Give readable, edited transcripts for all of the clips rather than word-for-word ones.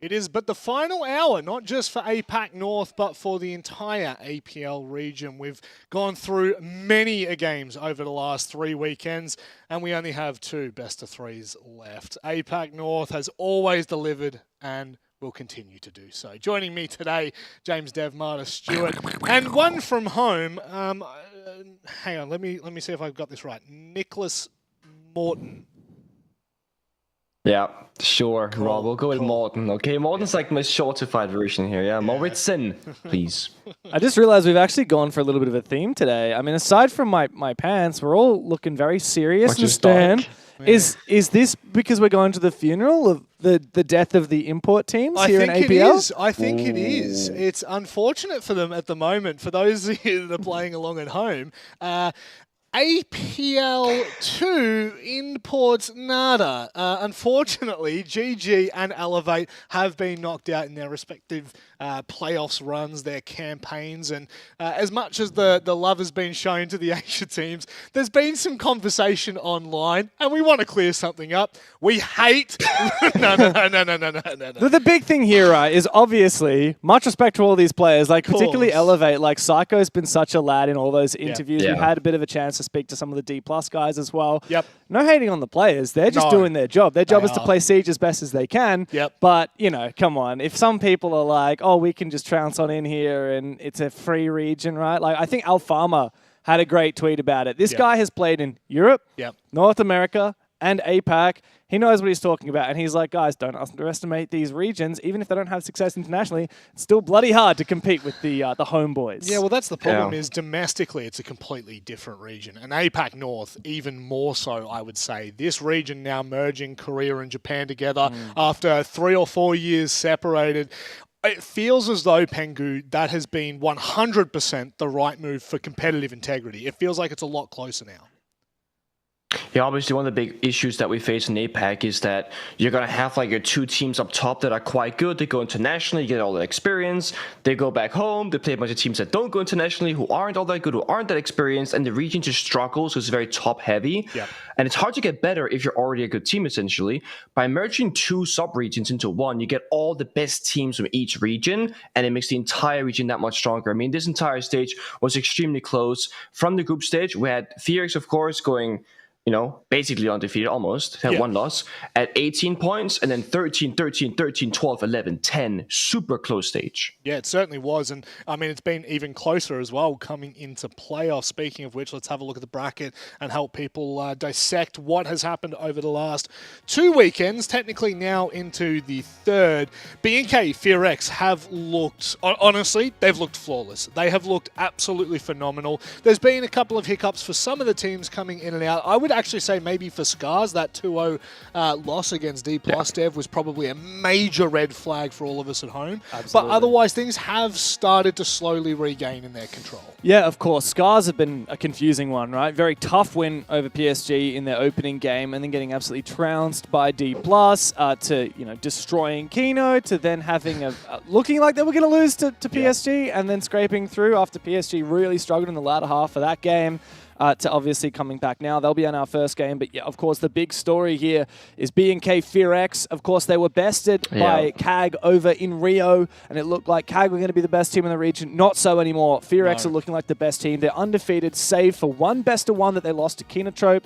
It is but the final hour, not just for APAC North, but for the entire APL region. We've gone through many games over the last 3 weekends, and we only have 2 best-of-3s left. APAC North has always delivered and will continue to do so. Joining me today, James Dev, Marta Stewart, and one from home. Hang on, let me see if I've got this right. Nicholas Morton. Yeah, sure. Rob, we'll go with Morten. Okay, Morten's like my shortified version here. Yeah, Moritzen, please. I just realized we've actually gone for a little bit of a theme today. I mean, aside from my pants, we're all looking very serious in the stand. Is this because we're going to the funeral of the death of the import teams here in APL? I think it is. It's unfortunate for them at the moment. For those of you that are playing along at home, APL 2 imports nada. Unfortunately, GG and Elevate have been knocked out in their respective playoffs runs, their campaigns, and as much as the love has been shown to the Asia teams, there's been some conversation online, and we want to clear something up. We hate... No. The big thing here, right, is obviously much respect to all these players, like particularly Elevate. Like Psycho's been such a lad in all those interviews. We've had a bit of a chance to speak to some of the D+ guys as well. No hating on the players. They're just doing their job. Their job is to play Siege as best as they can. But, you know, come on. If some people are like, oh, we can just trounce on in here and it's a free region, right? Like, I think Alfama had a great tweet about it. This guy has played in Europe, North America, and APAC. He knows what he's talking about, and he's like, guys, don't underestimate these regions. Even if they don't have success internationally, it's still bloody hard to compete with the homeboys. Yeah, well, that's the problem is domestically it's a completely different region. And APAC North, even more so, I would say. This region now merging Korea and Japan together after 3 or 4 years separated. It feels as though, Pengu, that has been 100% the right move for competitive integrity. It feels like it's a lot closer now. Yeah, obviously one of the big issues that we face in APAC is that you're going to have like your two teams up top that are quite good. They go internationally, you get all the experience. They go back home, they play a bunch of teams that don't go internationally, who aren't all that good, who aren't that experienced, and the region just struggles, so it's very top heavy. And it's hard to get better if you're already a good team, essentially. By merging two sub-regions into one, you get all the best teams from each region, and it makes the entire region that much stronger. I mean, this entire stage was extremely close. From the group stage, we had Felix, of course, going, you know, basically undefeated almost, had one loss at 18 points, and then 13, 13, 13, 12, 11, 10. Super close stage. Yeah, it certainly was. And I mean, it's been even closer as well coming into playoffs. Speaking of which, let's have a look at the bracket and help people dissect what has happened over the last 2 weekends, technically now into the third. BNK FearX have looked, honestly, they've looked flawless. They have looked absolutely phenomenal. There's been a couple of hiccups for some of the teams coming in and out. I would actually say maybe for Scars, that 2-0 loss against D+ Dev was probably a major red flag for all of us at home. But otherwise, things have started to slowly regain in their control. Yeah, of course. Scars have been a confusing one, right? Very tough win over PSG in their opening game, and then getting absolutely trounced by D+, to, you know, destroying Kino, to then having looking like they were going to lose to PSG, and then scraping through after PSG really struggled in the latter half of that game. To obviously coming back now. They'll be on our first game. But yeah, of course, the big story here is BNK FearX. Of course, they were bested by CAG over in Rio, and it looked like CAG were going to be the best team in the region. Not so anymore. FearX are looking like the best team. They're undefeated, save for one best-of-1 that they lost to Kinotrope.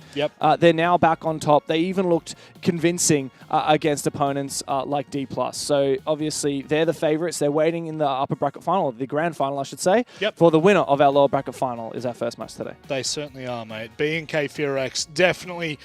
They're now back on top. They even looked convincing against opponents like D+. So obviously, they're the favorites. They're waiting in the upper bracket final, the grand final, I should say, for the winner of our lower bracket final is our first match today. They certainly are, mate. BNK FearX definitely,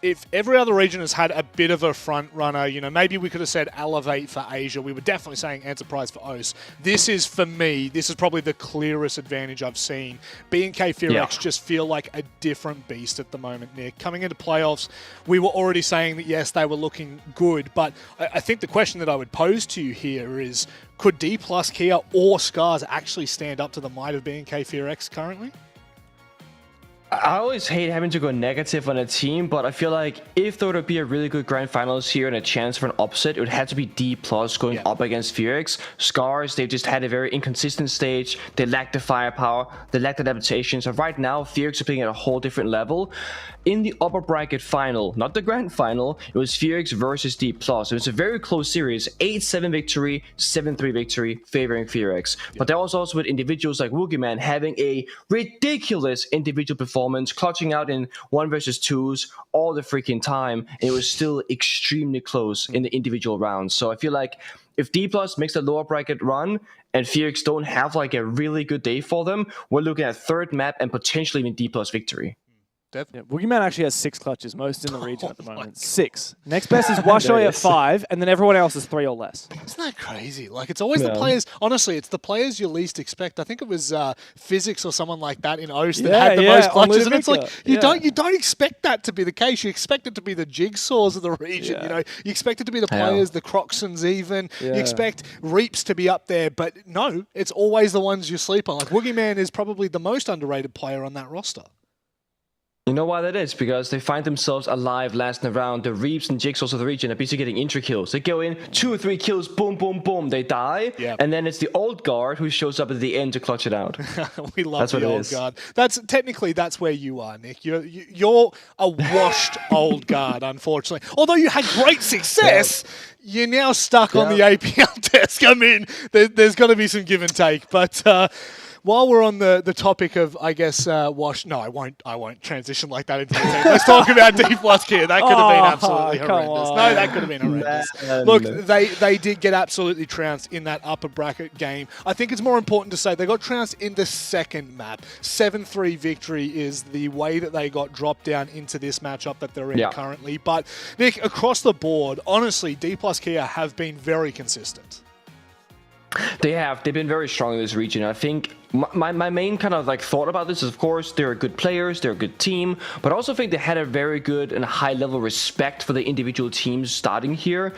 if every other region has had a bit of a front runner, you know, maybe we could have said Elevate for Asia. We were definitely saying Enterprise for OS. This is, for me, this is probably the clearest advantage I've seen. BNK FearX just feel like a different beast at the moment, Nick. Coming into playoffs, we were already saying that, yes, they were looking good, but I think the question that I would pose to you here is, could D+, Kia, or Scars actually stand up to the might of BNK FearX currently? I always hate having to go negative on a team, but I feel like if there were to be a really good grand finals here and a chance for an upset, it would have to be D+ going up against FearX. Scars, they've just had a very inconsistent stage. They lack the firepower. They lack the adaptation. So right now, FearX are playing at a whole different level. In the upper bracket final, not the grand final, it was FearX versus D+. It was a very close series, 8-7 victory, 7-3 victory, favoring FearX. But there was also with individuals like Woogieman having a ridiculous individual performance, clutching out in 1 versus 2s all the freaking time, and it was still extremely close in the individual rounds. So I feel like if D+ makes the lower bracket run and FearX don't have like a really good day for them, we're looking at third map and potentially even D+ victory. Dev? Yeah, Boogeyman actually has 6 clutches, most in the region at the moment. 6. Next best is Washoy at 5, and then everyone else is 3 or less. Isn't that crazy? Like, it's always the players, honestly, it's the players you least expect. I think it was Physics or someone like that in OS that had the most clutches, and it's like, you don't expect that to be the case. You expect it to be the Jigsaws of the region, you know. You expect it to be the players, the Crocsons even. You expect Reaps to be up there, but no, it's always the ones you sleep on. Like, Boogeyman is probably the most underrated player on that roster. You know why that is? Because they find themselves alive lasting around. The Reaps and Jigsaws of the region are basically getting intro kills. They go in, 2 or 3 kills, boom, boom, boom, they die. And then it's the old guard who shows up at the end to clutch it out. We love the old guard. That's where you are, Nick. You're a washed old guard, unfortunately. Although you had great success, you're now stuck on the APL desk. I mean, there's got to be some give and take. But while we're on the topic of, I guess, wash. No, I won't transition like that into the team. Let's talk about D+ Kia. That could have been absolutely horrendous. No, that could have been horrendous. Look, they did get absolutely trounced in that upper bracket game. I think it's more important to say they got trounced in the second map. 7-3 victory is the way that they got dropped down into this matchup that they're in currently. But Nick, across the board, honestly, D+ Kia have been very consistent. They've been very strong in this region. I think my main kind of like thought about this is, of course, they're good players, they're a good team, but I also think they had a very good and high level respect for the individual teams starting here.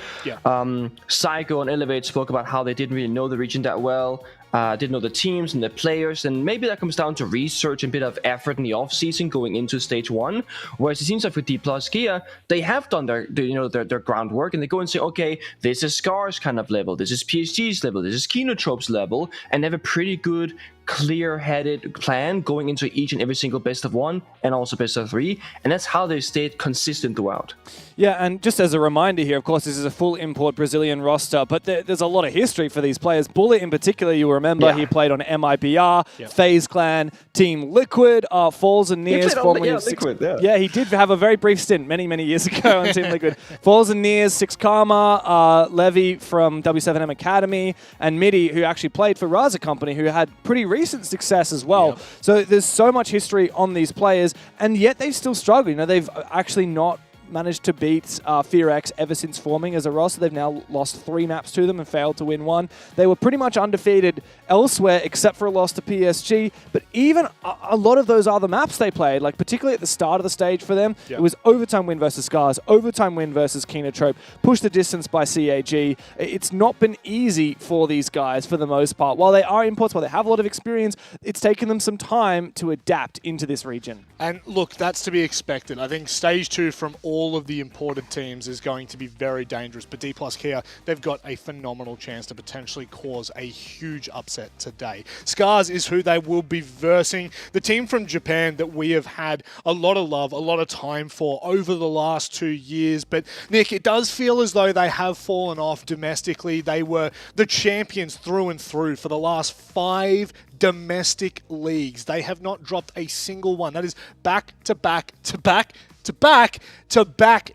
Psycho and Elevate spoke about how they didn't really know the region that well. Didn't know the teams and the players, and maybe that comes down to research and a bit of effort in the off-season going into stage 1. Whereas it seems like with D+ Kia, they have done their groundwork, and they go and say, okay, this is Scar's kind of level, this is PSG's level, this is Kinotrope's level, and they have a pretty good, clear-headed plan going into each and every single best of 1 and also best of 3, and that's how they stayed consistent throughout. Yeah, and just as a reminder here, of course, this is a full import Brazilian roster, but there's a lot of history for these players. Bullet in particular, you remember, he played on MIBR, FaZe Clan, Team Liquid, Falls and Nears. Liquid, yeah, he did have a very brief stint many years ago on Team Liquid. Falls and Nears, Six Karma, Levy from W7M Academy, and Midi, who actually played for Raza Company, who had pretty recent success as well. So there's so much history on these players, and yet they still struggle. You know, they've actually not managed to beat FearX ever since forming as a roster. They've now lost 3 maps to them and failed to win 1. They were pretty much undefeated elsewhere except for a loss to PSG, but even a lot of those other maps they played, like particularly at the start of the stage for them, it was overtime win versus Scars, overtime win versus Kinotrope, push the distance by CAG. It's not been easy for these guys for the most part. While they are imports, while they have a lot of experience, it's taken them some time to adapt into this region. And look, that's to be expected. I think stage 2 from all of the imported teams is going to be very dangerous, but D+ Kia, they've got a phenomenal chance to potentially cause a huge upset today. Scars is who they will be versing, the team from Japan that we have had a lot of love, a lot of time for over the last 2 years. But Nick, it does feel as though they have fallen off domestically. They were the champions through and through for the last 5 domestic leagues. They have not dropped a single one. That is back-to-back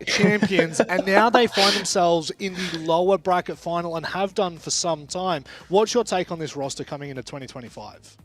champions, and now they find themselves in the lower bracket final and have done for some time. What's your take on this roster coming into 2025?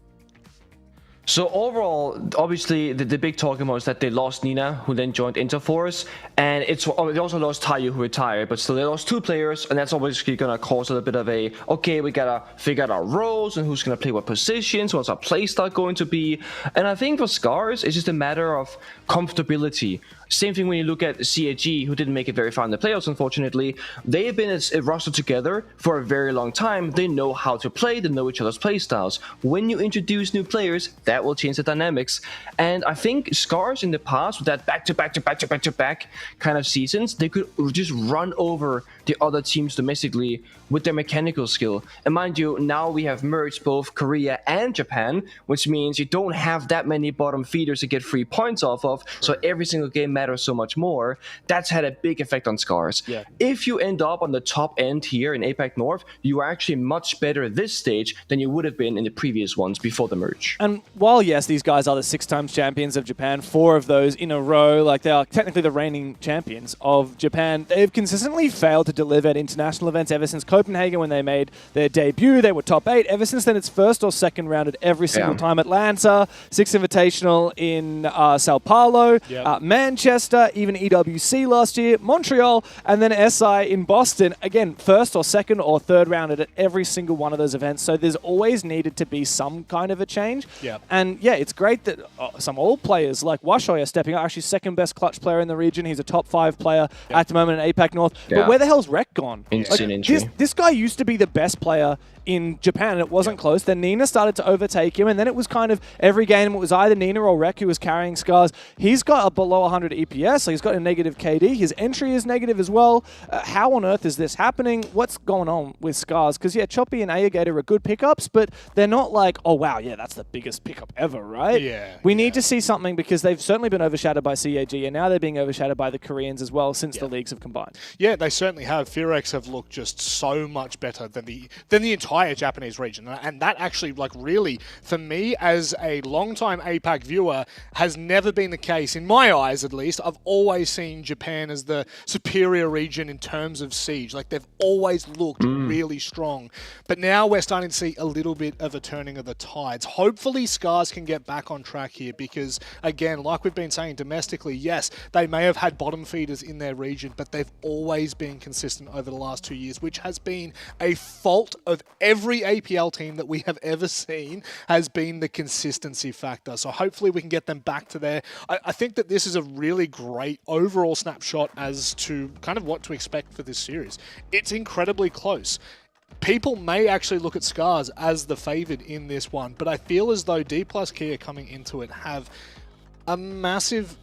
So overall, obviously, the big talking about is that they lost Nina, who then joined Interforce, and they also lost Tayu, who retired, but still they lost 2 players, and that's obviously going to cause a little bit of a, okay, we got to figure out our roles and who's going to play what positions, what's our playstyle going to be, and I think for Scars, it's just a matter of comfortability. Same thing when you look at CAG, who didn't make it very far in the playoffs, unfortunately. They have been a roster together for a very long time. They know how to play, they know each other's playstyles. When you introduce new players, that will change the dynamics. And I think Scars in the past, with that back-to-back kind of seasons, they could just run over the other teams domestically with their mechanical skill. And mind you, now we have merged both Korea and Japan, which means you don't have that many bottom feeders to get free points off of, so every single game matter so much more, that's had a big effect on Scars. Yeah. If you end up on the top end here in APAC North, you are actually much better at this stage than you would have been in the previous ones before the merge. And while, yes, these guys are the 6 times champions of Japan, 4 of those in a row, like they are technically the reigning champions of Japan, they've consistently failed to deliver at international events ever since Copenhagen when they made their debut. They were top 8. Ever since then, it's first or second rounded every single time. Atlanta, 6th Invitational in Sao Paulo, Manchester, even EWC last year, Montreal, and then SI in Boston. Again, first or second or third rounded at every single one of those events. So there's always needed to be some kind of a change. And yeah, it's great that some old players like Washoy are stepping up. Actually, second best clutch player in the region. He's a top 5 player at the moment in APAC North. But where the hell's Rek gone? Insane injury. This guy used to be the best player in Japan, and it wasn't close. Then Nina started to overtake him, and then it was kind of every game, it was either Nina or Rek who was carrying Scars. He's got a below 100 EPS, so he's got a negative KD. His entry is negative as well. How on earth is this happening? What's going on with Scars? Because, yeah, Choppy and Ayagator are good pickups, but they're not like, oh, wow, yeah, that's the biggest pickup ever, right? We need to see something because they've certainly been overshadowed by CAG, and now they're being overshadowed by the Koreans as well since the leagues have combined. Yeah, they certainly have. Firex have looked just so much better than the entire Japanese region, and that actually, like, really, for me as a long-time APAC viewer, has never been the case in my eyes. At least I've always seen Japan as the superior region in terms of siege. Like, they've always looked really strong, but now we're starting to see a little bit of a turning of the tides. Hopefully Scars can get back on track here because, again, like we've been saying, domestically, yes, they may have had bottom feeders in their region, but they've always been consistent over the last 2 years, which has been a fault of every APL team that we have ever seen, has been the consistency factor. So hopefully we can get them back to there. I think that this is a really great overall snapshot as to kind of what to expect for this series. It's incredibly close. People may actually look at Scars as the favoured in this one, but I feel as though D plus Kia coming into it have a massive,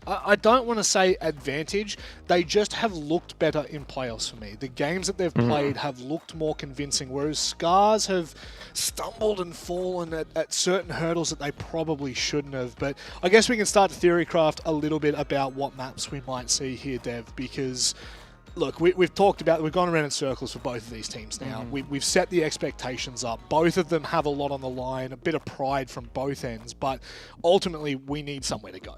I don't want to say advantage, they just have looked better in playoffs for me. The games that they've played have looked more convincing, whereas Scars have stumbled and fallen at certain hurdles that they probably shouldn't have. But I guess we can start to theorycraft a little bit about what maps we might see here, Dev, because look, we've talked about, we've gone around in circles for both of these teams now. We've set the expectations up. Both of them have a lot on the line, a bit of pride from both ends, but ultimately we need somewhere to go.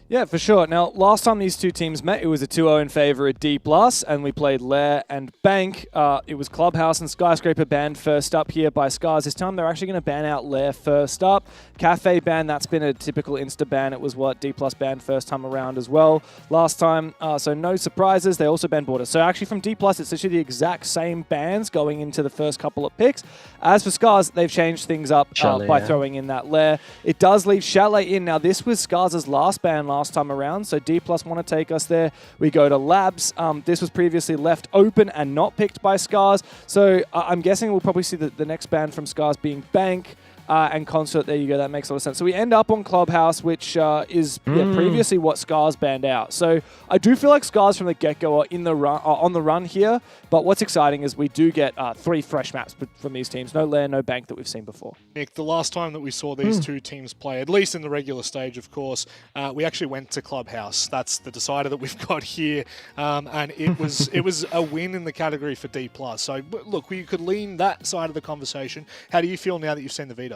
Yeah, for sure. Now, last time these two teams met, it was a 2-0 in favor of D+, and we played Lair and Bank. It was Clubhouse and Skyscraper banned first up here by Scars. This time, they're actually going to ban out Lair first up. Cafe ban, that's been a typical insta-ban. It was what D+ banned first time around as well last time. So no surprises. They also banned Border. So actually from D+, it's actually the exact same bans going into the first couple of picks. As for Scars, they've changed things up by throwing in that Lair. It does leave Chalet in. Now, this was Scars' last ban last time around, so D+ want to take us there. We go to Labs. This was previously left open and not picked by Scars, so I'm guessing we'll probably see the next ban from Scars being Bank and Concert. There you go, that makes a lot of sense. So we end up on Clubhouse, which is previously what Scars banned out. So I do feel like Scars from the get-go are on the run here, but what's exciting is we do get 3 fresh maps from these teams. No Lair, no Bank that we've seen before. Nick, the last time that we saw these two teams play, at least in the regular stage, of course, we actually went to Clubhouse. That's the decider that we've got here, and it was a win in the category for D+. So look, we could lean that side of the conversation. How do you feel now that you've seen the Veto?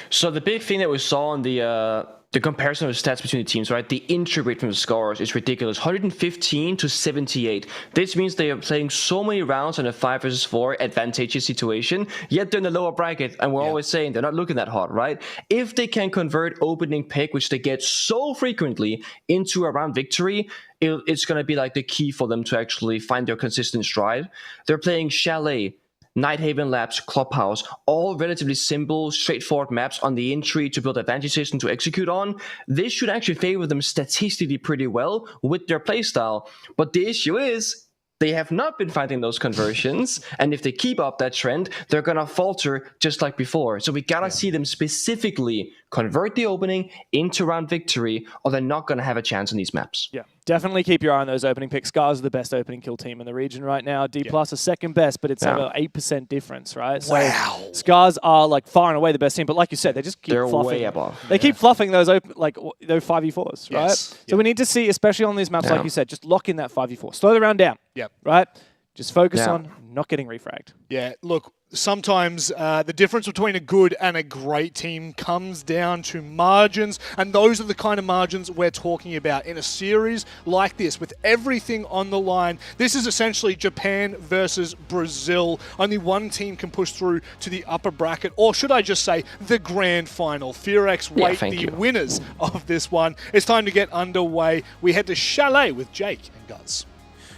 So the big thing that we saw on the comparison of stats between the teams, right? The entry rate from the Scars is ridiculous. 115 to 78. This means they are playing so many rounds in a 5 versus 4 advantageous situation, yet they're in the lower bracket, and we're always saying they're not looking that hot, right? If they can convert opening pick, which they get so frequently, into a round victory, it's going to be like the key for them to actually find their consistent stride. They're playing Chalet, Nighthaven Labs, Clubhouse, all relatively simple, straightforward maps on the entry to build advantages and to execute on. This should actually favor them statistically pretty well with their playstyle. But the issue is, they have not been finding those conversions, and if they keep up that trend, they're gonna falter just like before. So we gotta see them specifically convert the opening into round victory, or they're not going to have a chance on these maps. Yeah, definitely keep your eye on those opening picks. Scars are the best opening kill team in the region right now. D Plus are second best, but it's over 8% difference, right? Wow. So Scars are like far and away the best team, but like you said, they just keep fluffing. Way above. They keep fluffing those those 5v4s, right? Yes. So we need to see, especially on these maps, like you said, just lock in that 5v4. Slow the round down. Yep. Right? Just focus on not getting refragged. Yeah, look, sometimes the difference between a good and a great team comes down to margins, and those are the kind of margins we're talking about in a series like this with everything on the line. This is essentially Japan versus Brazil. Only one team can push through to the upper bracket, or should I just say the grand final. FearX wait the winners of this one. It's time to get underway. We head to Chalet with Jake and Guz.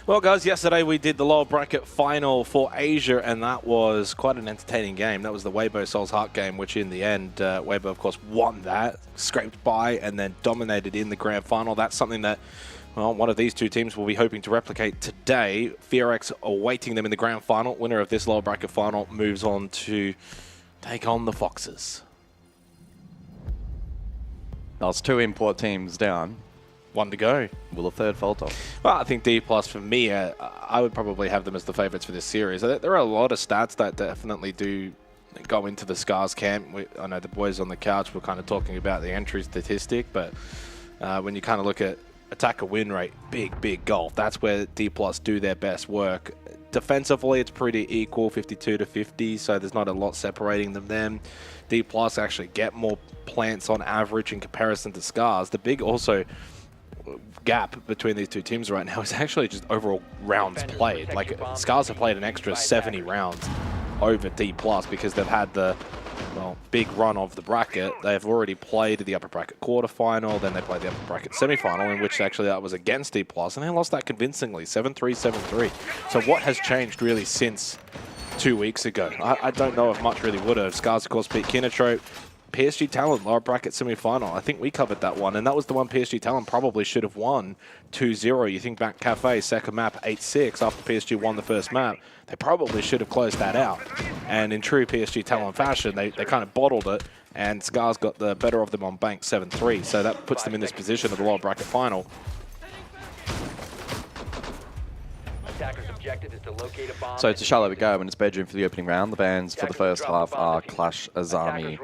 Well, guys, yesterday we did the lower bracket final for Asia, and that was quite an entertaining game. That was the Weibo Souls Heart game, which in the end, Weibo, of course, won that, scraped by, and then dominated in the grand final. That's something that, well, one of these two teams will be hoping to replicate today. FearX awaiting them in the grand final. Winner of this lower bracket final moves on to take on the Foxes. That's 2 import teams down. 1 to go. Will a third falter? Well, I think D+ for me, I would probably have them as the favorites for this series. There are a lot of stats that definitely do go into the Scars camp. I know the boys on the couch were kind of talking about the entry statistic, but when you kind of look at attacker win rate, big gulf. That's where D+ do their best work. Defensively, it's pretty equal, 52 to 50, so there's not a lot separating them then. D+ actually get more plants on average in comparison to Scars. The big also gap between these two teams right now is actually just overall rounds played. Like, Scars have played an extra 70 rounds over D+ because they've had the, well, big run of the bracket. They've already played the upper bracket quarterfinal, then they played the upper bracket semifinal, in which actually that was against D+, and they lost that convincingly, 7-3, 7-3. So what has changed really since 2 weeks ago? I don't know if much really would have. Scars, of course, beat Kinotrope. PSG Talent, lower bracket semi-final. I think we covered that one, and that was the one PSG Talent probably should have won 2-0. You think back Cafe, second map, 8-6, after PSG won the first map. They probably should have closed that out. And in true PSG Talent fashion, they kind of bottled it, and Scars got the better of them on bank 7-3. So that puts them in this position of the lower bracket final. So to Chalet we go, and it's bedroom for the opening round. The bans for the first half are Clash, Azami,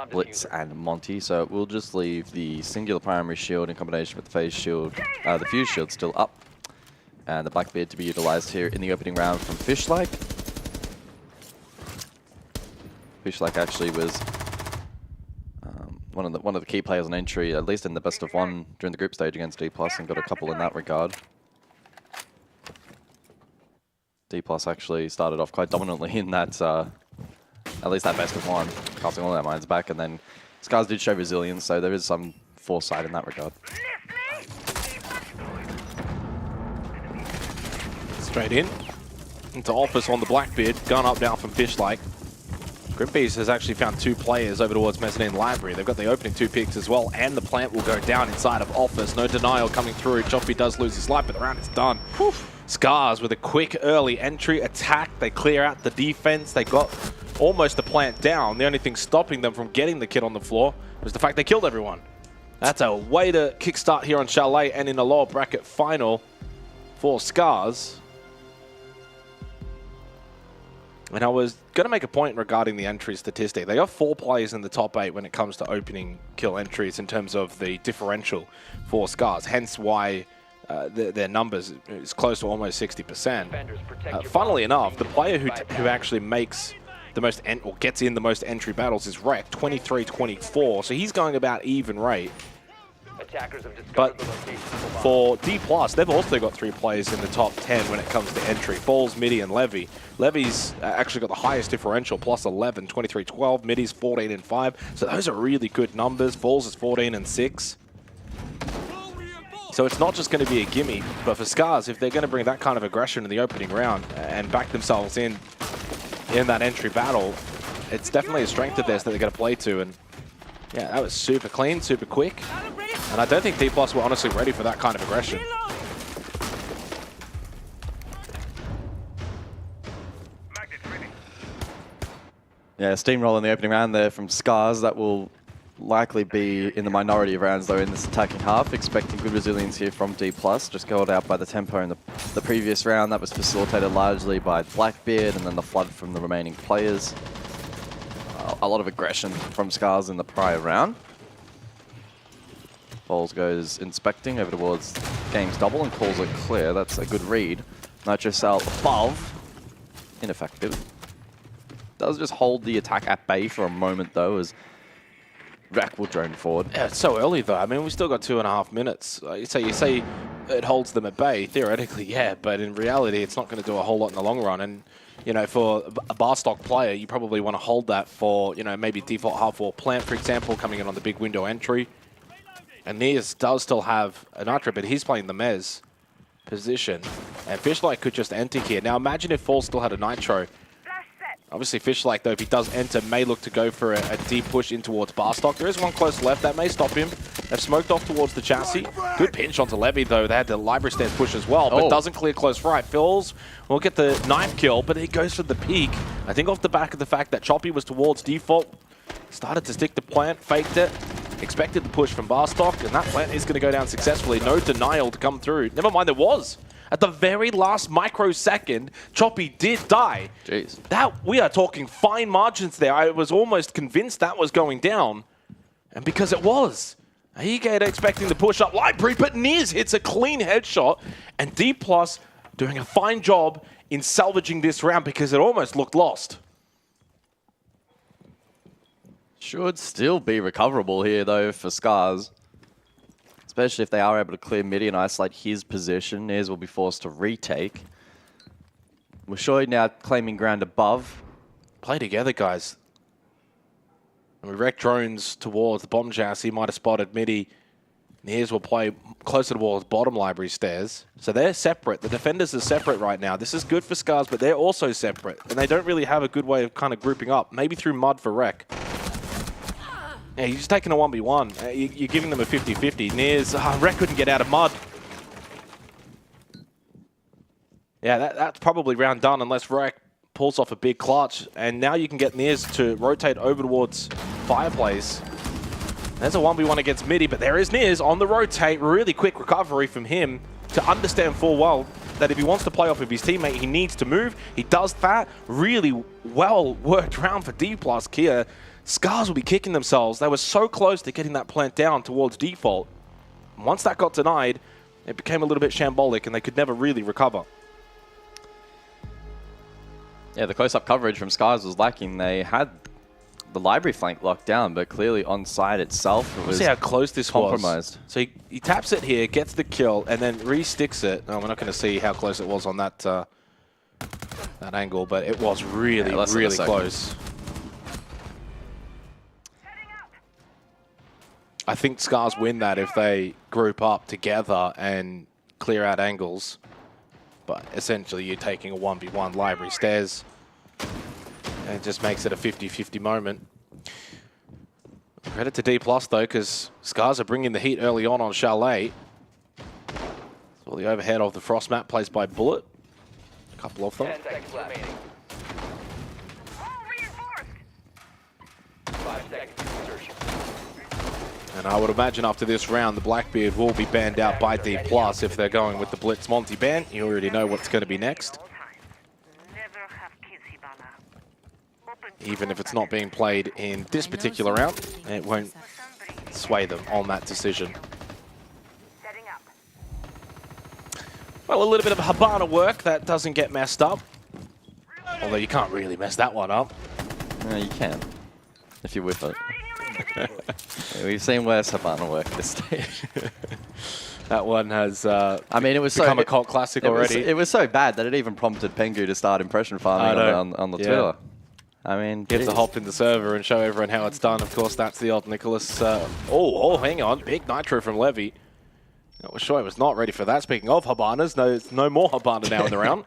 Blitz, and Monty. So we'll just leave the singular primary shield in combination with the phase shield, the fuse shield still up, and the Blackbeard to be utilized here in the opening round from Fishlike. Fishlike actually was one of the key players on entry, at least in the best of one during the group stage against D+, and got a couple in that regard. D+ actually started off quite dominantly in that, at least that best of one, casting all their minds back, and then Scars did show resilience, so there is some foresight in that regard. Straight in. Into Office on the Blackbeard, gun up down from Fishlike. Grimbees has actually found 2 players over towards Mezzanine Library. They've got the opening 2 picks as well, and the plant will go down inside of Office. No denial coming through. Choppy does lose his life, but the round is done. Whew. Scars with a quick early entry attack. They clear out the defense. They got almost the plant down. The only thing stopping them from getting the kid on the floor was the fact they killed everyone. That's a way to kickstart here on Chalet and in a lower bracket final for Scars. And I was going to make a point regarding the entry statistic. They got 4 players in the top 8 when it comes to opening kill entries in terms of the differential for Scars, hence why their numbers is close to almost 60%. Funnily enough, the player who actually makes the most or gets in the most entry battles is Rek, 23-24, so he's going about even rate. But for D+, they've also got 3 players in the top 10 when it comes to entry. Falls, Midi, and Levy. Levy's actually got the highest differential, plus 11, 23-12. Midi's 14-5. So those are really good numbers. Falls is 14-6. So it's not just going to be a gimme, but for Scars, if they're going to bring that kind of aggression in the opening round and back themselves in that entry battle, it's definitely a strength of theirs that they're going to play to. And yeah, that was super clean, super quick. And I don't think D+ were honestly ready for that kind of aggression. Yeah, steamroll in the opening round there from Scars. That will likely be in the minority of rounds though in this attacking half, expecting good resilience here from D+. Just called out by the tempo in the previous round. That was facilitated largely by Blackbeard and then the flood from the remaining players. A lot of aggression from Scars in the prior round. Bowls goes inspecting over towards Games Double and calls it clear. That's a good read. Nitrocell above. Ineffective. Does just hold the attack at bay for a moment though, as Rack will drone forward. Yeah, it's so early though. I mean, we've still got 2.5 minutes. So you say it holds them at bay. Theoretically, yeah, but in reality, it's not going to do a whole lot in the long run. And, you know, for a bar stock player, you probably want to hold that for, you know, maybe default half-wall plant, for example, coming in on the big window entry. And Nias does still have a Nitro, but he's playing the Mez position. And Fishlight could just enter here. Now imagine if Fall still had a Nitro. Obviously, Fishlight, though, if he does enter, may look to go for a deep push in towards Barstock. There is one close left. That may stop him. They've smoked off towards the chassis. Good pinch onto Levy, though. They had the library stance push as well, but doesn't clear close right. Phils will get the knife kill, but he goes for the peek. I think off the back of the fact that Choppy was towards default, started to stick the plant, faked it, expected the push from Barstock, and that plant is going to go down successfully. No denial to come through. Never mind, there was. At the very last microsecond, Choppy did die. Jeez. We are talking fine margins there. I was almost convinced that was going down. And because it was. Aegata expecting the push up library, but Nias hits a clean headshot. And D+ doing a fine job in salvaging this round because it almost looked lost. Should still be recoverable here though for Scars. Especially if they are able to clear midi and isolate his position. Nias will be forced to retake. Wishoy now claiming ground above. Play together, guys. And we wreck drones towards the bomb chassis. Might have spotted midi. Nias will play closer towards bottom library stairs. So they're separate. The defenders are separate right now. This is good for Scars, but they're also separate. And they don't really have a good way of kind of grouping up. Maybe through mud for wreck. Yeah, you're just taking a 1v1. You're giving them a 50-50. Nias, Rek couldn't get out of mud. Yeah, that's probably round done unless Rek pulls off a big clutch. And now you can get Nias to rotate over towards Fireplace. There's a 1v1 against midi, but there is Nias on the rotate. Really quick recovery from him to understand full well that if he wants to play off of his teammate, he needs to move. He does that. Really well worked round for D+ Kia. Scars will be kicking themselves. They were so close to getting that plant down towards default. Once that got denied, it became a little bit shambolic and they could never really recover. Yeah, the close-up coverage from Scars was lacking. They had the library flank locked down, but clearly on side itself, it was see how close this compromised. Was. So he taps it here, gets the kill, and then re-sticks it. No, we're not going to see how close it was on that that angle, but it was really, really close. I think Scars win that if they group up together and clear out angles. But essentially, you're taking a 1v1 library stairs. And it just makes it a 50-50 moment. Credit to D+, though, because Scars are bringing the heat early on Chalet. So the overhead of the frost map plays by Bullet. A couple of them. 10 seconds remaining. 5 seconds to insertion. And I would imagine after this round, the Blackbeard will be banned out by D+. If they're going with the Blitz Monty ban. You already know what's going to be next. Even if it's not being played in this particular round, it won't sway them on that decision. Well, a little bit of Habana work that doesn't get messed up. Although you can't really mess that one up. No, you can, if you whip it. Yeah, we've seen worse Habana work this stage. That one has I mean, it was become a cult classic already. It was so bad that it even prompted Pengu to start impression farming on the Twitter. I mean, you have to hop in the server and show everyone how it's done. Of course, that's the old Nicholas. Hang on. Big nitro from Levy. I was sure I was not ready for that. Speaking of Habanas, no more Habana now in the round.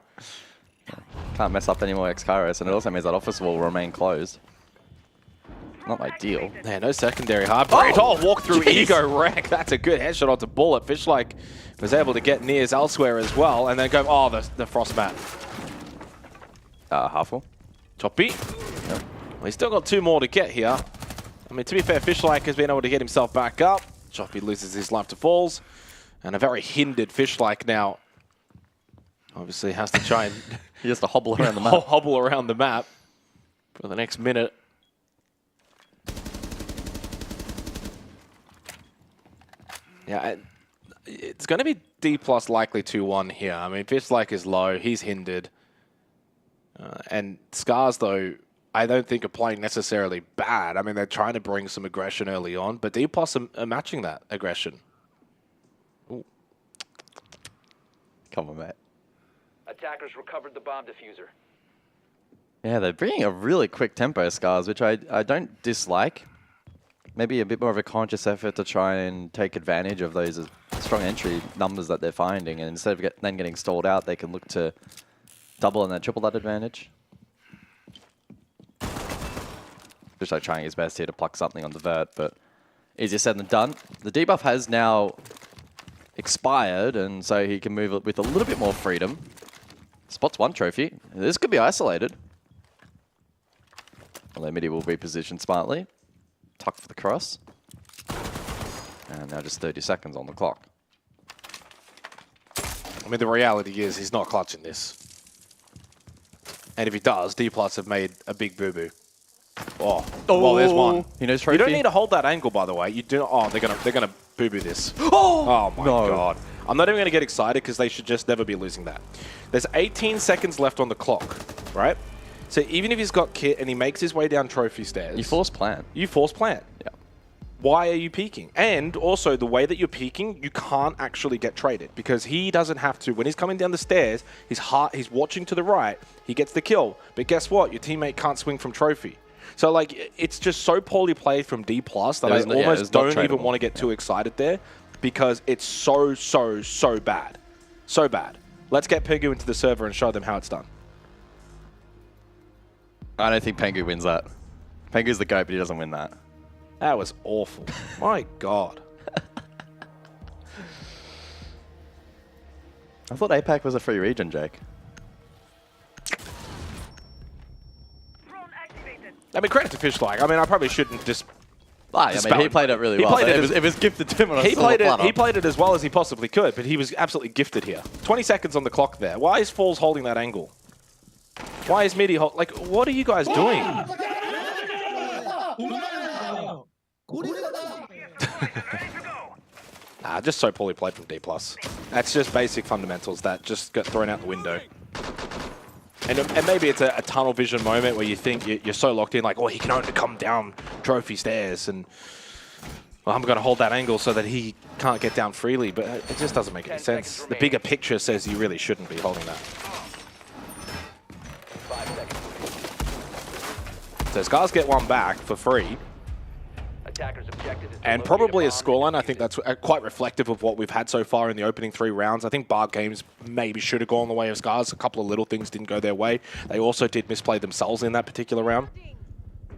Can't mess up any more X-Kairos, and it also means that office will remain closed. Not ideal. Yeah, no secondary heartbreak. Walk through ego wreck. That's a good headshot onto Bullet. Fishlike was able to get Nias elsewhere as well, and then go, the frost mat. Half full. Choppy. Well, he's still got 2 more to get here. mean, to be fair, Fishlike has been able to get himself back up. Choppy loses his life to falls. And a very hindered Fishlike now. Obviously has to try and... He has to hobble around the map. Hobble around the map for the next minute. Yeah, it's going to be D+ likely 2-1 here. I mean, Fishlike is low. He's hindered. And Scars, though, I don't think are playing necessarily bad. I mean, they're trying to bring some aggression early on, but D+ are matching that aggression. Ooh. Come on, mate. Attackers recovered the bomb diffuser. Yeah, they're bringing a really quick tempo, Scars, which I don't dislike. Maybe a bit more of a conscious effort to try and take advantage of those strong entry numbers that they're finding, and instead of then getting stalled out, they can look to double and then triple that advantage. Just like trying his best here to pluck something on the vert, but easier said than done. The debuff has now expired, and so he can move it with a little bit more freedom. Spots one trophy. This could be isolated. Lemity will reposition smartly. Tuck for the cross. And now just 30 seconds on the clock. I mean, the reality is he's not clutching this. And if he does, D+ have made a big boo-boo. Oh, well, there's one. He knows trophy. You don't need to hold that angle, by the way. You do. Oh, they're gonna boo-boo this. Oh my god! I'm not even gonna get excited because they should just never be losing that. There's 18 seconds left on the clock, right? So even if he's got kit and he makes his way down trophy stairs, You force plant. You force plant. Yeah. Why are you peeking? And also, the way that you're peeking, you can't actually get traded because he doesn't have to. When he's coming down the stairs, he's watching to the right. He gets the kill, but guess what? Your teammate can't swing from trophy. So, like, it's just so poorly played from D+ that I almost don't even want to get too excited there because it's so bad. So bad. Let's get Pengu into the server and show them how it's done. I don't think Pengu wins that. Pengu's the GOAT, but he doesn't win that. That was awful. My god. I thought APAC was a free region, Jake. I mean, credit to Fishlike. I mean, I probably shouldn't just... I mean, he played it really well. It was gifted to him on a silver platter. He played it as well as he possibly could, but he was absolutely gifted here. 20 seconds on the clock there. Why is Falls holding that angle? Why is Midi hold... Like, what are you guys doing? Just so poorly played from D+. That's just basic fundamentals that just got thrown out the window. And maybe it's a tunnel vision moment where you think you're so locked in, like, oh, he can only come down trophy stairs, and well, I'm going to hold that angle so that he can't get down freely, but it just doesn't make any sense. The bigger picture says you really shouldn't be holding that. 5 seconds. So Scars get one back for free. Attackers' objective is to And locate probably a bomb and scoreline. I defuse think it. that's quite reflective of what we've had so far in the opening 3 rounds. I think Bar Games maybe should have gone the way of Scars. A couple of little things didn't go their way. They also did misplay themselves in that particular round.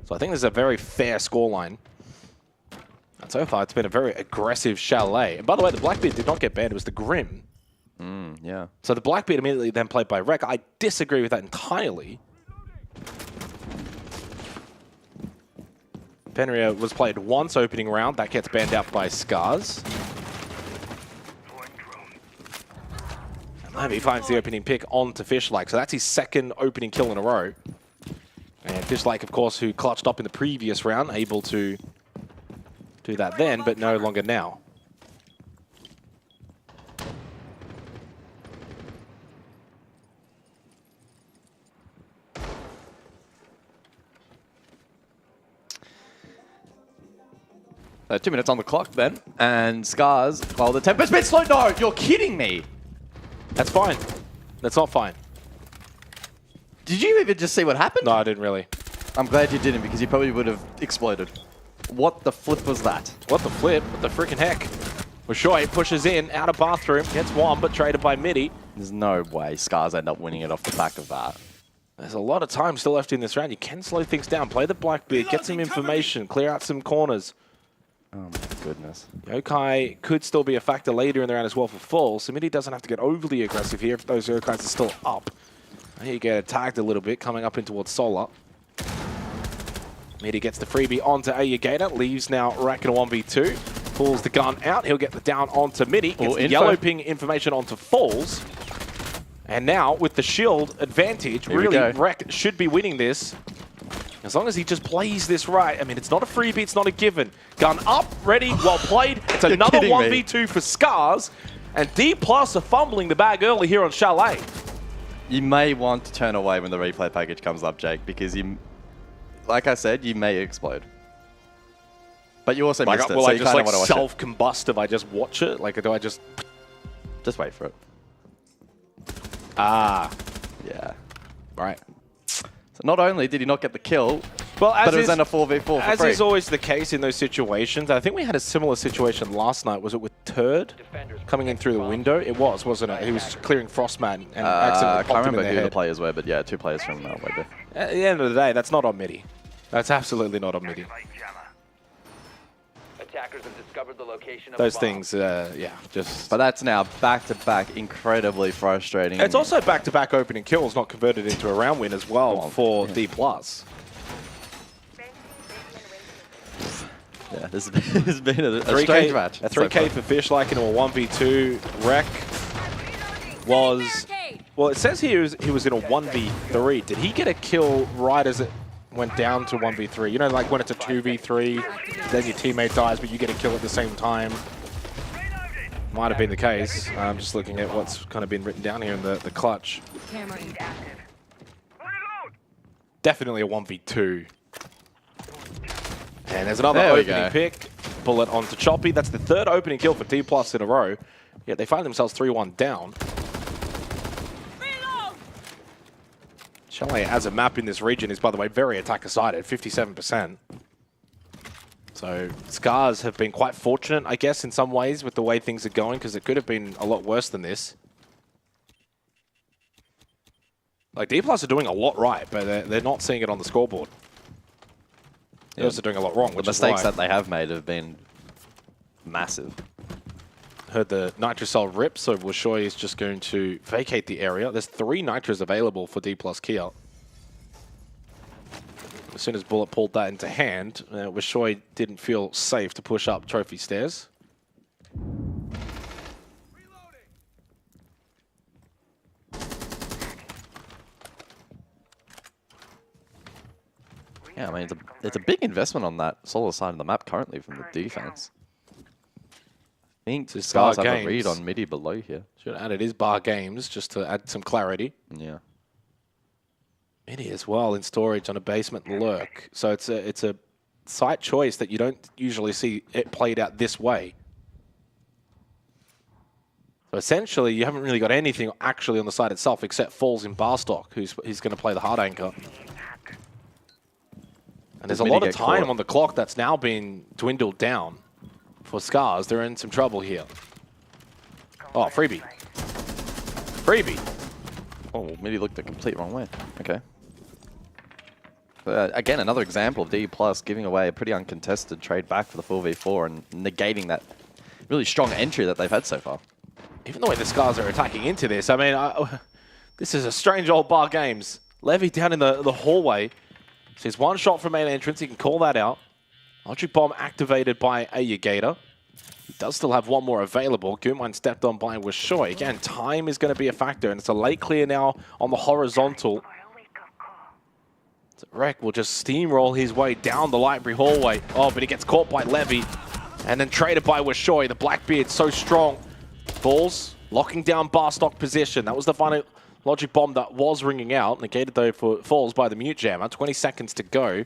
So I think there's a very fair scoreline. And so far, it's been a very aggressive Chalet. And by the way, the Blackbeard did not get banned. It was the Grim. Yeah. So the Blackbeard immediately then played by Rek. I disagree with that entirely. Penria was played once opening round. That gets banned out by Scars. And he finds the opening pick onto Fishlike. So that's his second opening kill in a row. And Fishlike, of course, who clutched up in the previous round, able to do that then, but no longer now. So 2 minutes on the clock then, and Scars, well, the tempo's been slow. No, you're kidding me. That's fine. That's not fine. Did you even just see what happened? No, I didn't really. I'm glad you didn't, because you probably would have exploded. What the flip was that? What the flip? What the freaking heck? Washoy pushes in, out of bathroom, gets one, but traded by Midi. There's no way Scars end up winning it off the back of that. There's a lot of time still left in this round. You can slow things down. Play the Blackbeard, get some information, clear out some corners. Oh my goodness. Yokai could still be a factor later in the round as well for full, so Midi doesn't have to get overly aggressive here if those Yokais are still up. Here you get attacked a little bit, coming up in towards Solar. Midi gets the freebie onto Ayagator, leaves now Rack in a 1v2. Pulls the gun out, he'll get the down onto Midi, gets the yellow ping information onto Falls. And now, with the shield advantage, really, Rack should be winning this. As long as he just plays this right. I mean, it's not a freebie, it's not a given. Gun up, ready, well played. It's another 1v2 for Scars. And D+ are fumbling the bag early here on Chalet. You may want to turn away when the replay package comes up, Jake, because you, like I said, you may explode. But you also missed it, will so I you just kind of like want to watch it. self-combust if I just watch it? Like, do I just... Just wait for it. Ah. Yeah. Right. So not only did he not get the kill, well, but it was then a 4v4 for As free. is always the case in those situations, I think we had a similar situation last night. Was it with Turd coming in through the window? It was, wasn't it? He was clearing Frostman and accidentally I popped can't him in remember the who the head. players were, but yeah, 2 players from Weber. At the end of the day, that's not on Midi. That's absolutely not on Midi. Attackers have discovered the location of Those a bomb. things, yeah, just... But that's now back-to-back incredibly frustrating. It's also back-to-back opening kills, not converted into a round win as well for D+. Yeah, this has been a strange match. A 3K for Fish like in a 1v2. Wreck was... Well, it says here he was in a 1v3. Did he get a kill right as it went down to 1v3? You know, like when it's a 2v3, then your teammate dies, but you get a kill at the same time. Might have been the case. I'm just looking at what's kind of been written down here in the clutch. Definitely a 1v2. And there's another opening pick. Bullet onto Choppy. That's the 3rd opening kill for D+ in a row. Yet they find themselves 3-1 down. Chalet as a map in this region is, by the way, very attacker-sided, 57%. So Scars have been quite fortunate, I guess, in some ways with the way things are going, because it could have been a lot worse than this. Like, D+ are doing a lot right, but they're not seeing it on the scoreboard. They're also doing a lot wrong, which the is why mistakes that they have made have been massive. Heard the Nitrocell rip, so Wishoy is just going to vacate the area. There's 3 Nitros available for D+ Kia. As soon as Bullet pulled that into hand, Wishoy didn't feel safe to push up trophy stairs. Yeah, I mean, it's a big investment on that solo side of the map currently from the defense. I think Scars have a read on Midi below here. Should have added his bar games just to add some clarity. Yeah. Midi as well in storage on a basement lurk. So it's a site choice that you don't usually see it played out this way. So essentially, you haven't really got anything actually on the site itself except Falls in Barstock, who's going to play the hard anchor. And there's a lot of time on the clock that's now been dwindled down for Scars. They're in some trouble here. Oh, freebie. Freebie. Oh, Midi looked the complete wrong way. Okay. Again, another example of D+ giving away a pretty uncontested trade back for the 4v4 and negating that really strong entry that they've had so far. Even the way the Scars are attacking into this, I mean, this is a strange old bar games. Levy down in the hallway. Sees one shot from main entrance, he can call that out. Logic Bomb activated by Ayagator. He does still have one more available. Goomine stepped on by Wishoy. Again, time is going to be a factor, and it's a late clear now on the horizontal. So Rek will just steamroll his way down the library hallway. Oh, but he gets caught by Levy, and then traded by Wishoy. The Blackbeard's so strong. Balls locking down Barstock position. That was the final Logic Bomb that was ringing out. Negated, though, for Falls by the Mute Jammer. 20 seconds to go.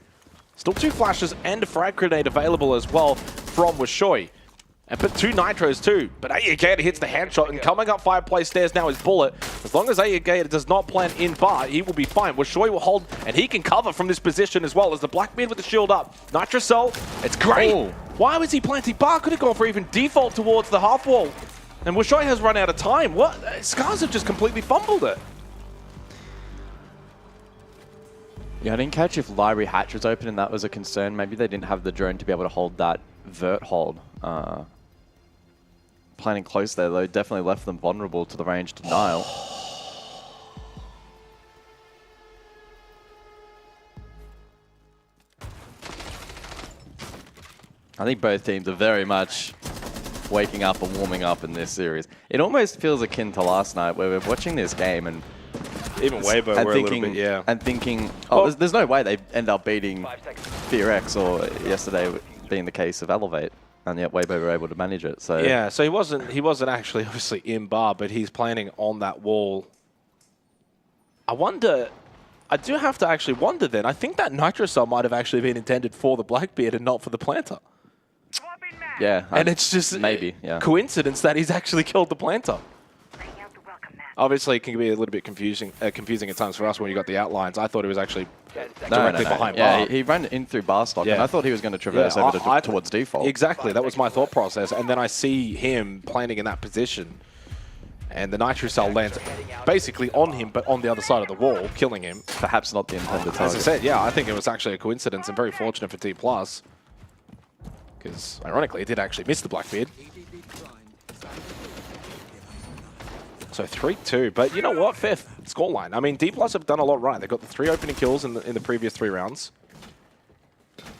Still 2 flashes and a frag grenade available as well from Wishoy. And put 2 Nitros too. But Ayagator hits the handshot, and coming up fireplace stairs now is Bullet. As long as Ayagator does not plant in bar, he will be fine. Wishoy will hold, and he can cover from this position as well as the Blackbeard with the shield up. Nitrocell, it's great. Oh. Why was he planting bar? Could have gone for even default towards the half wall. And Wishoy has run out of time. What? Scars have just completely fumbled it. Yeah, I didn't catch if library hatch was open and that was a concern. Maybe they didn't have the drone to be able to hold that vert hold. Planning close there, though, definitely left them vulnerable to the range denial. I think both teams are very much waking up and warming up in this series. It almost feels akin to last night where we're watching this game and even Weibo were a little bit, yeah. And thinking, oh, there's no way they end up beating FearX or yesterday being the case of Elevate. And yet Weibo were able to manage it. So yeah, so he wasn't actually obviously in bar, but he's planning on that wall. I do have to actually wonder then. I think that Nitro Cell might have actually been intended for the Blackbeard and not for the Planter. Yeah. And it's just maybe coincidence that he's actually killed the Planter. Obviously, it can be a little bit confusing at times for us when you got the outlines. I thought it was actually directly behind bar. Yeah, he ran in through bar stock, and I thought he was going to traverse over towards default. Exactly, that was my thought process. And then I see him planning in that position, and the Nitro Cell lands basically on him, but on the other side of the wall, killing him. Perhaps not the intended target. As I said, yeah, I think it was actually a coincidence and very fortunate for D+. Because, ironically, it did actually miss the Blackbeard. So 3-2, but you know what? Fifth scoreline. I mean, D+ have done a lot right. They've got the 3 opening kills in the previous 3 rounds.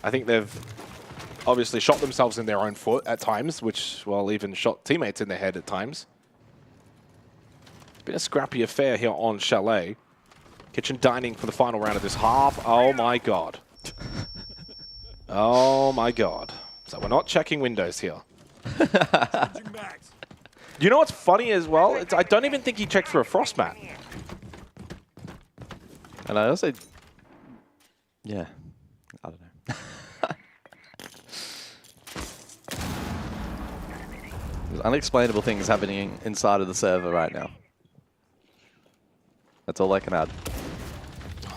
I think they've obviously shot themselves in their own foot at times, which, well, even shot teammates in their head at times. It's been a scrappy affair here on Chalet. Kitchen dining for the final round of this half. Oh my god. Oh my god. So we're not checking windows here. You know what's funny as well? I don't even think he checked for a frost mat. And I also... Yeah. I don't know. There's unexplainable things happening inside of the server right now. That's all I can add.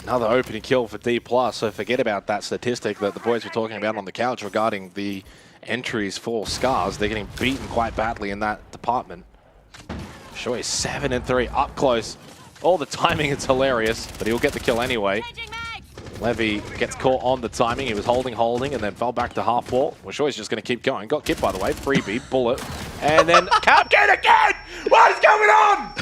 Another opening kill for D+, so forget about that statistic that the boys were talking about on the couch regarding the entries for Scars. They're getting beaten quite badly in that department. Sure, he's 7-3 up close. All the timing is hilarious, but he'll get the kill anyway. Levy gets caught on the timing. He was holding, and then fell back to half wall. Well, sure, he's just going to keep going. Got kipped, by the way. Freebie, bullet. And then Capcan again! What is going on?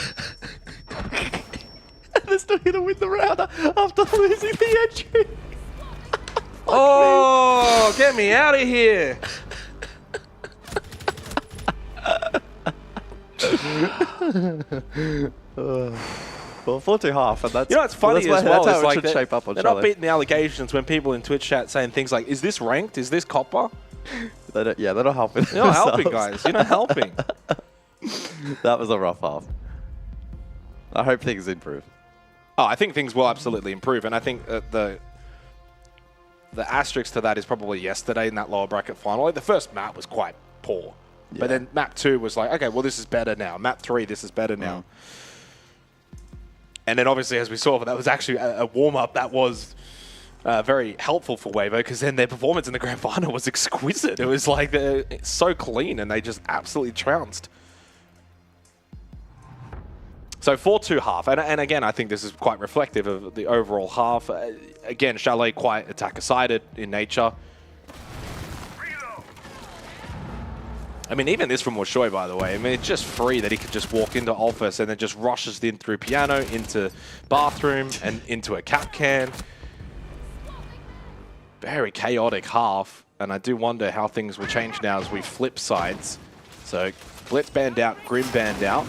They're still going to win the round after losing the entry. Oh, get me out of here. Well, 4-2-1/2, and that's... You know what's funny as well? That's how is it should shape up on they're Chalet. not beating the allegations when people in Twitch chat saying things like, is this ranked? Is this copper? They're not helping. You're not helping, guys. You're not helping. That was a rough half. I hope things improve. Oh, I think things will absolutely improve, and I think the asterisk to that is probably yesterday in that lower bracket final. Like, the first map was quite poor, but then map 2 was like, okay, well, this is better now. Map 3, this is better now. And then obviously, as we saw, that was actually a warm-up that was very helpful for Weibo, because then their performance in the grand final was exquisite. It was like it's so clean, and they just absolutely trounced. So 4-2-1/2, and again, I think this is quite reflective of the overall half. Again, Chalet quite attacker-sided in nature. I mean, even this from Washoy, by the way, I mean, it's just free that he could just walk into office and then just rushes in through piano, into bathroom, and into a cap can. Very chaotic half, and I do wonder how things will change now as we flip sides. So, Blitz banned out, Grim banned out.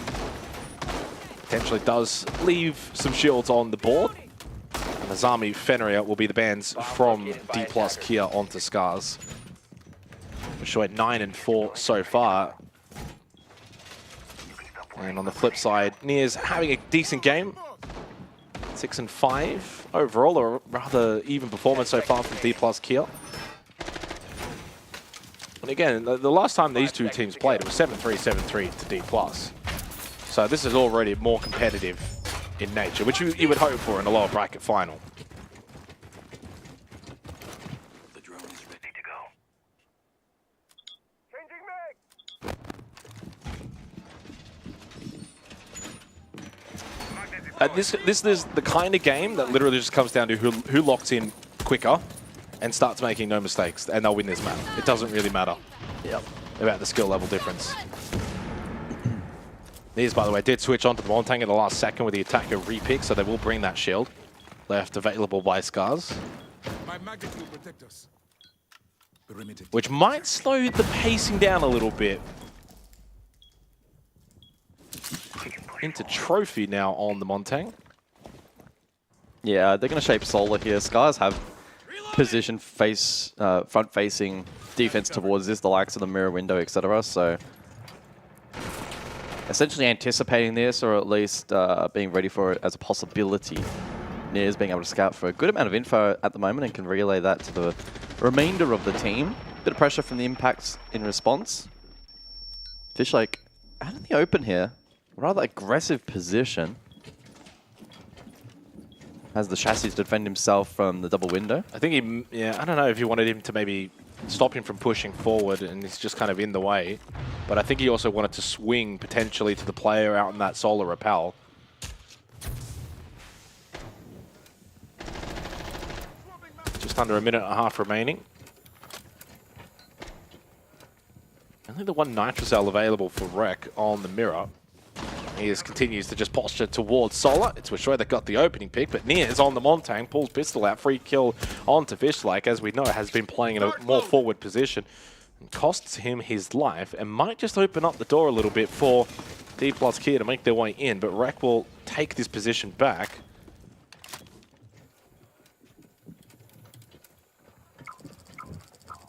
Potentially does leave some shields on the board. And Azami Fenrir will be the bans from D+ Kia onto Scars. We're showing 9-4 so far. And on the flip side, Nia's having a decent game. 6-5 overall, a rather even performance so far from D+ Kia. And again, the last time these two teams played, it was 7-3, 7-3 to D+. So this is already more competitive in nature, which you would hope for in a lower bracket final. The drone is ready to go. Changing mag. This is the kind of game that literally just comes down to who locks in quicker and starts making no mistakes, and they'll win this map. It doesn't really matter about the skill level difference. These, by the way, did switch onto the Montang at the last second with the attacker repick, so they will bring that shield left available by Scars. My magnet will protect us. which might slow the pacing down a little bit. Into Trophy now on the Montang. Yeah, they're going to shape Solar here. Scars have position front-facing defense towards this, the likes of the mirror window, etc. So essentially anticipating this, or at least being ready for it as a possibility. Near's being able to scout for a good amount of info at the moment and can relay that to the remainder of the team. Bit of pressure from the impacts in response. Fishlake out in the open here. Rather aggressive position. Has the chassis to defend himself from the double window. I think I don't know if he wanted him to maybe stop him from pushing forward, and he's just kind of in the way. But I think he also wanted to swing potentially to the player out in that solar rappel. Just under a minute and a half remaining. Only the one Nitrocell available for Rek on the mirror. He continues to just posture towards Solar. It's Wishoy that got the opening pick, but Nia's on the Montang, pulls pistol out, free kill onto Fishlake, as we know, has been playing in a more forward position. And costs him his life, and might just open up the door a little bit for D plus Kia to make their way in, but Rek will take this position back.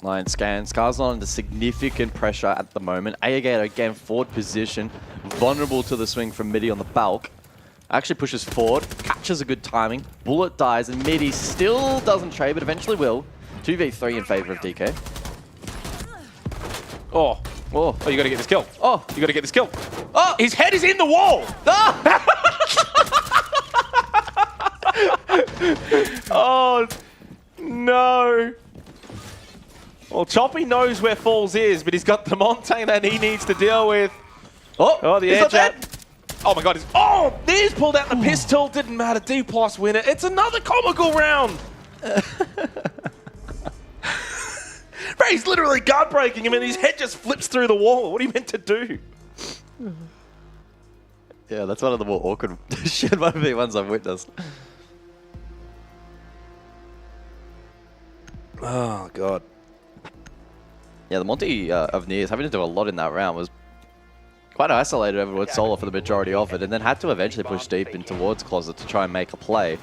Line scan. Scars not under significant pressure at the moment. Aegator again, forward position. Vulnerable to the swing from Midi on the bulk. Actually pushes forward. Catches a good timing. Bullet dies, and Midi still doesn't trade, but eventually will. 2v3 in favor of DK. Oh, you gotta get this kill. Oh, You gotta get this kill. oh, His head is in the wall! ah! Oh, no. Well, Choppy knows where Falls is, but he's got the Montang that he needs to deal with. Oh, the air jab. Oh my god, Nia's pulled out the pistol. Didn't matter, D plus winner. It's another comical round. Bro, he's literally guard breaking him and his head just flips through the wall. What are you meant to do? Yeah, that's one of the more awkward shit ones I've witnessed. Oh, God. Yeah, the Monty of Nia's having to do a lot in that round was quite isolated over with Solar for the majority of it, and then had to eventually push deep in towards Closet to try and make a play.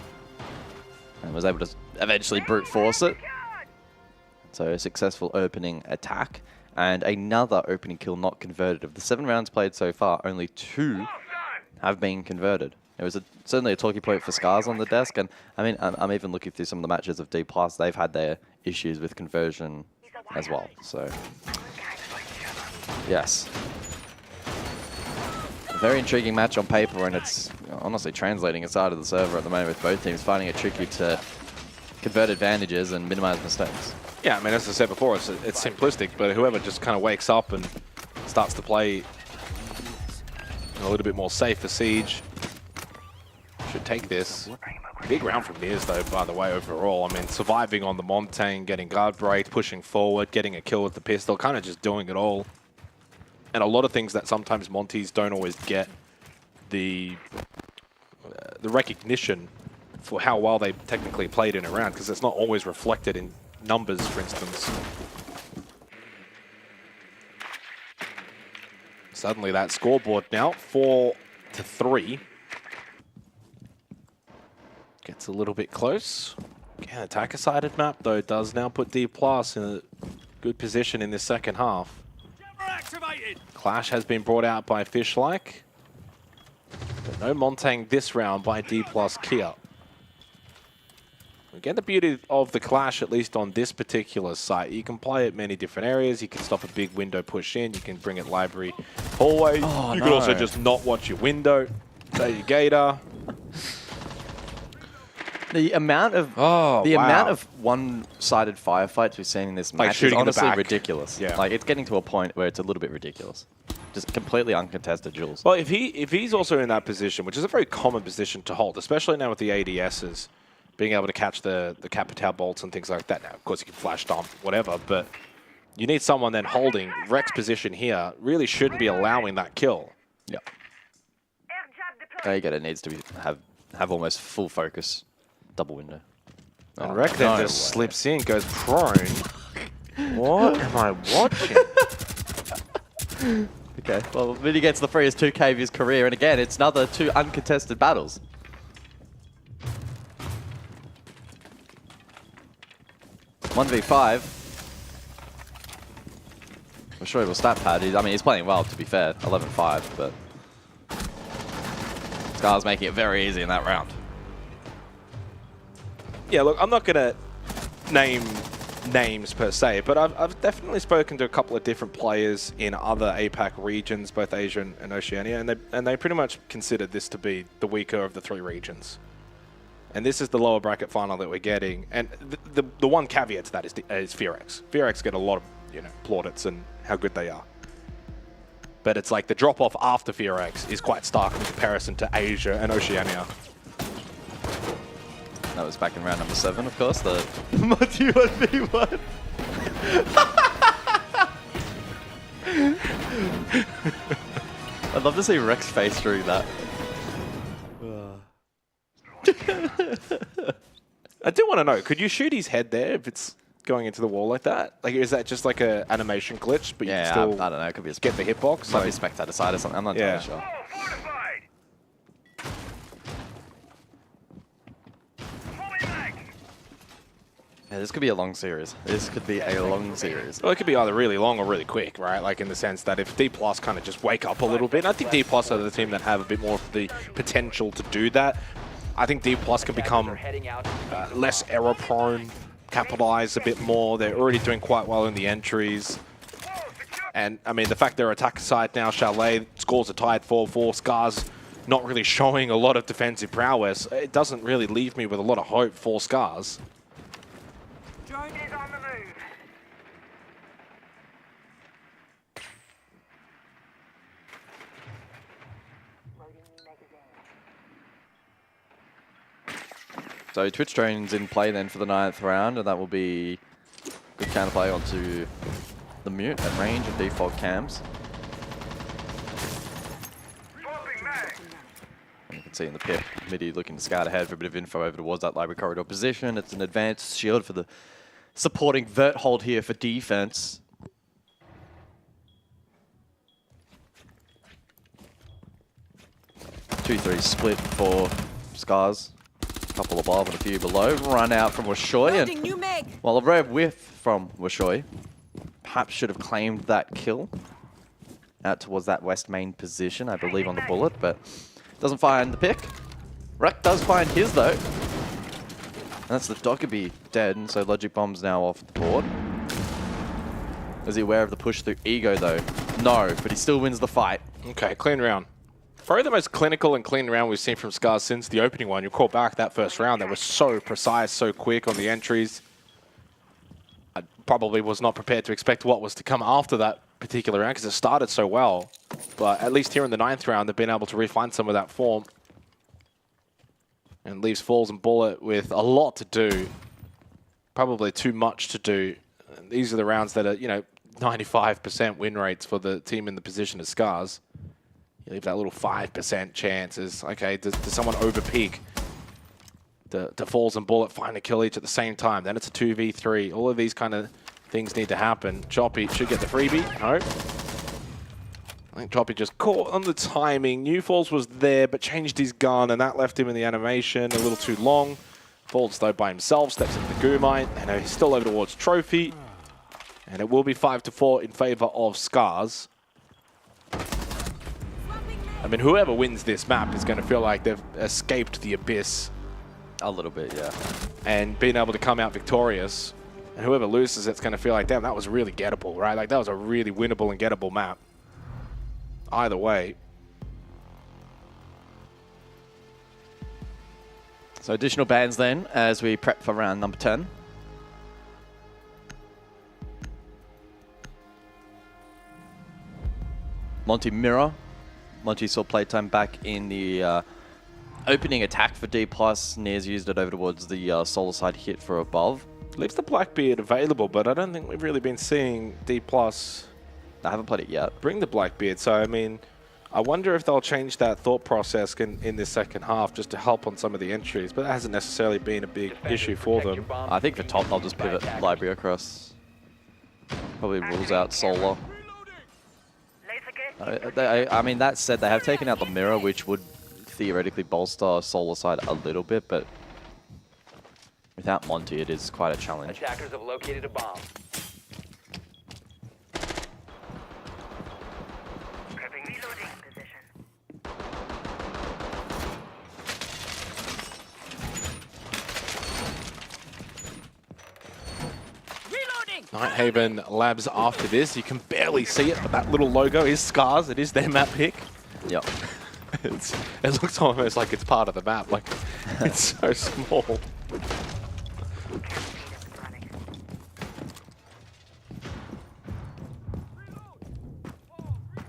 And was able to eventually brute force it. So a successful opening attack, and another opening kill not converted. Of the 7 rounds played so far, only 2 have been converted. It was certainly a talking point for Scars on the desk, and I mean, I'm even looking through some of the matches of D+, they've had their issues with conversion as well, so yes. A very intriguing match on paper, and it's honestly translating inside of the server at the moment with both teams finding it tricky to convert advantages and minimize mistakes. Yeah, I mean, as I said before, it's simplistic, but whoever just kind of wakes up and starts to play a little bit more safe for Siege should take this. Big round from Nia's, though, by the way, overall. I mean, surviving on the Montang, getting guard break, pushing forward, getting a kill with the pistol, kind of just doing it all. And a lot of things that sometimes Monties don't always get the recognition for how well they technically played in a round, because it's not always reflected in numbers, for instance. Suddenly that scoreboard now, 4-3. Gets a little bit close. Again, attacker-sided map, though, does now put D+ in a good position in this second half. Clash has been brought out by Fishlake. But no Montang this round by D+ Kia. Again, the beauty of the Clash, at least on this particular site, you can play it many different areas. You can stop a big window push in. You can bring it library hallway. You can also just not watch your window. There you Gator. The amount of amount of one-sided firefights we've seen in this match is honestly ridiculous. Yeah. Like, it's getting to a point where it's a little bit ridiculous. Just completely uncontested duels. Well, if he's also in that position, which is a very common position to hold, especially now with the ADSs, being able to catch the Capitao bolts and things like that. Now, of course, you can flash dump, whatever, but you need someone then holding. Rek's position here really shouldn't be allowing that kill. Yeah. Aegator needs to have almost full focus. Double window. And Rek then just slips in, goes prone. What am I watching? Okay, well, Vinny gets the freest 2K of his career, and again, it's another 2 uncontested battles. One v 5. I'm sure he will stat pad. I mean, he's playing well, to be fair. 11-5, but Scar's making it very easy in that round. Yeah, look, I'm not going to name names per se, but I've definitely spoken to a couple of different players in other APAC regions, both Asia and Oceania, and they pretty much consider this to be the weaker of the 3 regions. And this is the lower bracket final that we're getting. And the one caveat to that is Fearex. Fearex get a lot of plaudits and how good they are. But it's like the drop-off after Fearex is quite stark in comparison to Asia and Oceania. That was back in round number 7, of course, the Monty 1v1. I'd love to see Rex face during that. I do want to know, could you shoot his head there if it's going into the wall like that? Like, is that just like an animation glitch, but you can still I don't know, it could be a get the hitbox? Might be spectator side or something, I'm not entirely sure. Yeah, this could be a long series. This could be a long series. Well, it could be either really long or really quick, right? Like in the sense that if D+ kind of just wake up a little bit, I think D+ are the team that have a bit more of the potential to do that. I think D+ can become less error prone, capitalize a bit more. They're already doing quite well in the entries. And I mean, the fact they're attacker side now, Chalet scores are tied 4-4, Scars not really showing a lot of defensive prowess. It doesn't really leave me with a lot of hope for Scars. Drone is on the move. So Twitch drone's in play then for the 9th round, and that will be good counterplay onto the mute at range of default cams. And you can see in the pip, Midi looking to scout ahead for a bit of info over towards that library corridor position. It's an advanced shield for the supporting vert hold here for defense. Two, 3 split for Scars. A couple above and a few below. Run out from Washoy. And, well, a rare whiff from Washoy. Perhaps should have claimed that kill out towards that west main position, I believe, on the bullet, but doesn't find the pick. Rek does find his, though. And that's the Dokkaebi dead, and so Logic Bomb's now off the board. Is he aware of the push through Ego, though? No, but he still wins the fight. Okay, clean round. Probably the most clinical and clean round we've seen from Scars since the opening one. You call back that first round that was so precise, so quick on the entries. I probably was not prepared to expect what was to come after that particular round because it started so well. But at least here in the 9th round, they've been able to refine some of that form. And leaves Falls and Bullet with a lot to do. Probably too much to do. And these are the rounds that are, 95% win rates for the team in the position of Scars. You leave that little 5% chance as, okay, does someone overpeak? To Falls and Bullet find a kill each at the same time. Then it's a 2v3. All of these kind of things need to happen. Choppy should get the freebie. No. I think Choppy just caught on the timing. Knew Falls was there, but changed his gun, and that left him in the animation a little too long. Falls, though, by himself, steps into the goo mine, and he's still over towards Trophy. And it will be 5-4 in favor of Scars. I mean, whoever wins this map is going to feel like they've escaped the abyss. A little bit, yeah. And being able to come out victorious. And whoever loses, it's going to feel like, damn, that was really gettable, right? Like, that was a really winnable and gettable map. Either way. So additional bans then, as we prep for round number 10. Monty Mirror. Monty saw playtime back in the opening attack for D+. Nair's used it over towards the solar side hit for above. Leaves the Blackbeard available, but I don't think we've really been seeing D+. I haven't played it yet. Bring the Blackbeard. So, I mean, I wonder if they'll change that thought process in this second half just to help on some of the entries, but that hasn't necessarily been a big issue for them. I think for top, they'll just pivot library across. Probably rules out Solar. Laser gate. I mean, that said, they have taken out the mirror, which would theoretically bolster Solar side a little bit, but without Monty, it is quite a challenge. Attackers have located a bomb. Prepping reloading position. Reloading. Nighthaven Labs after this. You can barely see it, but that little logo is Scars. It is their map pick. Yep. It looks almost like it's part of the map. Like, it's so small.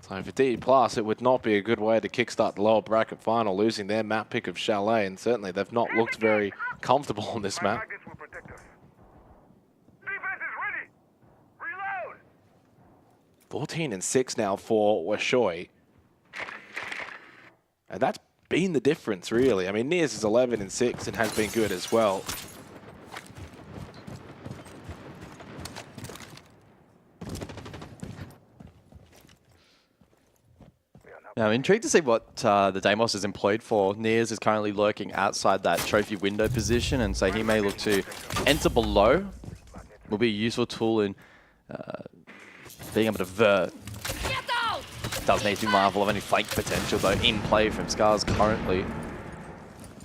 So for D+, it would not be a good way to kickstart the lower bracket final, losing their map pick of Chalet, and certainly they've not looked very comfortable on this map. Targets will protect us. Defense is ready. Reload. 14-6 now for Washoy. And that's been the difference, really. I mean, Nias is 11-6 and has been good as well. Yeah, I'm intrigued to see what the Deimos is employed for. Nias is currently lurking outside that trophy window position, and so he may look to enter below. Will be a useful tool in being able to vert. Does need to be mindful of any flank potential, though, in play from Scars currently.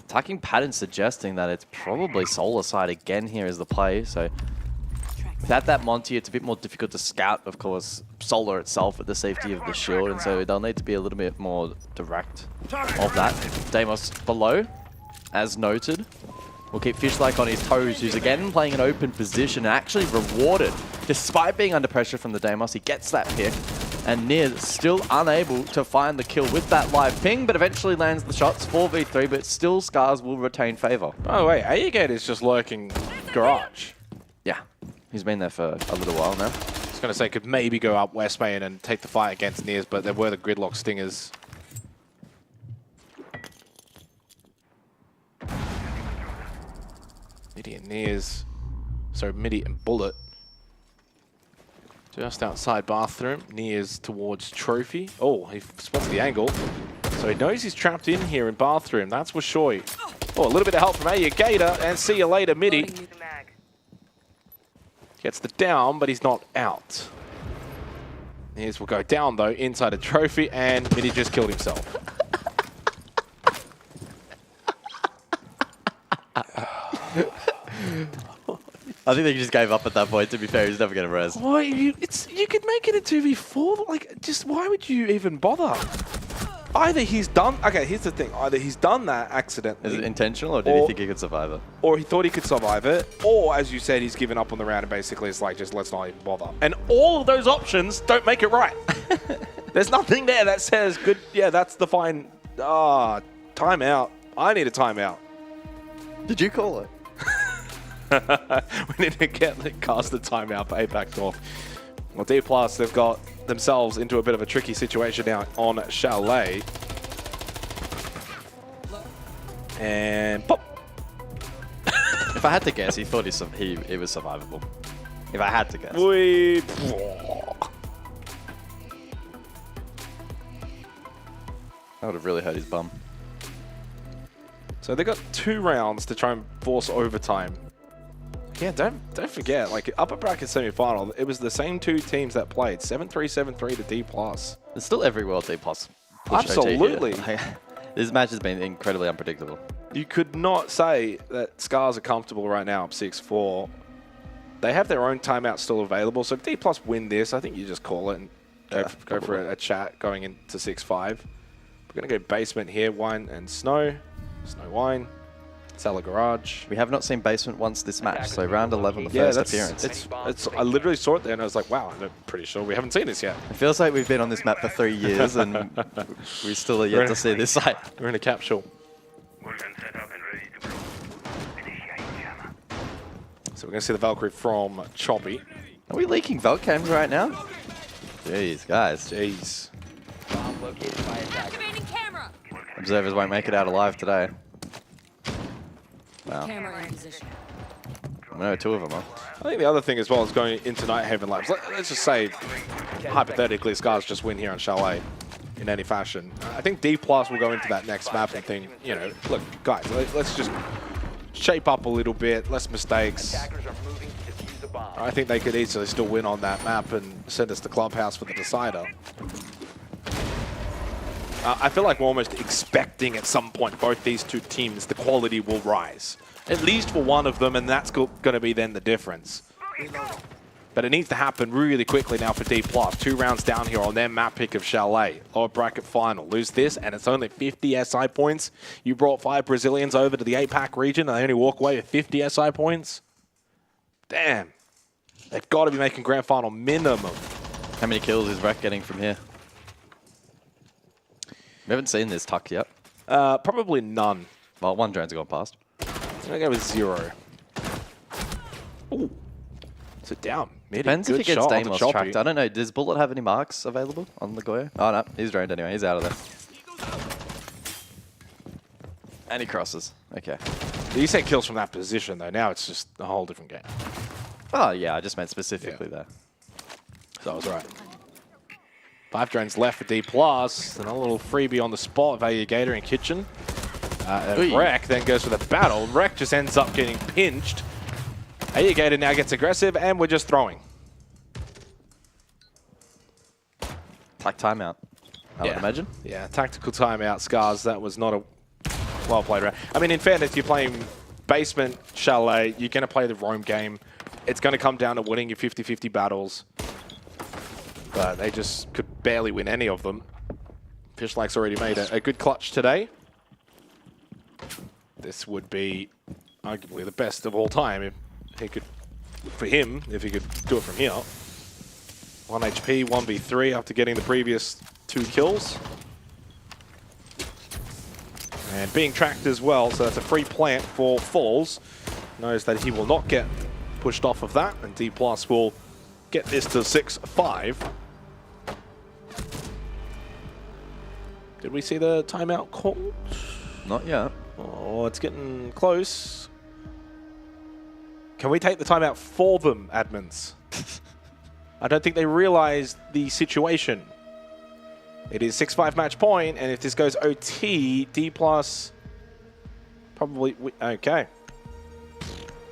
Attacking pattern suggesting that it's probably Solar side again here is the play, so without that Monty, it's a bit more difficult to scout, of course, Solar itself with the safety of the shield, and so they'll need to be a little bit more direct of that. Deimos below, as noted. We'll keep Fishlike on his toes, who's again playing an open position and actually rewarded. Despite being under pressure from the Deimos, he gets that pick. And Nias still unable to find the kill with that live ping, but eventually lands the shots, 4v3, but still Scars will retain favor. By the way, Ayagate is just lurking garage. Yeah, he's been there for a little while now. I was going to say, could maybe go up West Main and take the fight against Nias, but there were the gridlock stingers. Midi and Nias, so Midi and Bullet. Just outside bathroom, Nias towards Trophy. Oh, he spots the angle. So he knows he's trapped in here in bathroom. That's Washoy. Oh, a little bit of help from Ayagator, and see you later, Midi. Gets the down, but he's not out. Nias will go down, though, inside a Trophy, and Midi just killed himself. I think they just gave up at that point, to be fair. He's never going to res. Why you could make it a 2v4. Like, just why would you even bother? Either he's done. Okay, here's the thing. Either he's done that accidentally. Is it intentional, or did he think he could survive it? Or he thought he could survive it. Or, as you said, he's given up on the round and basically it's like, just let's not even bother. And all of those options don't make it right. There's nothing there that says, good, yeah, that's the fine. Timeout. I need a timeout. Did you call it? We need to cast the timeout for APAC North. Well, D+, they've got themselves into a bit of a tricky situation now on Chalet. And pop! If I had to guess, he thought it was survivable. If I had to guess. That would have really hurt his bum. So they got 2 rounds to try and force overtime. Yeah, don't forget, like upper bracket semi-final, it was the same 2 teams that played, 7-3, 7-3 to D+. There's still every world D+. Absolutely. This match has been incredibly unpredictable. You could not say that Scars are comfortable right now up 6-4. They have their own timeout still available, so if D+ win this, I think you just call it and go for a chat going into 6-5. We're going to go basement here, Wine and Snow. Snow Wine. Cellar Garage. We have not seen basement once this match, so round 11, the first appearance. I literally saw it there and I was like, wow, I'm pretty sure we haven't seen this yet. It feels like we've been on this map for 3 years and we still are yet to see this site. We're in a capsule. So we're going to see the Valkyrie from Choppy. Are we leaking Valcams right now? Jeez, guys. Jeez. Activating camera. Observers won't make it out alive today. Wow. Camera in position. I know 2 of them are. I think the other thing as well is going into Nighthaven Labs. Let's just say, hypothetically, Scars just win here on Chalet in any fashion. I think D+ will go into that next map and think, you know, look, guys, let's just shape up a little bit, less mistakes. I think they could easily still win on that map and send us to Clubhouse for the decider. I feel like we're almost expecting at some point both these two teams, the quality will rise. At least for one of them, and that's going to be then the difference. But it needs to happen really quickly now for D+. 2 rounds down here on their map pick of Chalet. Lower bracket final. Lose this, and it's only 50 SI points. You brought 5 Brazilians over to the APAC region, and they only walk away with 50 SI points. Damn. They've got to be making grand final minimum. How many kills is Rek getting from here? We haven't seen this tuck yet. Probably none. Well, 1 drone's gone past. I'm going to go with 0. Ooh. It's a down. Mid. Depends if he Good gets shot on the Damos choppy. tracked. I don't know. Does Bullet have any marks available on the Goyo? Oh, no. He's droned anyway. He's out of there. And he crosses. Okay. You say kills from that position, though. Now it's just a whole different game. Oh, yeah. I just meant specifically there. So I was right. 5 drones left for D+. And a little freebie on the spot. Gator and Kitchen. Rek then goes for the battle. Rek just ends up getting pinched. Gator now gets aggressive, and we're just throwing. Tack timeout, I would imagine. Yeah, tactical timeout, Scars. That was not a well-played round. I mean, in fairness, you're playing basement Chalet. You're going to play the roam game. It's going to come down to winning your 50-50 battles. But they just could barely win any of them. Fishlike's already made a good clutch today. This would be arguably the best of all time if he could, for him, if he could do it from here. 1 HP, 1v3 after getting the previous 2 kills. And being tracked as well, so that's a free plant for Falls. Knows that he will not get pushed off of that, and D+ will get this to 6-5. Did we see the timeout called? Not yet. Oh, it's getting close. Can we take the timeout for them, admins? I don't think they realized the situation. It is 6-5 match point, and if this goes OT, D+ probably... Okay.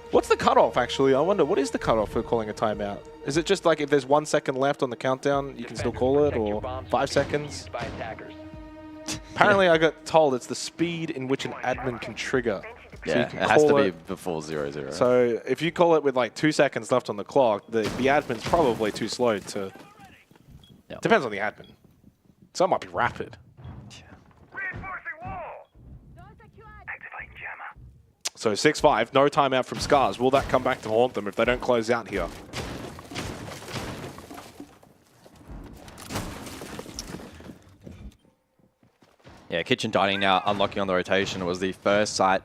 What's the cutoff, actually? I wonder, what is the cutoff for calling a timeout? Is it just like if there's 1 second left on the countdown, you can still call it, or 5 seconds? Apparently, I got told it's the speed in which an admin can trigger. Yeah, So it has to be before 0-0. So if you call it with like 2 seconds left on the clock, the admin's probably too slow to... Yep. Depends on the admin. Some might be rapid. Reinforcing wall. Activating jammer. So 6-5, no timeout from Scars. Will that come back to haunt them if they don't close out here? Yeah, Kitchen Dining now unlocking on the rotation. It was the first site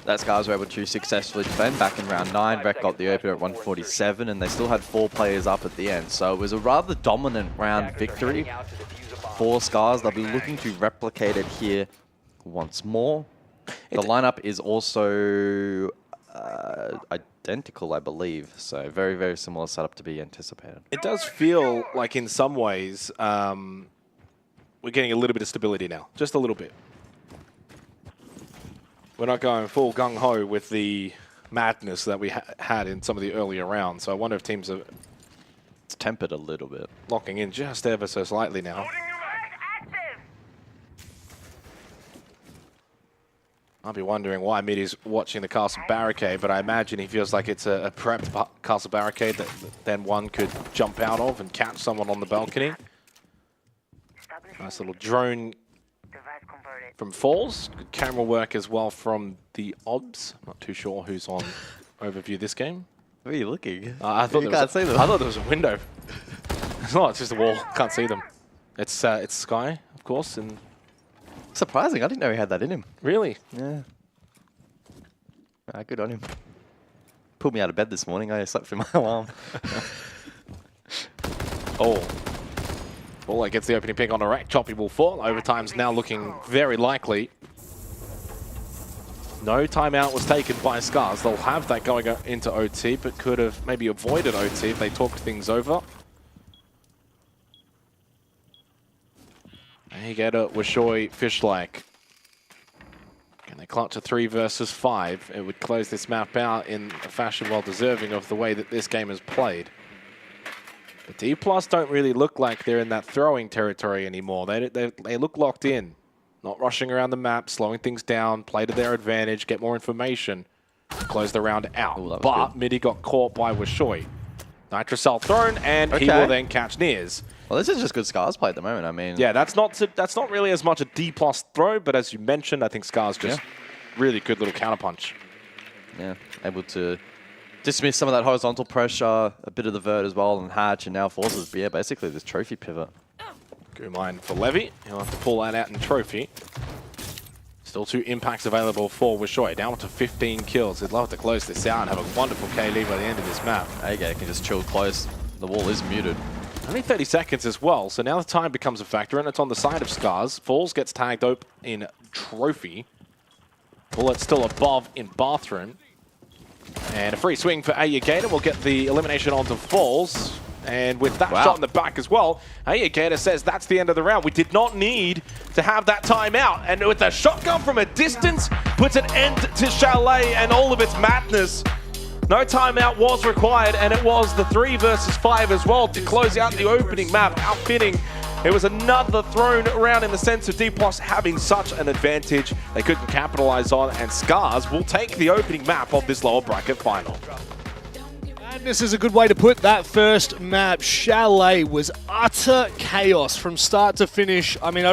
that Scars were able to successfully defend back in round 9. Rek got the opener at 147, and they still had 4 players up at the end. So it was a rather dominant round victory for Scars. They'll be looking to replicate it here once more. The lineup is also identical, I believe. So very, very similar setup to be anticipated. It does feel like in some ways we're getting a little bit of stability now. Just a little bit. We're not going full gung-ho with the madness that we had in some of the earlier rounds. So I wonder if teams are... It's tempered a little bit. Locking in just ever so slightly now. I'll be wondering why Mid is watching the castle barricade, but I imagine he feels like it's a prepped castle barricade that then one could jump out of and catch someone on the balcony. Nice little drone from Falls. Good camera work as well from the OBS. Not too sure who's on overview this game. Where are you looking? I thought You can't see them. I thought there was a window. It's not, it's just a wall. Can't see them. It's Sky, of course, and... Surprising, I didn't know he had that in him. Really? Yeah. Good on him. Pulled me out of bed this morning. I slept through my alarm. Oh. Baller gets the opening pick on a rack. Choppy will fall. Overtime's now looking very likely. No timeout was taken by Scars. They'll have that going into OT, but could have maybe avoided OT if they talked things over. And you get a Wishoy Fishlike. Can they clutch a 3 versus 5? It would close this map out in a fashion well deserving of the way that this game is played. The D+ don't really look like they're in that throwing territory anymore. They look locked in. Not rushing around the map, slowing things down, play to their advantage, get more information, close the round out. Ooh, but Midi got caught by Wishoy. Nitrocell thrown, and he will then catch Nears. Well, this is just good Scars play at the moment. I mean, Yeah, that's not really as much a D+ throw, but as you mentioned, I think Scars just really good little counterpunch. yeah, able to dismiss some of that horizontal pressure, a bit of the vert as well, and Hatch, and now forces, yeah, basically this trophy pivot. Good mind for Levy. He'll have to pull that out in trophy. Still 2 impacts available for Wishoy. Down to 15 kills. They'd love to close this out and have a wonderful K lead by the end of this map. Aga can just chill close. The wall is muted. Only 30 seconds as well, so now the time becomes a factor, and it's on the side of Scars. Falls gets tagged up in trophy. Bullet still above in bathroom. And a free swing for Ayagator will get the elimination onto Falls. And with that shot in the back as well, Ayagator says that's the end of the round. We did not need to have that timeout. And with a shotgun from a distance, puts an end to Chalet and all of its madness. No timeout was required, and it was the 3 versus 5 as well to close out the opening map, outfitting. It was another thrown around in the sense of D+ having such an advantage they couldn't capitalize on, and Scars will take the opening map of this lower bracket final. And this is a good way to put that first map. Chalet was utter chaos from start to finish. I mean,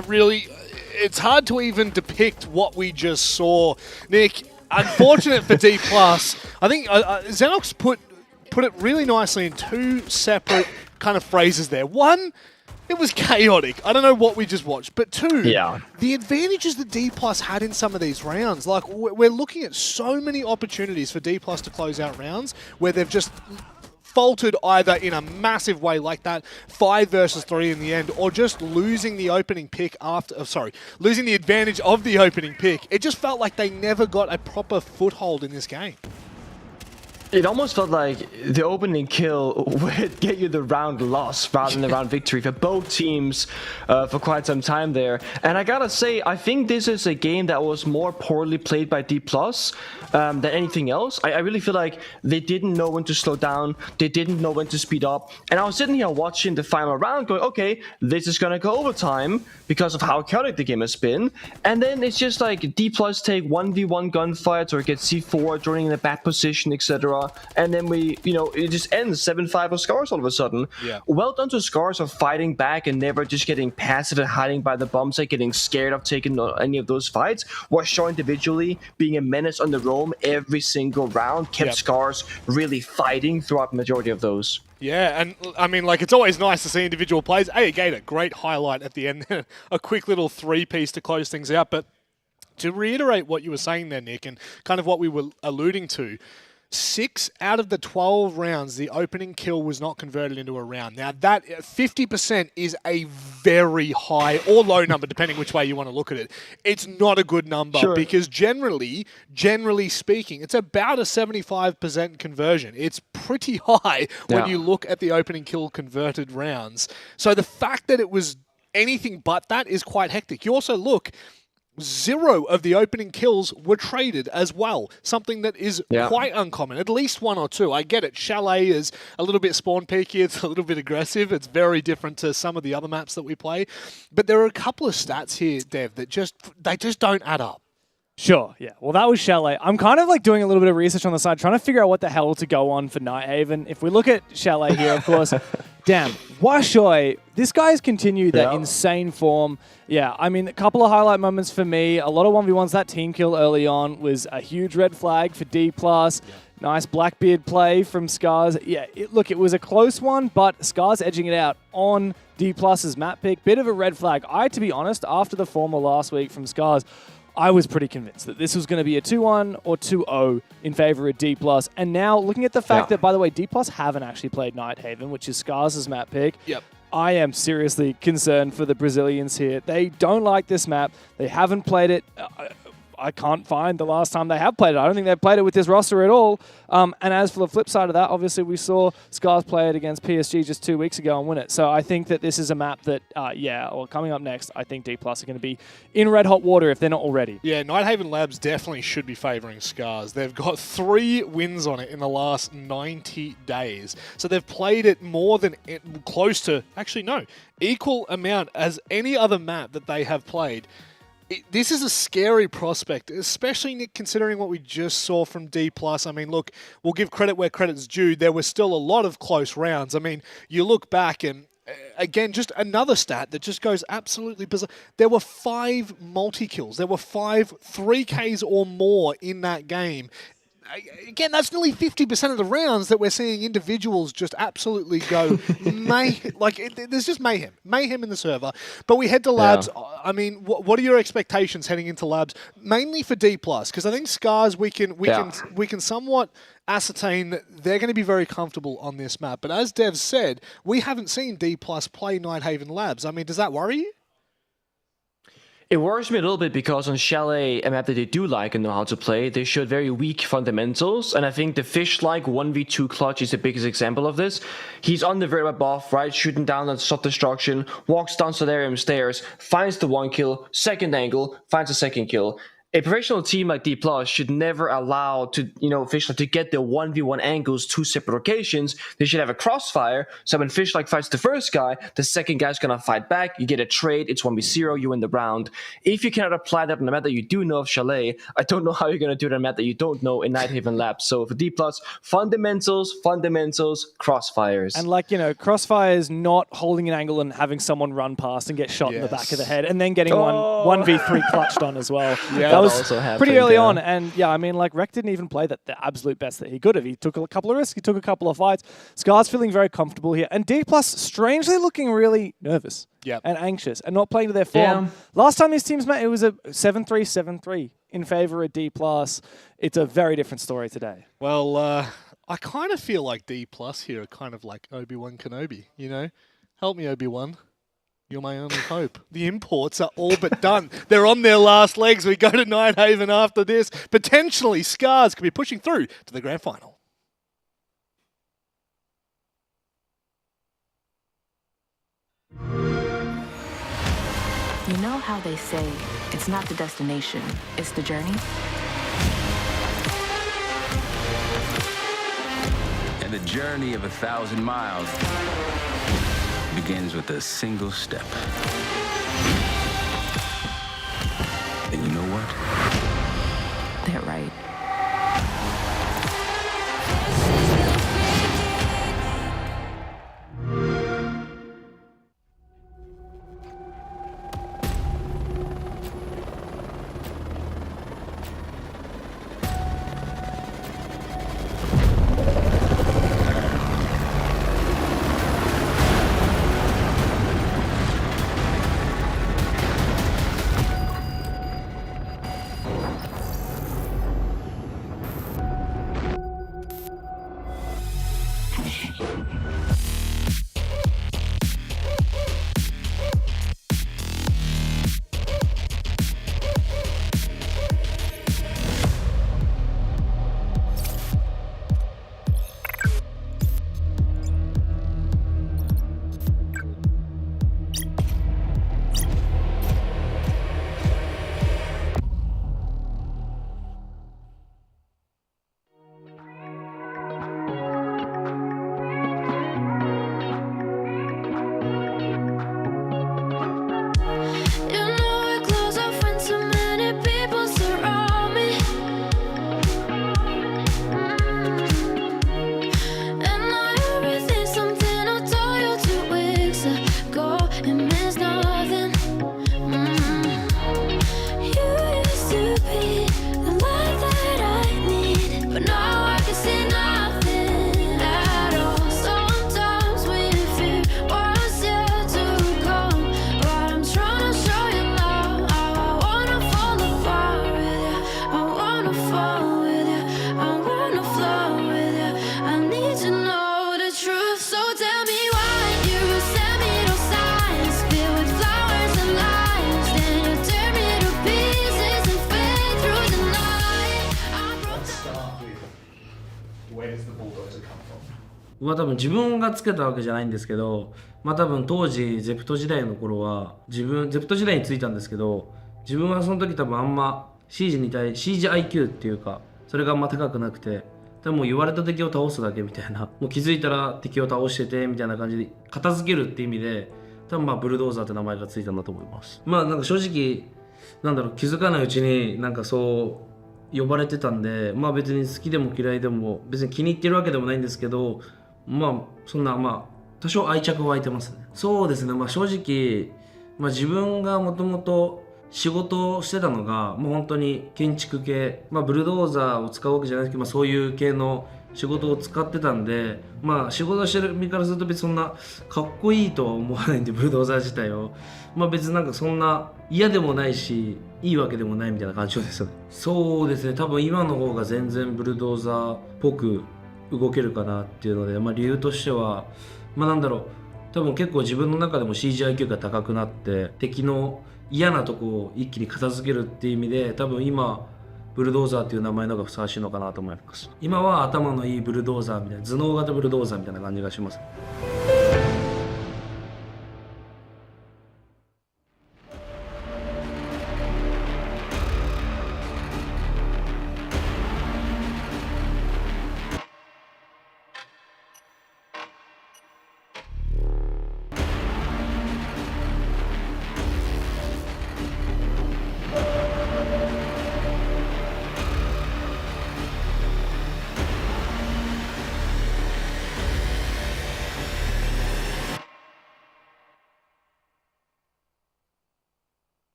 it's hard to even depict what we just saw. Nick, unfortunate for D+. I think Xenox put it really nicely in 2 separate kind of phrases there. One, it was chaotic. I don't know what we just watched. But 2, the advantages that D+ had in some of these rounds. Like, we're looking at so many opportunities for D+ to close out rounds where they've just faltered either in a massive way like that 5 versus 3 in the end, or just losing the opening pick losing the advantage of the opening pick. It just felt like they never got a proper foothold in this game. It almost felt like the opening kill would get you the round loss rather than the round victory for both teams for quite some time there. And I gotta say, I think this is a game that was more poorly played by D+, than anything else. I really feel like they didn't know when to slow down, they didn't know when to speed up. And I was sitting here watching the final round going, okay, this is gonna go overtime because of how chaotic the game has been. And then it's just like D+ take 1v1 gunfights or get C4 joining in a bad position, etc. And then it just ends 7-5 of Scars all of a sudden. Yeah. Well done to Scars of fighting back and never just getting passive and hiding by the bombs, like getting scared of taking any of those fights. Washaw individually being a menace on the roam every single round, kept Scars really fighting throughout the majority of those. Yeah, and I mean, like, it's always nice to see individual plays. Ayagator, great highlight at the end. A quick little 3-piece to close things out. But to reiterate what you were saying there, Nick, and kind of what we were alluding to, 6 out of the 12 rounds, the opening kill was not converted into a round. Now, that 50% is a very high or low number, depending which way you want to look at it. It's not a good number because generally speaking, it's about a 75% conversion. It's pretty high when you look at the opening kill converted rounds. So the fact that it was anything but that is quite hectic. You also look, 0 of the opening kills were traded as well. Something that is quite uncommon. At least 1 or 2. I get it. Chalet is a little bit spawn peaky. It's a little bit aggressive. It's very different to some of the other maps that we play. But there are a couple of stats here, Dev, that just don't add up. Sure, yeah. Well, that was Chalet. I'm kind of like doing a little bit of research on the side, trying to figure out what the hell to go on for Nighthaven. If we look at Chalet here, of course, damn, Washoy, this guy's continued that insane form. Yeah, I mean, a couple of highlight moments for me. A lot of 1v1s. That team kill early on was a huge red flag for D+. Nice Blackbeard play from Scars. Yeah, it was a close one, but Scars edging it out on D+'s map pick. Bit of a red flag. To be honest, after the former last week from Scars, I was pretty convinced that this was going to be a 2-1 or 2-0 in favor of D+. And now, looking at the fact that, by the way, D+ haven't actually played Nighthaven, which is Scars' map pick, I am seriously concerned for the Brazilians here. They don't like this map. They haven't played it. I can't find the last time they have played it. I don't think they've played it with this roster at all. And as for the flip side of that, obviously we saw Scars play it against PSG just 2 weeks ago and win it. So I think that this is a map that, coming up next, I think D+ are going to be in red hot water if they're not already. Yeah, Nighthaven Labs definitely should be favouring Scars. They've got 3 wins on it in the last 90 days. So they've played it more than close to, actually no, equal amount as any other map that they have played. This is a scary prospect, especially, Nick, considering what we just saw from D+. I mean, look, we'll give credit where credit's due. There were still a lot of close rounds. I mean, you look back and, again, just another stat that just goes absolutely bizarre. There were 5 multi-kills. There were 5 3Ks or more in that game. Again, that's nearly 50% of the rounds that we're seeing individuals just absolutely go there's just mayhem in the server. But we head to Labs. Yeah. I mean, what are your expectations heading into Labs, mainly for D+? Because I think Scars we can somewhat ascertain that they're going to be very comfortable on this map. But as Dev said, we haven't seen D+ play Nighthaven Labs. I mean, does that worry you? It worries me a little bit because on Chalet, a map that they do like and know how to play, they showed very weak fundamentals. And I think the Fish-like 1v2 clutch is the biggest example of this. He's on the very above, right, shooting down on shot destruction, walks down Solarium stairs, finds the 1 kill, second angle, finds a second kill. A professional team like D+ should never allow Fish to get the 1v1 angles 2 separate locations. They should have a crossfire, so when Fish fights the first guy, the second guy's gonna fight back, you get a trade, it's 1v0, you win the round. If you cannot apply that on a map that you do know of Chalet, I don't know how you're gonna do it on a map that you don't know in Nighthaven Labs. So for D+, fundamentals, crossfires. And crossfire is not holding an angle and having someone run past and get shot in the back of the head, and then getting 1v3 clutched on as well. Yeah. That was pretty early on, and Rek didn't even play the absolute best that he could have. He took a couple of risks, he took a couple of fights. Scar's feeling very comfortable here, and D+ strangely looking really nervous and anxious and not playing to their form. Yeah. Last time these teams met, it was a 7-3, 7-3 in favor of D+. It's a very different story today. Well, I kind of feel like D+ here are kind of like Obi-Wan Kenobi, Help me, Obi-Wan. You're my only hope. The imports are all but done. They're on their last legs. We go to Nighthaven after this. Potentially, Scars could be pushing through to the grand final. You know how they say, it's not the destination, it's the journey? And the journey of 1,000 miles begins with a single step. And you know what? They're right. は多分自分がつけたわけじゃないんですけど、まあ多分当時ゼプト時代の頃はゼプト時代についたんですけど、自分はその時多分あんま CGIQ っていうかそれがあんま高くなくて、多分もう言われた敵を倒すだけみたいな、もう気づいたら敵を倒しててみたいな感じで片付けるって意味で、多分まあブルドーザーって名前がついたんだと思います。まあなんか正直なんだろう、気づかないうちになんかそう呼ばれてたんで、まあ別に好きでも嫌いでも別に気に入ってるわけでもないんですけど、まあそんなまあ多少愛着湧いてますね。そうですね、まあ正直、まあ、自分がもともと仕事をしてたのがもう本当に建築系、まあ、ブルドーザーを使うわけじゃないですけど、まあ、そういう系の仕事を使ってたんで、まあ仕事してる身からすると別にそんなかっこいいとは思わないんで、ブルドーザー自体をまあ別になんかそんな嫌でもないしいいわけでもないみたいな感じですよね。そうですね、多分今の方が全然ブルドーザーっぽく動けるかなっていうので、まあ理由としてはまあなんだろう、多分結構自分の中でも CGIQ が高くなって敵の嫌なとこを一気に片付けるっていう意味で、多分今ブルドーザーっていう名前の方がふさわしいのかなと思います。今は頭のいいブルドーザーみたいな、頭脳型ブルドーザーみたいな感じがします。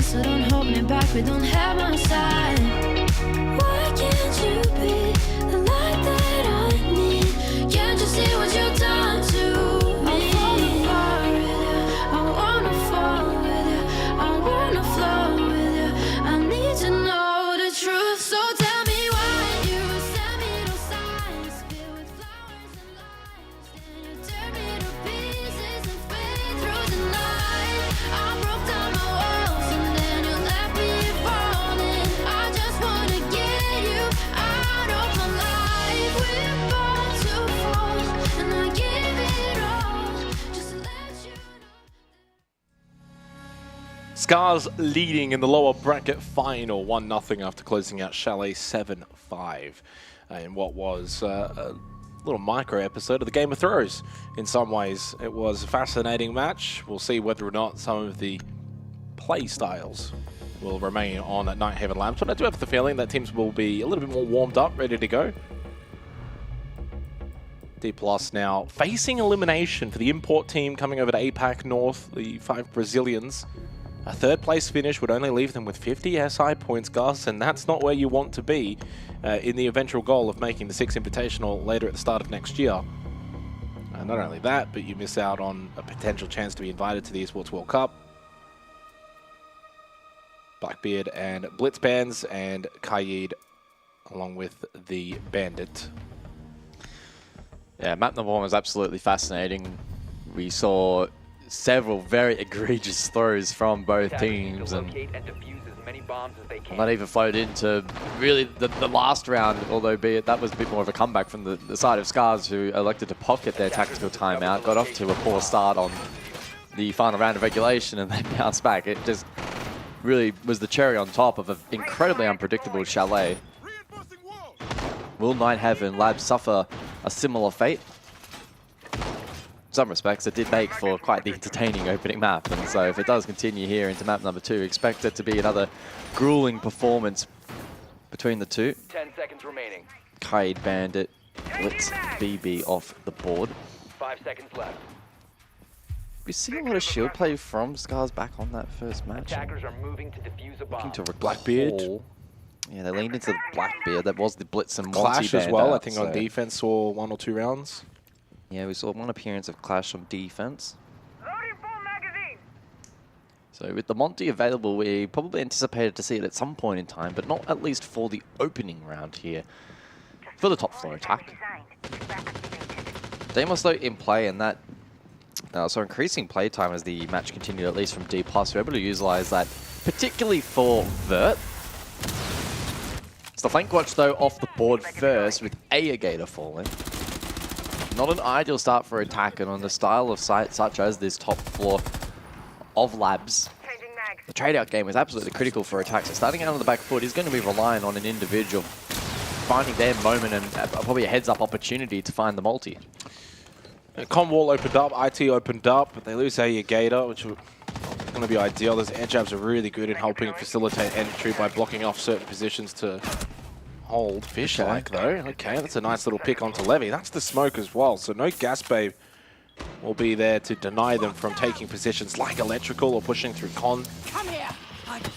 So don't hold me back, we don't have my side. Why can't you be the light that I need? Can't you see what you've done to me? I wanna fall with you, I wanna flow with you. I need to know the truth, so tell me why you send me those signs filled with flowers and lies. Then you tear me to pieces and fade through the night. I broke down my walls and then you left me falling. I just wanna get you out of my life. We're born to fall and I give it all just to let you know. Scars leading in the lower bracket final 1-0 after closing out Chalet 7-5 in what was a little micro episode of the Game of Throws. In some ways, it was a fascinating match. We'll see whether or not some of the play styles will remain on at Nighthaven Labs, but I do have the feeling that teams will be a little bit more warmed up, ready to go. D+ now facing elimination for the import team coming over to APAC North, the 5 Brazilians. A third place finish would only leave them with 50 SI points, Gus, and that's not where you want to be in the eventual goal of making the 6 Invitational later at the start of next year. Not only that, but you miss out on a potential chance to be invited to the Esports World Cup. Blackbeard and Blitzbands and Kaid along with the Bandit. Yeah, map number 1 was absolutely fascinating. We saw several very egregious throws from both teams, and And that even flowed into really the last round, although be it that was a bit more of a comeback from the side of Scars, who elected to pocket their tactical timeout, got off to a poor start on the final round of regulation, and they bounced back. It just really was the cherry on top of an incredibly unpredictable Chalet. Will Nighthaven Labs suffer a similar fate? In some respects, it did make for quite the entertaining opening map, and so if it does continue here into map number 2, expect it to be another grueling performance between the two. 10 seconds remaining. Kaid Bandit, Blitz BB off the board. 5 seconds left. We see a lot of shield play from Scars back on that first match. Attackers are moving to defuse a bomb. Looking to Blackbeard. Yeah, they leaned into the Blackbeard. That was the Blitz and Monty Clash as well, I Bandit, think so. on defense saw 1 or 2 rounds. Yeah, we saw one appearance of Clash on defense. Loading full magazine. So with the Monty available, we probably anticipated to see it at some point in time, but not at least for the opening round here for the top floor attack. Deimos though in play, and that so increasing play time as the match continued, at least from D+. We're able to utilize that, particularly for Vert. It's the flank watch though off the board first with Gator falling. Not an ideal start for attack, and on the style of site such as this top floor of Labs, the trade-out game is absolutely critical for attack. So starting out on the back foot is going to be relying on an individual finding their moment and probably a heads-up opportunity to find the multi. Conwall opened up, IT opened up, but they lose Gator, which is going to be ideal. Those air jabs are really good in helping facilitate entry by blocking off certain positions to hold. Fish-like though. Okay, that's a nice little pick onto Levy. That's the smoke as well, so no gas bay will be there to deny them from taking positions like electrical or pushing through con.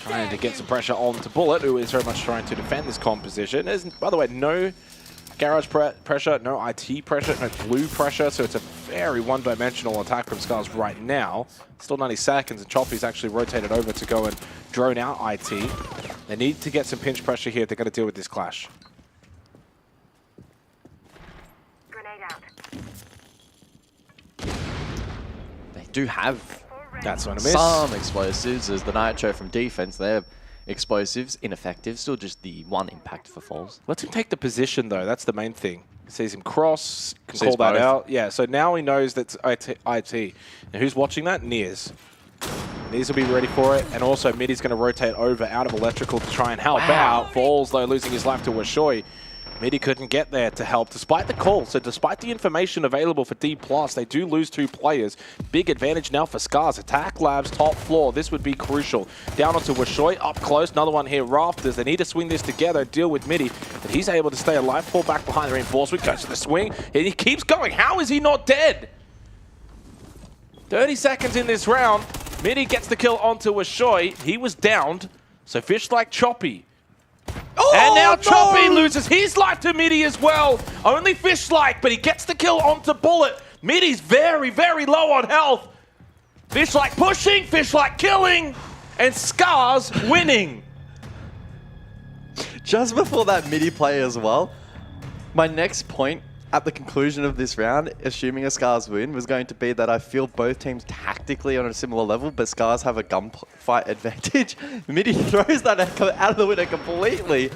Trying to get some pressure onto Bullet, who is very much trying to defend this con position. There's, by the way, no garage pressure, no IT pressure, no blue pressure, so it's a very one-dimensional attack from Scars right now. Still 90 seconds, and Choppy's actually rotated over to go and drone out IT. They need to get some pinch pressure here if they're going to deal with this clash. Grenade out. They do have That's on a miss. some explosives, as the Nitro from defense, they're explosives, ineffective, still just the one impact for falls. Let him take the position, though. That's the main thing. Sees him cross, can Sees call that both. out. Yeah, so now he knows that's IT. Now, who's watching that? Niers. Niers will be ready for it, and also Midi's going to rotate over out of electrical to try and help out. Falls, though, losing his life to Washoy. Midi couldn't get there to help, despite the call. So despite the information available for D+, they do lose 2 players. Big advantage now for Scars. Attack Labs, top floor. This would be crucial. Down onto Washoy, up close. Another one here, Rafters. They need to swing this together, deal with Midi. But he's able to stay alive, fall back behind the reinforcement, goes to the swing, and he keeps going. How is he not dead? 30 seconds in this round. Midi gets the kill onto Washoy. He was downed. So Fish like Choppy. Oh, and now Choppy loses his life to Midi as well. Only Fish-like, but he gets the kill onto Bullet. Midi's very, very low on health. Fish-like pushing, Fish-like killing, and Scars winning. Just before that Midi play as well, my next point at the conclusion of this round, assuming a Scars win, was going to be that I feel both teams tactically on a similar level, but Scars have a gunfight advantage. Midi throws that out of the window completely.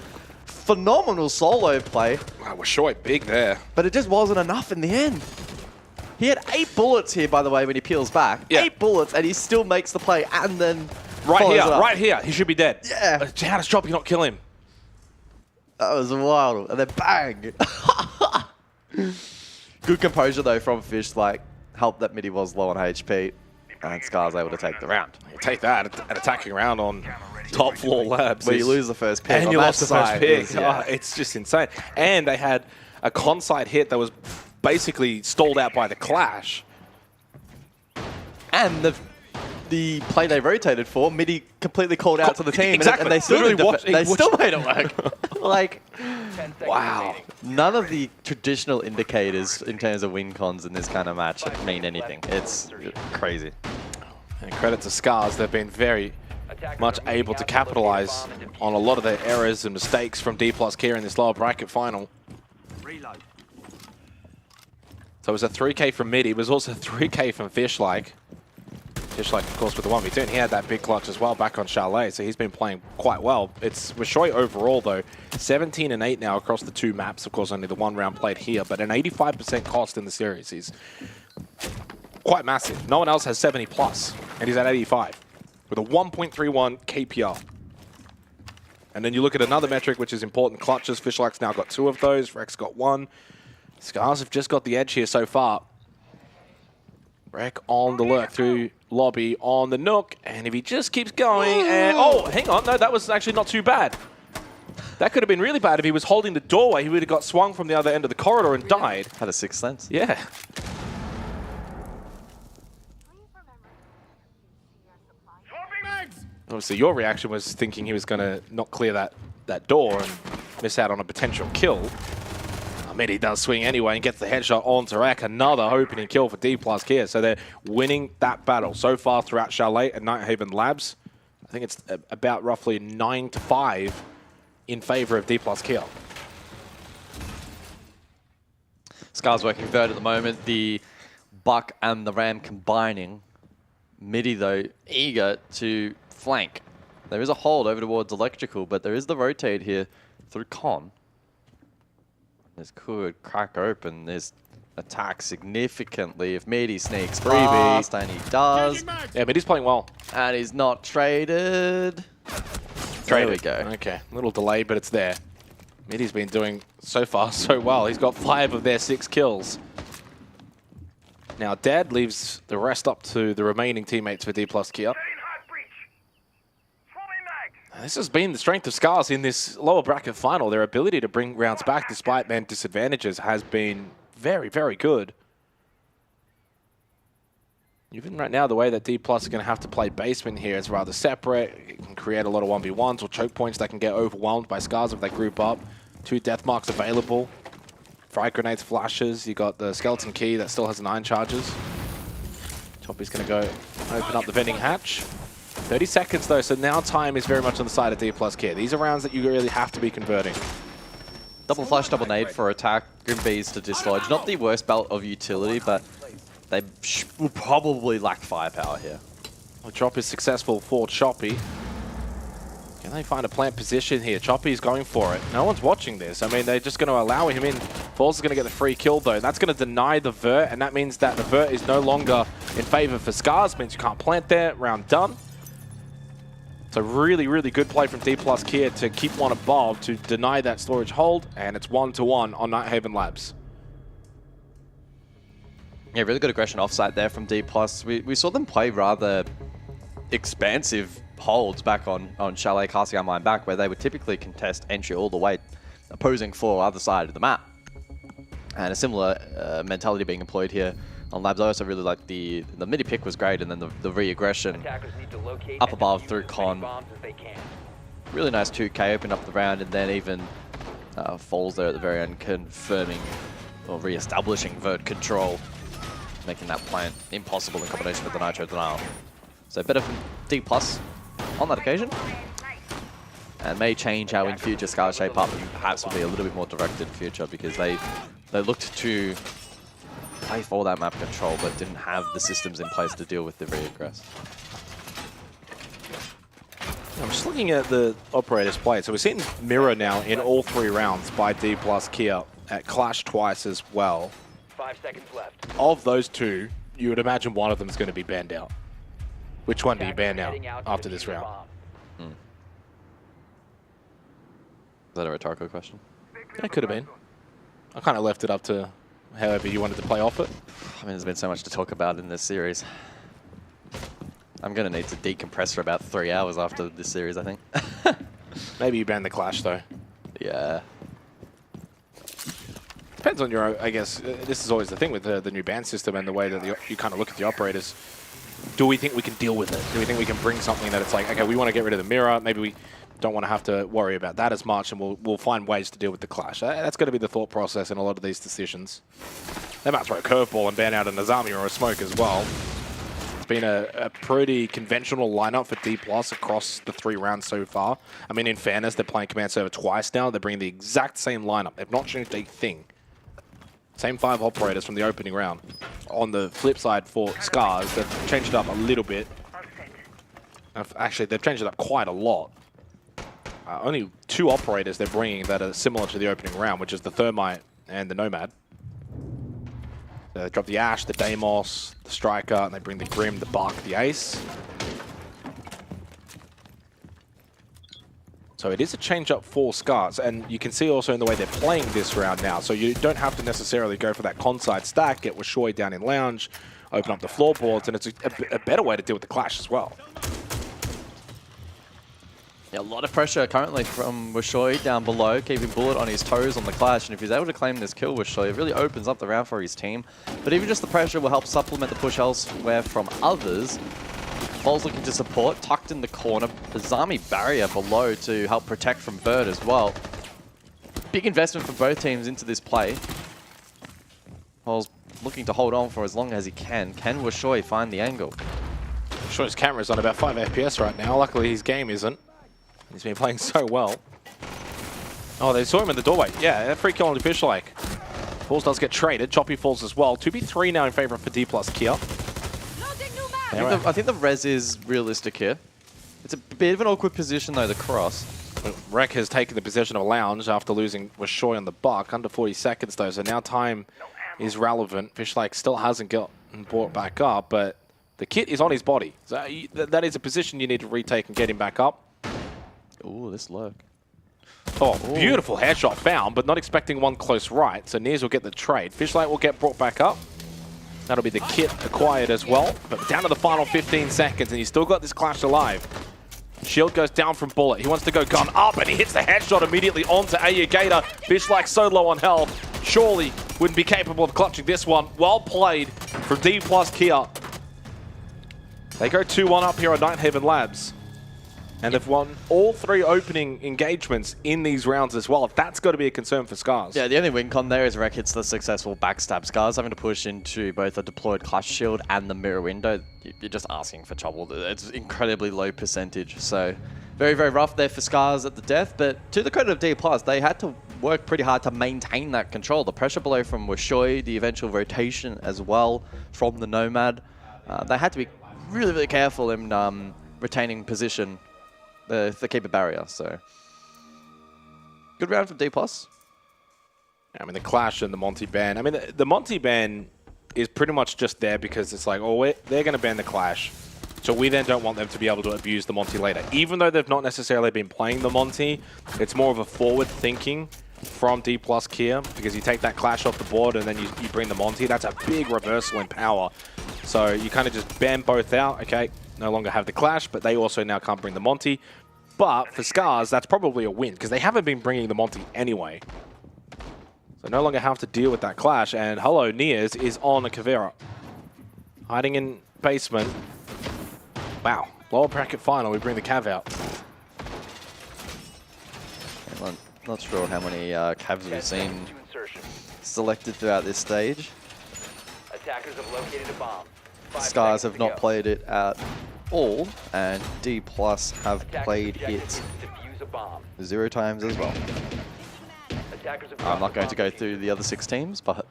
Phenomenal solo play. Wow, Washoy big there. But it just wasn't enough in the end. He had 8 bullets here, by the way, when he peels back. Yeah. 8 bullets, and he still makes the play, and then Right here. He should be dead. Yeah. How does Choppy not kill him? That was wild. And then bang. Good composure, though, from Fish. Like, helped that Midi was low on HP, and Scar's able to take the round. Take that, an attacking round on top floor Labs. Where you lose the first pick. And you lost the first pick. Yeah. Oh, it's just insane. And they had a con-side hit that was basically stalled out by the clash. And the play they rotated for, Midi completely called out to the team, Exactly. and they still, Literally still made it work. Like, 10 seconds wow. remaining. None of the traditional indicators in terms of win cons in this kind of match mean anything. It's crazy. And credit to Scars, they've been very much able to capitalize on a lot of their errors and mistakes from D+ Kia in this lower bracket final. So it was a 3K from Midi, it was also 3K from Fish-like. Fishlak, of course, with the 1v2, and he had that big clutch as well back on Chalet, so he's been playing quite well. It's Wishoy overall, though, 17 and 8 now across the 2 maps. Of course, only the 1 round played here, but an 85% cost in the series is quite massive. No one else has 70 plus, and he's at 85 with a 1.31 KPR. And then you look at another metric, which is important, clutches. Fishlak's now got 2 of those. Rex got 1. Scars have just got the edge here so far. Rek on the lurk through lobby on the Nook, and if he just keeps going, and oh, hang on, no, that was actually not too bad. That could have been really bad if he was holding the doorway. He would have got swung from the other end of the corridor and died. Had a 6th sense. Yeah. Obviously, your reaction was thinking he was going to not clear that door and miss out on a potential kill. He does swing anyway and gets the headshot onto Rek. Another opening kill for D+ here. So they're winning that battle so far throughout Chalet and Nighthaven Labs. I think it's about roughly 9-5 in favor of D+ Kia. Scar's working third at the moment. The Buck and the Ram combining. Midi, though, eager to flank. There is a hold over towards Electrical, but there is the rotate here through Con. This could crack open this attack significantly if Midi sneaks past, and he does. Yeah, Midi's playing well. And he's not traded. There we go. Okay, a little delay, but it's there. Midi's been doing so far so well. He's got 5 of their 6 kills. Now, Dad leaves the rest up to the remaining teammates for D+ Kia. This has been the strength of Scars in this lower bracket final. Their ability to bring rounds back despite man disadvantages has been very, very good. Even right now, the way that D+ are going to have to play basement here is rather separate. It can create a lot of 1v1s or choke points that can get overwhelmed by Scars if they group up. 2 death marks available. Frag grenades, flashes. You got the skeleton key that still has 9 charges. Choppy's going to go open up the vending hatch. 30 seconds though, so now time is very much on the side of D+ Kia. These are rounds that you really have to be converting. Double flash, double nade for attack. Grim Bees to dislodge. Not the worst belt of utility, but they will probably lack firepower here. The drop is successful for Choppy. Can they find a plant position here? Choppy's going for it. No one's watching this. I mean, they're just going to allow him in. Falls is going to get the free kill, though. That's going to deny the vert, and that means that the vert is no longer in favor for Scars. Means you can't plant there. Round done. So really, really good play from D+ Kia to keep one above to deny that storage hold, and it's 1-1 on Nighthaven Labs. Yeah, really good aggression offsite there from D+. We saw them play rather expansive holds back on Chalet, casting our mind back, where they would typically contest entry all the way, opposing for other side of the map. And a similar mentality being employed here on Labs. I also really like the midi pick was great, and then the re-aggression up above through Con. Really nice 2K, open up the round, and then even falls there at the very end, confirming or re-establishing vert control, making that plant impossible in combination with the Nitro Denial. So better from D+ on that occasion, and may change how in future Scars shape up, and perhaps will be a little bit more directed in future, because they looked to play for that map control, but didn't have the systems in place to deal with the re-aggress. I'm just looking at the operators play. So we're seeing Mirror now in all 3 rounds by D+ Kia at Clash twice as well. 5 seconds left. Of those 2, you would imagine one of them is going to be banned out. Which one do you ban out after this round? Is that a rhetorical question? It could have been. I kind of left it up to however you wanted to play off it. I mean, there's been so much to talk about in this series. I'm going to need to decompress for about 3 hours after this series, I think. Maybe you ban the Clash, though. Yeah. Depends on your, I guess, this is always the thing with the new ban system and the way that you kind of look at the operators. Do we think we can deal with it? Do we think we can bring something that it's like, okay, we want to get rid of the mirror, maybe we don't want to have to worry about that as much, and we'll find ways to deal with the Clash. That's going to be the thought process in a lot of these decisions. They might throw a curveball and ban out an Azami or a Smoke as well. It's been a pretty conventional lineup for D+ across the 3 rounds so far. I mean, in fairness, they're playing Command Server twice now. They're bringing the exact same lineup. They've not changed a thing. Same 5 operators from the opening round. On the flip side for Scars, they've changed it up a little bit. Actually, they've changed it up quite a lot. Only 2 operators they're bringing that are similar to the opening round, which is the Thermite and the Nomad. They drop the Ash, the Deimos, the Striker, and they bring the Grim, the Buck, the Ace. So it is a change-up for Scars, and you can see also in the way they're playing this round now. So you don't have to necessarily go for that con-side stack, get Wishoy down in Lounge, open up the floorboards, and it's a better way to deal with the Clash as well. Yeah, a lot of pressure currently from Wishoy down below, keeping Bullet on his toes on the Clash, and if he's able to claim this kill, Wishoy, it really opens up the round for his team. But even just the pressure will help supplement the push elsewhere from others. Ball's looking to support, tucked in the corner. Azami barrier below to help protect from Bird as well. Big investment for both teams into this play. Ball's looking to hold on for as long as he can. Can Wishoy find the angle? Wishoy's camera's on about 5 FPS right now. Luckily his game isn't. He's been playing so well. Oh, they saw him in the doorway. Yeah, free kill on the Fish Lake. Falls does get traded. Choppy falls as well. 2v3 now in favor for D plus Kia. I think the res is realistic here. It's a bit of an awkward position though, the cross. Rek has taken the possession of Lounge after losing Wishoy on the Buck. Under 40 seconds though, so now time is relevant. Fish Lake still hasn't gotten brought back up, but the kit is on his body. So that is a position you need to retake and get him back up. Ooh, this lurk. Oh, beautiful headshot found, but not expecting one close right. So Nears will get the trade. Fish Lake will get brought back up. That'll be the kit acquired as well. But down to the final 15 seconds, and he's still got this Clash alive. Shield goes down from Bullet. He wants to go gun up, and he hits the headshot immediately onto Gator. Fish Lake so low on health. Surely wouldn't be capable of clutching this one. Well played from D plus Kia. They go 2-1 up here on Nighthaven Labs. And they've won all 3 opening engagements in these rounds as well. That's got to be a concern for Scars. Yeah, the only win con there is Rek hits the successful backstab. Scars having to push into both a deployed Clash Shield and the mirror window. You're just asking for trouble. It's incredibly low percentage. So very, very rough there for Scars at the death. But to the credit of D+, they had to work pretty hard to maintain that control. The pressure below from Wishoy, the eventual rotation as well from the Nomad. They had to be really, really careful in retaining position. The keep a barrier, so good round from D+. I mean, the Clash and the Monty ban. I mean, the Monty ban is pretty much just there because it's like, oh, they're going to ban the Clash. So we then don't want them to be able to abuse the Monty later. Even though they've not necessarily been playing the Monty, it's more of a forward thinking from D plus Kia, because you take that Clash off the board and then you bring the Monty. That's a big reversal in power. So you kind of just ban both out. Okay, no longer have the Clash, but they also now can't bring the Monty. But for Scars, that's probably a win, because they haven't been bringing the Monty anyway. So no longer have to deal with that Clash. And hello, Nears is on a Kavera. Hiding in basement. Wow, lower bracket final, we bring the Cav out. Not sure how many Cavs we've seen selected throughout this stage. Attackers have located a bomb. Scars have not played it at all, and D+ have played it 0 times as well. I'm not going to go through the other 6 teams, but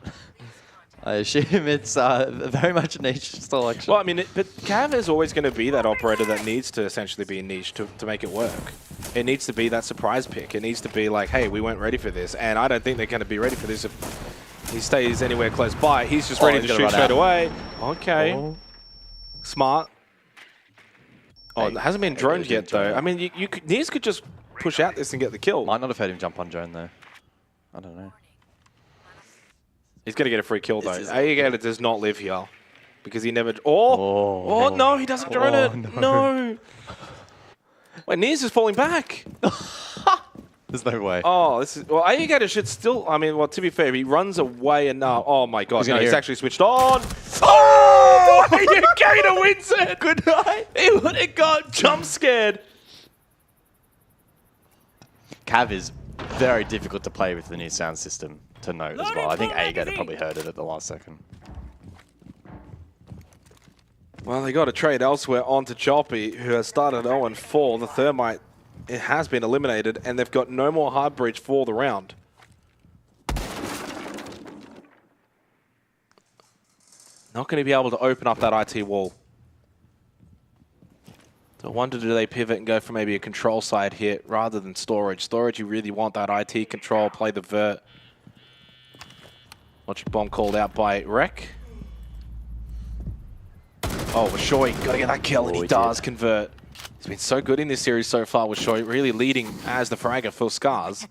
I assume it's very much a niche selection. Well, I mean, but Cav is always going to be that operator that needs to essentially be a niche to make it work. It needs to be that surprise pick. It needs to be like, hey, we weren't ready for this. And I don't think they're going to be ready for this if he stays anywhere close by. He's just ready to shoot straight away. Okay. Smart. Oh, it hasn't been droned yet, though. I mean, Nears could just push out this and get the kill. Might not have heard him jump on drone, though. I don't know. He's going to get a free kill, though. Aegator does not live here because he never... Oh, no, he doesn't drone it. No. Wait, Nears is falling back. There's no way. Oh, this is... Well, Aegator should still... I mean, well, to be fair, he runs away enough. Oh, my God. He's actually switched on. Oh! Aegator wins it. Good night. He would have got jump scared. Cav is very difficult to play with the new sound system to note as well. I think Aegator probably heard it at the last second. Well, they got a trade elsewhere onto Choppy, who has started 0-4. The Thermite, it has been eliminated, and they've got no more hard breach for the round. not going to be able to open up that IT wall. So I wonder, do they pivot and go for maybe a control side hit rather than storage? Storage, you really want that IT control, play the vert. Logic bomb called out by Rek. Oh, Washoy, got to get that kill, and he does convert. He's been so good in this series so far, Washoy, really leading as the fragger for Scars.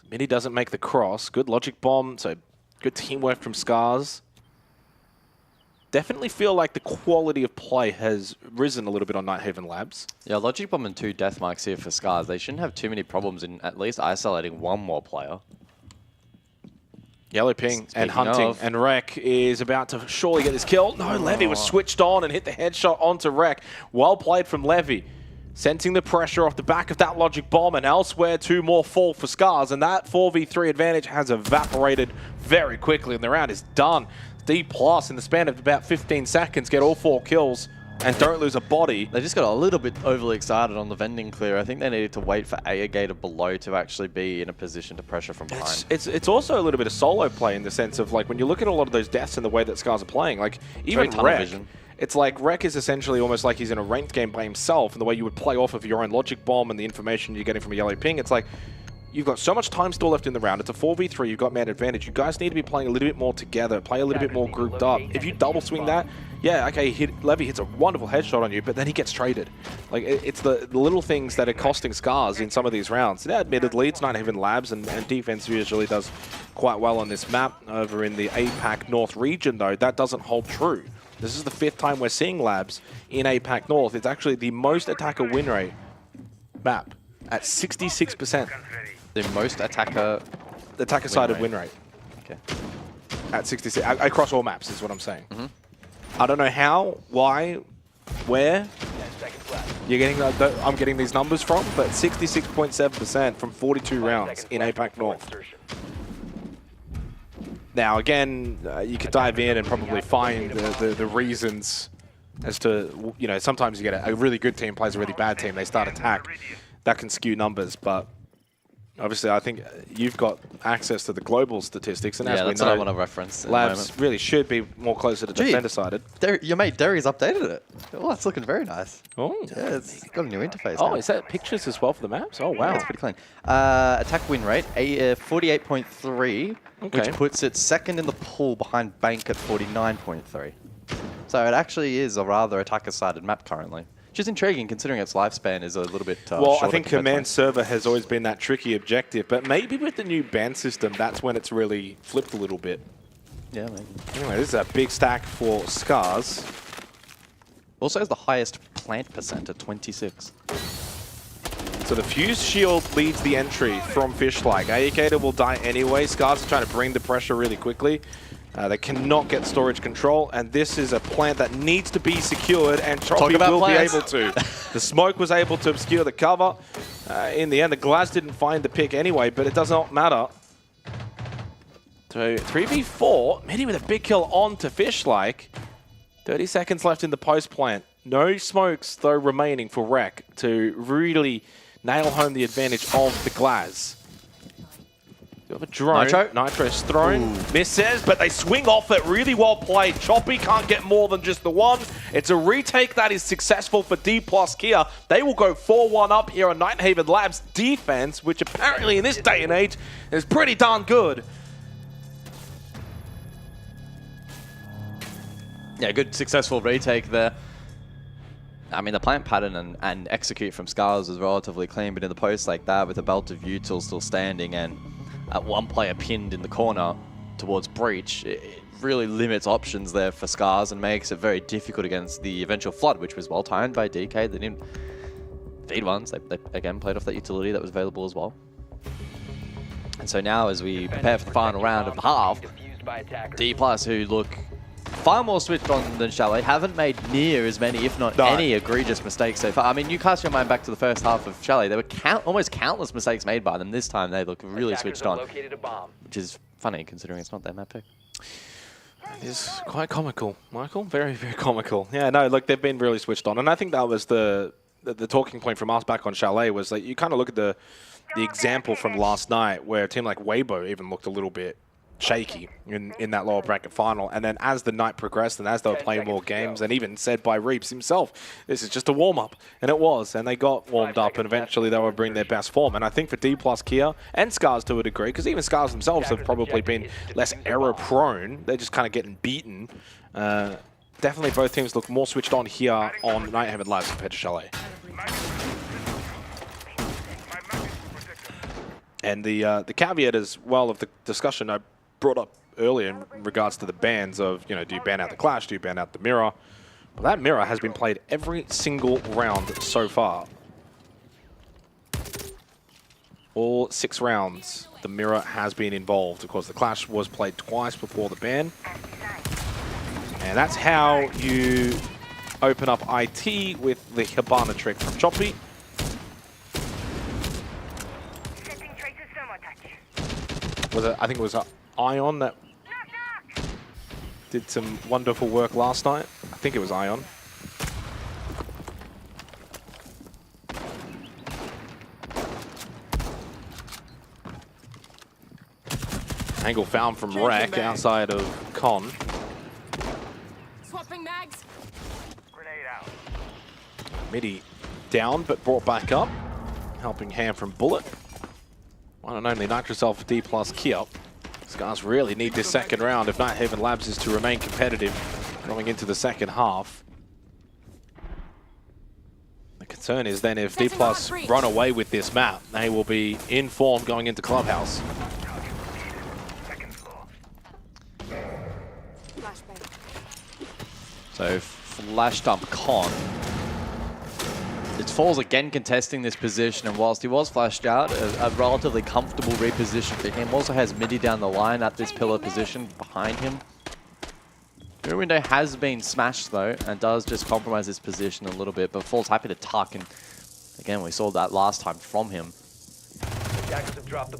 Mini doesn't make the cross. Good logic bomb, so good teamwork from Scars. Definitely feel like the quality of play has risen a little bit on Nighthaven Labs. Yeah, logic bomb and 2 death marks here for Scars. They shouldn't have too many problems in at least isolating one more player. Yellow ping and hunting, and Rek is about to surely get this kill. No, Levy was switched on and hit the headshot onto Rek. Well played from Levy. Sensing the pressure off the back of that logic bomb, and elsewhere 2 more fall for Scars, and that 4v3 advantage has evaporated very quickly, and the round is done. D+ in the span of about 15 seconds, get all 4 kills, and don't lose a body. They just got a little bit overly excited on the vending clear. I think they needed to wait for Gator below to actually be in a position to pressure from behind. It's also a little bit of solo play in the sense of, like, when you look at a lot of those deaths and the way that Scars are playing, like, even Rek, it's like Rek is essentially almost like he's in a ranked game by himself, and the way you would play off of your own logic bomb and the information you're getting from a yellow ping, it's like, you've got so much time still left in the round. It's a 4v3. You've got man advantage. You guys need to be playing a little bit more together, play a little bit more grouped up. If you double swing that, yeah, okay, Levy hits a wonderful headshot on you, but then he gets traded. Like, it's the little things that are costing Scars in some of these rounds. Now, admittedly, it's Nighthaven Labs, and defense usually does quite well on this map. Over in the APAC North region, though, that doesn't hold true. This is the 5th time we're seeing Labs in APAC North. It's actually the most attacker win rate map at 66%. The most attacker-sided win rate. Okay. At 66, across all maps is what I'm saying. I don't know how, why, where you're getting I'm getting these numbers from, but 66.7% from 42 rounds in APAC North. Now, again, you could dive in and probably find the reasons as to, you know, sometimes you get a really good team plays a really bad team, they start attack. That can skew numbers, but obviously, I think you've got access to the global statistics, and as we that's know, what I want to reference. Labs really should be more closer to defender-sided. Your mate Derry's updated it. Oh, it's looking very nice. Oh, yeah, it's got a new interface. Oh, now. is that pictures as well for the maps? Oh, wow, Yeah, it's pretty clean. Attack win rate 48.3, which puts it 2nd in the pool behind Bank at 49.3. So it actually is a rather attacker-sided map currently. Which is intriguing, considering its lifespan is a little bit well, I think command server has always been that tricky objective, but maybe with the new ban system, that's when it's really flipped a little bit. Yeah, maybe. Anyway, this is a big stack for Scars. Also has the highest plant percent at 26. So the Fuse Shield leads the entry from Fishlike. Gator will die anyway. Scars are trying to bring the pressure really quickly. They cannot get storage control, and this is a plant that needs to be secured, and Choppy will be able to. The smoke was able to obscure the cover. In the end, the Glass didn't find the pick anyway, but it does not matter. So 3v4, Midi with a big kill on to Fishlike. 30 seconds left in the post plant. No smokes, though, remaining for Rek to really nail home the advantage of the Glass. You have a drone. Nitro's thrown. Ooh. Misses, but they swing off it. Really well played. Choppy can't get more than just the one. It's a retake that is successful for D+ Kia. They will go 4-1 up here on Nighthaven Labs defense, which apparently in this day and age is pretty darn good. Yeah, good successful retake there. I mean, the plant pattern and execute from Scars was relatively clean, but in the post like that, with a belt of util still standing and one player pinned in the corner towards breach, it really limits options there for Scars and makes it very difficult against the eventual flood, which was well timed by DK. They didn't feed ones. They again played off that utility that was available as well. And so now, as we prepare for the final round of the half, D+, who look far more switched on than Chalet, haven't made near as many, if not any, egregious mistakes so far. I mean, you cast your mind back to the first half of Chalet, there were almost countless mistakes made by them. This time they look really switched on, which is funny considering it's not their map pick. It is quite comical, Michael. Very, very comical. Yeah, no, look, they've been really switched on. And I think that was the talking point from us back on Chalet was that you kind of look at the example from last night where a team like Weibo even looked a little bit shaky in that lower bracket final. And then as the night progressed and as they were playing more games, and even said by Reeps himself, this is just a warm-up. And it was. And they got warmed up and eventually they would bring their best form. And I think for D+ Kia and Scars to a degree, because even Scars themselves have probably been less error-prone. They're just kind of getting beaten. Definitely both teams look more switched on here on Nighthaven Labs compared to Chalet. And the caveat as well of the discussion I brought up earlier in regards to the bans of, you know, do you ban out the Clash, do you ban out the Mirror? Well, that Mirror has been played every single round so far. All 6 rounds, the Mirror has been involved. Of course, the Clash was played twice before the ban. And that's how you open up IT with the Hibana trick from Choppy. I think it was Ion that did some wonderful work last night. I think it was Ion. Angle found from Rek outside of Con. Swapping mags. Grenade out. Midi down, but brought back up. Helping hand from Bullet. One and only Nitroself D+ Kia. Scars really need this second round if Nighthaven Labs is to remain competitive going into the second half. The concern is then if D+ run away with this map, they will be in form going into Clubhouse. So flash dump Con. It's Falls again contesting this position, and whilst he was flashed out, a relatively comfortable reposition for him. Also has Midi down the line at this pillar position behind him. The window has been smashed though, and does just compromise his position a little bit, but Falls happy to tuck, and again we saw that last time from him.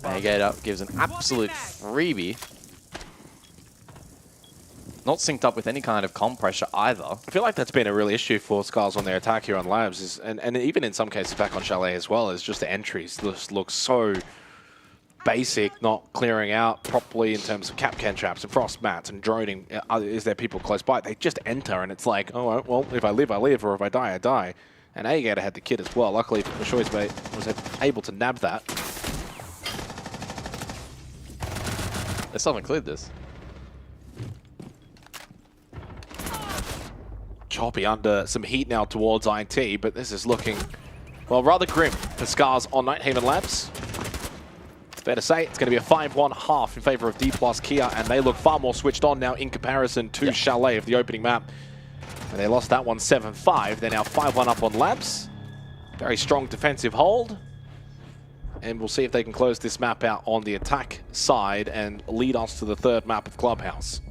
Negator gives an absolute freebie. Not synced up with any kind of comm pressure either. I feel like that's been a real issue for Scars on their attack here on Labs, and even in some cases back on Chalet as well, is just the entries just look so basic, not clearing out properly in terms of cap can traps and frost mats and droning. Is there people close by? They just enter and it's like, oh, well, if I live, I live, or if I die, I die. And Agator had the kit as well. Luckily, Mashoy's was able to nab that. They still haven't cleared this. Choppy under some heat now towards IT, but this is looking, well, rather grim for Scars on Nighthaven Labs. Fair to say, it's going to be a 5-1 half in favor of D+ Kia, and they look far more switched on now in comparison to Chalet of the opening map. And they lost that one 7-5. They're now 5-1 up on Labs. Very strong defensive hold. And we'll see if they can close this map out on the attack side and lead us to the third map of Clubhouse.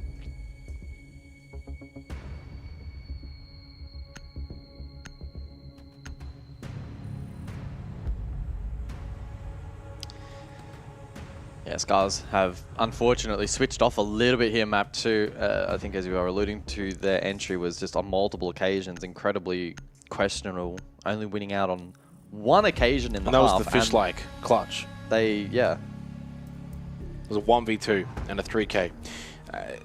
Yeah, Scars have unfortunately switched off a little bit here, map 2. I think as you were alluding to, their entry was just on multiple occasions incredibly questionable, only winning out on one occasion in the half. And that was the fish-like clutch. Yeah. It was a 1v2 and a 3K.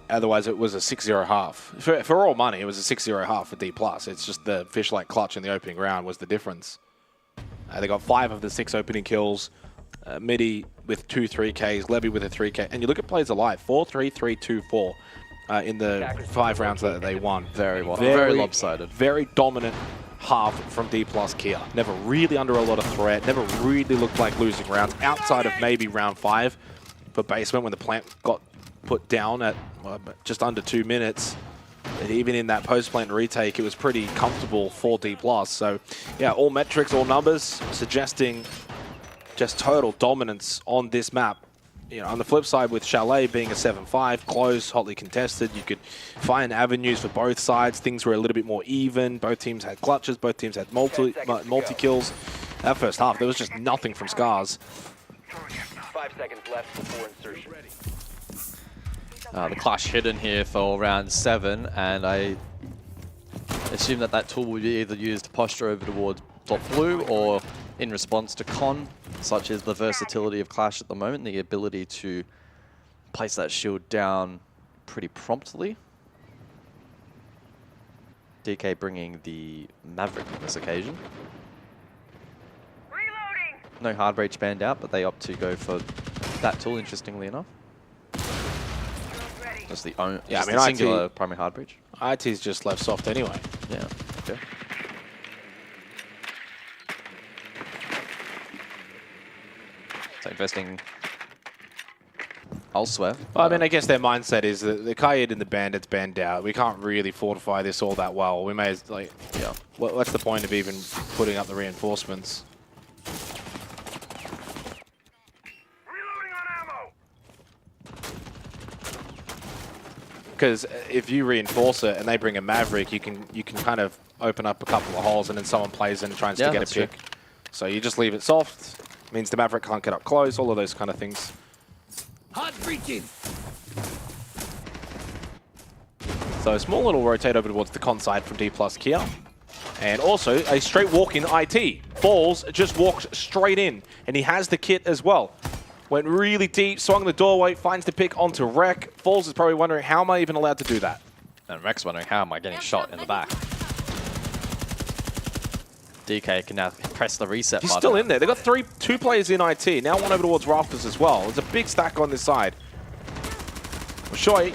Otherwise, it was a 6-0 half. For all money, it was a 6-0 half for D+. It's just the fish-like clutch in the opening round was the difference. They got 5 of the 6 opening kills. Midi with 2 3Ks, Levy with a 3K. And you look at plays alive, 4-3, 3-2, 4 in the 5 rounds that they won. Very lopsided. Very dominant half from D+ Kia. Never really under a lot of threat, never really looked like losing rounds, outside of maybe round 5 for Basement when the plant got put down at just under 2 minutes. And even in that post-plant retake, it was pretty comfortable for D+. So, yeah, all metrics, all numbers suggesting just total dominance on this map. You know, on the flip side, with Chalet being a 7-5, close, hotly contested, you could find avenues for both sides. Things were a little bit more even. Both teams had clutches. Both teams had multi-kills. That first half, there was just nothing from Scars. 5 seconds left before insertion. The Clash hidden here for round 7, and I assume that tool will be either used to posture over towards top blue or in response to Con, such as the versatility of Clash at the moment, the ability to place that shield down pretty promptly. DK bringing the Maverick on this occasion. Reloading. No hard breach banned out, but they opt to go for that tool, interestingly enough. Just the, the singular primary hard breach. IT's just left soft anyway. Yeah, okay. So investing elsewhere. Well, I mean, I guess their mindset is that the Kaid and the Bandits banned out. We can't really fortify this all that well. We may as, like, yeah. What's the point of even putting up the reinforcements? Reloading on ammo. Because if you reinforce it and they bring a Maverick, you can kind of open up a couple of holes and then someone plays in and tries to get a pick. True. So you just leave it soft. Means the Maverick can't get up close. All of those kind of things. Hot breaching. So a small little rotate over towards the con side from D+ Kia. And also a straight walk in IT. Falls just walked straight in. And he has the kit as well. Went really deep, swung the doorway, finds the pick onto Rek. Falls is probably wondering, how am I even allowed to do that? And Rek's wondering, how am I getting shot in the back? DK can now press the reset button. He's still in there. They've got two players in IT. Now one over towards Rafters as well. There's a big stack on this side. Wishoy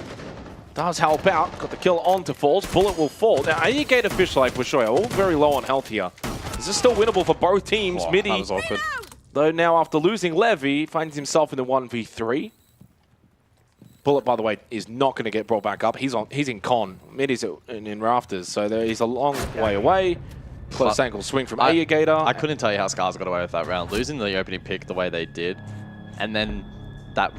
does help out. Got the kill onto Falls. Bullet will fall. Now, Aegate fish like Wishoy are all very low on health here. Is this still winnable for both teams? Oh, Midi, that was awkward. Though now after losing Levy, finds himself in the 1v3. Bullet, by the way, is not going to get brought back up. He's in con. Midi's in Rafters, so he's a long way away. Close ankle swing from Aegator. I couldn't tell you how Scars got away with that round. Losing the opening pick the way they did. And then there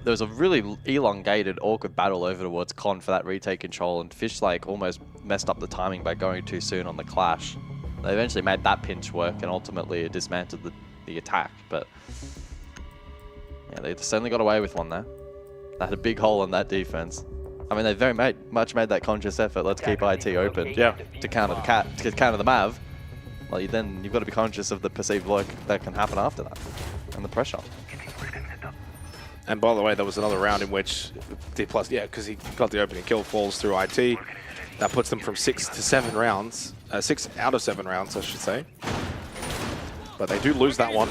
was a really elongated, awkward battle over towards Con for that retake control. And Fish like almost messed up the timing by going too soon on the clash. They eventually made that pinch work and ultimately it dismantled the attack. But yeah, they certainly got away with one there. They had a big hole in that defense. I mean, they very much made that conscious effort. Let's keep IT open to counter the Mav. Well, then you've got to be conscious of the perceived work that can happen after that and the pressure. And by the way, there was another round in which D+, because he got the opening kill, falls through IT. That puts them from 6 to 7 rounds. 6 out of 7 rounds, I should say. But they do lose that one.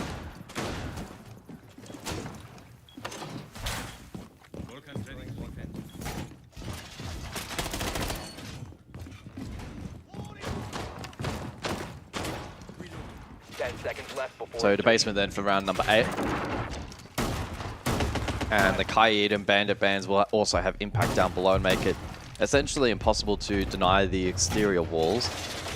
So debasement then for round number 8. And the Kaid and Bandit bans will also have impact down below and make it essentially impossible to deny the exterior walls.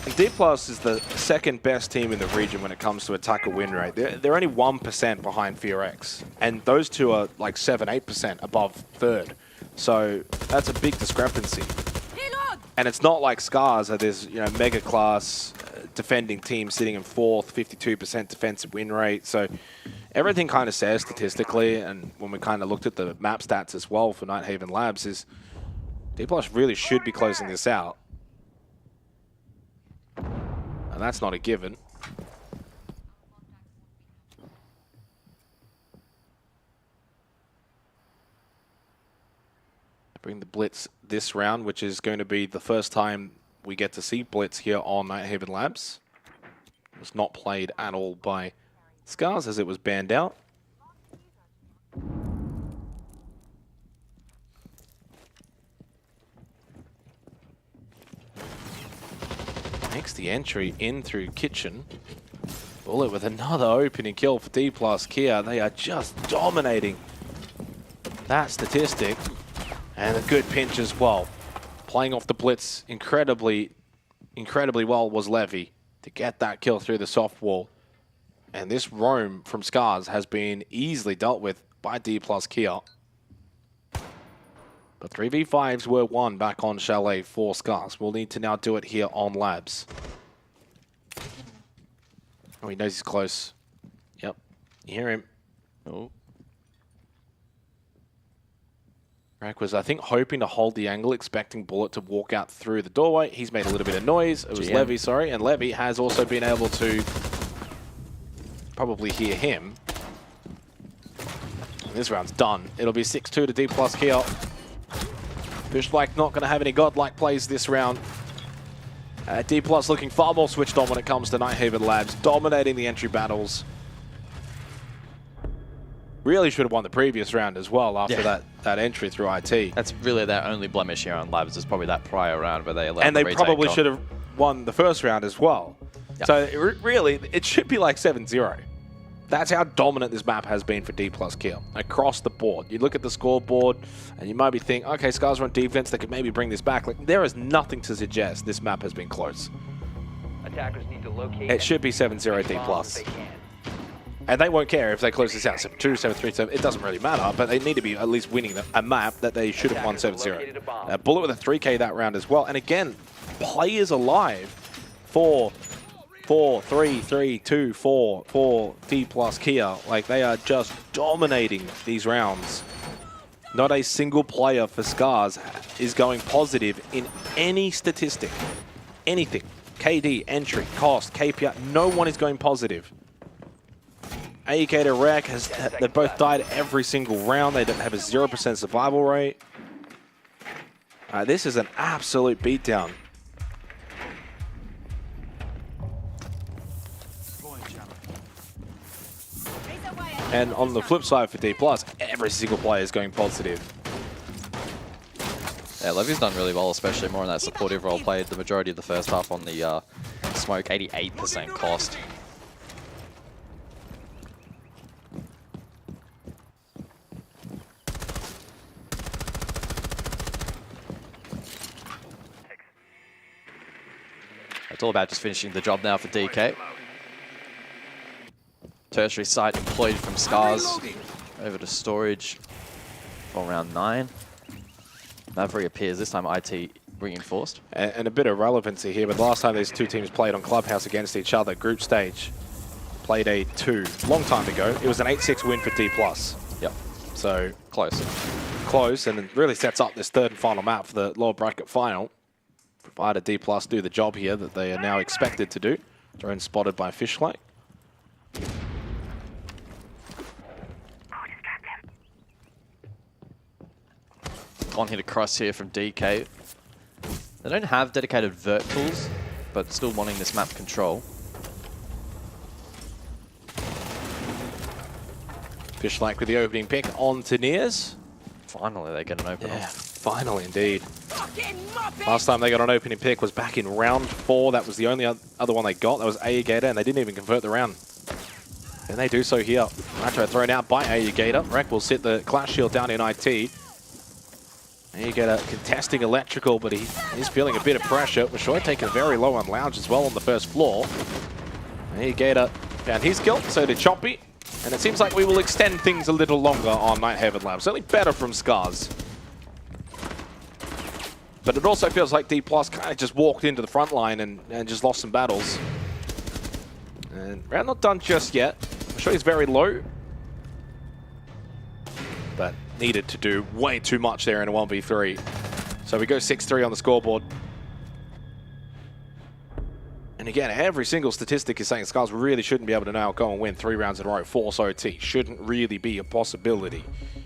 And D+ is the second best team in the region when it comes to attacker win rate. They're only 1% behind FearX. And those two are like 7-8% above third. So that's a big discrepancy. And it's not like Scars are this mega class defending team sitting in 4th, 52% defensive win rate. So everything kind of says statistically, and when we kind of looked at the map stats as well for Nighthaven Labs, is D+ really should be closing this out. And that's not a given. Bring the Blitz this round, which is going to be the first time we get to see Blitz here on Nighthaven Labs. It was not played at all by Scars as it was banned out. Makes the entry in through Kitchen. Bullet with another opening kill for D+ Kia. They are just dominating that statistic. And a good pinch as well. Playing off the Blitz incredibly well was Levy to get that kill through the soft wall. And this roam from Scars has been easily dealt with by D+ Kia. But 3v5s were won back on Chalet for Scars. We'll need to now do it here on Labs. Oh, he knows he's close. Yep, you hear him. Oh. Rek was, I think, hoping to hold the angle, expecting Bullet to walk out through the doorway. He's made a little bit of noise. It was Levy, sorry. And Levy has also been able to probably hear him. And This round's done. It'll be 6-2 to D+ here. Fishlike not going to have any godlike plays this round. D+ looking far more switched on when it comes to Nighthaven Labs, dominating the entry battles. Really should have won the previous round as well after that entry through IT. That's really their only blemish here on Labs, is probably that prior round where they allowed and the they probably should have won the first round as well. Yep. So really, it should be like 7-0. That's how dominant this map has been for D+ Kill across the board. You look at the scoreboard and you might be thinking, okay, Scars are on defense, they could maybe bring this back. Like, there is nothing to suggest this map has been close. Attackers need to locate. It should be 7-0 D+. And they won't care if they close this out 7-2, 7-3, 7. It doesn't really matter, but they need to be at least winning a map that they should have won 7-0. Bullet with a 3K that round as well. And again, players alive for 4, 3, 3, 2, 4, 4, D+ Kia. Like, they are just dominating these rounds. Not a single player for Scars is going positive in any statistic. Anything. KD, entry, cost, KPI. No one is going positive. AEK to Rec, they both died every single round. They don't have a 0% survival rate. This is an absolute beatdown. And on the flip side for D+, every single player is going positive. Yeah, Levy's done really well, especially more in that supportive role. Played the majority of the first half on the smoke, 88% cost. It's all about just finishing the job now for DK. Tertiary site employed from Scars over to storage for round 9. Maverick appears, this time IT reinforced. And a bit of relevancy here, but the last time these two teams played on Clubhouse against each other, group stage, played a 2 long time ago. It was an 8-6 win for D+. Yep. So close, and it really sets up this third and final map for the lower bracket final. Provided D+ do the job here that they are now expected to do. Drone spotted by Fishlake. On hit across here from DK. They don't have dedicated vert tools, but still wanting this map control. Fishlake with the opening pick on to Nears. Finally they get an open. Yeah, finally indeed. Last time they got an opening pick was back in round 4. That was the only other one they got. That was Aegator, and they didn't even convert the round. And they do so here. Retro thrown out by Aegator. Rek will sit the Clash Shield down in IT. Aegator contesting electrical, but he's feeling a bit of pressure. Washoy taking very low on Lounge as well on the first floor. Aegator found his kill, so did Choppy. And it seems like we will extend things a little longer on Nighthaven Labs. Certainly better from Scars. But it also feels like D+ kind of just walked into the front line and just lost some battles. And round not done just yet. I'm sure he's very low. But needed to do way too much there in a 1v3. So we go 6-3 on the scoreboard. And again, every single statistic is saying Scars really shouldn't be able to now go and win 3 rounds in a row. Force OT shouldn't really be a possibility.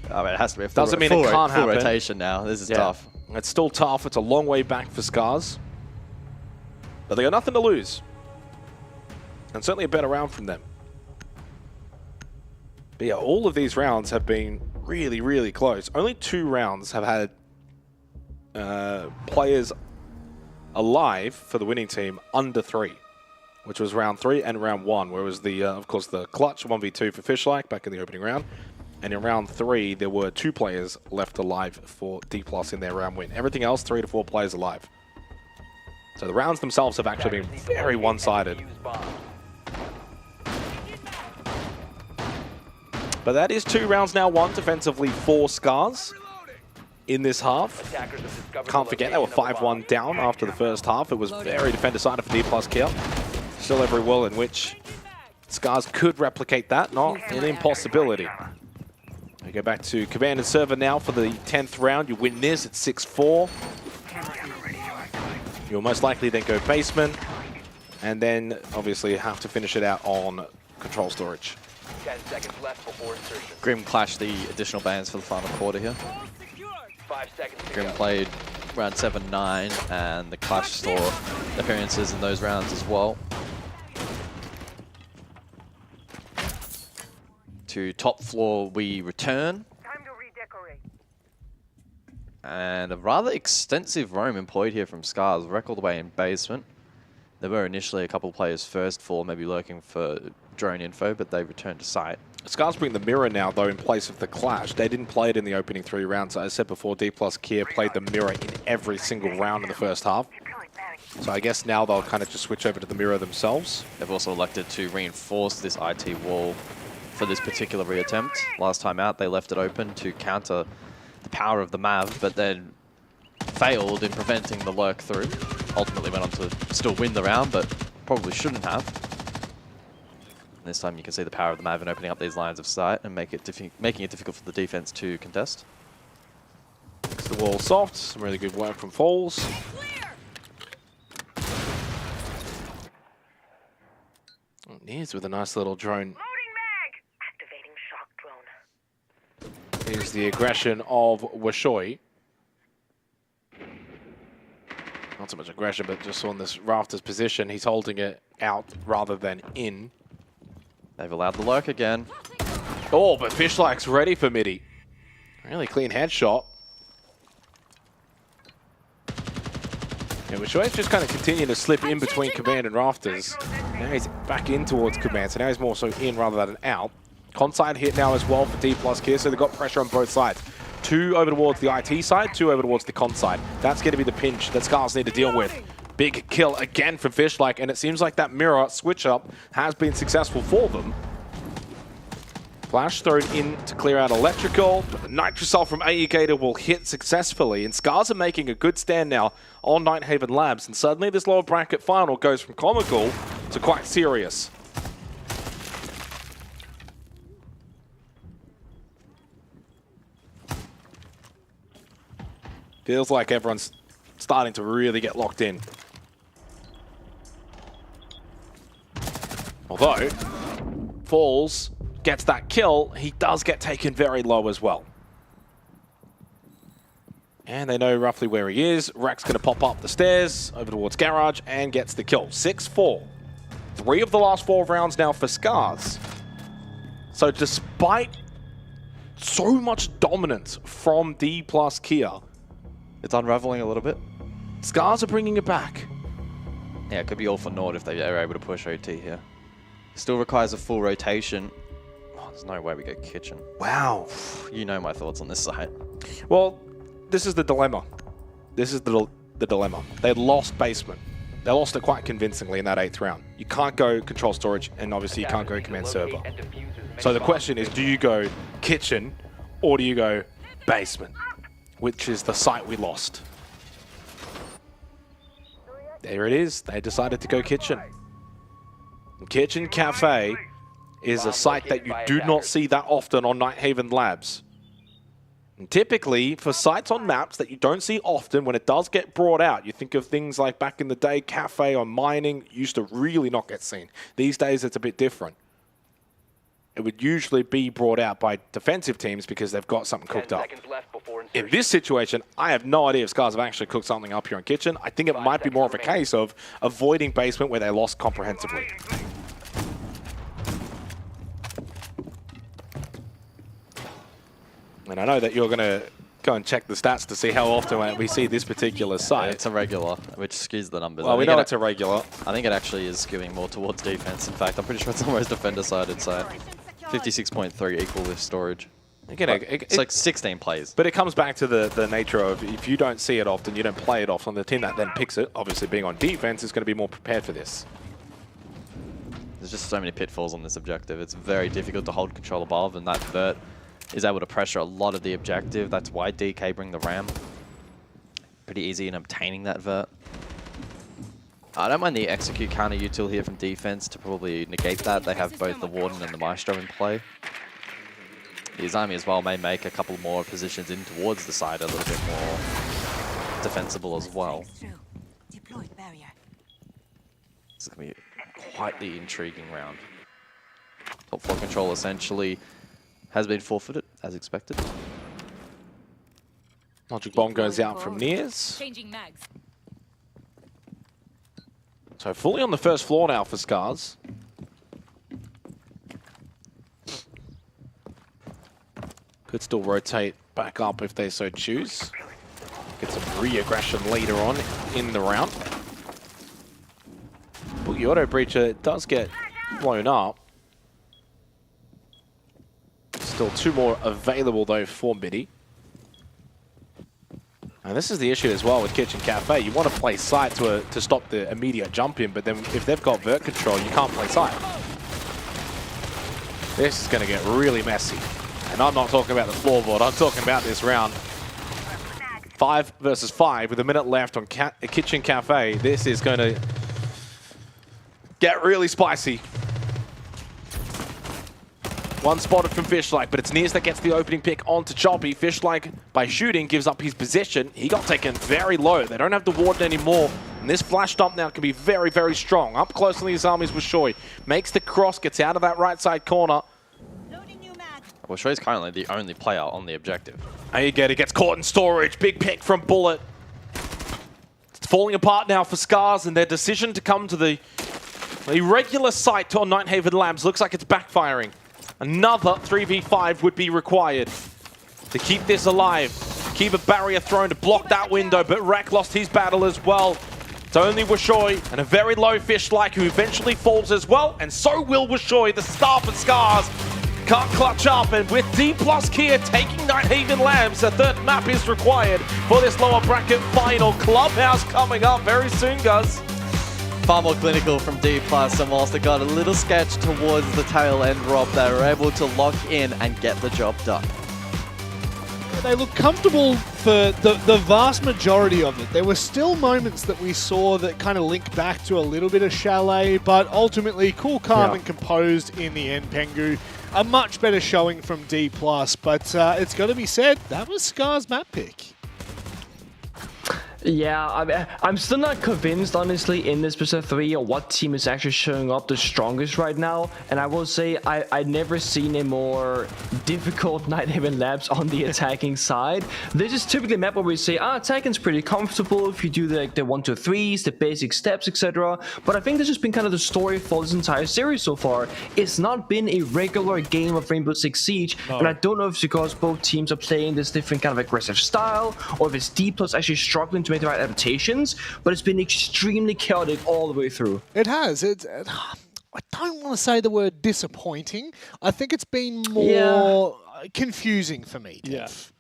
I mean, it has to be a full, doesn't mean it can't happen. rotation now. This is tough. It's still tough. It's a long way back for Scars. But they got nothing to lose. And certainly a better round from them. But yeah, all of these rounds have been really, really close. Only 2 rounds have had players alive for the winning team under 3, which was round 3 and round 1, where it was the, of course, the clutch 1v2 for Fishlike back in the opening round. And in round 3, there were 2 players left alive for D+ in their round win. Everything else, 3 to 4 players alive. So the rounds themselves have actually been very one-sided. But that is 2 rounds now won defensively for Scars in this half. Can't forget they were 5-1 down after the first half. It was very defender-sided for D+ Kill. Still every will in which Scars could replicate that, not an impossibility. We go back to command and server now for the 10th round. You win this at 6-4. You'll most likely then go basement, and then obviously have to finish it out on control storage. 10 seconds left before insertion. Grim clashed the additional bans for the final quarter here. 5 seconds to Grim go. played round 7, 9, and the Clash saw appearances in those rounds as well. To top floor we return. Time to redecorate. And a rather extensive roam employed here from Scars. Wreck all the way in basement. There were initially a couple of players first floor, maybe lurking for drone info, but they returned to site. Scars bring the mirror now, though, in place of the Clash. They didn't play it in the opening 3 rounds. As I said before, D+ Kia played the mirror in every single round in the first half. So I guess now they'll kind of just switch over to the mirror themselves. They've also elected to reinforce this IT wall for this particular reattempt. Last time out, they left it open to counter the power of the Mav, but then failed in preventing the lurk through. Ultimately went on to still win the round, but probably shouldn't have. This time you can see the power of the Mav in opening up these lines of sight and making it difficult for the defense to contest. It's the wall soft. Some really good work from Falls. Nears with a nice little drone. Activating shock drone. Here's the aggression of Washoy. Not so much aggression, but just on this Rafters position, he's holding it out rather than in. They've allowed the lurk again. Oh, but Fishlike's ready for midi. Really clean headshot. Yeah, Washoy's just kind of continuing to slip in between Command and Rafters. Now he's back in towards Command, so now he's more so in rather than out. Conside hit now as well for D+ Kia, so they've got pressure on both sides. 2 over towards the IT side, 2 over towards the con side. That's going to be the pinch that Scars need to deal with. Big kill again for Fishlike, and it seems like that mirror switch up has been successful for them. Flash thrown in to clear out electrical, but the Nitrocell from AEgator will hit successfully, and Scars are making a good stand now on Nighthaven Labs, and suddenly this lower bracket final goes from comical to quite serious. Feels like everyone's starting to really get locked in. Although, Falls gets that kill, he does get taken very low as well. And they know roughly where he is. Rack's going to pop up the stairs over towards Garage and gets the kill. 6-4. 3 of the last 4 rounds now for Scars. So despite so much dominance from D+ Kia, It's unraveling a little bit. Scars are bringing it back. Yeah, it could be all for naught if they are able to push OT here. Still requires a full rotation. Oh, there's no way we go kitchen. Wow. You know my thoughts on this site. Well, this is the dilemma. This is the dilemma. They lost basement. They lost it quite convincingly in that 8th round. You can't go control storage, and obviously you can't go command server. So the question is, do you go kitchen, or do you go basement? Which is the site we lost. There it is. They decided to go kitchen. Kitchen Cafe is a site that you do not see that often on Nighthaven Labs. And typically, for sites on maps that you don't see often, when it does get brought out, you think of things like back in the day, Cafe on mining used to really not get seen. These days, it's a bit different. It would usually be brought out by defensive teams because they've got something cooked up. In this situation, I have no idea if Scars have actually cooked something up here in kitchen. I think it might be more of a case of avoiding basement where they lost comprehensively. And I know that you're going to go and check the stats to see how often we see this particular site. It's a regular, which skews the numbers. Well, we know it's a regular. I think it actually is skewing more towards defense. In fact, I'm pretty sure it's almost defender-sided side. 56.3 equal with storage. Again, it's like 16 plays. But it comes back to the nature of if you don't see it often, you don't play it often, the team that then picks it, obviously being on defense, is going to be more prepared for this. There's just so many pitfalls on this objective. It's very difficult to hold control above, and that vert is able to pressure a lot of the objective. That's why DK bring the ram. Pretty easy in obtaining that vert. I don't mind the execute counter util here from defense to probably negate that. They have both the Warden and the Maestro in play. The Azami as well may make a couple more positions in towards the side a little bit more defensible as well. It's going to be quite the intriguing round. Top 4 control essentially has been forfeited, as expected. Logic Bomb goes out from Nears. Changing mags. So fully on the first floor now for Scars. Could still rotate back up if they so choose. Get some re-aggression later on in the round. Boogie Auto Breacher does get blown up. Still 2 more available though for Biddy. And this is the issue as well with Kitchen Cafe. You want to play sight to stop the immediate jump in, but then if they've got vert control, you can't play sight. This is going to get really messy. And I'm not talking about the floorboard, I'm talking about this round. 5 versus 5 with a minute left on Kitchen Cafe. This is going to get really spicy. One spotted from Fishlike, but it's Nears that gets the opening pick onto Choppy. Fishlike, by shooting, gives up his position. He got taken very low. They don't have the warden anymore. And this flash dump now can be very, very strong. Up close on these armies with Shoy. Makes the cross, gets out of that right side corner. Well, Shoy's currently the only player on the objective. There you get it. Gets caught in storage. Big pick from Bullet. It's falling apart now for Scars, and their decision to come to the regular site on Nighthaven Labs looks like it's backfiring. Another 3v5 would be required to keep this alive. Keep a barrier thrown to block that window, but Rek lost his battle as well. It's only Washoy and a very low Fishlike who eventually falls as well, and so will Washoy, the star for Scars. Can't clutch up, and with D+ Kia taking Nighthaven Labs, a third map is required for this lower bracket final. Clubhouse coming up very soon, guys. Far more clinical from D+, and whilst they got a little sketch towards the tail end, Rob, they were able to lock in and get the job done. They look comfortable for the vast majority of it. There were still moments that we saw that kind of linked back to a little bit of Chalet, but ultimately cool, calm, and composed in the end, Pengu. A much better showing from D+, but it's got to be said, that was Scar's map pick. Yeah, I'm still not convinced, honestly, in this best of 3 or what team is actually showing up the strongest right now. And I will say I've never seen a more difficult Nighthaven Labs on the attacking side. This is typically a map where we say, attacking's pretty comfortable if you do the 1-2-3s, the basic steps, etc. But I think this has been kind of the story for this entire series so far. It's not been a regular game of Rainbow Six Siege, and I don't know if it's because both teams are playing this different kind of aggressive style, or if it's D+ actually struggling to make the right adaptations, but it's been extremely chaotic all the way through. It has. I don't want to say the word disappointing. I think it's been more confusing for me, Tiff.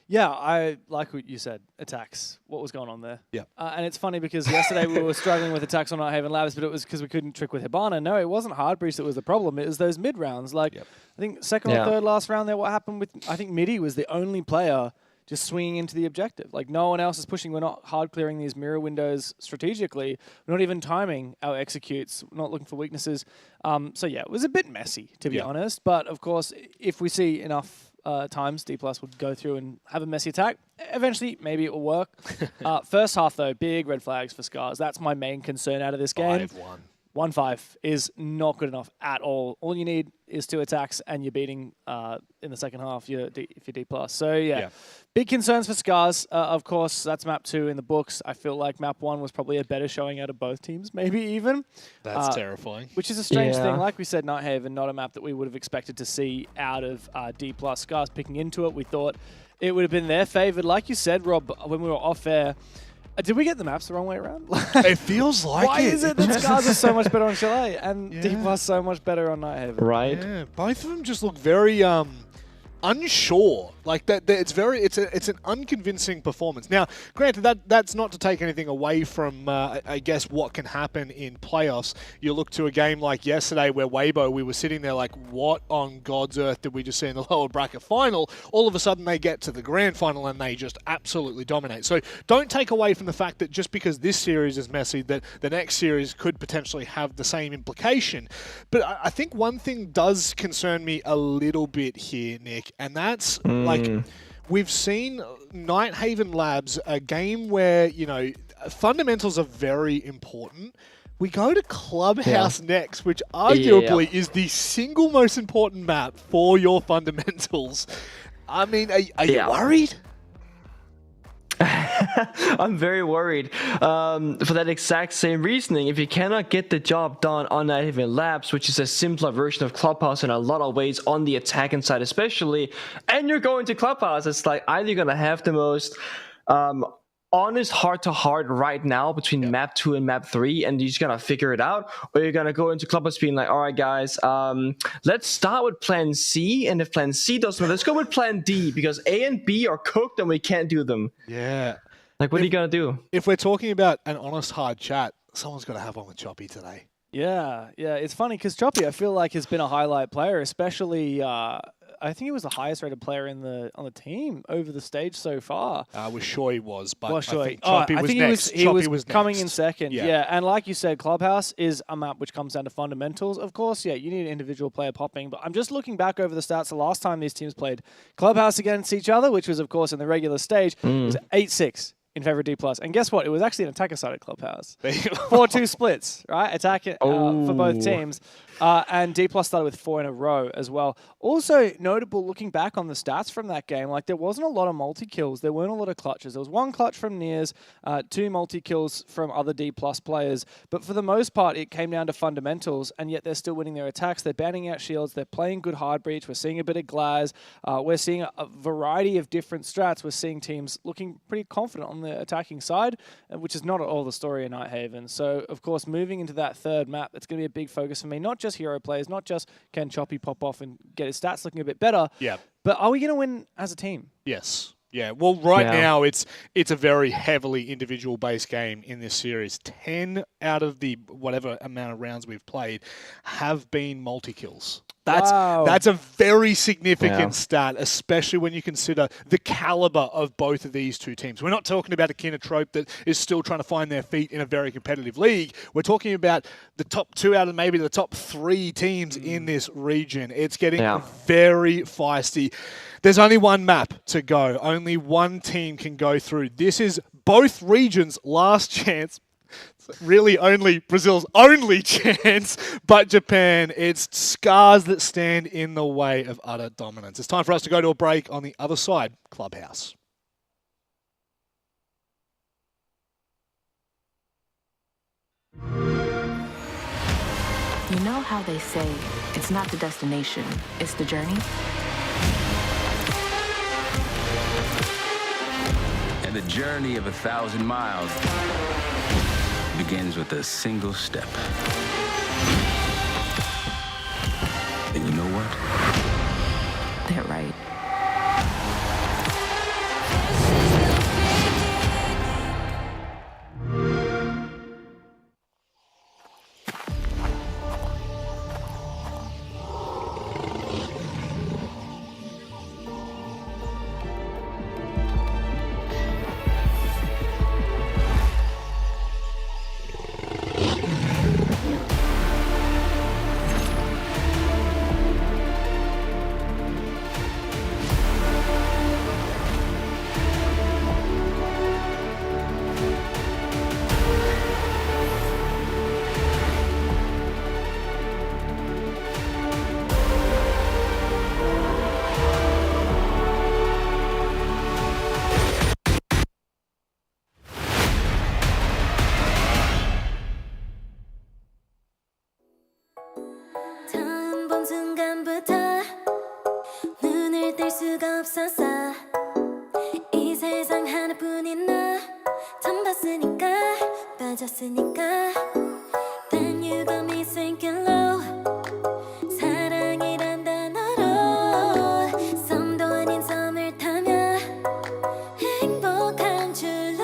Yeah, I like what you said, attacks. What was going on there? Yeah. And it's funny because yesterday we were struggling with attacks on Nighthaven Labs, but it was because we couldn't trick with Hibana. No, it wasn't Hard Breach that was the problem. It was those mid rounds. I think second or third last round there, what happened with, I think Midi was the only player just swinging into the objective. Like, no one else is pushing. We're not hard clearing these mirror windows strategically. We're not even timing our executes. We're not looking for weaknesses. So yeah, it was a bit messy, to be honest. But of course, if we see enough times, D+ would go through and have a messy attack. Eventually, maybe it will work. First half, though, big red flags for Scars. That's my main concern out of this game. 5-1. 1-5 is not good enough at all. All you need is 2 attacks, and you're beating in the second half if you're D+. So, yeah. Big concerns for Scars. Of course, that's map 2 in the books. I feel like map 1 was probably a better showing out of both teams, maybe even. That's terrifying. Which is a strange thing. Like we said, Nighthaven, not a map that we would have expected to see out of D+. Scars picking into it. We thought it would have been their favored. Like you said, Rob, when we were off air, did we get the maps the wrong way around? It feels like it. Why is it that Scars are so much better on Chalet and D+ so much better on Nighthaven? Right. Yeah, both of them just look very unsure. Like that, it's an unconvincing performance. Now, granted, that's not to take anything away from, I guess, what can happen in playoffs. You look to a game like yesterday where Weibo, we were sitting there like, what on God's earth did we just see in the lower bracket final? All of a sudden, they get to the grand final and they just absolutely dominate. So don't take away from the fact that just because this series is messy, that the next series could potentially have the same implication. But I think one thing does concern me a little bit here, Nick, and that's we've seen Nighthaven Labs, a game where, fundamentals are very important, We go to Clubhouse next, which arguably is the single most important map for your fundamentals. I mean, are you worried? I'm very worried for that exact same reasoning. If you cannot get the job done on Nighthaven Labs, which is a simpler version of Clubhouse in a lot of ways on the attacking side especially, and you're going to Clubhouse, it's like either you're going to have the most honest heart-to-heart right now between map 2 and map 3, and you're just gonna figure it out, or you're gonna go into Clubhouse being like, all right guys, let's start with plan C, and if plan C doesn't work, let's go with plan D, because A and B are cooked and we can't do them. Yeah. Like, what are you gonna do? If we're talking about an honest hard chat, someone's got to have one with Choppy today. Yeah, it's funny because Choppy, I feel like, has been a highlight player, especially I think he was the highest rated player on the team over the stage so far. Was sure he was, but I think Choppy was next. He was next. coming in second. Yeah. Yeah, and like you said, Clubhouse is a map which comes down to fundamentals. Of course, yeah, you need an individual player popping, but I'm just looking back over the stats. The last time these teams played Clubhouse against each other, which was, of course, in the regular stage, it was 8-6. In favor of D+. And guess what? It was actually an attacker-sided Clubhouse. 4-2 splits, right? Attack for both teams. And D+ started with 4 in a row as well. Also notable, looking back on the stats from that game, like there wasn't a lot of multi-kills. There weren't a lot of clutches. There was 1 clutch from Nears, 2 multi-kills from other D+ players. But for the most part, it came down to fundamentals, and yet they're still winning their attacks. They're banning out shields. They're playing good hard breach. We're seeing a bit of Glaz. We're seeing a variety of different strats. We're seeing teams looking pretty confident on the attacking side, which is not at all the story in Nighthaven. So, of course, moving into that third map, it's going to be a big focus for me. Not just hero players, not just can Choppy pop off and get his stats looking a bit better, but are we going to win as a team? Yes. Yeah, well, right now it's a very heavily individual-based game in this series. 10 out of the whatever amount of rounds we've played have been multi-kills. That's a very significant stat, especially when you consider the caliber of both of these two teams. We're not talking about a Kinotrope that is still trying to find their feet in a very competitive league. We're talking about the top 2 out of maybe the top 3 teams in this region. It's getting very feisty. There's only one map to go. Only one team can go through. This is both regions' last chance. Really only Brazil's only chance, but Japan, it's scars that stand in the way of utter dominance. It's time for us to go to a break. On the other side, Clubhouse. You know how they say, it's not the destination, it's the journey? And the journey of 1,000 miles begins with a single step. And you know what? They're right. 처음 본 순간부터 눈을 뗄 수가 없었어. 이 세상 하나뿐인 너 처음 봤으니까 빠졌으니까 Then you got me sinking low. 사랑이란 단어로 섬도 아닌 섬을 타며 행복한 줄로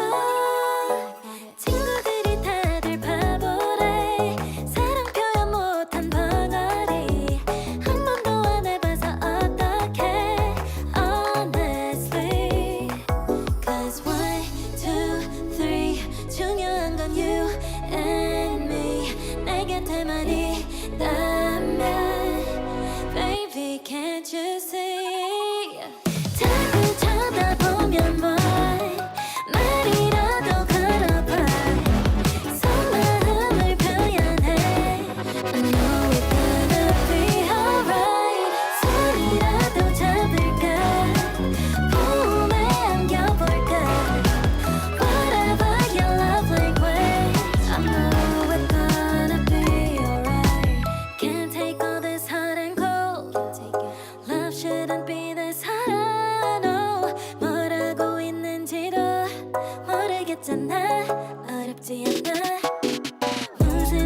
친구들이 다들 바보래. 사랑 표현 못한 벙어리 한 번도 안 해봐서 어떡해 honestly. Cause 1, 2, 3 중요한 건 you and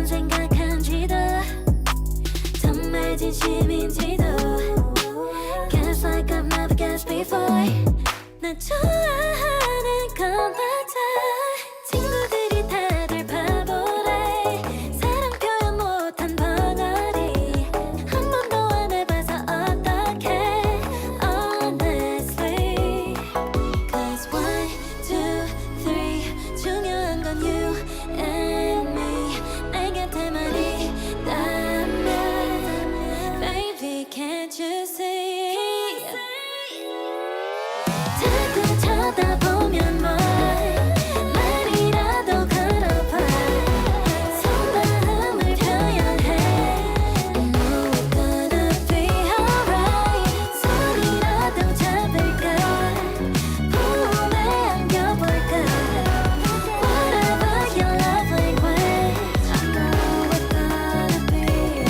생각한지도 정말 진심인지도 Guess like I've never guessed before 나 좋아하는 건 맞아 친구들이 다들 바보래 사랑 표현 못한 벙어리 한 번도 안 해봐서 어떡해 Honestly Cause 1, 2, 3 중요한 건 you and me 내 곁에만 있다면 Baby can't you see 자꾸 쳐다보면 말이라도 걸어봐 속마음을 표현해 I know we're gonna be alright 손이라도 잡을까 품에 안겨볼까 Whatever your love language I know we're gonna be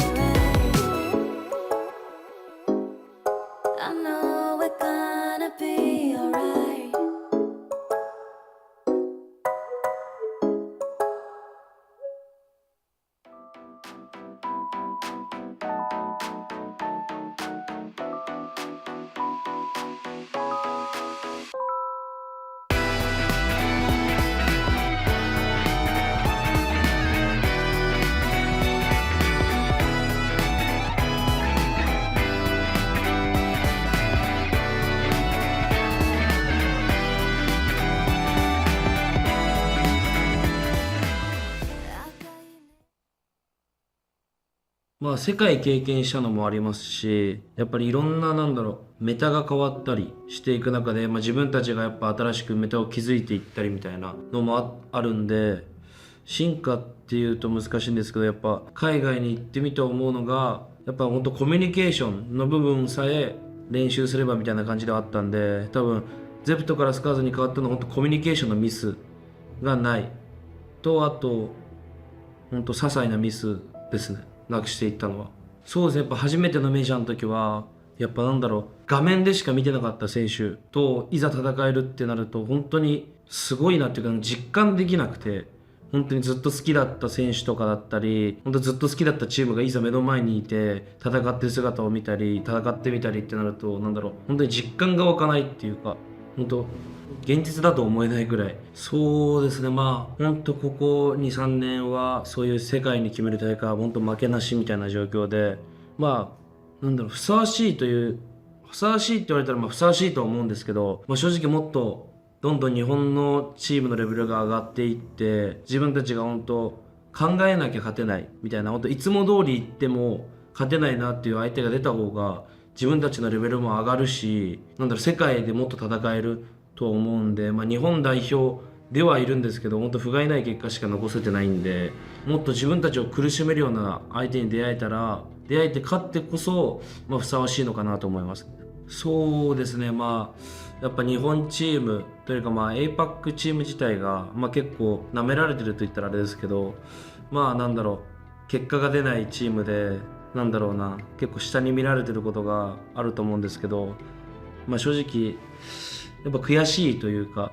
alright I know we're gonna be alrightまあ世界経験したのもありますし、やっぱりいろんなメタが変わったりしていく中で、自分たちがやっぱ新しくメタを築いていったりみたいなのもあるんで、進化っていうと難しいんですけど、やっぱ海外に行ってみて思うのが、やっぱ本当コミュニケーションの部分さえ練習すればみたいな感じではあったんで、多分ゼプトからスカーズに変わったのは本当コミュニケーションのミスがないと、あと本当些細なミスですね、なくしていったのは。そうですね、やっぱ初めてのメジャーの時はやっぱ画面でしか見てなかった選手といざ戦えるってなると本当にすごいなっていうか実感できなくて、本当にずっと好きだった選手とかだったり、本当ずっと好きだったチームがいざ目の前にいて戦ってる姿を見たり戦ってみたりってなると本当に実感が湧かないっていうか、本当現実だと思えないぐらい。そうですね、本当ここ 2,3 年はそういう世界に決める大会は本当負けなしみたいな状況で、ふさわしいって言われたらふさわしいとは思うんですけど、正直もっとどんどん日本のチームのレベルが上がっていって、自分たちが本当考えなきゃ勝てないみたいな、本当いつも通り行っても勝てないなっていう相手が出た方が自分たちのレベルも上がるし、世界でもっと戦えると思うんで、日本代表ではいるんですけど、本当不甲斐ない結果しか残せてないんで、もっと自分たちを苦しめるような相手に出会えて勝ってこそ、ふさわしいのかなと思います。そうですね、やっぱ日本チームというかAPAC チーム自体が、結構舐められてると言ったらあれですけど、結果が出ないチームで結構下に見られてることがあると思うんですけど、正直やっぱ悔しいというか、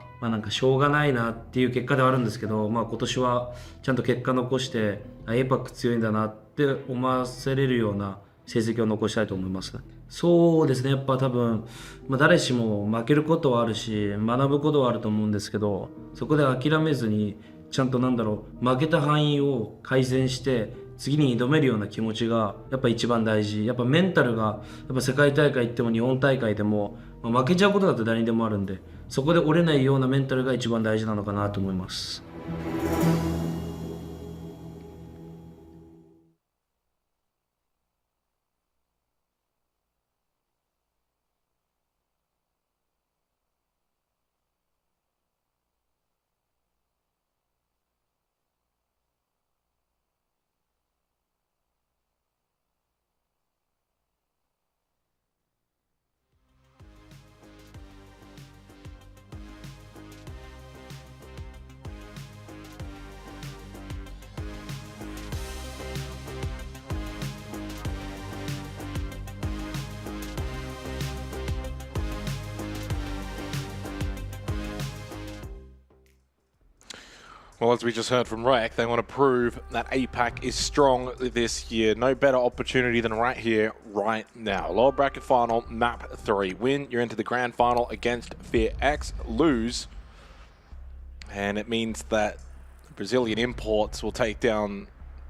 しょうがないなっていう結果ではあるんですけど、今年はちゃんと結果残してAPAC 強いんだなって思わせれるような成績を残したいと思います。そうですね、やっぱ多分、誰しも負けることはあるし学ぶことはあると思うんですけど、そこで諦めずにちゃんと負けた範囲を改善して次に挑めるような気持ちがやっぱ一番大事。やっぱメンタルがやっぱ世界大会行っても日本大会でも、負けちゃうことだって誰にでもあるんで、そこで折れないようなメンタルが一番大事なのかなと思います。Well, as we just heard from Rek, they want to prove that APAC is strong this year. No better opportunity than right here, right now. Lower bracket final, map 3. Win, you're into the grand final against Fear X. Lose, and it means that Brazilian imports will take down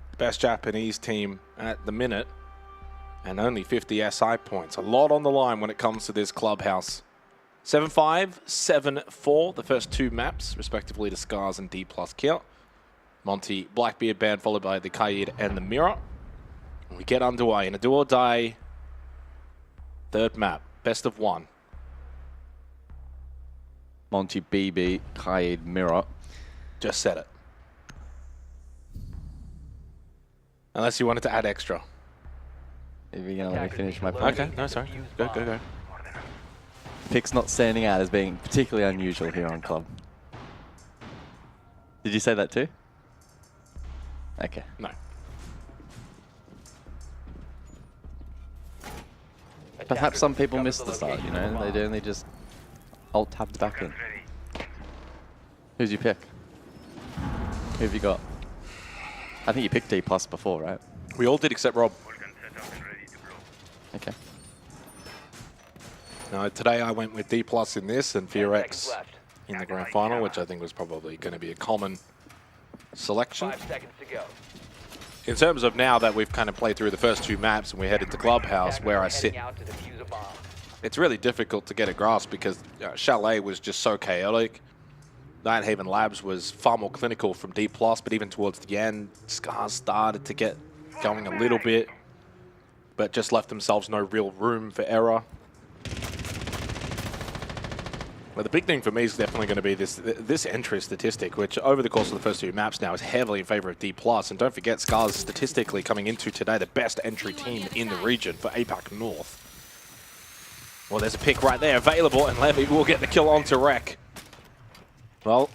the best Japanese team at the minute, and only 50 SI points. A lot on the line when it comes to this clubhouse. 7-5, 7-4, the first 2 maps, respectively to Scars and D+ Kill. Monty, Blackbeard band, followed by the Kaid and the Mirror. And we get underway in a do or die 3rd map, best of 1. Monty, BB, Kaid, Mirror. Just said it. Unless you wanted to add extra. Are you gonna let me finish my point? Okay, no, sorry. Go. Pick's not standing out as being particularly unusual here on Club. Did you say that too? Okay. No. Perhaps some people miss the start, you know? They only just alt-tab the back in. Who's your pick? Who have you got? I think you picked D+ before, right? We all did except Rob. Okay. No, today I went with D+ in this and Fear X in the grand final, which I think was probably going to be a common selection. 5 seconds to go. In terms of now that we've kind of played through the first 2 maps and we head into Clubhouse where I sit, it's really difficult to get a grasp because Chalet was just so chaotic. Nighthaven Labs was far more clinical from D+, but even towards the end, Scars started to get going a little bit, but just left themselves no real room for error. Well, the big thing for me is definitely going to be this entry statistic, which over the course of the first 2 maps now is heavily in favor of D+. And don't forget, Scars statistically coming into today the best entry team in the region for APAC North. Well, there's a pick right there available, and Levy will get the kill onto Rek. Well,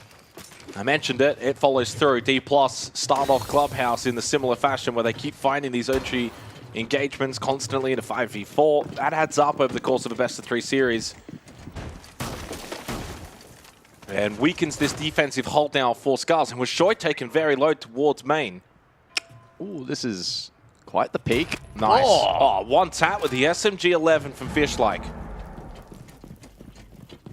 I mentioned it. It follows through. D+ start off Clubhouse in the similar fashion where they keep finding these entry engagements constantly in a 5v4. That adds up over the course of a best-of-3 series. And weakens this defensive hold down for Scars. And was Shoy taken very low towards main. Ooh, this is quite the peak. Nice. Oh, one tap with the SMG-11 from Fishlike.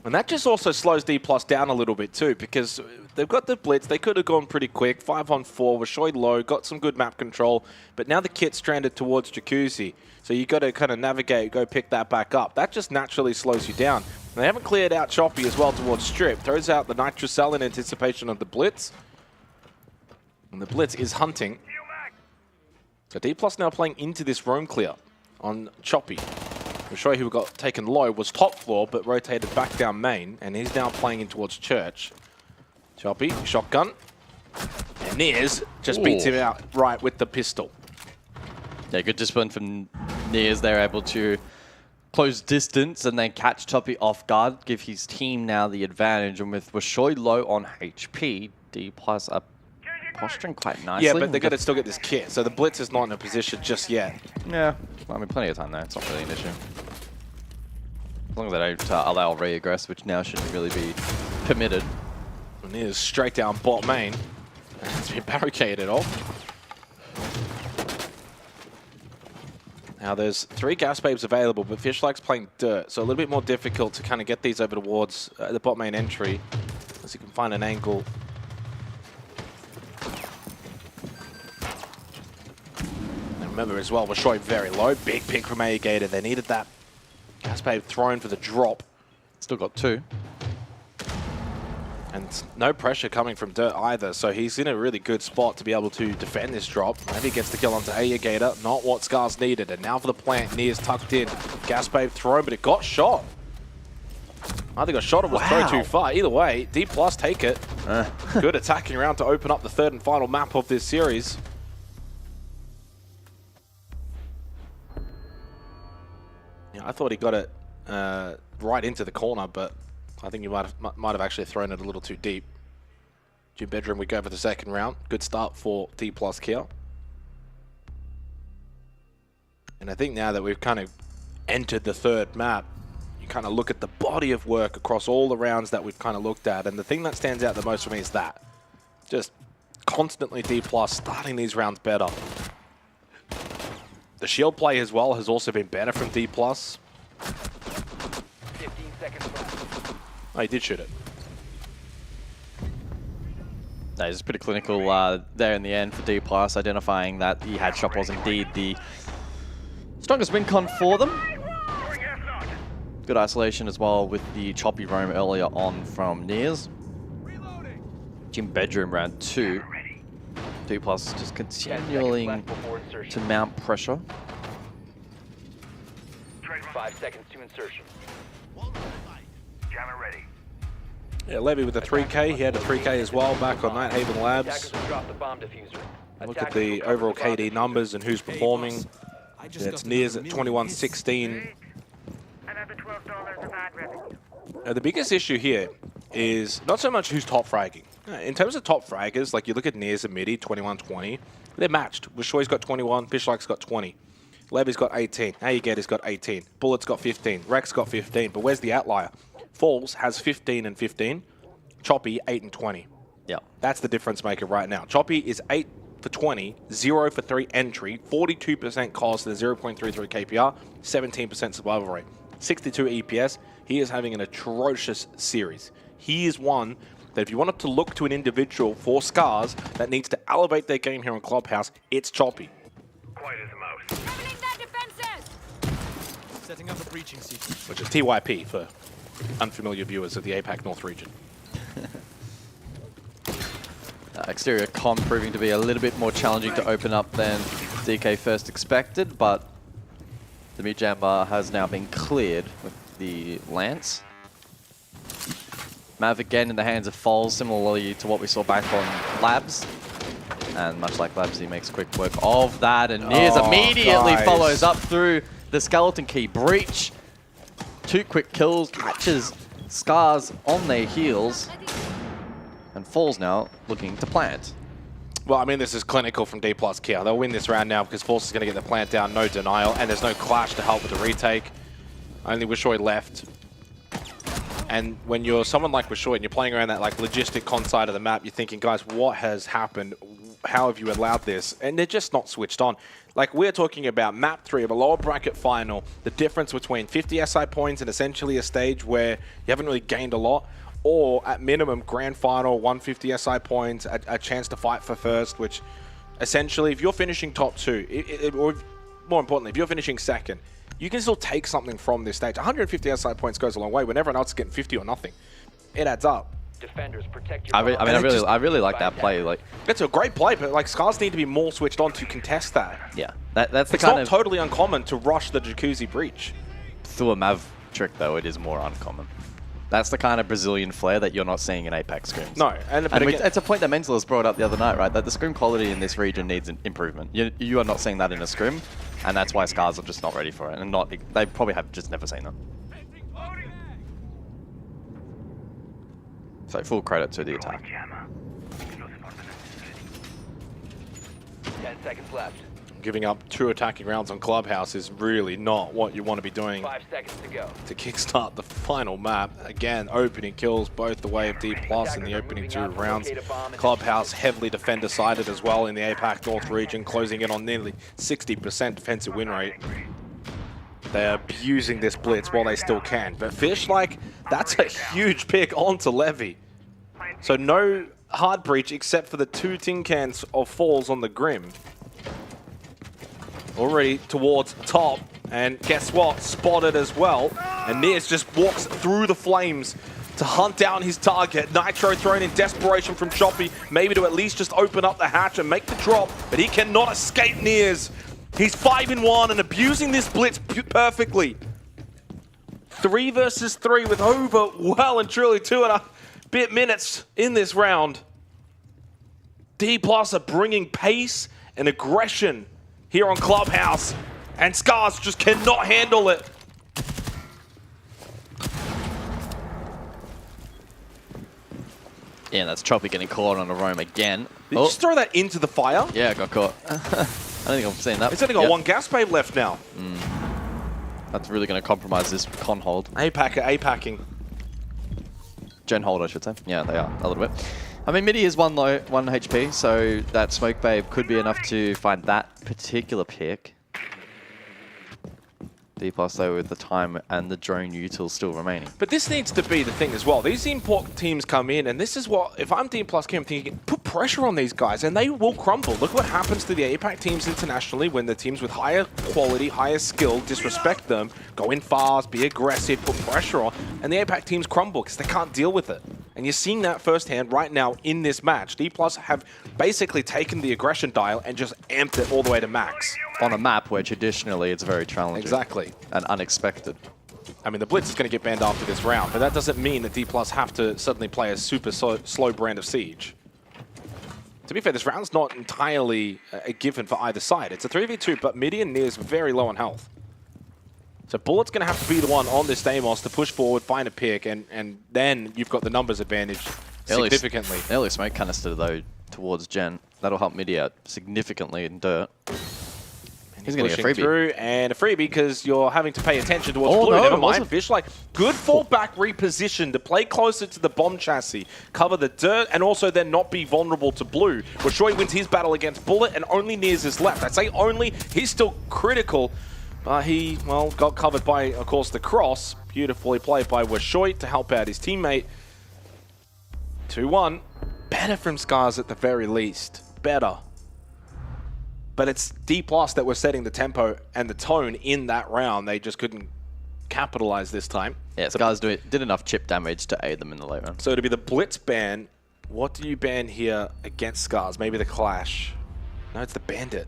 And that just also slows D+ down a little bit too, because they've got the blitz. They could have gone pretty quick. 5-on-4 was Shoy low, got some good map control. But now the kit's stranded towards Jacuzzi. So you got to kind of navigate, go pick that back up. That just naturally slows you down. And they haven't cleared out Choppy as well towards Strip. Throws out the Nitrocell in anticipation of the blitz. And the blitz is hunting. So D+ now playing into this roam clear on Choppy. Shoy, who got taken low, was top floor, but rotated back down main. And he's now playing in towards Church. Choppy, shotgun. And Nears just beats him out right with the pistol. Yeah, good discipline from Nears. They're able to close distance and then catch Choppy off guard, give his team now the advantage. And with Washoy low on HP, D+ are posturing quite nicely. Yeah, but they're going to still get this kit, so the blitz is not in a position just yet. Yeah, I mean, plenty of time there. It's not really an issue. As long as they don't allow re-aggress, which now shouldn't really be permitted. And here's straight down bot main. And it's been barricaded off. Now there's 3 gas babes available, but Fishlike's playing dirt, so a little bit more difficult to kind of get these over towards the bot main entry, as you can find an angle. And remember as well, Washoy very low, big pick from Gator. They needed that gas babe thrown for the drop. Still got 2. And no pressure coming from Dirt either, so he's in a really good spot to be able to defend this drop. Maybe he gets the kill onto Gator, not what Scars needed. And now for the plant, Near's tucked in. Gas babe thrown, but it got shot. Either got shot or was thrown too far. Either way, D+ take it. Good attacking round to open up the 3rd and final map of this series. Yeah, I thought he got it right into the corner, but I think you might have actually thrown it a little too deep. Gym Bedroom, we go for the 2nd round. Good start for D+ Kia. And I think now that we've kind of entered the 3rd map, you kind of look at the body of work across all the rounds that we've kind of looked at. And the thing that stands out the most for me is that. Just constantly D+, starting these rounds better. The shield play as well has also been better from D+. 15 seconds left. Oh, he did shoot it. No, he's pretty clinical there in the end for D+, identifying that he had shot was indeed the strongest win con for them. Good isolation as well with the choppy roam earlier on from Nears. Gym bedroom round 2. D+ just continuing to mount pressure. 5 seconds to insertion. Jammer ready. Yeah, Levy with a 3K. He had a 3K as well back on Nighthaven Labs. Attackers will drop the bomb diffuser. Look at the overall KD numbers and who's performing. It's Nears at 21-16. Another $12 of ad revenue. The biggest issue here is not so much who's top fragging. In terms of top fraggers, like you look at Nears and Midi, 21-20, they're matched. Wishoy's got 21, Fishlike's got 20. Levy's got 18, How You Get has got 18, Bullet's got 15, Rex got 15, but where's the outlier? Falls has 15 and 15, Choppy 8 and 20. Yeah. That's the difference maker right now. Choppy is 8 for 20, 0 for 3 entry, 42% cost at a 0.33 KPR, 17% survival rate, 62 EPS. He is having an atrocious series. He is one that if you wanted to look to an individual for Scars that needs to elevate their game here on Clubhouse, it's Choppy. Quiet as a mouse. Setting up a breaching sequence. Which is TYP for unfamiliar viewers of the APAC North region. Exterior comm proving to be a little bit more challenging to open up than DK first expected, but the mid jambar has now been cleared with the Lance. Mav again in the hands of Foles, similarly to what we saw back on Labs. And much like Labs, he makes quick work of that, and Nears immediately follows up through the skeleton key breach. 2 quick kills, catches Scars on their heels, and Falls now looking to plant. Well, I mean, this is clinical from D+ Kia. They'll win this round now because Force is going to get the plant down, no denial, and there's no clash to help with the retake. Only Wishoy left. And when you're someone like Wishoy and you're playing around that like logistic con side of the map, you're thinking, guys, what has happened? How have you allowed this? And they're just not switched on. Like, we're talking about map 3 of a lower bracket final, the difference between 50 SI points and essentially a stage where you haven't really gained a lot, or at minimum, grand final, 150 SI points, a chance to fight for first, which essentially, if you're finishing top 2, or more importantly, if you're finishing second, you can still take something from this stage. 150 SI points goes a long way when everyone else is getting 50 or nothing. It adds up. Defenders, protect your I really like that play. Like, it's a great play, but like Scars need to be more switched on to contest that. Yeah, that's the it's kind not of totally uncommon to rush the Jacuzzi breach. Through a Mav trick, though, it is more uncommon. That's the kind of Brazilian flair that you're not seeing in Apex scrims. No, and it's a point that Mentalist brought up the other night, right? That the scrim quality in this region needs an improvement. You are not seeing that in a scrim, and that's why Scars are just not ready for it, and they probably have just never seen it. So full credit to the attack. 10 seconds left. Giving up 2 attacking rounds on Clubhouse is really not what you want to be doing 5 seconds to go. to kickstart the final map. Again, opening kills both the way of D+ in the opening 2 rounds. Clubhouse heavily defender-sided as well in the APAC North region, closing in on nearly 60% defensive win rate. They're abusing this blitz while they still can. But Fish, like, that's a huge pick onto Levy. So no hard breach except for the 2 tin cans of Falls on the Grim. Already towards top, and guess what? Spotted as well. And Nears just walks through the flames to hunt down his target. Nitro thrown in desperation from Choppy, maybe to at least just open up the hatch and make the drop, but he cannot escape Nears. He's 5-1 and abusing this blitz perfectly. 3 versus 3 with over well and truly 2.5 minutes in this round. D+ are bringing pace and aggression here on Clubhouse, and Scars just cannot handle it. Yeah, that's Choppy getting caught on a roam again. Did you just throw that into the fire? Yeah, got caught. I don't think I've seen that. It's only got 1 gas babe left now. That's really going to compromise this con hold. APAC-ing. Gen hold, I should say. Yeah, they are, a little bit. I mean, Midi is 1 HP, so that Smoke Babe could be enough to find that particular pick. D+ though with the time and the drone util still remaining. But this needs to be the thing as well. These import teams come in, and this is what, if I'm D+ Kim, I'm thinking, put pressure on these guys, and they will crumble. Look what happens to the APAC teams internationally when the teams with higher quality, higher skill disrespect them, go in fast, be aggressive, put pressure on, and the APAC teams crumble because they can't deal with it. And you're seeing that firsthand right now in this match. D+ have basically taken the aggression dial and just amped it all the way to max. On a map where traditionally it's very challenging. Exactly. And unexpected. I mean, the Blitz is going to get banned after this round, but that doesn't mean that D+ have to suddenly play a super slow brand of Siege. To be fair, this round's not entirely a given for either side. It's a 3v2, but Midi and Near's very low on health. So Bullet's going to have to be the one on this Deimos to push forward, find a pick, and then you've got the numbers advantage significantly. Early smoke canister, though, towards Gen. That'll help Midi out significantly in dirt. He's going to get a freebie. Through, and a freebie because you're having to pay attention towards blue. No, Never mind. Fish like good fallback reposition to play closer to the bomb chassis, cover the dirt, and also then not be vulnerable to blue. Washoy wins his battle against Bullet, and only Nears is left. I say only, he's still critical. He, well, got covered by, of course, the cross. Beautifully played by Washoy to help out his teammate. 2-1. Better from Scars at the very least. Better. But it's D+ that were setting the tempo and the tone in that round. They just couldn't capitalize this time. Yeah, Scars did enough chip damage to aid them in the late round. So to be the Blitz ban, what do you ban here against Scars? Maybe the Clash. No, it's the Bandit.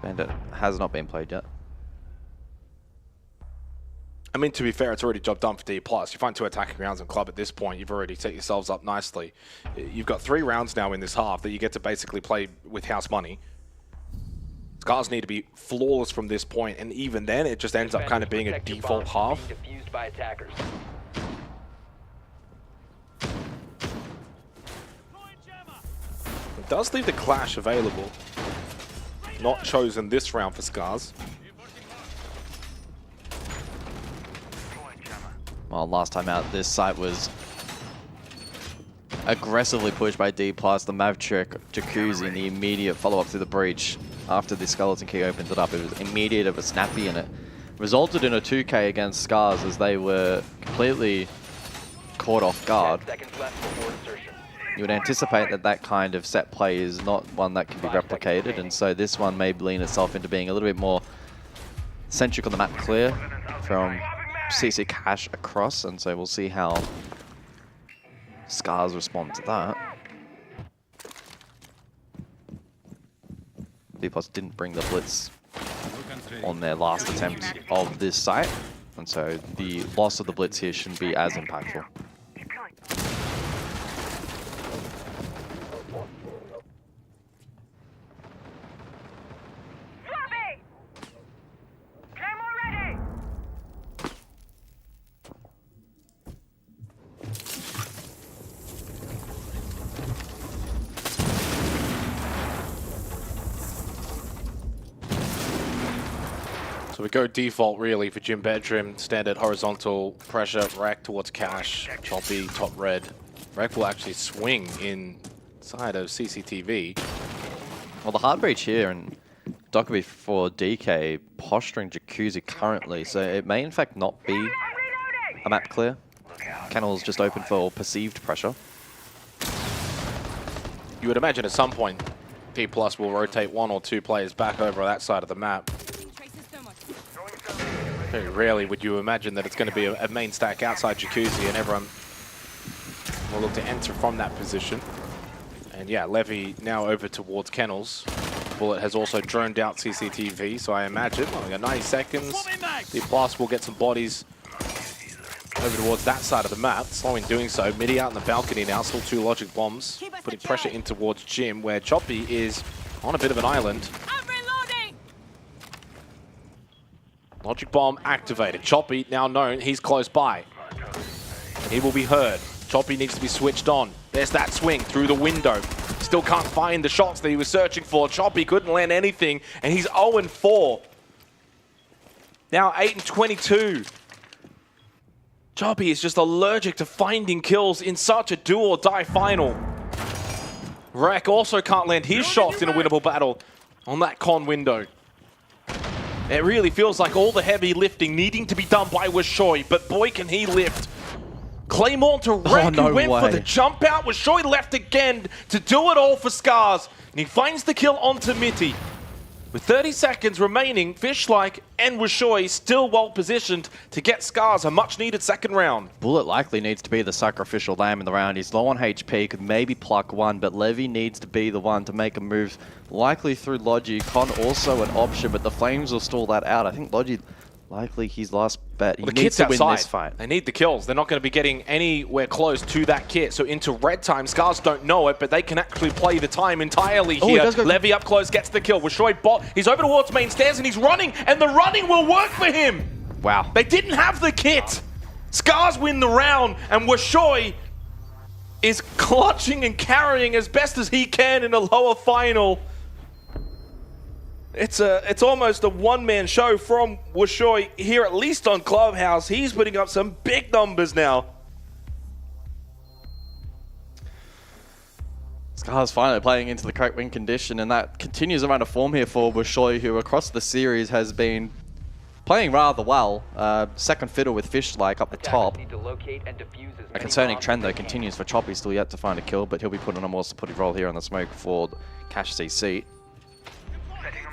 Bandit has not been played yet. I mean, to be fair, it's already job done for D+. You find 2 attacking rounds in club at this point, you've already set yourselves up nicely. You've got 3 rounds now in this half that you get to basically play with house money. Scars need to be flawless from this point, and even then, it just ends up kind of being a default half. It does leave the Clash available. Not chosen this round for Scars. Well, last time out, this site was aggressively pushed by D+. The Mavtrick, Jacuzzi, and the immediate follow-up through the breach after the Skeleton Key opened it up. It was immediate of a snappy, and it resulted in a 2K against Scars as they were completely caught off guard. You would anticipate that that kind of set play is not one that can be replicated, and so this one may lean itself into being a little bit more centric on the map clear from CC Cash across, and so we'll see how Scars respond to that. D+ didn't bring the Blitz on their last attempt of this site, and so the loss of the Blitz here shouldn't be as impactful. So we go default really for Gym Bedroom, standard horizontal pressure, Rack towards Cash, Choppy, top red. Rack will actually swing inside of CCTV. Well, the hard breach here, and Dockerby for DK posturing Jacuzzi currently, so it may in fact not be a map clear. Kennel's just open for perceived pressure. You would imagine at some point D+ will rotate 1 or 2 players back over that side of the map. Very rarely would you imagine that it's going to be a main stack outside Jacuzzi and everyone will look to enter from that position. And yeah, Levy now over towards Kennels. Bullet has also droned out CCTV, so I imagine, well, we got 90 seconds. D+ will get some bodies over towards that side of the map. Slow in doing so. Midi out in the balcony now, still 2 logic bombs. Putting pressure in towards Jim, where Choppy is on a bit of an island. Logic bomb activated. Choppy now known, he's close by. And he will be heard. Choppy needs to be switched on. There's that swing through the window. Still can't find the shots that he was searching for. Choppy couldn't land anything, and he's 0-4. Now 8-22. Choppy is just allergic to finding kills in such a do-or-die final. Rek also can't land his shots in a winnable battle on that con window. It really feels like all the heavy lifting needing to be done by Wishoy, but boy can he lift. Claymore to Rek, who went for the jump out. Wishoy left again to do it all for Scars. And he finds the kill onto Mitty. With 30 seconds remaining, Fishlike and Wishoy still well positioned to get Scars a much needed second round. Bullet likely needs to be the sacrificial lamb in the round. He's low on HP, could maybe pluck one, but Levy needs to be the one to make a move, likely through Logi. Con also an option, but the Flames will stall that out. I think Logi likely his last bet. He needs to win this fight. They need the kills. They're not going to be getting anywhere close to that kit. So into red time, Scars don't know it, but they can actually play the time entirely here. Levy up close, gets the kill. Wishoy bot, he's over towards main stairs and he's running, and the running will work for him. Wow. They didn't have the kit. Scars win the round, and Wishoy is clutching and carrying as best as he can in a lower final. It's almost a one-man show from Wishoy here, at least on Clubhouse. He's putting up some big numbers now. Scars finally playing into the correct win condition, and that continues around a form here for Wishoy, who across the series has been playing rather well. Second fiddle with Fishlike up the top. A concerning trend though continues for Choppy, still yet to find a kill, but he'll be put on a more supportive role here on the smoke for Cash CC.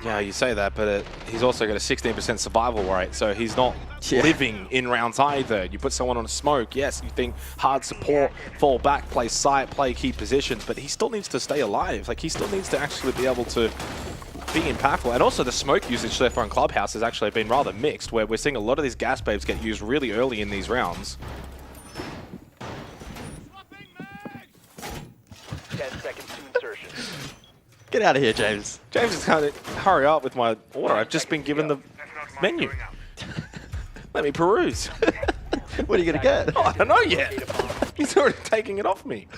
Yeah, you say that, but he's also got a 16% survival rate, so he's not living in rounds either. You put someone on a smoke, yes, you think hard support, fall back, play sight, play key positions, but he still needs to stay alive. Like, he still needs to actually be able to be impactful. And also the smoke usage so far in Clubhouse has actually been rather mixed, where we're seeing a lot of these gas babes get used really early in these rounds. 10 seconds to insertion. Get out of here, James. James is kind of, hurry up with my order. I've just been given the menu. Let me peruse. What are you going to get? Oh, I don't know yet. He's already taking it off me.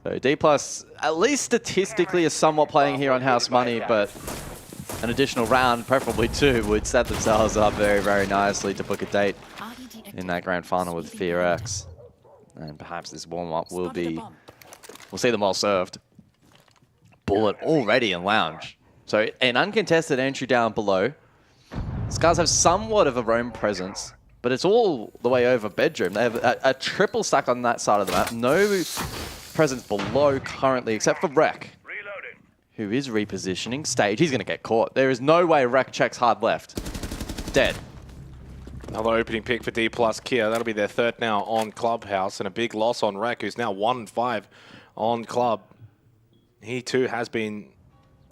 So D+, at least statistically, is somewhat playing here on house money, but an additional round, preferably two, would set themselves up very, very nicely to book a date in that grand final with FearX. And perhaps this warm-up will be... We'll see them well served. Bullet already in lounge. So an uncontested entry down below. Scars have somewhat of a roam presence, but it's all the way over bedroom. They have a triple stack on that side of the map. No presence below currently, except for Rek, who is repositioning stage. He's going to get caught. There is no way Rek checks hard left. Dead. Another opening pick for D+ Kia. That'll be their third now on Clubhouse, and a big loss on Rek, who's now 1-5 on Club. He too has been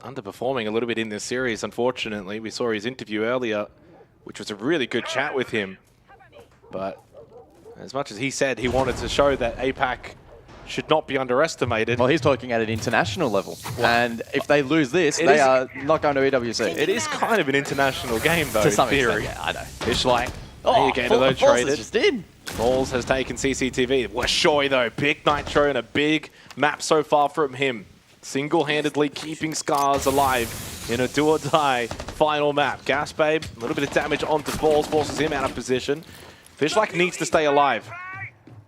underperforming a little bit in this series, unfortunately. We saw his interview earlier, which was a really good chat with him. But as much as he said he wanted to show that APAC should not be underestimated. Well, he's talking at an international level. And if they lose this, they are not going to EWC. It is kind of an international game, though, to some in theory. extent, yeah, I know. Fishlike. Oh, though, traded. just in. Balls has taken CCTV. Wishoy, though, big Nitro and a big map so far from him. Single-handedly keeping Scars alive in a do-or-die final map. Gas Babe, a little bit of damage onto Balls, forces him out of position. Fishlike needs to stay alive.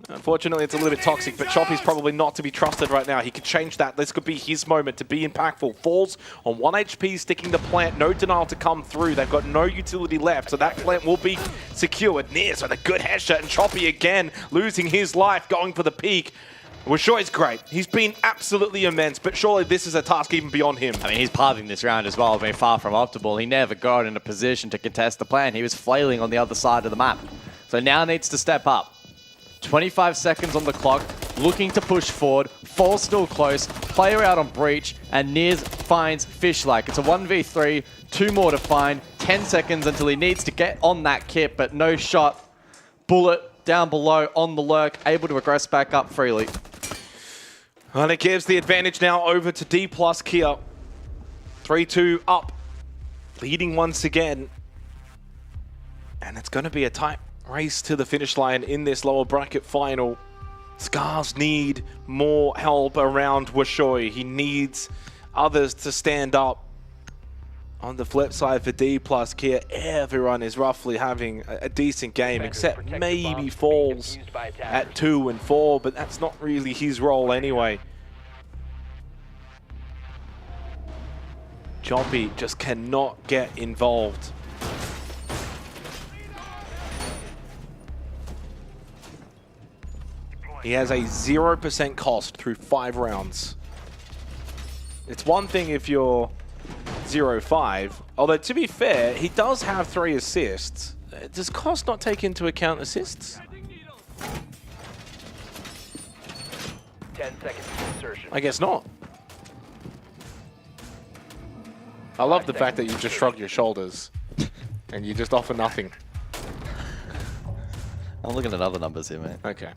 Unfortunately, it's a little bit toxic, but Choppy's probably not to be trusted right now. He could change that. This could be his moment to be impactful. Falls on 1 HP, sticking the plant. No denial to come through. They've got no utility left, so that plant will be secured. Nears with a good headshot, and Choppy again losing his life, going for the peak. Wishoy's great. He's been absolutely immense, but surely this is a task even beyond him. I mean, he's parting this round as well, being far from optimal. He never got in a position to contest the plan. He was flailing on the other side of the map. So now needs to step up. 25 seconds on the clock, looking to push forward, Fall still close, player out on breach, and Nears finds Fishlike. It's a 1v3, 2 more to find, 10 seconds until he needs to get on that kit, but no shot. Bullet down below on the lurk, able to regress back up freely. And it gives the advantage now over to D+ Kia. 3-2 up, leading once again. And it's going to be a tight race to the finish line in this lower bracket final. Scars need more help around Wishoy. He needs others to stand up On the flip side for D+ Kia, everyone is roughly having a decent game, except maybe Falls at 2 and 4, but that's not really his role anyway. Choppy just cannot get involved. He has a 0% cost through 5 rounds. It's one thing if you're 0-5, although to be fair, he does have 3 assists. Does cost not take into account assists? 10 seconds to insertion. I guess not. I love the fact that you just shrug your shoulders and you just offer nothing. I'm looking at other numbers here, mate. Okay.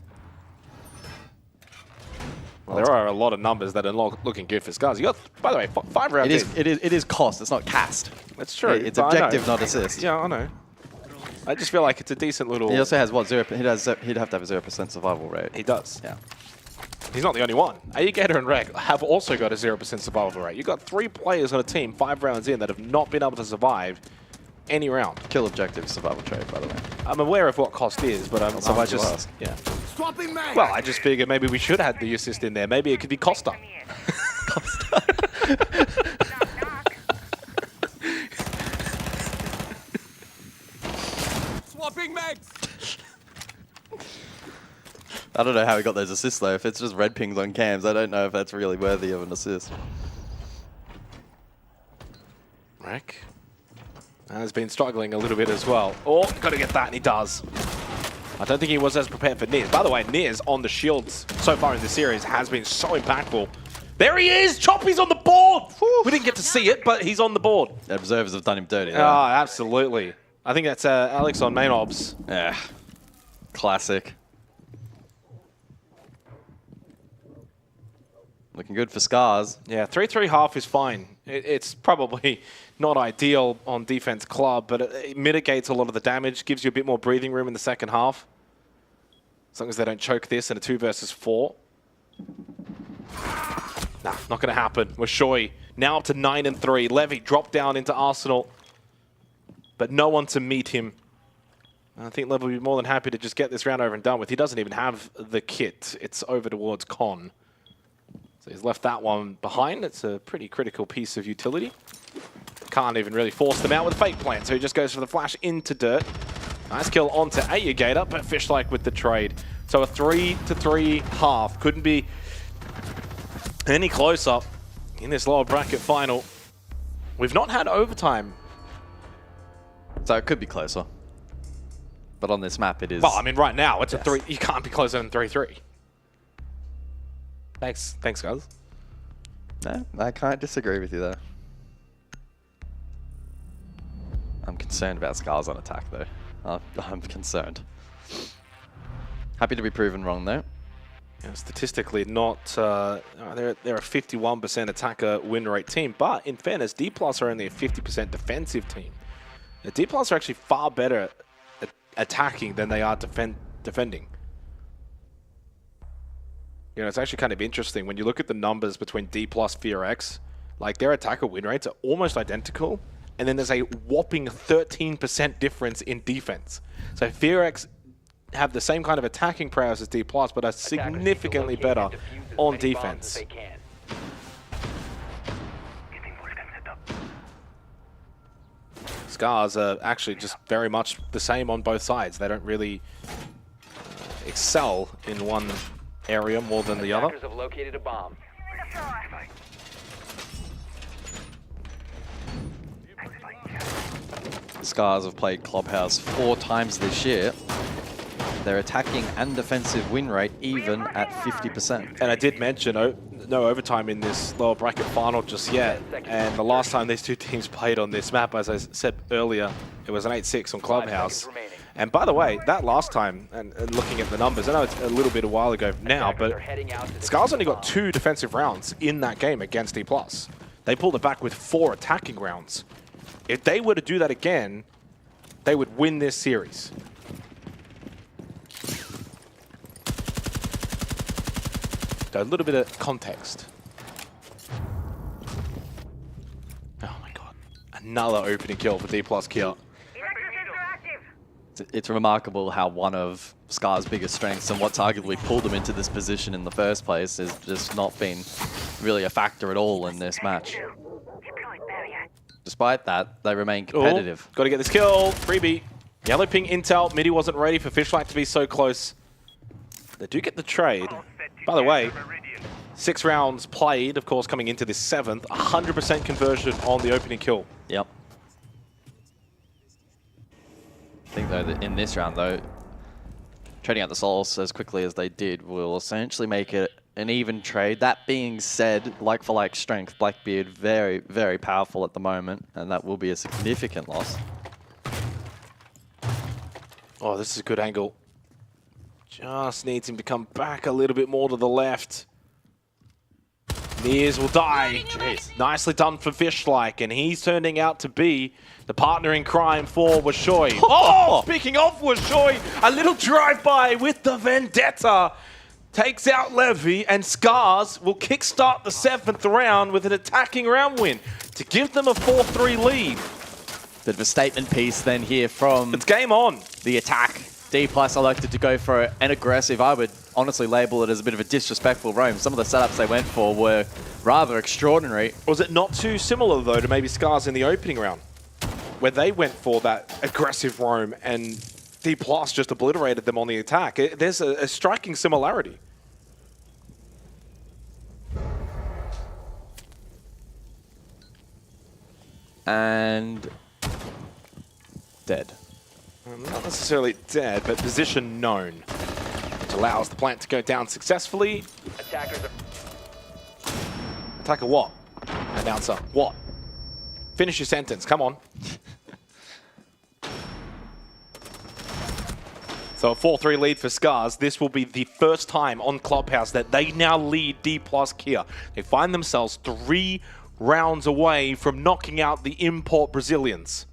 Well, there are a lot of numbers that are looking good for Scars. You got, by the way, 5 rounds. It is cost. It's not cast. That's true. It's objective, not assist. Yeah, I know. I just feel like it's a decent little. He also has what 0. He'd have to have a 0% survival rate. He does. Yeah. He's not the only one. Aegator and Rek have also got a 0% survival rate. You've got 3 players on a team 5 rounds in that have not been able to survive any round. Kill objective survival trait, by the way. I'm aware of what cost is, but I'm just yeah. Swapping mag. Well, I just figured maybe we should have the assist in there. Maybe it could be Costa. Swapping mags. I don't know how he got those assists though. If it's just red pings on cams, I don't know if that's really worthy of an assist. Rek has been struggling a little bit as well. Oh, got to get that, and he does. I don't think he was as prepared for Niz. By the way, Niz on the shields so far in the series has been so impactful. There he is! Choppy's on the board! Whew. We didn't get to see it, but he's on the board. The observers have done him dirty. Oh, absolutely. I think that's Alex on main ops. Yeah. Classic. Looking good for Scars. Yeah, 3-3 half is fine. It's probably not ideal on defense club, but it mitigates a lot of the damage, gives you a bit more breathing room in the second half. As long as they don't choke this in a 2 versus 4. Nah, not going to happen. Washoy now up to 9 and 3. Levy dropped down into Arsenal, but no one to meet him. I think Levy will be more than happy to just get this round over and done with. He doesn't even have the kit. It's over towards Con. So he's left that one behind. It's a pretty critical piece of utility. Can't even really force them out with a fake plant, so he just goes for the flash into dirt. Nice kill onto Aegator, but Fishlike with the trade. So a 3-3 half. Couldn't be any closer in this lower bracket final. We've not had overtime. So it could be closer. But on this map it is... Well, I mean, right now, it's a 3. You can't be closer than 3-3. Thanks, guys. No, I can't disagree with you there. I'm concerned about Scars on attack, though. I'm concerned. Happy to be proven wrong, though. Yeah, statistically, not they're a 51% attacker win rate team, but in fairness, D+ are only a 50% defensive team. The D+ are actually far better at attacking than they are defending. You know, it's actually kind of interesting when you look at the numbers between D+ FearX, like their attacker win rates are almost identical, and then there's a whopping 13% difference in defense. So FearX have the same kind of attacking prowess as D+, but are significantly better on defense. Scars are actually just very much the same on both sides. They don't really excel in one area more than the other. Have located a bomb. Scars have played Clubhouse 4 times this year. Their attacking and defensive win rate even at 50%. And I did mention no overtime in this lower bracket final just yet. And the last time these two teams played on this map, as I said earlier, it was an 8-6 on Clubhouse. And by the way, that last time, and looking at the numbers, I know it's a little bit a while ago now, but Scars only got 2 defensive rounds in that game against D+. They pulled it back with 4 attacking rounds. If they were to do that again, they would win this series. So a little bit of context. Oh my god. Another opening kill for D+ Kia. It's remarkable how one of Scar's biggest strengths and what's arguably pulled him into this position in the first place has just not been really a factor at all in this match. Despite that, they remain competitive. Got to get this kill. Freebie. Yellow ping intel. Midi wasn't ready for Fishlight to be so close. They do get the trade. By the way, 6 rounds played, of course, coming into this 7th. 100% conversion on the opening kill. Yep. I think, though, that in this round, though, trading out the souls as quickly as they did will essentially make it an even trade. That being said, like-for-like strength, Blackbeard very, very powerful at the moment, and that will be a significant loss. Oh, this is a good angle. Just needs him to come back a little bit more to the left. Mears will die. Jeez. Nicely done for Fishlike, and he's turning out to be the partner in crime for Washoy. Oh, speaking of Washoy, a little drive-by with the Vendetta. Takes out Levy, and Scars will kickstart the 7th round with an attacking round win to give them a 4-3 lead. Bit of a statement piece then here from... It's game on. The attack. D+ elected to go for an aggressive, I would honestly label it as a bit of a disrespectful roam. Some of the setups they went for were rather extraordinary. Was it not too similar, though, to maybe Scars in the opening round, where they went for that aggressive roam and D+ just obliterated them on the attack? There's a striking similarity. And... dead. Not necessarily dead, but position known, which allows the plant to go down successfully. Attacker what? Announcer, what? Finish your sentence, come on. So a 4-3 lead for Scars. This will be the first time on Clubhouse that they now lead D+ Kia. They find themselves 3 rounds away from knocking out the import Brazilians.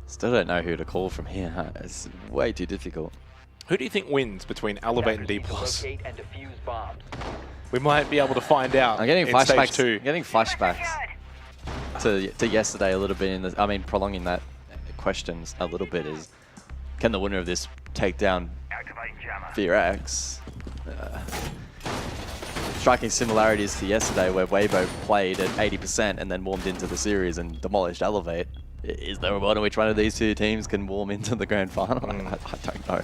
Still don't know who to call from here. It's way too difficult. Who do you think wins between Elevate and D+? We might be able to find out. I'm getting in flashbacks. Stage 2. I'm getting flashbacks to yesterday a little bit. In the, I mean, prolonging that questions a little bit is, can the winner of this take down FearX? Striking similarities to yesterday, where Weibo played at 80% and then warmed into the series and demolished Elevate. Is there a world in which one of these two teams can warm into the grand final? I don't know.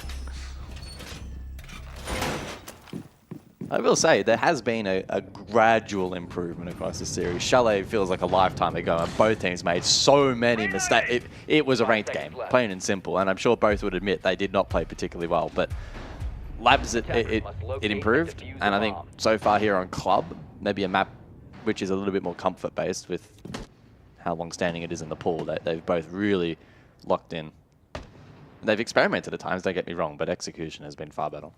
I will say, there has been a gradual improvement across the series. Chalet feels like a lifetime ago, and both teams made so many mistakes. It was a ranked game, plain and simple, and I'm sure both would admit they did not play particularly well. But Labs, it improved, and I think so far here on Club, maybe a map which is a little bit more comfort-based with how long-standing it is in the pool, that they've both really locked in. They've experimented at times, don't get me wrong, but execution has been far better.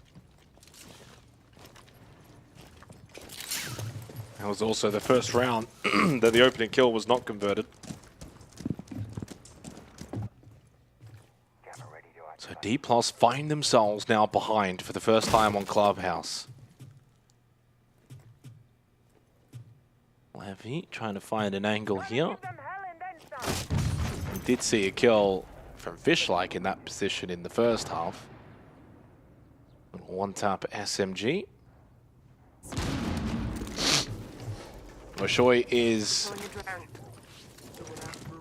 That was also the first round that the opening kill was not converted. So D+ find themselves now behind for the first time on Clubhouse. Levy trying to find an angle here. We did see a kill from Fishlike in that position in the first half. One tap SMG. Washoy is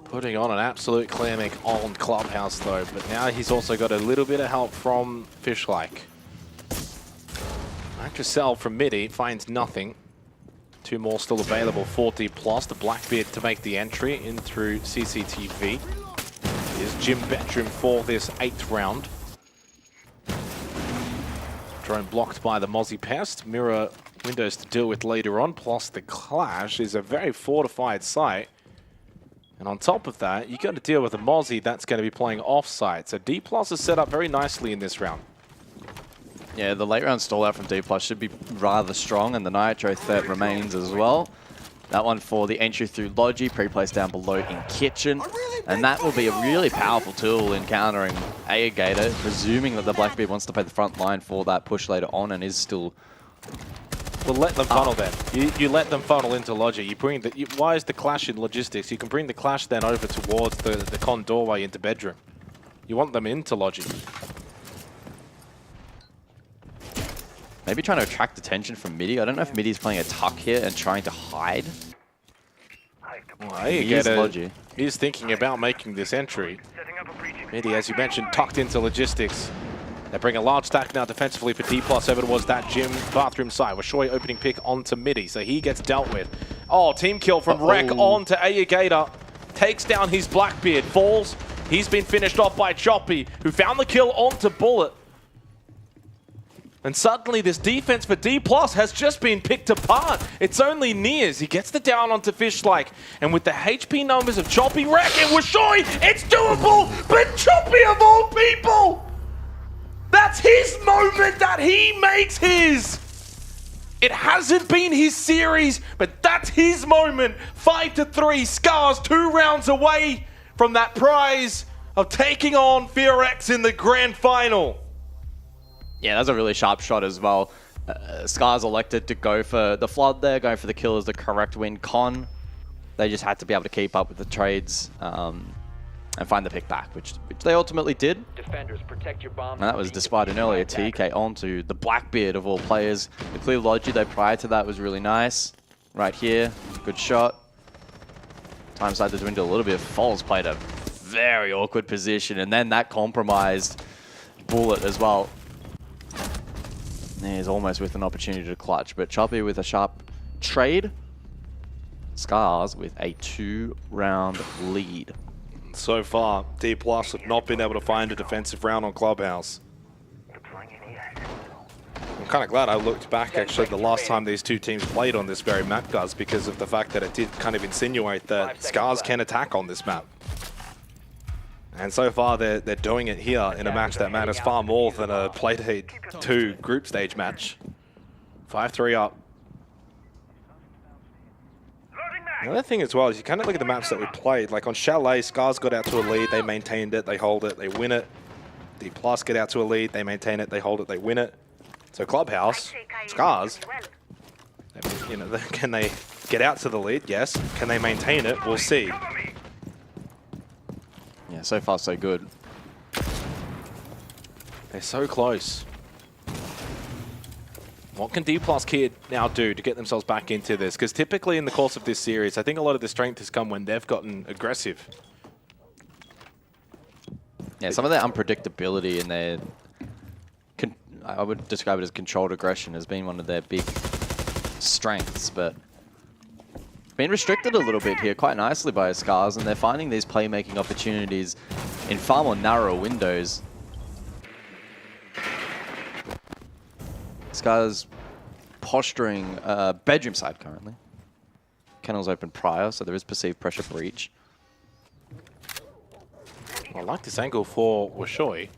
putting on an absolute clinic on Clubhouse though, but now he's also got a little bit of help from Fishlike. Actracell from Midi finds nothing. 2 more still available for D+. The Blackbeard to make the entry in through CCTV. Is Gym Bedroom for this 8th round. Drone blocked by the Mozzie Pest. Mirror windows to deal with later on, plus the Clash is a very fortified site. And on top of that, you got to deal with a Mozzie that's going to be playing off-site. So D+ is set up very nicely in this round. Yeah, the late round stall out from D+ should be rather strong, and the Nitro threat remains as well. That one for the entry through Logi, pre-placed down below in Kitchen. And that will be a really powerful tool in countering APL, presuming that the Blackbeard wants to play the front line for that push later on and is still... Well, let them funnel then. You let them funnel into Logi. You bring the... why is the clash in logistics? You can bring the clash then over towards the con doorway into bedroom. You want them into Logi. Maybe trying to attract attention from Midi. I don't know if Midi's playing a tuck here and trying to hide. He's thinking about making this entry. Midi, as you mentioned, tucked into logistics. They bring a large stack now defensively for D+, over towards that gym bathroom side. Washoy opening pick onto Midi, so he gets dealt with. Oh, team kill from Rek onto APL. Takes down his Blackbeard, falls. He's been finished off by Choppy, who found the kill onto Bullet. And suddenly this defense for D+ has just been picked apart. It's only Nears. He gets the down onto Fishlike. And with the HP numbers of Choppy, Rek, and Washoy, it's doable! But Choppy of all people! That's his moment that he makes his! It hasn't been his series, but that's his moment. 5-3, Scars 2 rounds away from that prize of taking on FearX in the grand final. Yeah, that's a really sharp shot as well. Scars elected to go for the flood there, going for the kill as the correct win con. They just had to be able to keep up with the trades and find the pick back, which they ultimately did. Defenders, protect your bomb. And that was despite an earlier TK onto the Blackbeard of all players. The clear Logi though prior to that was really nice. Right here, good shot. Time started to dwindle a little bit. Foles played a very awkward position, and then that compromised Bullet as well. He's almost with an opportunity to clutch, but Choppy with a sharp trade. Scars with a 2-round lead. So far, D+ have not been able to find a defensive round on Clubhouse. I'm kind of glad I looked back actually the last time these two teams played on this very map, guys, because of the fact that it did kind of insinuate that Scars can attack on this map. And so far, they're doing it here in a match that matters far more than a Playdate 2 group stage match. 5-3 up. The other thing as well is you kind of look at the maps that we played. Like on Chalet, Scars got out to a lead, they maintained it, they hold it, they win it. D+ get out to a lead, they maintain it, they hold it, they win it. So Clubhouse, Scars, you know, can they get out to the lead? Yes. Can they maintain it? We'll see. Yeah, so far so good. They're so close. What can D+ Kid now do to get themselves back into this? Because typically in the course of this series, I think a lot of the strength has come when they've gotten aggressive. Yeah, some of their unpredictability and their... I would describe it as controlled aggression has been one of their big strengths, but... been restricted a little bit here quite nicely by Scars, and they're finding these playmaking opportunities in far more narrow windows. Scars posturing bedroom side currently. Kennel's open prior, so there is perceived pressure breach. I like this angle for Washoy.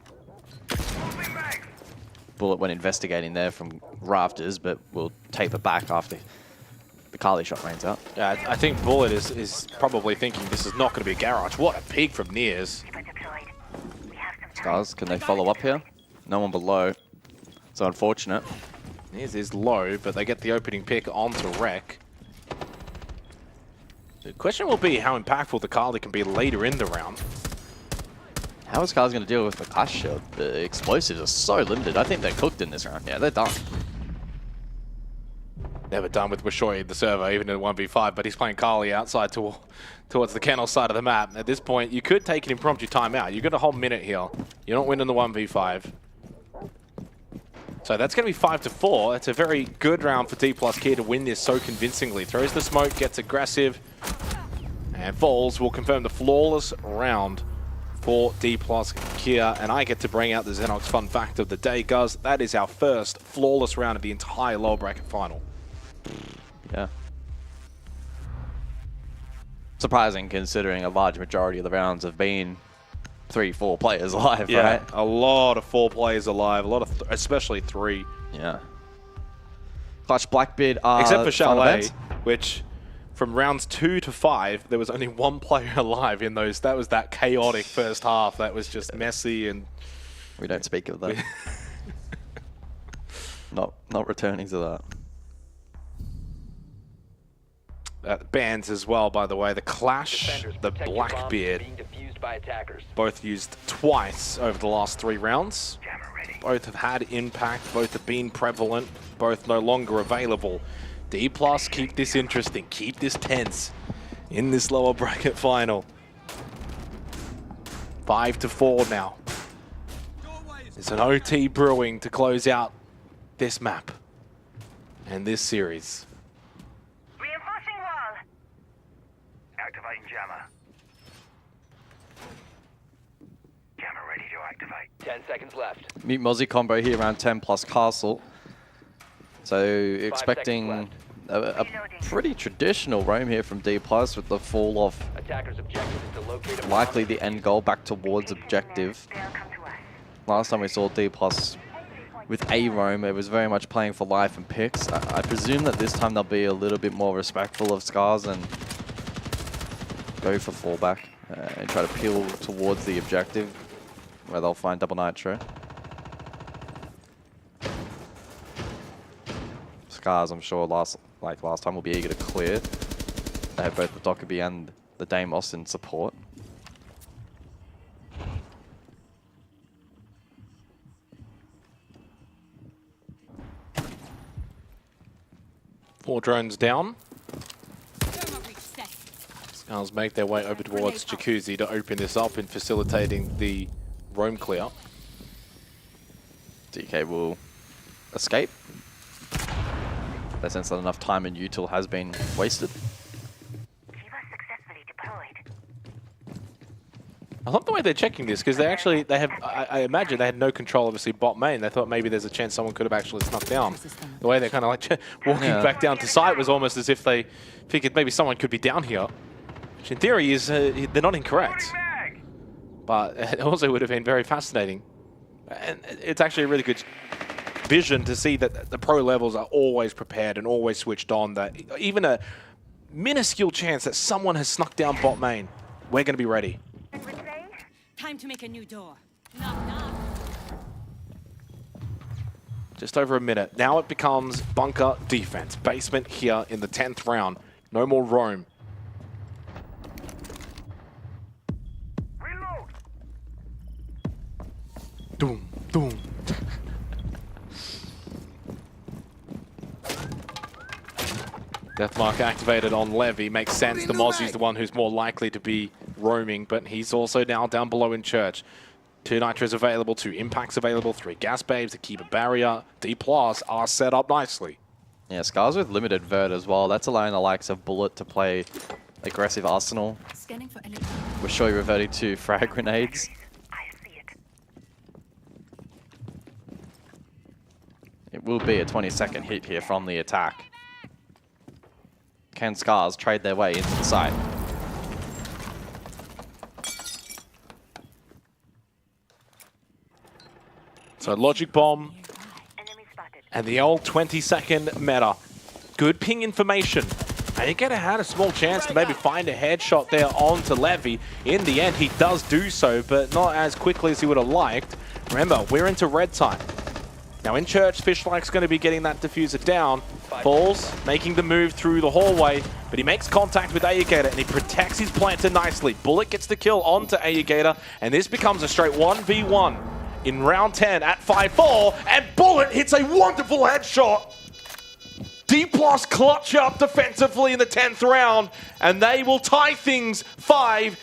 Bullet went investigating there from rafters, but will taper back after the Kali shot rains out. Yeah, I think Bullet is probably thinking this is not going to be a garage. What a peek from Nears. Scars, can they follow up here? No one below. So unfortunate. Nears is low, but they get the opening pick onto Rek. The question will be how impactful the Kali can be later in the round. How is Scars going to deal with the clash shield? The explosives are so limited. I think they're cooked in this round. Yeah, they're done. Never done with Washoy in the server, even in a 1v5, but he's playing Kali outside towards the Kennel side of the map. At this point, you could take an impromptu timeout. You've got a whole minute here. You're not winning the 1v5. So that's going to be 5-4. It's a very good round for D+ Kid to win this so convincingly. Throws the smoke, gets aggressive, and falls. Will confirm the flawless round for D+ Kia. And I get to bring out the Xenox fun fact of the day, guys. That is our first flawless round of the entire lower bracket final. Yeah. Surprising considering a large majority of the rounds have been 3-4 players alive, yeah, right? A lot of 4 players alive, a lot of, especially 3. Yeah. Clutch Blackbeard except for Chalet, which from rounds 2 to 5, there was only one player alive in those. That was that chaotic first half. That was just messy, and we don't speak of that. not returning to that. Bans as well, by the way. The Clash, the Blackbeard, both used twice over the last 3 rounds. Both have had impact, both have been prevalent, both no longer available. D+, keep this interesting, keep this tense in this lower bracket final. 5-4 now. It's an OT brewing to close out this map and this series. Reinforcing wall. Activating jammer. Jammer ready to activate. 10 seconds left. Mute Mozzie combo here around 10 plus castle. So expecting a pretty traditional roam here from D+ with the fall off. Attacker's objective is to locate Likely the end goal back towards objective. Last time we saw D+ with a roam, it was very much playing for life and picks. I presume that this time they'll be a little bit more respectful of Scars and go for fallback and try to peel towards the objective where they'll find double nitro. Scars, I'm sure, last time will be eager to clear. They have both the Dockerby and the Dame Austin support. Four drones down. Scars make their way over towards Jacuzzi to open this up and facilitating the roam clear. DK will escape. They sense that enough time in util has been wasted. I love the way they're checking this, because they have, I imagine they had no control, obviously, bot main. They thought maybe there's a chance someone could have actually snuck down. The way they're kind of like walking back down to site was almost as if they figured maybe someone could be down here. Which in theory is, they're not incorrect. But it also would have been very fascinating. And it's actually a really good vision to see that the pro levels are always prepared and always switched on, that even a minuscule chance that someone has snuck down bot main, we're going to be ready. Time to make a new door. Knock, knock. Just over a minute. Now it becomes bunker defense. Basement here in the 10th round. No more roam. Reload. Doom, doom. Deathmark activated on Levy. Makes sense. The Mozzie's the one who's more likely to be roaming, but he's also now down below in church. 2 nitros available, 2 impacts available, 3 gas babes to keep a barrier. D+ are set up nicely. Yeah, Scars with limited vert as well. That's allowing the likes of Bullet to play aggressive Arsenal. We're sure you're reverting to frag grenades. It will be a 20-second hit here from the attack. Can Scars trade their way into the site? So Logic Bomb and the old 20-second meta. Good ping information. Ayagata had a small chance to maybe find a headshot there onto Levy. In the end, he does do so, but not as quickly as he would have liked. Remember, we're into red time. Now in church, Fishlike's going to be getting that diffuser down. Falls, making the move through the hallway, but he makes contact with Ayagator and he protects his planter nicely. Bullet gets the kill onto Ayagator, and this becomes a straight 1v1 in round 10 at 5-4, and Bullet hits a wonderful headshot. D+ clutch up defensively in the 10th round, and they will tie things 5-5.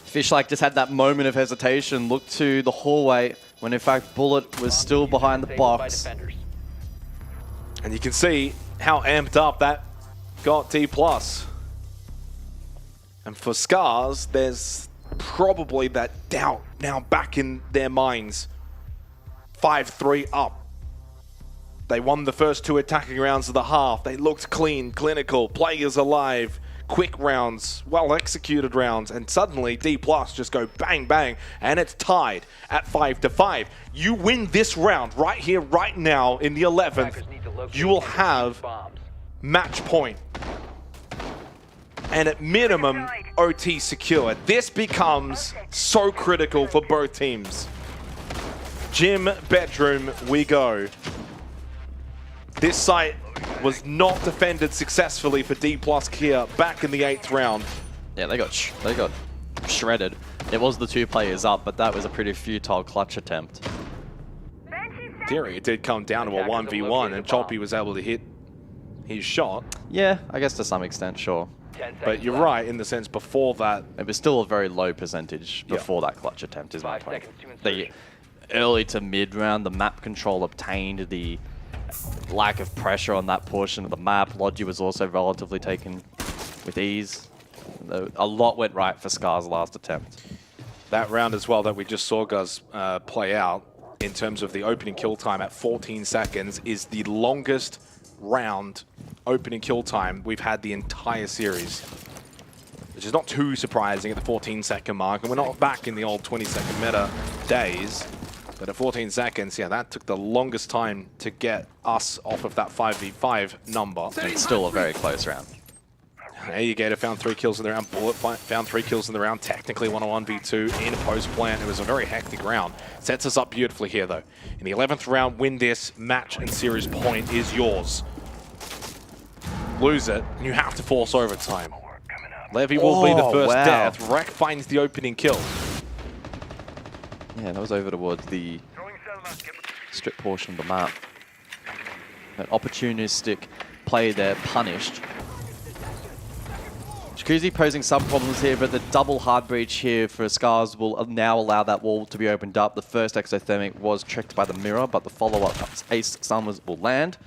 Fishlike just had that moment of hesitation, looked to the hallway, when in fact Bullet was still behind the box. And you can see how amped up that got D+. And for Scars, there's probably that doubt now back in their minds. 5-3 up. They won the first 2 attacking rounds of the half. They looked clean, clinical, players alive, quick rounds, well-executed rounds, and suddenly D+ just go bang, bang, and it's tied at 5-5. You win this round right here, right now in the 11th, you will have match point. and at minimum, OT secure. This becomes so critical for both teams. Gym, bedroom, we go. This site was not defended successfully for D+ Kia back in the 8th round. Yeah, they got shredded. It was the 2 players up, but that was a pretty futile clutch attempt. In theory, it did come down to a 1v1, and Choppy was able to hit his shot. Yeah, I guess to some extent, sure. But you're right in the sense before that. It was still a very low percentage before that clutch attempt, is my point. The early to mid round, the map control obtained, the lack of pressure on that portion of the map. Logi was also relatively taken with ease. A lot went right for Scar's last attempt. That round as well that we just saw Guz play out in terms of the opening kill time at 14 seconds is the longest round opening kill time we've had the entire series, which is not too surprising at the 14-second mark, and we're not back in the old 20-second meta days, but at 14 seconds, yeah, that took the longest time to get us off of that 5v5 number. It's still a very close round. Gator found 3 kills in the round. Bullet found 3 kills in the round. Technically 1-on-1v2 in post-plant. It was a very hectic round. Sets us up beautifully here, though. In the 11th round, win this match and series point is yours. Lose it, and you have to force overtime. Levy will be the first death. Rek finds the opening kill. Yeah, that was over towards the strip portion of the map. An opportunistic play there, punished. Jacuzzi posing some problems here, but the double hard breach here for Scars will now allow that wall to be opened up. The first exothermic was tricked by the mirror, but the follow-up Ace Summers will land.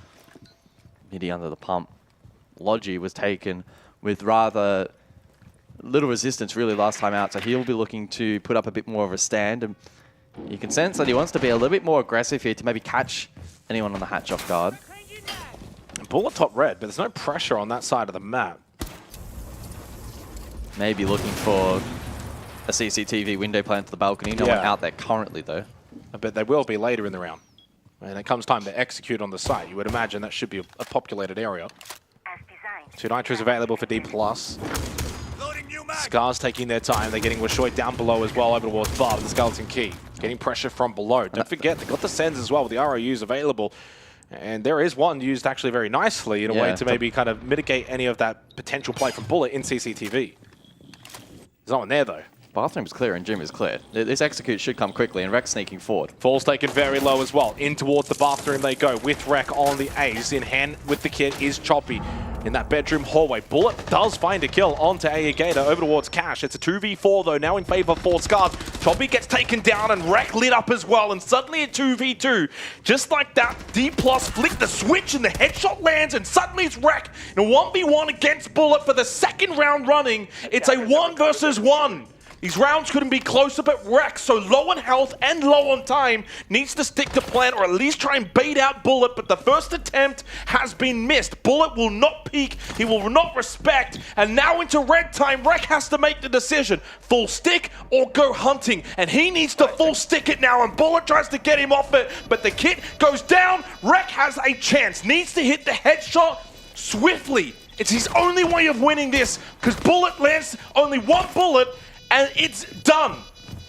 Nitty under the pump. Logi was taken with rather little resistance really last time out, so he'll be looking to put up a bit more of a stand, and you can sense that he wants to be a little bit more aggressive here to maybe catch anyone on the hatch off guard. Bullet top red, but there's no pressure on that side of the map. Maybe looking for a CCTV window plan to the balcony. No one out there currently, though. But they will be later in the round. When it comes time to execute on the site, you would imagine that should be a populated area. 2 nitros available for D+. Scars taking their time. They're getting Washoy down below as well over towards Bar with the Skeleton Key. Getting pressure from below. Don't forget, they've got the Sens as well with the ROUs available. And there is one used actually very nicely in a way to maybe kind of mitigate any of that potential play from Bullet in CCTV. There's no one there, though. Bathroom's clear and gym is clear. This execute should come quickly, and Rek sneaking forward. Fall's taken very low as well. In towards the bathroom they go with Rek on the Ace. In hand with the kit is Choppy in that bedroom hallway. Bullet does find a kill onto Gator over towards Cash. It's a 2v4 though, now in favor for Scars. Choppy gets taken down and Rek lit up as well, and suddenly a 2v2. Just like that, D+ flicked the switch and the headshot lands, and suddenly it's Rek in a 1v1 against Bullet for the 2nd round running. It's a 1 versus 1. These rounds couldn't be closer, but Rek, so low on health and low on time, needs to stick to plan or at least try and bait out Bullet, but the first attempt has been missed. Bullet will not peek, he will not respect, and now into red time, Rek has to make the decision. Full stick or go hunting, and he needs to full stick it now, and Bullet tries to get him off it, but the kit goes down. Rek has a chance, needs to hit the headshot swiftly. It's his only way of winning this, because Bullet lands only 1 bullet, and it's done.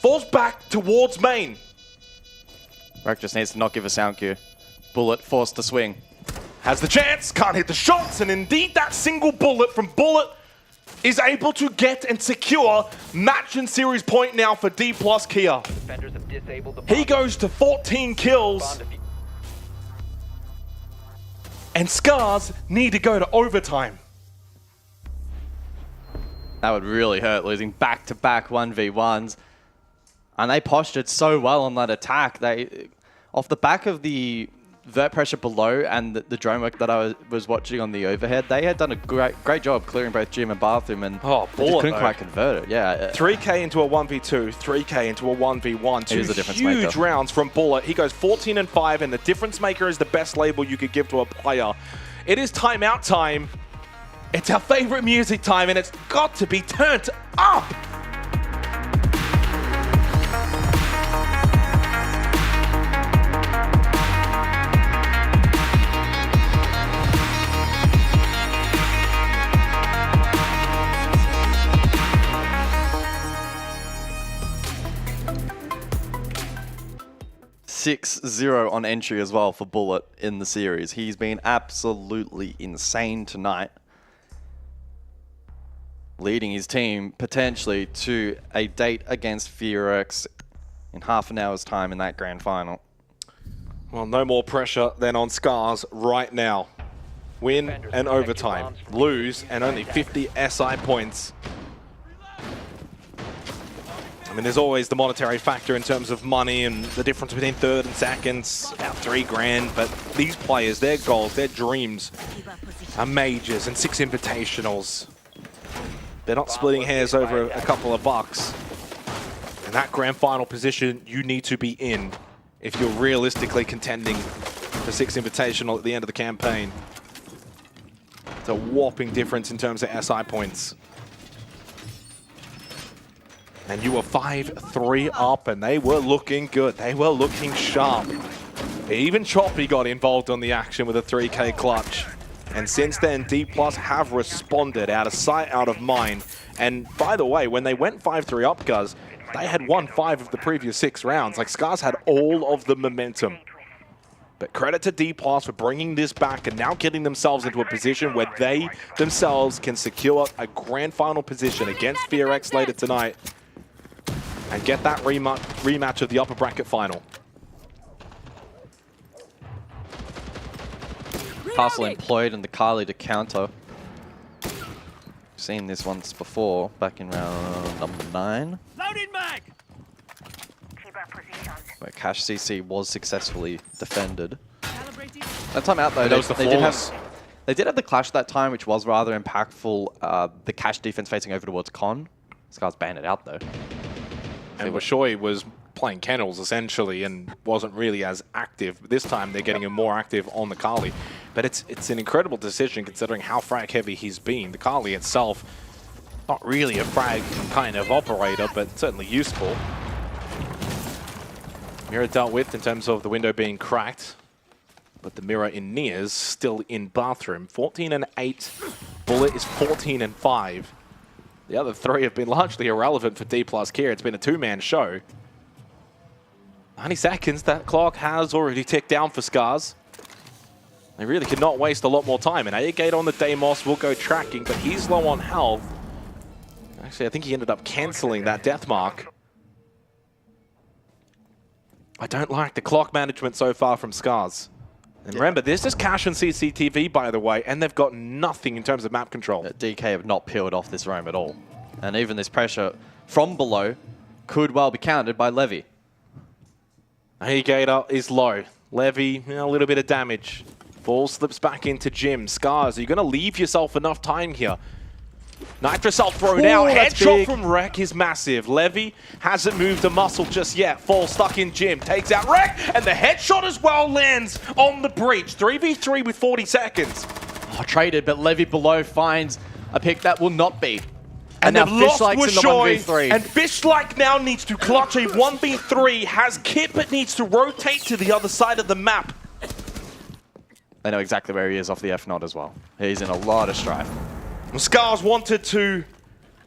Falls back towards main. Rek just needs to not give a sound cue. Bullet forced to swing. Has the chance, can't hit the shots, and indeed that single bullet from Bullet is able to get and secure match and series point now for D+ Kia. He goes to 14 kills. And Scars need to go to overtime. That would really hurt, losing back-to-back 1v1s. And they postured so well on that attack. They, off the back of the vert pressure below and the drone work that I was watching on the overhead, they had done a great job clearing both gym and bathroom, and Bullet couldn't quite convert it. Yeah, 3K into a 1v2, 3K into a 1v1. Two difference huge maker. rounds from Bullet. He goes 14 and 5, and the difference maker is the best label you could give to a player. It is timeout time. It's our favorite music time, and it's got to be turned up. 6-0 on entry as well for Bullet in the series. He's been absolutely insane tonight, leading his team potentially to a date against Fearx in half an hour's time in that grand final. Well, no more pressure than on Scars right now. Win and overtime. Lose and only 50 SI points. I mean, there's always the monetary factor in terms of money and the difference between third and seconds, about $3,000. But these players, their goals, their dreams are majors and 6 invitationals. They're not splitting hairs over a couple of bucks. And that grand final position you need to be in if you're realistically contending for 6 invitational at the end of the campaign. It's a whopping difference in terms of SI points. And you were 5-3 up, and they were looking good. They were looking sharp. Even Choppy got involved on the action with a 3K clutch. And since then, D+ have responded out of sight, out of mind. And by the way, when they went 5-3 up, guys, they had won 5 of the previous 6 rounds. Like, Scars had all of the momentum. But credit to D+ for bringing this back and now getting themselves into a position where they themselves can secure a grand final position against Fearx later tonight and get that rematch of the upper bracket final. Castle employed and the Kali to counter. Seen this once before, back in round number 9. Loading mag! Where Cash CC was successfully defended. That time out though, they did have the clash that time, which was rather impactful. The Cash defense facing over towards Con. Scars banned it out though. And Washoy was playing kennels essentially and wasn't really as active. This time they're getting him more active on the Kali. But it's an incredible decision considering how frag heavy he's been. The Kali itself, not really a frag kind of operator, but certainly useful. Mirror dealt with in terms of the window being cracked, but the mirror in Nia's still in bathroom. 14 and 8. Bullet is 14 and 5. The other 3 have been largely irrelevant for D+ Kier. It's been a 2-man show. 90 seconds, that clock has already ticked down for Scars. They really cannot waste a lot more time. And A-Gate on the Deimos will go tracking, but he's low on health. Actually, I think he ended up cancelling that death mark. I don't like the clock management so far from Scars. And remember, there's just Cash and CCTV, by the way, and they've got nothing in terms of map control. DK have not peeled off this roam at all. And even this pressure from below could well be countered by Levy. A-Gator is low. Levy, a little bit of damage. Ball slips back into Jim. Scars, are you going to leave yourself enough time here? Nitrocell thrown out. Headshot from Rek is massive. Levy hasn't moved a muscle just yet. Fall stuck in Jim. Takes out Rek, and the headshot as well lands on the breach. 3v3 with 40 seconds. Oh, traded, but Levy below finds a pick that will not be. And now they've lost Fishlike's in the 1v3. And Fishlike now needs to clutch a 1v3. Has Kit, but needs to rotate to the other side of the map. They know exactly where he is off the F-Nod as well. He's in a lot of strife. Scars wanted to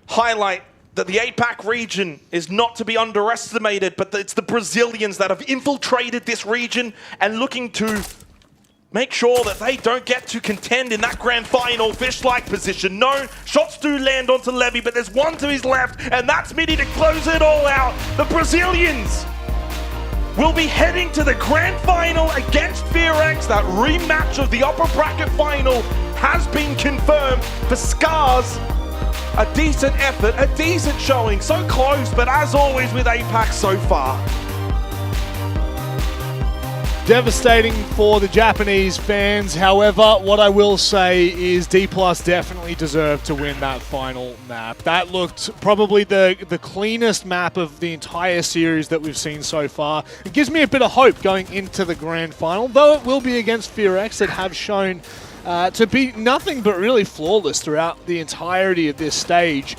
highlight that the APAC region is not to be underestimated, but it's the Brazilians that have infiltrated this region and looking to make sure that they don't get to contend in that grand final Fish-like position. No, shots do land onto Levy, but there's one to his left, and that's Midi to close it all out. The Brazilians will be heading to the grand final against Fearx. That rematch of the upper bracket final has been confirmed for Scars. A decent effort, a decent showing. So close, but as always with APAC so far. Devastating for the Japanese fans. However, what I will say is D+ definitely deserved to win that final map. That looked probably the cleanest map of the entire series that we've seen so far. It gives me a bit of hope going into the grand final, though it will be against Fearx that have shown to be nothing but really flawless throughout the entirety of this stage.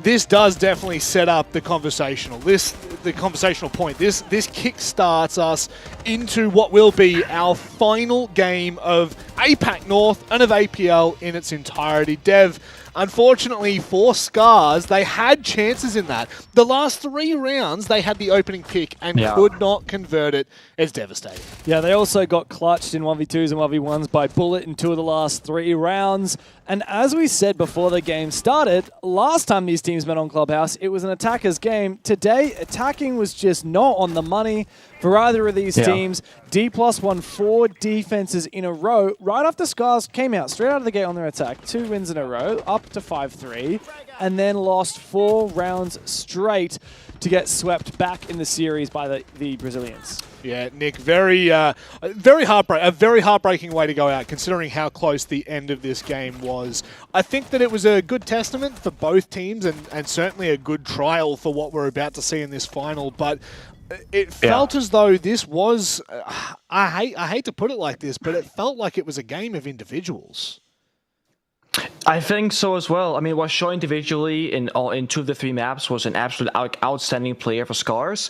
This does definitely set up the conversational. This the conversational point. This kickstarts us into what will be our final game of APAC North and of APL in its entirety. Dev, unfortunately for Scars, they had chances in that. The last 3 rounds, they had the opening pick and could not convert it. It's devastating. Yeah, they also got clutched in 1v2s and 1v1s by Bullet in 2 of the last 3 rounds. And as we said before the game started, last time these teams met on Clubhouse, it was an attacker's game. Today, attacking was just not on the money for either of these teams. D+ won 4 defenses in a row right after Scars came out straight out of the gate on their attack. 2 wins in a row, up to 5-3, and then lost 4 rounds straight to get swept back in the series by the Brazilians. Yeah, Nick, a very heartbreaking way to go out, considering how close the end of this game was. I think that it was a good testament for both teams and certainly a good trial for what we're about to see in this final, but it felt as though this was, I hate to put it like this, but it felt like it was a game of individuals. I think so as well. I mean, what Shaw individually in 2 of the 3 maps was an absolute outstanding player for Scars.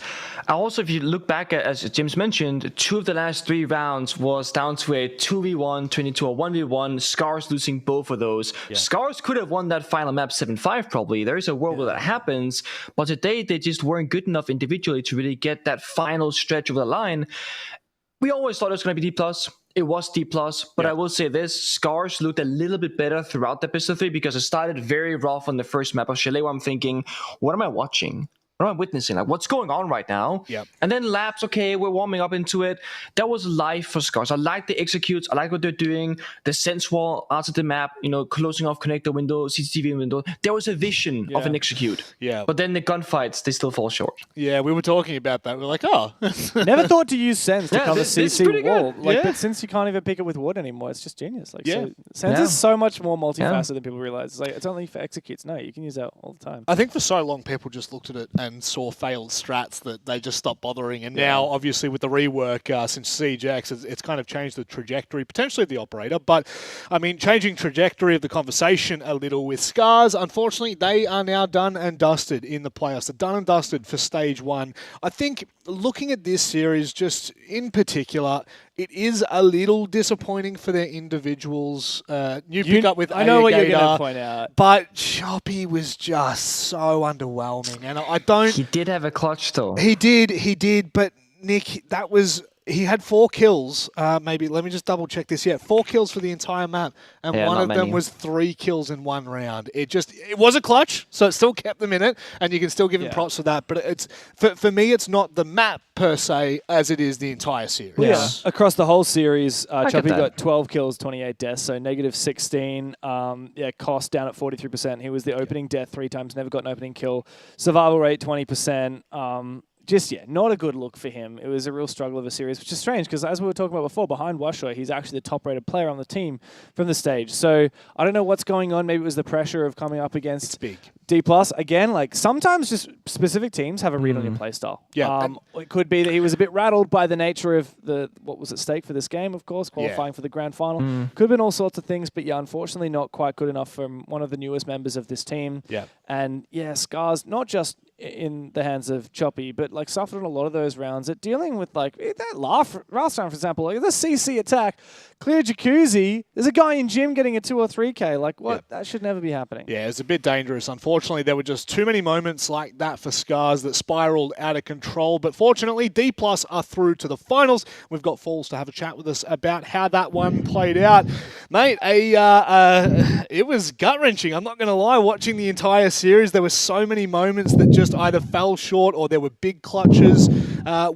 Also, if you look back at, as James mentioned, 2 of the last 3 rounds was down to a 2v1, 22 or 1v1, Scars losing both of those. Yeah. Scars could have won that final map 7-5 probably. There is a world where that happens, but today they just weren't good enough individually to really get that final stretch over the line. We always thought it was going to be D+. It was D+, but I will say this, Scars looked a little bit better throughout the best of 3 because it started very rough on the first map of Chalet where I'm thinking, what am I watching? What am I witnessing? Like, what's going on right now? Yep. And then Labs, okay, we're warming up into it. That was live for Scars. I like the executes. I like what they're doing. The sense wall outside the map, closing off connector window, CCTV window. There was a vision of an execute. Yeah. But then the gunfights, they still fall short. Yeah, we were talking about that. We're like, oh. Never thought to use Sense to cover CC wall. But since you can't even pick it with wood anymore, it's just genius. So Sense is so much more multifaceted than people realize. It's only for executes. No, you can use that all the time. I think for so long, people just looked at it and saw failed strats that they just stopped bothering. And now, obviously, with the rework since Siege X, it's kind of changed the trajectory, potentially of the operator. But, I mean, changing trajectory of the conversation a little with Scars. Unfortunately, they are now done and dusted in the playoffs. They're done and dusted for Stage 1. I think looking at this series, just in particular, it is a little disappointing for their individuals. New pickup with I know what you're going to point out. But Choppy was just so underwhelming. And I don't... He did have a clutch, though. He did. But, Nick, that was... He had 4 kills. Maybe, let me just double check this. Yeah, 4 kills for the entire map. And one of them was 3 kills in 1 round. It was a clutch, so it still kept them in it. And you can still give him props for that. But it's for me, it's not the map per se as it is the entire series. Yeah. Across the whole series, Choppy got 12 kills, 28 deaths, so -16. Cost down at 43%. He was the opening death 3 times, never got an opening kill. Survival rate 20%. Not a good look for him. It was a real struggle of a series, which is strange because as we were talking about before, behind Washoe, he's actually the top-rated player on the team from the stage. So I don't know what's going on. Maybe it was the pressure of coming up against D+. Again, sometimes just specific teams have a read on your playstyle. Yeah. It could be that he was a bit rattled by the nature of what was at stake for this game, of course, qualifying for the grand final. Could have been all sorts of things, but unfortunately not quite good enough from one of the newest members of this team. Yeah. And Scars, not just in the hands of Choppy, but suffered in a lot of those rounds at dealing with that last round, for example, the CC attack, clear jacuzzi. There's a guy in gym getting a 2 or 3K. That should never be happening. Yeah, it's a bit dangerous. Unfortunately, there were just too many moments like that for Scars that spiraled out of control. But fortunately, D+ are through to the finals. We've got Falls to have a chat with us about how that one played out. Mate, it was gut-wrenching. I'm not going to lie, watching the entire series, there were so many moments that just either fell short or there were big clutches.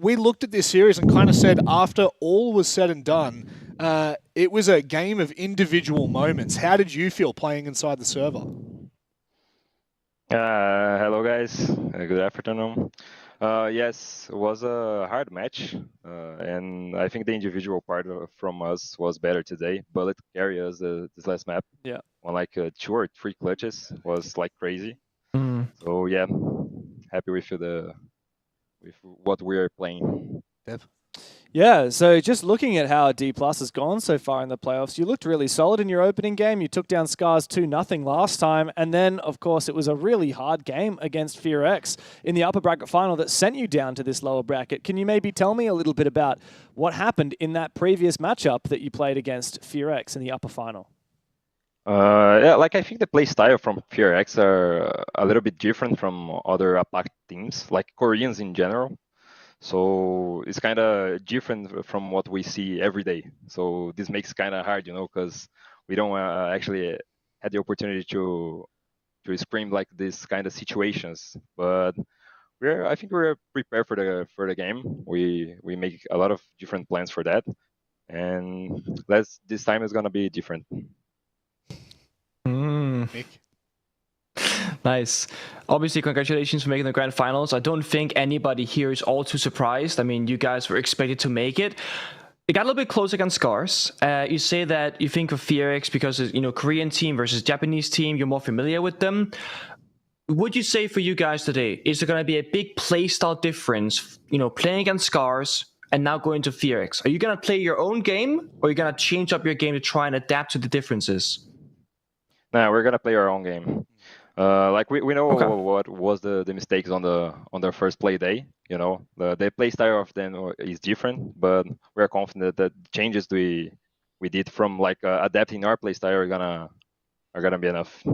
We looked at this series and kind of said after all was said and done, it was a game of individual moments. How did you feel playing inside the server? Hello guys, good afternoon. Yes, it was a hard match, and I think the individual part from us was better today. Bullet carried us this last map. Yeah. On 2 or 3 clutches was crazy. So yeah, happy with what we are playing. Dev? Yeah, so just looking at how D Plus has gone so far in the playoffs, you looked really solid in your opening game. You took down Scars 2-0 last time. And then, of course, it was a really hard game against FearX in the upper bracket final that sent you down to this lower bracket. Can you maybe tell me a little bit about what happened in that previous matchup that you played against FearX in the upper final? Yeah, like I think the play style from FearX are a little bit different from other APAC teams, like Koreans in general. So it's kind of different from what we see every day. So this makes kind of hard, because we don't actually had the opportunity to scream like this kind of situations. But I think we're prepared for the game. We make a lot of different plans for that, and this time is gonna be different. Nice. Obviously, congratulations for making the grand finals. I don't think anybody here is all too surprised. I mean, you guys were expected to make it. It got a little bit close against Scars. You say that you think of FearX because it's, Korean team versus Japanese team. You're more familiar with them. Would you say for you guys today, is there going to be a big playstyle difference, playing against Scars and now going to FearX? Are you going to play your own game, or are you going to change up your game to try and adapt to the differences? No, we're gonna play our own game. Like we know what was the mistakes on their first play day. The play style of them is different, but we're confident that changes we did from like adapting our play style are gonna be enough.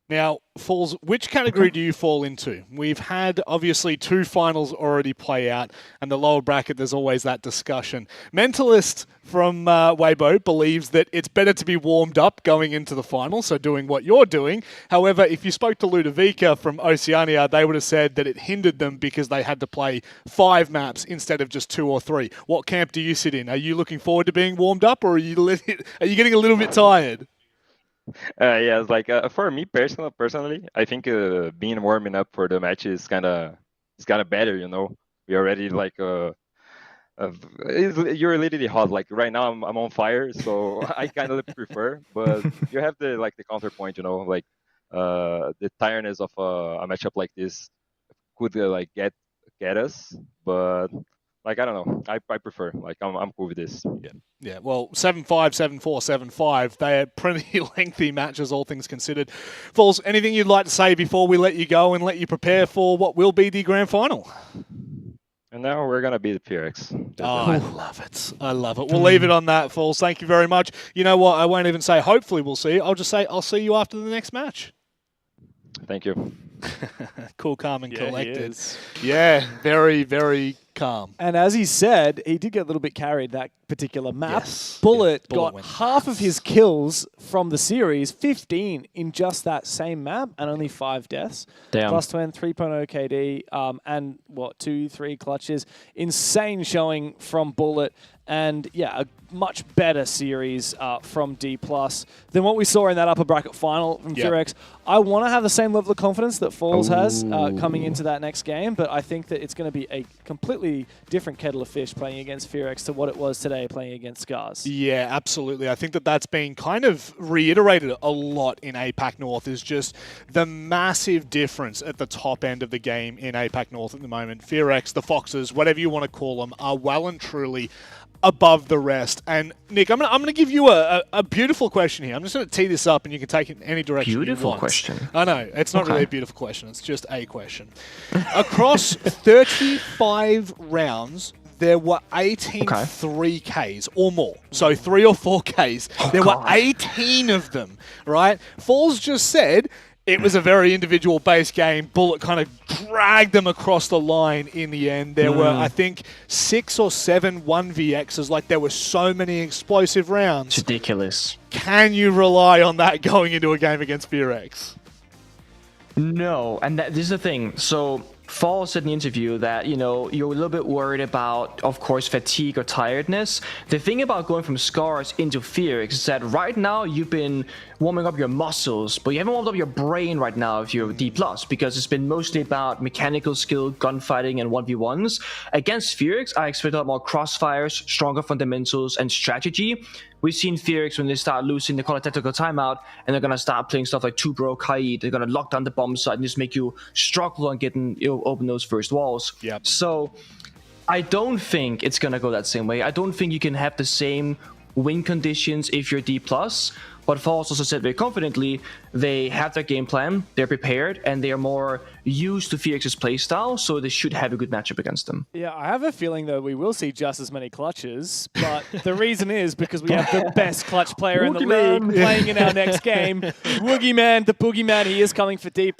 Now, Falls, which category do you fall into? We've had, obviously, 2 finals already play out, and the lower bracket, there's always that discussion. Mentalist from Weibo believes that it's better to be warmed up going into the final, so doing what you're doing. However, if you spoke to Ludovica from Oceania, they would have said that it hindered them because they had to play 5 maps instead of just 2 or 3. What camp do you sit in? Are you looking forward to being warmed up, or are you getting a little bit tired? Yeah, it's like for me personally, I think being warming up for the match is kind of better. We already like you're literally hot. Like right now, I'm on fire, so I kind of prefer. But you have the counterpoint. Like the tiredness of a matchup like this could like get us, but. Like, I don't know. I prefer. Like, I'm cool with this. Yeah. Well, 7-5, 7-4, 7-5. They are pretty lengthy matches, all things considered. Falls, anything you'd like to say before we let you go and let you prepare for what will be the grand final? And now we're going to be the FearX. Oh, I love it. I love it. We'll leave it on that, Falls. Thank you very much. You know what? I won't even say hopefully we'll see you. I'll just say I'll see you after the next match. Thank you. Cool, calm, and collected. Yeah, very, very calm. And as he said, he did get a little bit carried that particular map. Yes. Bullet Bullet got half of his kills from the series, 15 in just that same map, and only 5 deaths. Damn. Plus 10, 3.0 KD, and 2-3 clutches. Insane showing from Bullet. And yeah, a much better series from D+ than what we saw in that upper bracket final from FearX. I want to have the same level of confidence that Falls has coming into that next game, but I think that it's going to be a completely different kettle of fish playing against FearX to what it was today playing against Scars. Yeah, absolutely. I think that that's been kind of reiterated a lot in APAC North, is just the massive difference at the top end of the game in APAC North at the moment. FearX, the Foxes, whatever you want to call them, are well and truly above the rest. And Nick, I'm gonna give you a beautiful question here. I'm just gonna tee this up, and you can take it in any direction you want. Beautiful question. I know it's not really a beautiful question. It's just a question. Across 35 rounds, there were 18 3Ks or more. So 3 or 4Ks. There were 18 of them, right? Falls just said it was a very individual-based game. Bullet kind of dragged them across the line in the end. There were, I think, 6 or 7 1vx's. Like, there were so many explosive rounds. It's ridiculous. Can you rely on that going into a game against FearX? No, and this is the thing. So Fall said in the interview that, you're a little bit worried about, of course, fatigue or tiredness. The thing about going from Scars into FearX is that right now you've been warming up your muscles, but you haven't warmed up your brain right now if you're D+, because it's been mostly about mechanical skill, gunfighting, and 1v1s. Against FearX, I expect a lot more crossfires, stronger fundamentals, and strategy. We've seen FearX when they start losing, they call it tactical timeout, and they're going to start playing stuff like 2-bro, Kai. They're going to lock down the bomb site and just make you struggle on getting, open those first walls. Yep. So I don't think it's gonna go that same way. I don't think you can have the same win conditions if you're D+, but Falls also said very confidently they have their game plan, they're prepared, and they are more used to Phoenix's playstyle, so they should have a good matchup against them. Yeah, I have a feeling that we will see just as many clutches, but the reason is because we have the best clutch player in the league playing in our next game. Woogieman, the boogeyman, he is coming for D+,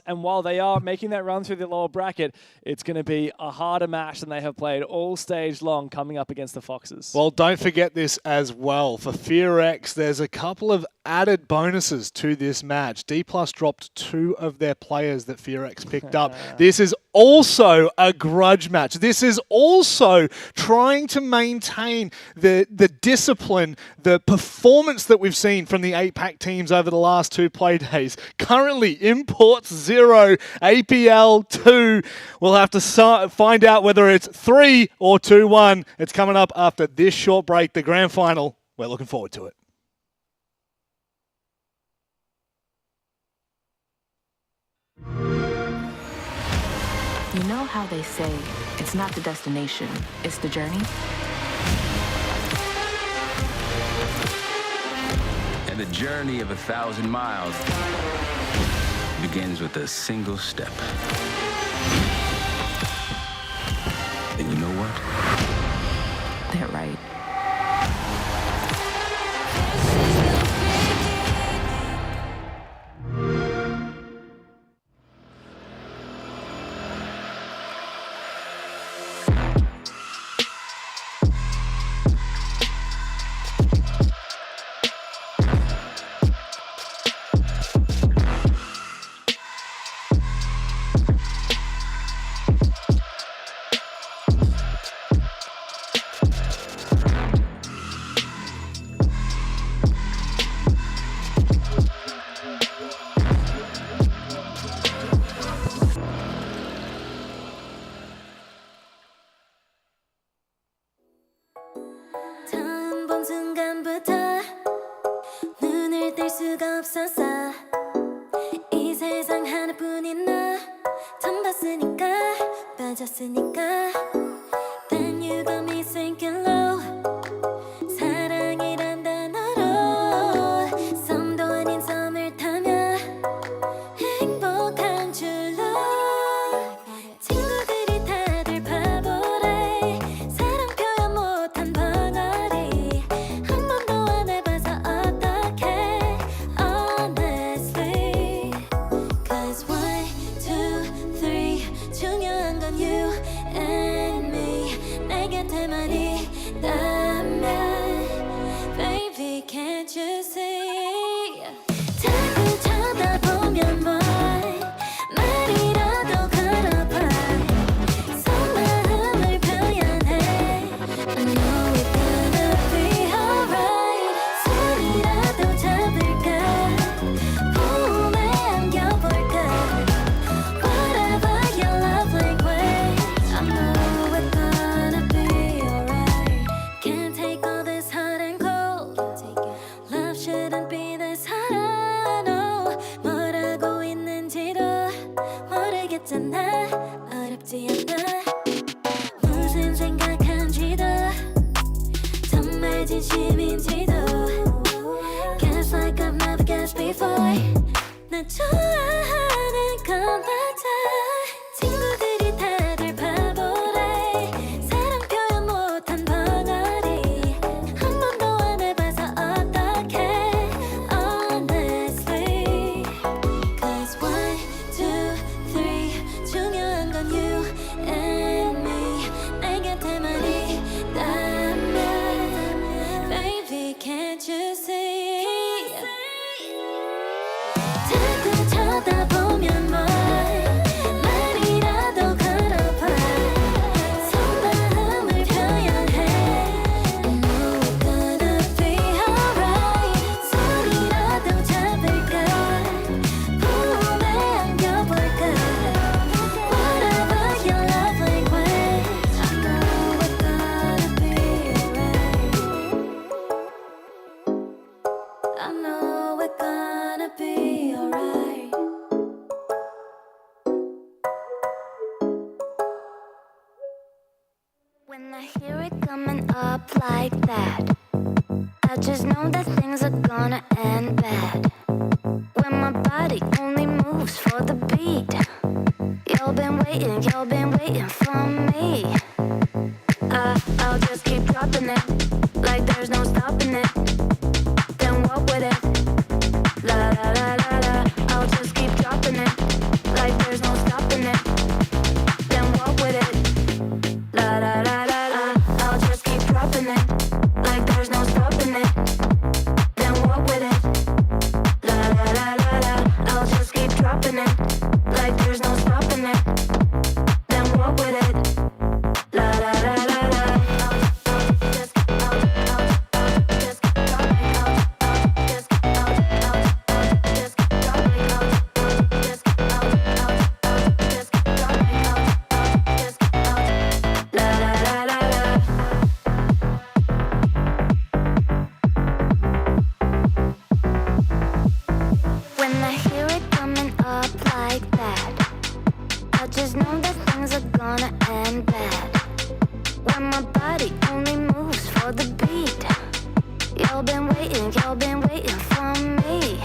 and while they are making that run through the lower bracket, it's going to be a harder match than they have played all stage long coming up against the Foxes. Well, don't forget this as well. For FearX, there's a couple of added bonuses to this match. D+ dropped 2 of their players that FearX picked up. This is also a grudge match. This is also trying to maintain the discipline, the performance that we've seen from the 8-pack teams over the last 2 play days. Currently, Imports 0, APL 2. We'll have to find out whether it's 3 or 2-1. It's coming up after this short break, the grand final. We're looking forward to it. You know how they say it's not the destination, it's the journey? And the journey of 1,000 miles begins with a single step. And you know what? They're right. 처음 본 순간부터 눈을 뗄 수가 없었어. 이 세상 하나뿐인 너 처음 봤으니까 빠졌으니까 Then you got me sinking low. 사랑이란 단어로 섬도 아닌 섬을 타며 행복한 줄로 친구들이 다들 바보래. 사랑 표현 못한 벙어리 한 번도 안 해봐서 어떡해 honestly. Cause 1, 2, 3 중요한 건 you and me. 내 곁에만 있다면 Baby can't you see. 자꾸 쳐다보면 boy 말이라도 걸어봐. 속마음을 표현해. I know we're gonna be alright. 손이라도 잡을까 몸에 안겨볼까. Whatever your love language, I know we're gonna be alright. Can't take all this hot and cold. Love shouldn't be this hard. No, 뭐라고 있는지도 모르겠잖아. 어렵지 않아. 무슨 생각한지도 정말 진심인지도 Guess like I've never guessed before. 나 좋아하는 건 맞아. 친구들이 다들 바보래. 사랑 표현 못한 벙어리 한 번도 안 해봐서 어떡해 honestly. Cause 1, 2, 3 중요한 건 you and me. 내 곁에만 있다면 Baby When I hear it coming up like that, I just know that things are gonna end bad. When my body only moves for the beat, you've been waiting for me. I'll just keep dropping it, like there's no stopping it. Then walk with it, la la la la la. I'll just keep dropping it, like there's no stopping it. Then walk with it, la la la la la. I'll just keep dropping it, like there's no stopping it. Then walk with it, la la la la la. I'll just keep dropping it, like there's no stopping it. Then walk with it, la la la la la. When I hear it coming up like that, I just know that things are gonna end bad. When my body only moves for the beat, you've been waiting for me.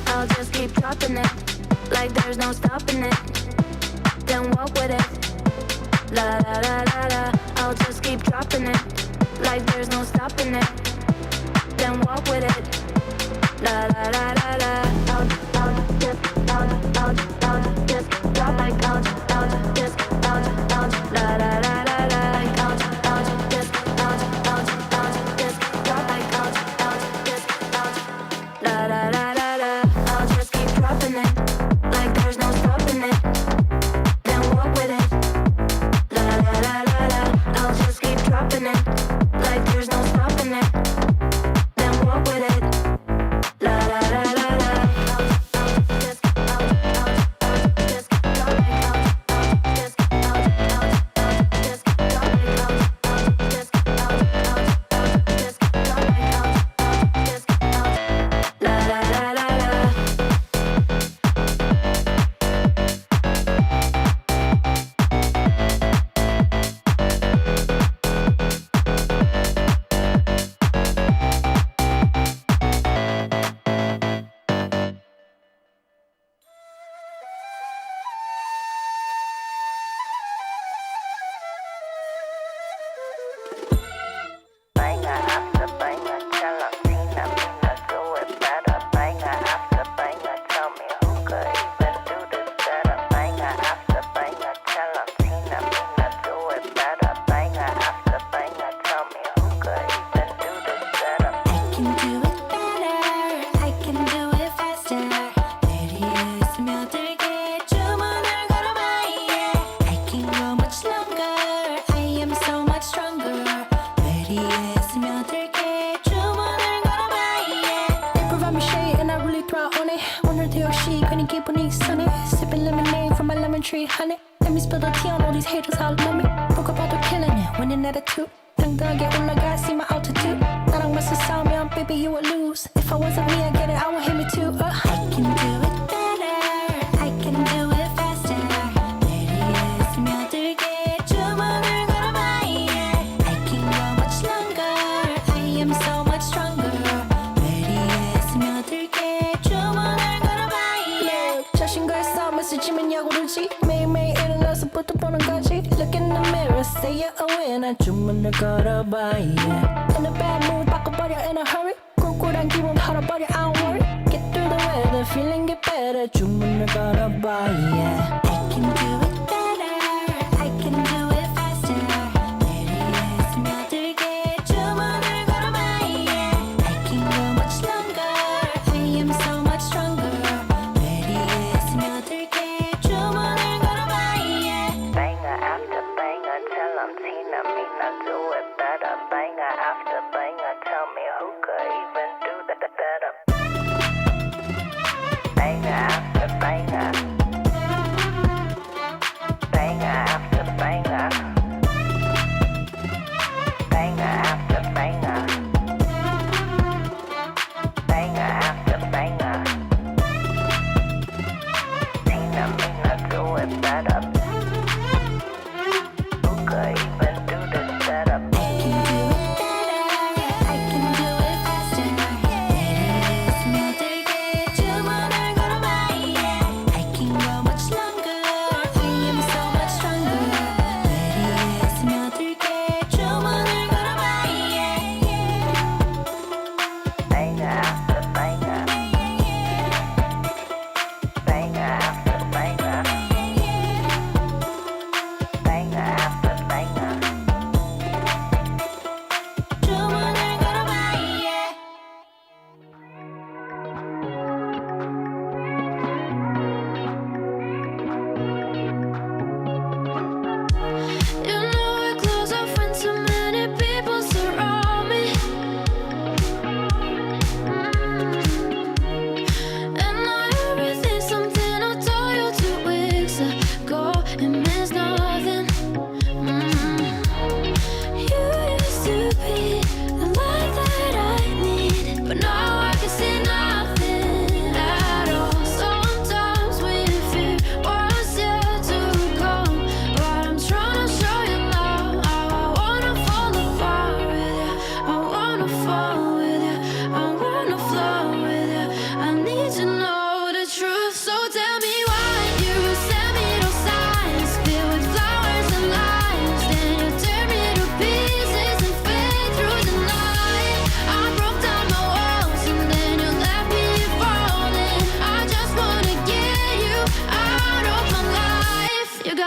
I'll just keep dropping it, like there's no stopping it. Then walk with it, la la la la la. I'll just keep dropping it, like there's no stopping it. Then walk with it, la la la la la. I'll just drop like I'll just la la la la la. I'll just drop like I'll just la la la la la. I'll just keep dropping it, like there's no stopping it. Then walk with it, la la la la la. I'll just keep dropping it, like there's no stopping it. Then walk with it, la la la la la. tree, honey. Let me spill the tea on all these haters all love me. Broke up all the killing it, winning attitude. 당당하게 올라가, see my altitude. 나랑 맞서 싸우면, baby, you would lose. If I wasn't me, I get it, I would hit me too. I can do it better, I can do it faster. 내리에 스며들게 주문을 걸어봐, yeah. I can go much longer, I am so much stronger. 내리에 스며들게 주문을 걸어봐, yeah. 자신과의 싸움에서 지면 야구르지. 매일매일 일어나서부터 보는 거지. Look in the mirror, say you're a winner. 주문을 걸어봐, yeah. In a bad mood, 바꿔버려 in a hurry. 꿀꿀한 기분 털어버려, I don't worry. Get through the weather, feeling get better. 주문을 걸어봐, yeah. I can do it better, I can do it faster. 내리에 스며들게 주문을 걸어봐, yeah. I can go much longer, I am so much stronger. 내리에 스며들게 주문을 걸어봐, yeah. Banger after banger, tell 'em Tina, me not do it better. Banger after banger, tell me who could even do that better. Banger after banger.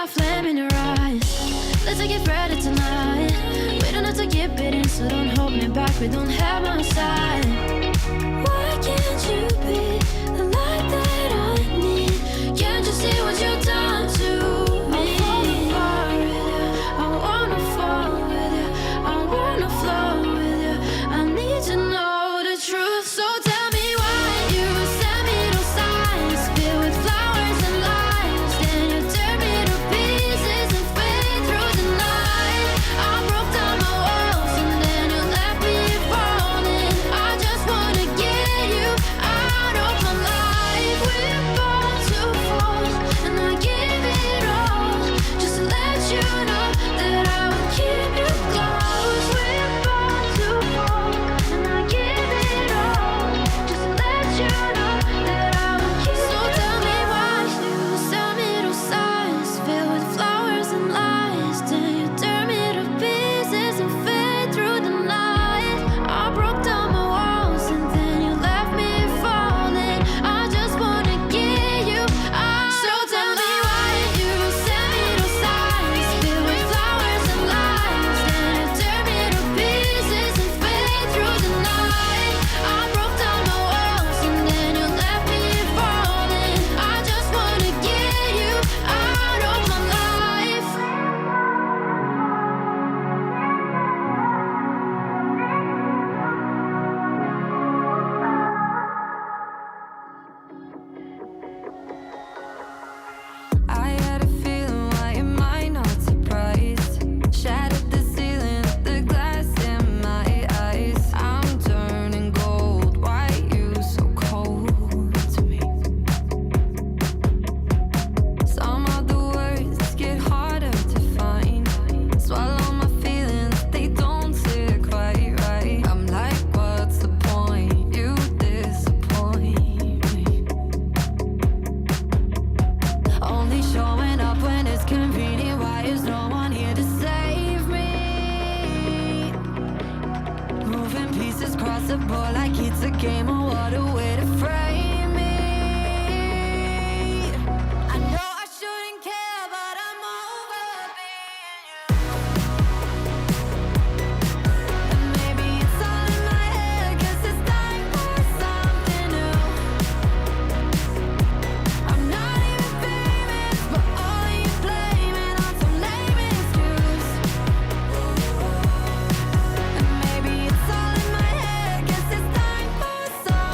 that flame in your eyes. Let's get ready tonight. We don't have to get bitten, so don't hold me back. We don't have my side. Why can't you be the light that I need? Can't you see what you've done to me? I wanna fall with you. I wanna flow with you. I need to know the truth. So tell me why you send me those signs filled with flowers and lies. Then you tear me to pieces and fade through the night. I broke down my walls and then you left me falling. I just wanna get you out of my life. We're born to fall, and I give it all just to let you know that I will keep you close. We're born to fall, and I give it all just to let you know that I will keep you. So tell me why you send me those signs filled with flowers and lies. Then you tear me to pieces and fade through the night. I broke down my walls and then you left me falling. I just wanna get you out. So tell me why you send me those signs filled with flowers and lies. Then you tear me to pieces and fade through the night. I broke down my walls and then you left me falling. I just wanna get you out of my life. I had a feeling, why am I not surprised? Shattered the ceiling, the glass in my eyes. I'm turning gold, why you so cold to me? Some of the words get harder to find. Swallow my feelings, they don't sit quite right. I'm like, what's the point? You disappoint me. Only showing up when it's convenient. Why is no one here to save me? Moving pieces across the board like it's a game. Oh, what a way to frame me. I know I shouldn't care, but I'm over being you. And maybe it's all in my head, 'cause it's time for something new. I'm not even famous, but all you blaming on some lame excuse. And maybe it's all in my head, 'cause it's time for something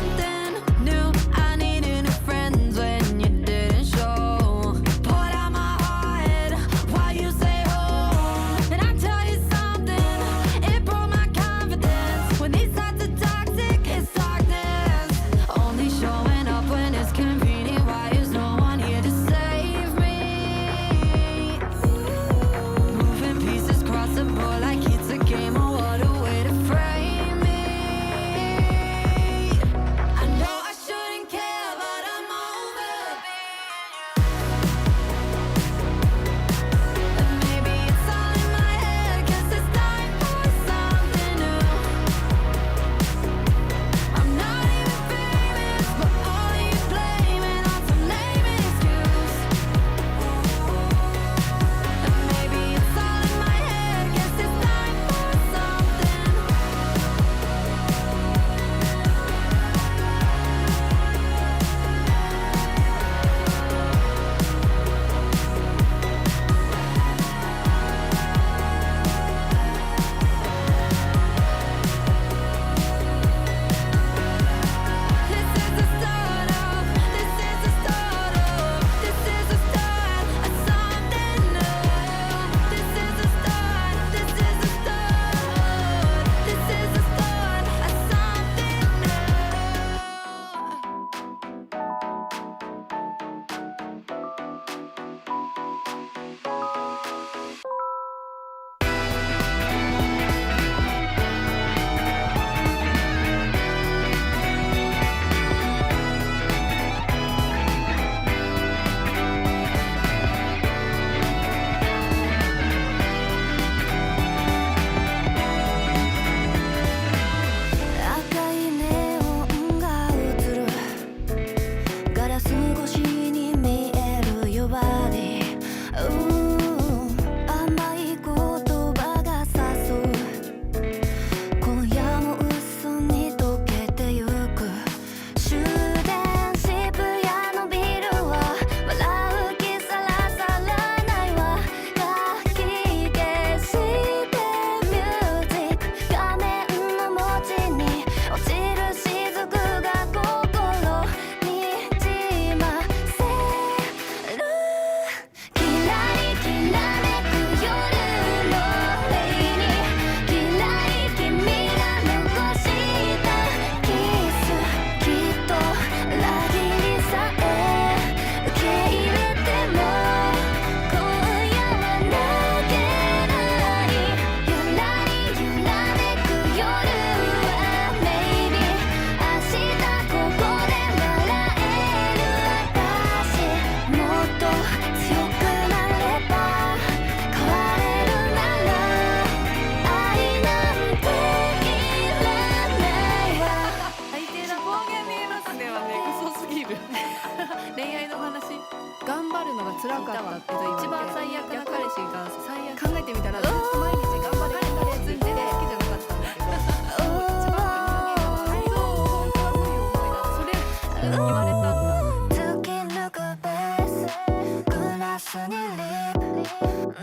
립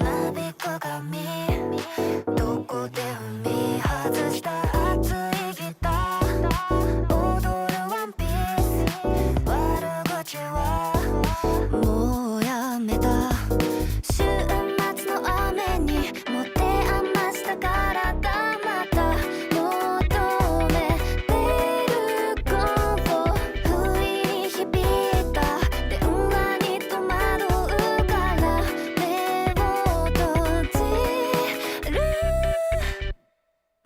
なびく髪どこで踏み外した熱いギター踊るワンピース悪口はもうやめた週末の雨に持て余した体また求めてるコンフォ不意に響いた電話に戸惑うから目を閉じる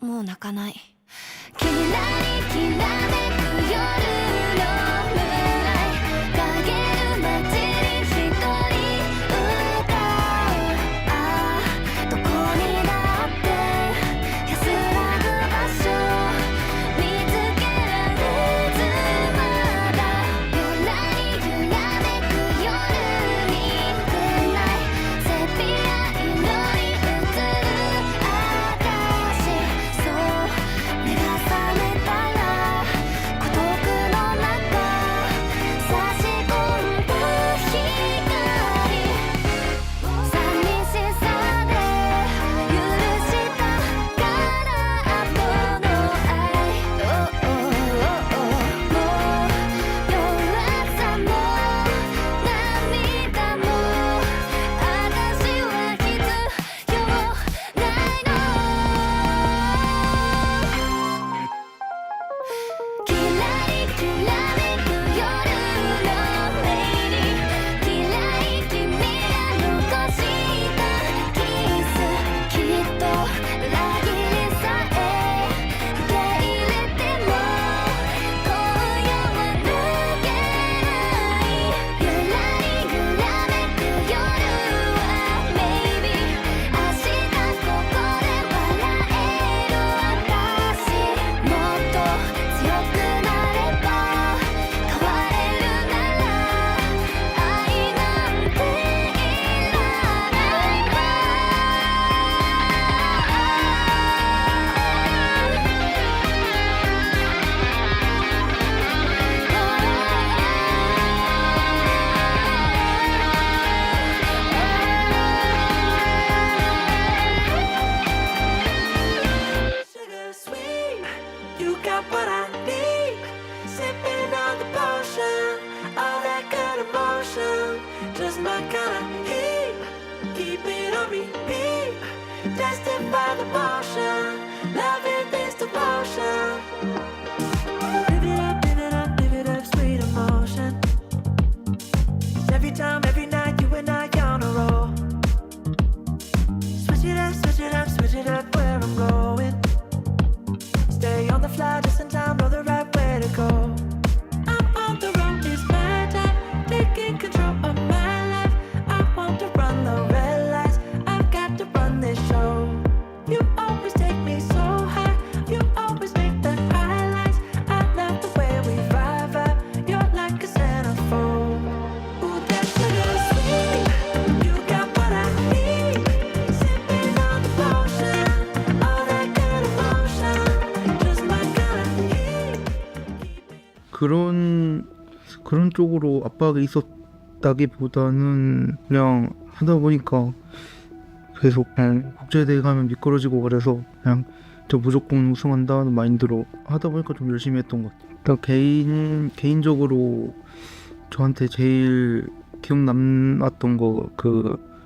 もう泣かないキラリキラめく夜のムーンライト陰る街に一人歌うああどこにだって安らぐ場所見つけられずまだゆらりゆらめく夜にグッナイセピア色に映る私そう目が覚めたら孤独の中差し込んだ光寂しさで許したから後の愛もう弱さも涙も私は必要ないのキラリキラめく夜のレイにキラリ君が残したキスきっと裏切りさえ受け入れても今夜は抜けないゆらりゆらめく夜は Maybe 明日ここで笑える私もっと強くなれば変われるなら愛なんていらないわSugar sweet, you got what I need. Sipping on the potion, all that good emotion, just my kind of heat. Keep it on repeat, tested by the motion, loving this devotion. Live it up, live it up, live it up, sweet emotion. Every time, every night, you and I on a roll. Switch it up, switch it up, switch it up where I'm going. Stay on the fly just in time, know the right way to go. I'm on the road, it's my time, taking control of my life. I want to run the red lights, I've got to run this show. You always take me so high, you always make the highlights. I love the way we vibe, you're like a centerfold. Ooh, that sugar sweet, you got what I need. Sipping on the potion, all that good emotion, just my kind of heat. 그런 쪽으로 압박이 있었다기보다는 그냥 하다 보니까 계속 그냥 국제대회 가면 미끄러지고 그래서 그냥 저 무조건 우승한다는 마인드로 하다 보니까 좀 열심히 했던 것 같아요. 일단 개인적으로 저한테 제일 기억 남았던 거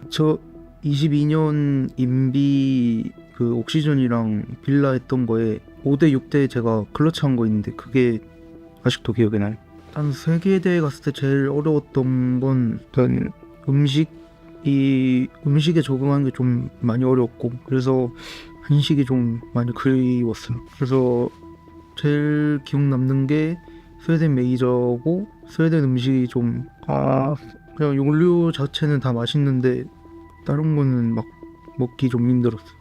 저 22년 인비 그 옥시전이랑 빌라 했던 거에 5대 6대 제가 클러치 한 거 있는데 그게 아직도 기억에 나요. 일단 세계대회 갔을 때 제일 어려웠던 건 일단 음식에 적응하는 게 좀 많이 어려웠고 그래서 한식이 좀 많이 그리웠어요. 그래서 제일 기억 남는 게 스웨덴 메이저고 스웨덴 음식이 좀 그냥 요리 자체는 다 맛있는데 다른 거는 막 먹기 좀 힘들었어요.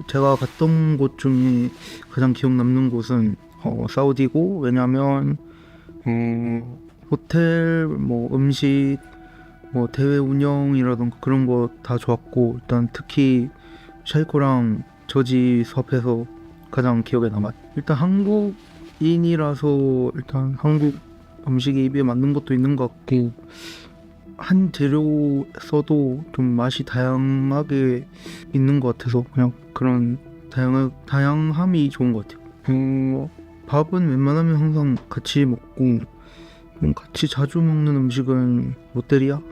제가 갔던 곳 중에 가장 기억 남는 곳은 사우디고 왜냐면 호텔 뭐 음식 뭐 대회 운영이라던가 그런 거 다 좋았고 일단 특히 샤이코랑 저지 수업해서 가장 기억에 남아요. 일단 한국인이라서 일단 한국 음식이 입에 맞는 것도 있는 것 같고 한 재료 써도 좀 맛이 다양하게 있는 것 같아서 그냥 그런 다양함이 좋은 것 같아요. 밥은 웬만하면 항상 같이 먹고 같이 자주 먹는 음식은 롯데리아?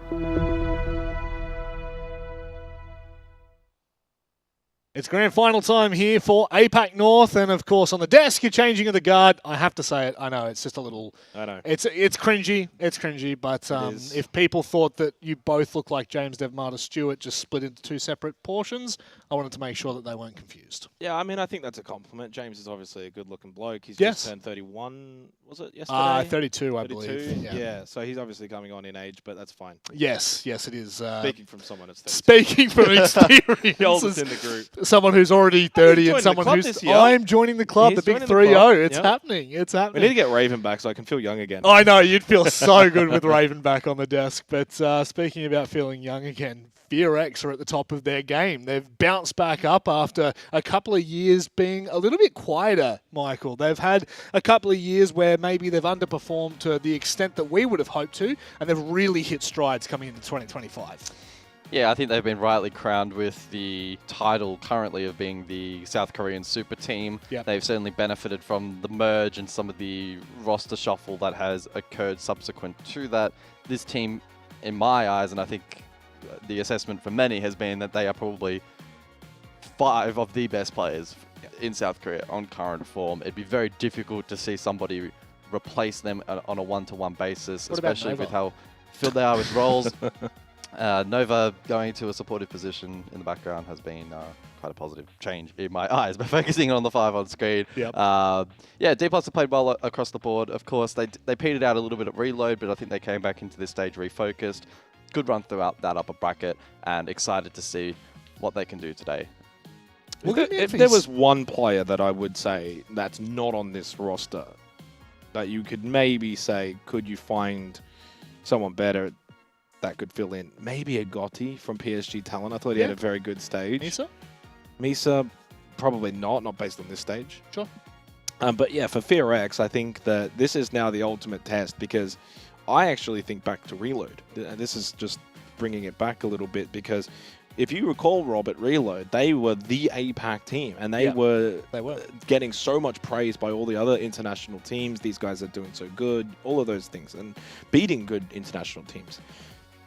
It's grand final time here for APAC North, and of course on the desk you're changing of the guard. I have to say it. I know it's just a little. I know. It's cringy. It's cringy, but if people thought that you both look like James Devmarter Stewart just split into two separate portions, I wanted to make sure that they weren't confused. Yeah, I mean, I think that's a compliment. James is obviously a good-looking bloke. He's Yes. just turned 31, was it, yesterday? 32, I 32? believe. Yeah, so he's obviously coming on in age, but that's fine. Yes, it is. Speaking from someone that's 32. Speaking from experience. The oldest in the group. Someone who's already 30 and someone who's... I'm joining the club, He's the big joining the 3-0. club. It's Yep. happening. It's happening. We need to get Raven back so I can feel young again. I know, you'd feel so good with Raven back on the desk. But speaking about feeling young again, VRX are at the top of their game. They've bounced back up after a couple of years being a little bit quieter, Michael. They've had a couple of years where maybe they've underperformed to the extent that we would have hoped to, and they've really hit strides coming into 2025. Yeah, I think they've been rightly crowned with the title currently of being the South Korean super team. Yep. They've certainly benefited from the merge and some of the roster shuffle that has occurred subsequent to that. This team, in my eyes, and I think the assessment for many has been that they are probably 5 of the best players in South Korea on current form. It'd be very difficult to see somebody replace them on a one-to-one basis, What about especially Nova? with how filled they are with roles. Nova going to a supportive position in the background has been quite a positive change in my eyes, but focusing on the 5 on screen. Yep. Yeah, D+ have played well across the board. Of course, they petered out a little bit at reload, but I think they came back into this stage refocused. Good run throughout that upper bracket, and excited to see what they can do today. If there was one player that I would say that's not on this roster that you could maybe say, could you find someone better that could fill in? Maybe a Gotti from PSG Talent. I thought he had a very good stage. Misa, probably not based on this stage. Sure. But yeah, for VRX, I think that this is now the ultimate test because I actually think back to Reload. This is just bringing it back a little bit because if you recall, Rob, at Reload, they were the APAC team, and they were getting so much praise by all the other international teams. These guys are doing so good, all of those things, and beating good international teams.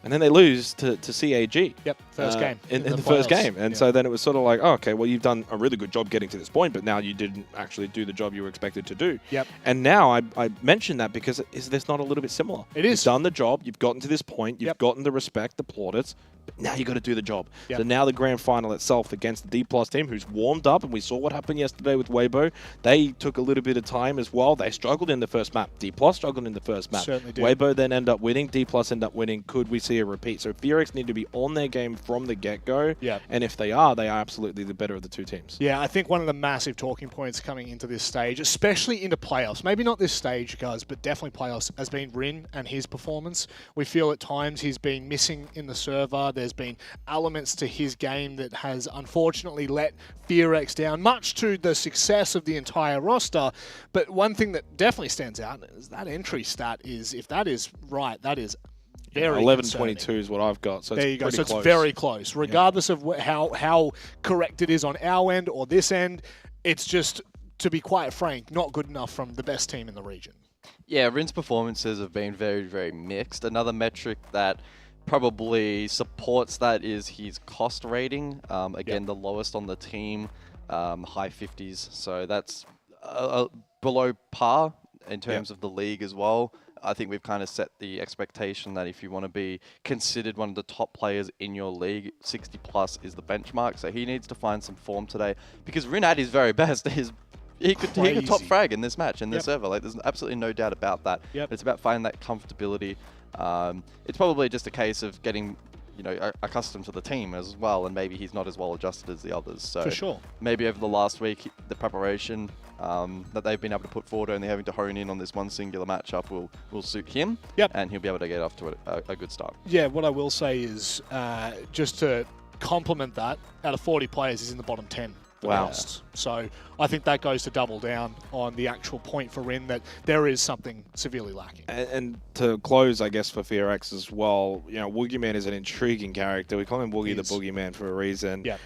And then they lose to CAG. Yep, first game. In the first game. And so then it was sort of like, oh, okay, well, you've done a really good job getting to this point, but now you didn't actually do the job you were expected to do. Yep. And now I mentioned that because is this not a little bit similar? It is. You've done the job, you've gotten to this point, you've gotten the respect, the plaudits, but now you got to do the job. Yep. So now the grand final itself against the D+ team, who's warmed up, and we saw what happened yesterday with Weibo. They took a little bit of time as well. They struggled in the first map. D+ struggled in the first map. Certainly did. Weibo then end up winning. D+ end up winning. Could we see a repeat? So VRX need to be on their game from the get-go. Yeah. And if they are absolutely the better of the two teams. Yeah, I think one of the massive talking points coming into this stage, especially into playoffs, maybe not this stage, guys, but definitely playoffs, has been Rin and his performance. We feel at times he's been missing in the server. There's been elements to his game that has unfortunately let VRX down, much to the success of the entire roster. But one thing that definitely stands out is that entry stat is, if that is right, that is very 11-22 is what I've got. So there it's you go. pretty So close. it's very close. Regardless of how correct it is on our end or this end, it's just, to be quite frank, not good enough from the best team in the region. Yeah, Rin's performances have been very, very mixed. Another metric that probably supports that is his cost rating. Again, the lowest on the team, high 50s. So that's below par in terms of the league as well. I think we've kind of set the expectation that if you want to be considered one of the top players in your league, 60 plus is the benchmark. So he needs to find some form today because Rin at his very best is he could top frag in this match in this server. Like there's absolutely no doubt about that. It's about finding that comfortability. It's probably just a case of getting, you know, accustomed to the team as well, and maybe he's not as well adjusted as the others. So for sure. Maybe over the last week, the preparation that they've been able to put forward, only having to hone in on this one singular matchup, will suit him. And he'll be able to get off to a good start. Yeah, what I will say is, just to complement that, out of 40 players, he's in the bottom 10 the Wow. costs. So I think that goes to double down on the actual point for Rin that there is something severely lacking. And to close, I guess, for FearX as well, Woogie Man is an intriguing character. We call him Woogie the Boogeyman for a reason. Yeah.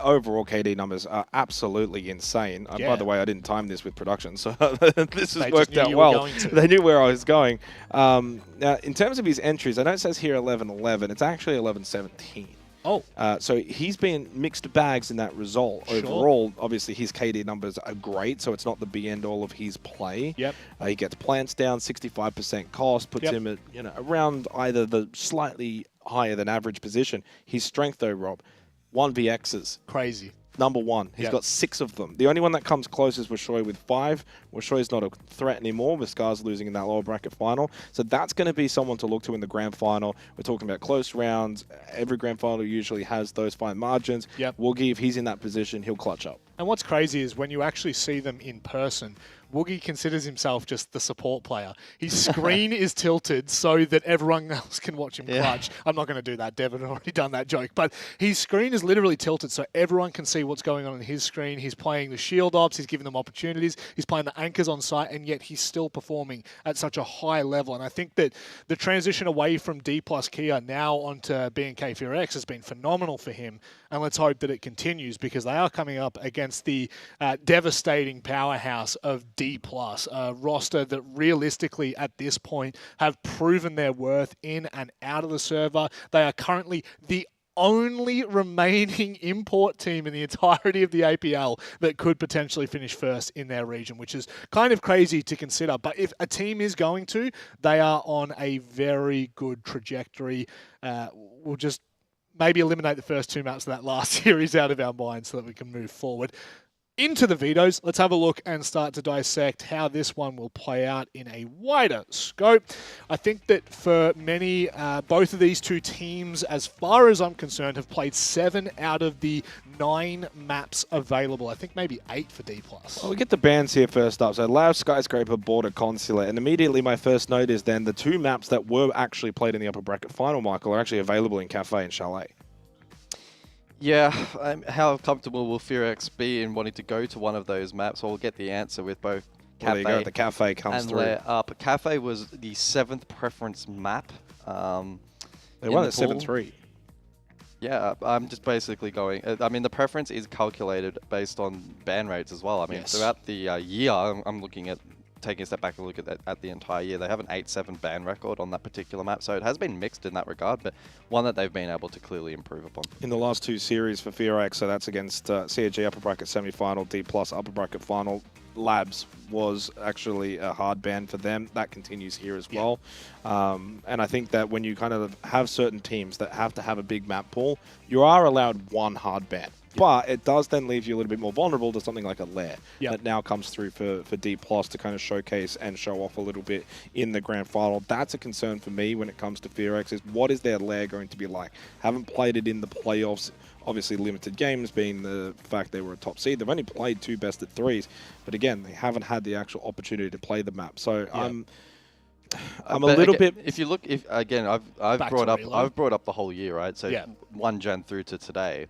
Overall, KD numbers are absolutely insane. Yeah. By the way, I didn't time this with production, so this has They just worked knew out you were well. going to. They knew where I was going. Now, in terms of his entries, I know it says here 11-11. It's actually 11-17. Oh. So he's been mixed bags in that result. Sure. Overall, obviously, his KD numbers are great, so it's not the be end all of his play. Yep. He gets plants down, 65% cost, puts him at around either the slightly higher than average position. His strength, though, Rob, 1vx's. Crazy. Number one. He's got 6 of them. The only one that comes close is Washoy with 5. Washoy's not a threat anymore with Scars losing in that lower bracket final. So that's going to be someone to look to in the grand final. We're talking about close rounds. Every grand final usually has those fine margins. Yep. Woogie, if he's in that position, he'll clutch up. And what's crazy is when you actually see them in person, Woogie considers himself just the support player. His screen is tilted so that everyone else can watch him clutch. I'm not going to do that. Devin had already done that joke. But his screen is literally tilted so everyone can see what's going on his screen. He's playing the shield ops. He's giving them opportunities. He's playing the anchors on site, and yet he's still performing at such a high level. And I think that the transition away from D plus Kia now onto B&K Fear X has been phenomenal for him. And let's hope that it continues because they are coming up against the devastating powerhouse of D+, a roster that realistically at this point have proven their worth in and out of the server. They are currently the only remaining import team in the entirety of the APL that could potentially finish first in their region, which is kind of crazy to consider. But if a team is going to, they are on a very good trajectory. We'll just maybe eliminate the first 2 maps of that last series out of our minds so that we can move forward. Into the vetoes, let's have a look and start to dissect how this one will play out in a wider scope. I think that for many, both of these two teams, as far as I'm concerned, have played 7 out of the 9 maps available. I think maybe 8 for D+. Well, we get the bans here first up. So Lab, Skyscraper, Border, Consulate. And immediately my first note is then the 2 maps that were actually played in the upper bracket final, Michael, are actually available in Cafe and Chalet. Yeah, how comfortable will FearX be in wanting to go to one of those maps? Well, we'll get the answer with both Cafe there you go. The Cafe comes and through. Lair Up. Cafe was the 7th preference map. They won at 7-3. Yeah, I'm just basically going... I mean, the preference is calculated based on ban rates as well. I mean, throughout the year, I'm looking at taking a step back and look at the entire year. They have an 8-7 ban record on that particular map, so it has been mixed in that regard, but one that they've been able to clearly improve upon. In the last 2 series for FearX, so that's against CAG upper bracket semi-final, D+ upper bracket final. Labs was actually a hard ban for them. That continues here as well. And I think that when you kind of have certain teams that have to have a big map pool, you are allowed 1 hard ban. But it does then leave you a little bit more vulnerable to something like a Lair that now comes through for D+ to kind of showcase and show off a little bit in the grand final. That's a concern for me when it comes to FearX, is what is their Lair going to be like? Haven't played it in the playoffs. Obviously limited games being the fact they were a top seed. They've only played 2 best-of-3s. But again, they haven't had the actual opportunity to play the map. So I'm a little bit. If you look, I've brought up the whole year, right? So 1 Jan through to today.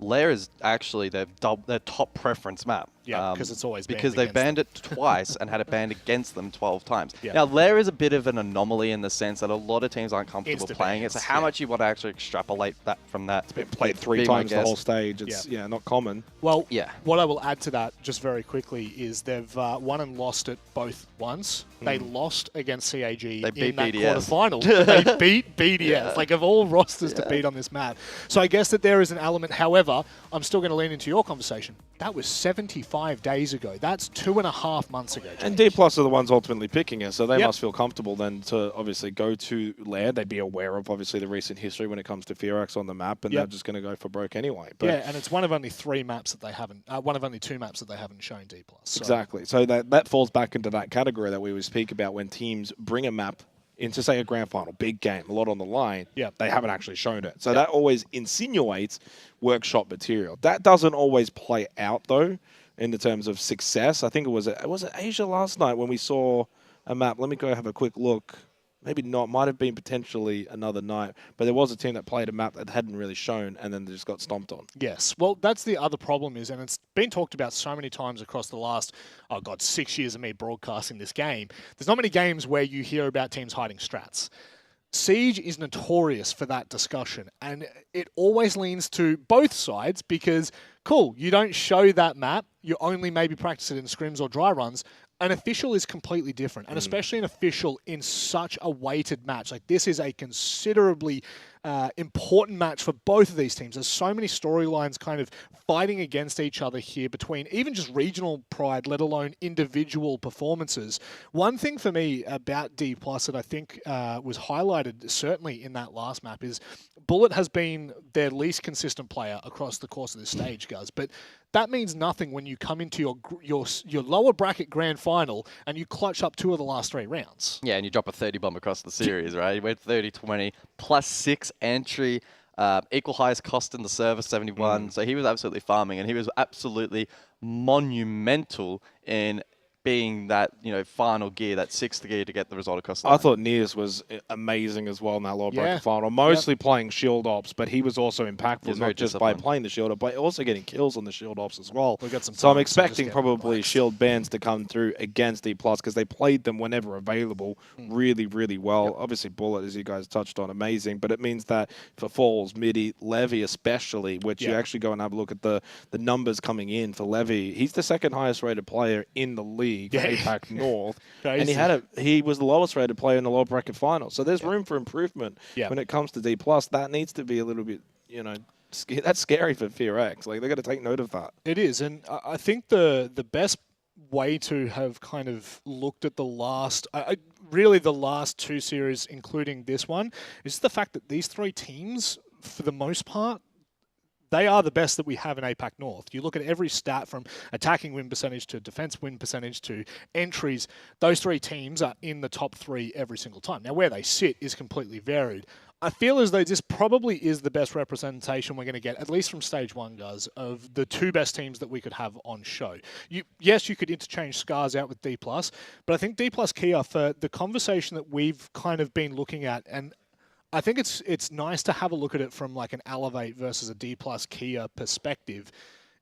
Lair is actually their top preference map. Yeah, because it's always banned because they banned it twice and had it banned against them 12 times. Now Lair is a bit of an anomaly in the sense that a lot of teams aren't comfortable playing it. So how much you want to actually extrapolate that from that? It's been played 3 times the whole stage. It's not common. Well, what I will add to that just very quickly is they've won and lost it both once. They lost against CAG in that quarterfinal. They beat BDS. Like, of all rosters to beat on this map. So I guess that there is an element. However, I'm still going to lean into your conversation. That was 75 days ago. That's 2.5 months ago. James. And D+ are the ones ultimately picking it, so they must feel comfortable then to obviously go to Lair. They'd be aware of obviously the recent history when it comes to FearX on the map, and they're just going to go for broke anyway. But yeah, and it's one of only 3 maps that they haven't, one of only 2 maps that they haven't shown D+. So. Exactly. So that falls back into that category that we would speak about when teams bring a map into, say, a grand final, big game, a lot on the line, they haven't actually shown it. So that always insinuates workshop material. That doesn't always play out, though, in the terms of success. I think it was at Asia last night when we saw a map. Let me go have a quick look. maybe not, might have been potentially another night, but there was a team that played a map that hadn't really shown, and then they just got stomped on. Yes. Well, that's the other problem is, and it's been talked about so many times across the last, 6 years of me broadcasting this game. There's not many games where you hear about teams hiding strats. Siege is notorious for that discussion, and it always leans to both sides because, cool, you don't show that map, you only maybe practice it in scrims or dry runs. An official is completely different, and especially an official in such a weighted match. Like, this is a considerably important match for both of these teams. There's so many storylines kind of fighting against each other here between even just regional pride, let alone individual performances. One thing for me about D+ that I think was highlighted certainly in that last map is Bullet has been their least consistent player across the course of this stage, guys. But that means nothing when you come into your lower bracket grand final and you clutch up 2 of the last 3 rounds. Yeah, and you drop a 30 bomb across the series, right? You went 30-20, plus 6 entry, equal highest cost in the server, 71. So he was absolutely farming, and he was absolutely monumental in being that, final gear, that 6th gear to get the result across the line. I thought Nears was amazing as well in that lower bracket final. Mostly playing shield ops, but he was also impactful, not just by playing the shield op, but also getting kills on the shield ops as well. So I'm expecting probably shield bans to come through against D+, because they played them whenever available really, really well. Obviously, Bullet, as you guys touched on, amazing, but it means that for Falls, Midi, Levy especially, which you actually go and have a look at the numbers coming in for Levy, he's the 2nd highest rated player in the league. APAC North, and he was the lowest rated player in the lower bracket final. So there's room for improvement when it comes to D+. That needs to be a little bit, that's scary for FearX. Like, they got to take note of that. It is, and I think the best way to have kind of looked at the last, really the last 2 series, including this one, is the fact that these 3 teams, for the most part, they are the best that we have in APAC North. You look at every stat from attacking win percentage to defense win percentage to entries. Those 3 teams are in the top 3 every single time. Now, where they sit is completely varied. I feel as though this probably is the best representation we're going to get, at least from stage 1, guys, of the 2 best teams that we could have on show. Yes, you could interchange Scars out with D+, but I think D+ Kia, for the conversation that we've kind of been looking at, and I think it's nice to have a look at it from like an Elevate versus a D+ Kia perspective,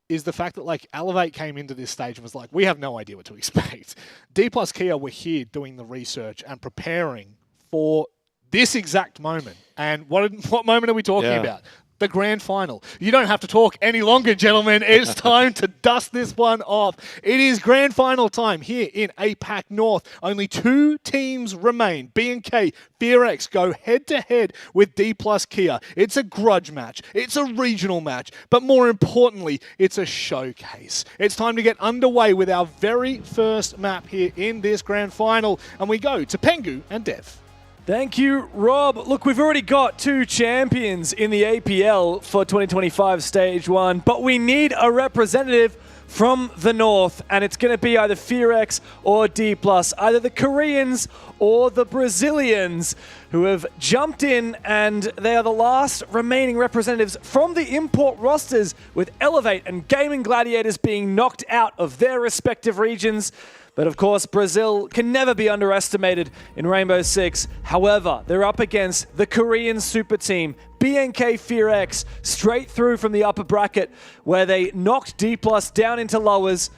is the fact that like Elevate came into this stage and was like, we have no idea what to expect. D+ Kia were here doing the research and preparing for this exact moment. And what moment are we talking about? The grand final. You don't have to talk any longer, gentlemen. It's time to dust this one off. It is grand final time here in APAC North. Only 2 teams remain. B&K, FearX go head-to-head with D+ Kia. It's a grudge match. It's a regional match. But more importantly, it's a showcase. It's time to get underway with our very first map here in this grand final. And we go to Pengu and Dev. Thank you, Rob. Look, we've already got 2 champions in the APL for 2025 Stage 1, but we need a representative from the North, and it's going to be either FearX or D+, either the Koreans or the Brazilians, who have jumped in, and they are the last remaining representatives from the import rosters, with Elevate and Gaming Gladiators being knocked out of their respective regions. But of course, Brazil can never be underestimated in Rainbow Six. However, they're up against the Korean super team, B&K FearX, straight through from the upper bracket, where they knocked D+ down into lowers.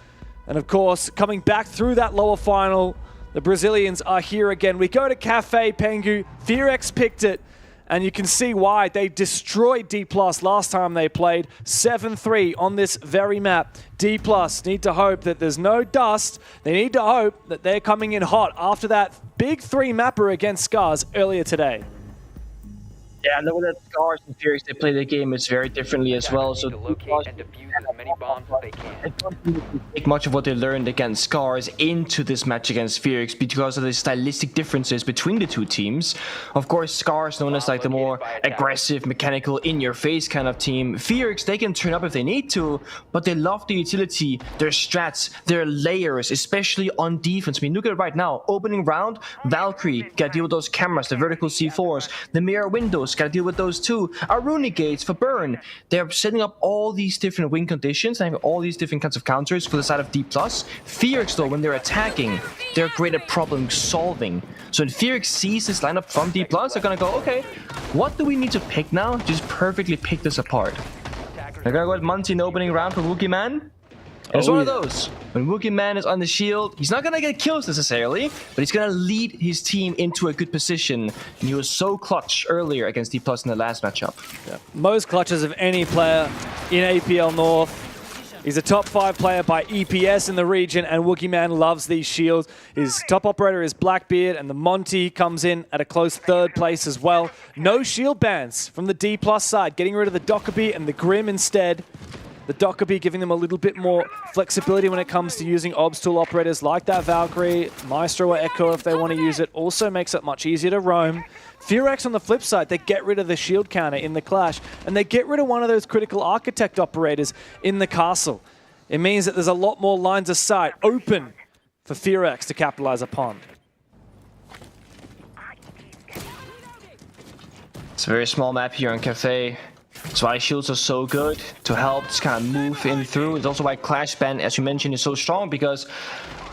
And of course, coming back through that lower final, the Brazilians are here again. We go to Cafe Pengu. FearX picked it. And you can see why. They destroyed D+ last time they played. 7-3 on this very map. D+ need to hope that there's no dust. They need to hope that they're coming in hot after that big 3-mapper against Scars earlier today. Yeah, and the way that Scars and FearX, they play the game is very differently as well. So take much of what they learned against Scars into this match against FearX because of the stylistic differences between the 2 teams. Of course, Scars known as like the more aggressive, mechanical, in-your-face kind of team. FearX, they can turn up if they need to, but they love the utility, their strats, their layers, especially on defense. I mean, look at it right now. Opening round, Valkyrie got to deal with those cameras, the vertical C4s, the mirror windows, Windows, gotta deal with those too. Our Runic Gates for burn. They're setting up all these different win conditions and having all these different kinds of counters for the side of D+. Fearx though, when they're attacking, they're great at problem solving. So when Fearx sees this lineup from D+, they're gonna go, okay, what do we need to pick now? Just perfectly pick this apart. They're gonna go with Monty in opening round for Wookie Man. It's one of those. When Wookie Man is on the shield, he's not gonna get kills necessarily, but he's gonna lead his team into a good position. And he was so clutch earlier against D+ in the last matchup. Yeah. Most clutches of any player in APL North. He's a top 5 player by EPS in the region, and Wookie Man loves these shields. His top operator is Blackbeard, and the Monty comes in at a close 3rd place as well. No shield bans from the D+ side, getting rid of the Dockerby and the Grim instead. The Dockerby giving them a little bit more flexibility when it comes to using obs tool operators like that Valkyrie, Maestro or Echo if they want to use it. Also makes it much easier to roam. Fearx on the flip side, they get rid of the shield counter in the clash, and they get rid of one of those critical architect operators in the castle. It means that there's a lot more lines of sight open for Fearx to capitalize upon. It's a very small map here on Cafe. That's why shields are so good to help just kind of move in through. It's also why Clash Ban, as you mentioned, is so strong, because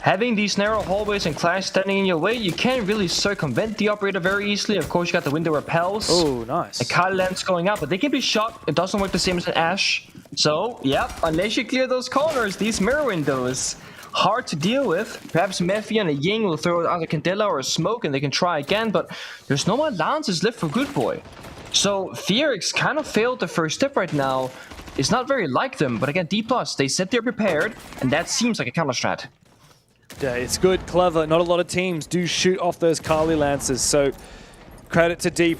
having these narrow hallways and Clash standing in your way, you can't really circumvent the operator very easily. Of course, you got the window repels. Oh, nice. The Kali Lance going up, but they can be shot. It doesn't work the same as an Ash. So, yep, unless you clear those corners, these mirror windows, hard to deal with. Perhaps Mephi and a Ying will throw out a Candela or a Smoke and they can try again, but there's no more lances left for Good Boy. So Fearx kind of failed the first step right now. It's not very like them, but again, D+, they said they're prepared, and that seems like a counter strat. Yeah, it's good, clever. Not a lot of teams do shoot off those Kali Lances, so credit to D+,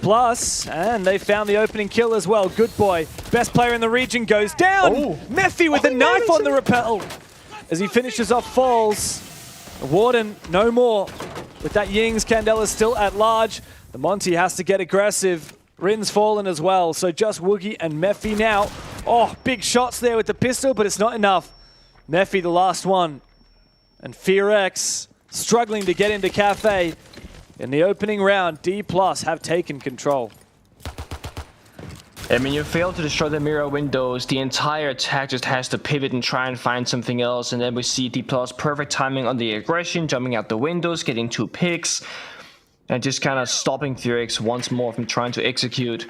and they found the opening kill as well. Good Boy, best player in the region, goes down. Mephi with a knife on the rappel as he finishes off Falls. Warden, no more. With that Ying's Candela still at large, the Monty has to get aggressive. Rin's fallen as well, so just Woogie and Mephi now. Oh, big shots there with the pistol, but it's not enough. Mephi the last one. And Fearx struggling to get into Cafe. In the opening round, D+ have taken control. I mean, you fail to destroy the mirror windows, the entire attack just has to pivot and try and find something else, and then we see D+ perfect timing on the aggression, jumping out the windows, getting 2 picks. And just kind of stopping Fearx once more from trying to execute.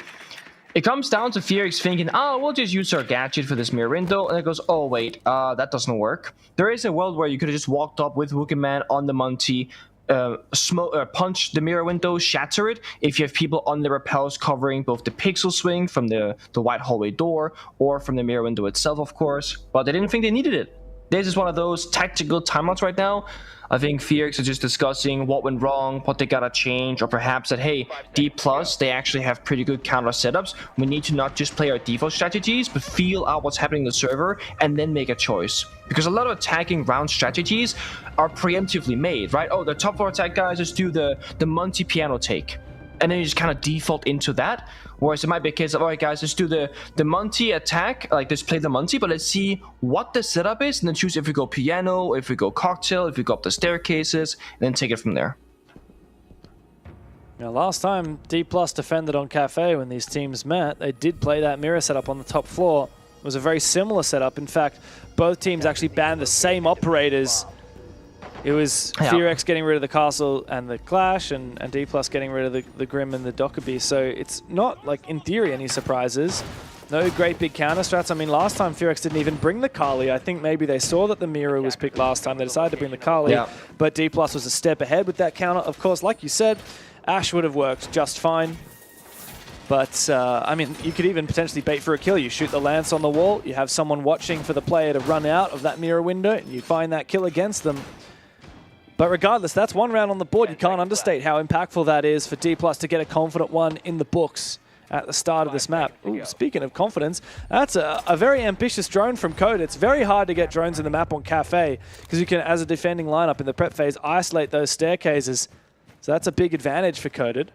It comes down to Fearx thinking, oh, we'll just use our gadget for this mirror window. And it goes, oh, wait, that doesn't work. There is a world where you could have just walked up with Wookie Man on the Monty, punch the mirror window, shatter it. If you have people on the repels covering both the pixel swing from the white hallway door or from the mirror window itself, of course. But they didn't think they needed it. This is one of those tactical timeouts right now. I think Fearx is just discussing what went wrong, what they gotta change, or perhaps that, hey, D+, they actually have pretty good counter setups. We need to not just play our default strategies, but feel out what's happening in the server, and then make a choice. Because a lot of attacking round strategies are preemptively made, right? Oh, the top 4 attack guys just do the Monty piano take. And then you just kind of default into that. Whereas it might be a case of, all right, guys, let's do the Monty attack, like just play the Monty, but let's see what the setup is, and then choose if we go piano, if we go cocktail, if we go up the staircases, and then take it from there. Now, last time D+ defended on Cafe when these teams met, they did play that mirror setup on the top floor. It was a very similar setup. In fact, both teams actually banned the same operators. It was Fearx getting rid of the castle and the clash, and D+ getting rid of the Grim and the Dockerby. So it's not, like, in theory, any surprises. No great big counter strats. I mean, last time Fearx didn't even bring the Kali. I think maybe they saw that the mirror was picked last time. They decided to bring the Kali. But D+ was a step ahead with that counter. Of course, like you said, Ash would have worked just fine. But, I mean, you could even potentially bait for a kill. You shoot the lance on the wall. You have someone watching for the player to run out of that mirror window, and you find that kill against them. But regardless, that's one round on the board. You can't understate how impactful that is for D+ to get a confident one in the books at the start of this map. Ooh, speaking of confidence, that's a very ambitious drone from Code. It's very hard to get drones in the map on Cafe because you can, as a defending lineup in the prep phase, isolate those staircases. So that's a big advantage for Coded.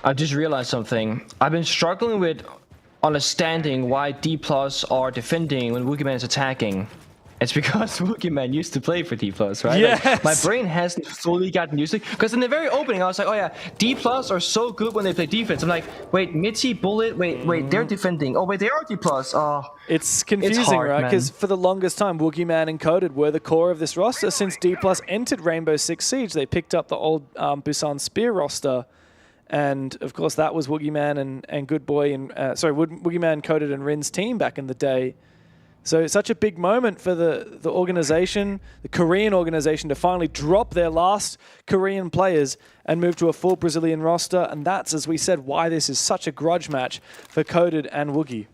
I just realized something. I've been struggling with understanding why D+ are defending when Wookie Man is attacking. It's because Wookie Man used to play for D+, right? Yes. Like, my brain hasn't fully gotten used to it. Because in the very opening, I was like, oh yeah, D+ are so good when they play defense. I'm like, wait, Mitzi, Bullet, wait, they're defending. Oh, wait, they are D+. Oh, it's confusing, hard, right? man. Because for the longest time, Wookie Man and Coded were the core of this roster. Since D+ entered Rainbow Six Siege, they picked up the old Busan Spear roster. And, of course, that was Woogie Man and Good Boy and Woogie Man, Coded, and Rin's team back in the day. So it's such a big moment for the organization, the Korean organization, to finally drop their last Korean players and move to a full Brazilian roster. And that's, as we said, why this is such a grudge match for Coded and Woogie.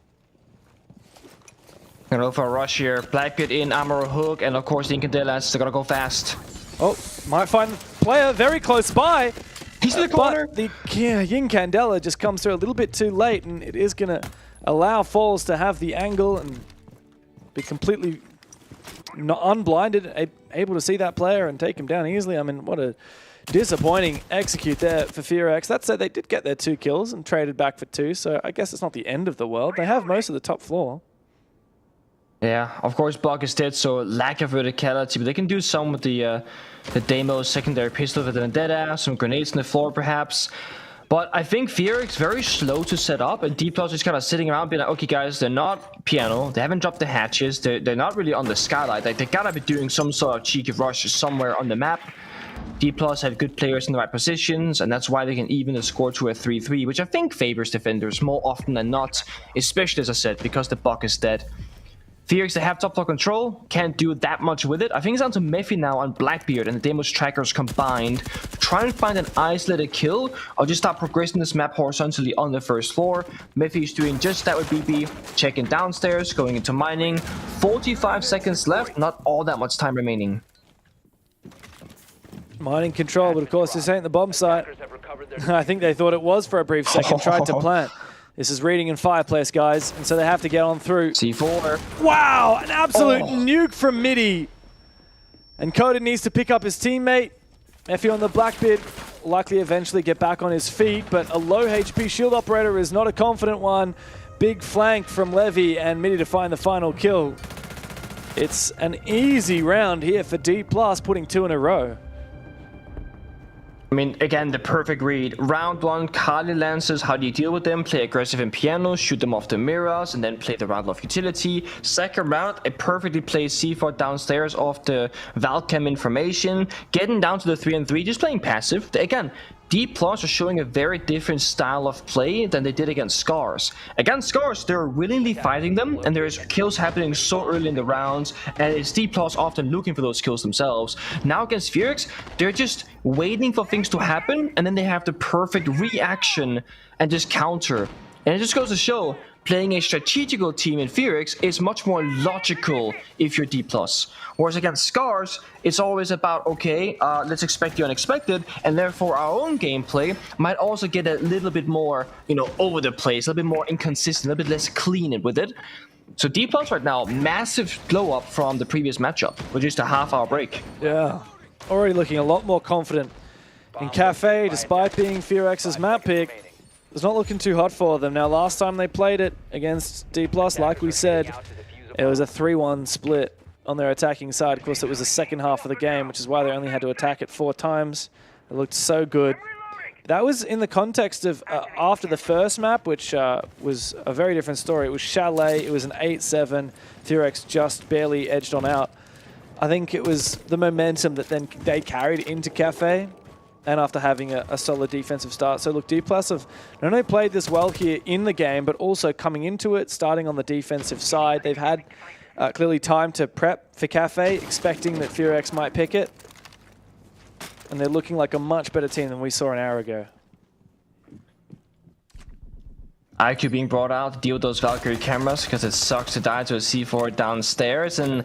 Gonna go for a rush here. Blackbeard in, Amaro hook, and of course the Incandelas. They're gonna go fast. Oh, might find the player very close by. He's in the corner. But the Yin Candela just comes through a little bit too late, and it is gonna allow Falls to have the angle and be completely unblinded, able to see that player and take him down easily. I mean, what a disappointing execute there for Furex. That said, they did get their 2 kills and traded back for 2, so I guess it's not the end of the world. They have most of the top floor. Yeah, of course Buck is dead, so lack of verticality, but they can do some with the Demo secondary pistol with the Vendetta, some grenades on the floor perhaps. But I think Furex very slow to set up, and D+ is kind of sitting around being like, okay guys, they're not piano, they haven't dropped the hatches, they're not really on the skylight, like they gotta be doing some sort of cheeky rush somewhere on the map. D+ have good players in the right positions, and that's why they can even score to a 3-3, which I think favors defenders more often than not, especially as I said, because the Buck is dead. Furex, they have top floor control, can't do that much with it. I think it's down to Mephi now on Blackbeard and the Demos trackers combined. Try and find an isolated kill, or just start progressing this map horizontally on the first floor. Mephi is doing just that with BB, checking downstairs, going into mining. 45 seconds left, not all that much time remaining. Mining control, but of course this ain't the bomb site. I think they thought it was for a brief second, tried to plant. This is reading in Fireplace, guys, and so they have to get on through. C4. Wow, an absolute nuke from Midi. And Coded needs to pick up his teammate. Mephi on the Blackbeard, likely eventually get back on his feet, but a low HP shield operator is not a confident one. Big flank from Levy and Midi to find the final kill. It's an easy round here for D+, putting 2 in a row. I mean, again, the perfect read. Round 1, Kali Lancers, how do you deal with them? Play aggressive in piano, shoot them off the mirrors, and then play the round of utility. Second round, a perfectly placed C4 downstairs off the Valcam information. Getting down to the 3-3, just playing passive. Again, D+ are showing a very different style of play than they did against Scars. Against Scars, they're willingly fighting them, and there's kills happening so early in the rounds, and it's D+ often looking for those kills themselves. Now against Furex, they're just waiting for things to happen, and then they have the perfect reaction and just counter. And it just goes to show, playing a strategical team in Furex is much more logical if you're D+. Whereas against Scars, it's always about, okay, let's expect the unexpected, and therefore our own gameplay might also get a little bit more, over the place, a little bit more inconsistent, a little bit less clean with it. So D+ right now, massive glow up from the previous matchup with just a half-hour break. Yeah, already looking a lot more confident in Cafe, despite being Furex's map pick. It's not looking too hot for them. Now, last time they played it against D+, like we said, it was a 3-1 split on their attacking side. Of course, it was the second half of the game, which is why they only had to attack it 4 times. It looked so good. That was in the context of after the first map, which was a very different story. It was Chalet. It was an 8-7. Furex just barely edged on out. I think it was the momentum that then they carried into Cafe, and after having a solid defensive start. So look, D+ have not only played this well here in the game, but also coming into it, starting on the defensive side. They've had clearly time to prep for Cafe, expecting that Furex might pick it. And they're looking like a much better team than we saw an hour ago. IQ being brought out to deal with those Valkyrie cameras, because it sucks to die to a C4 downstairs. And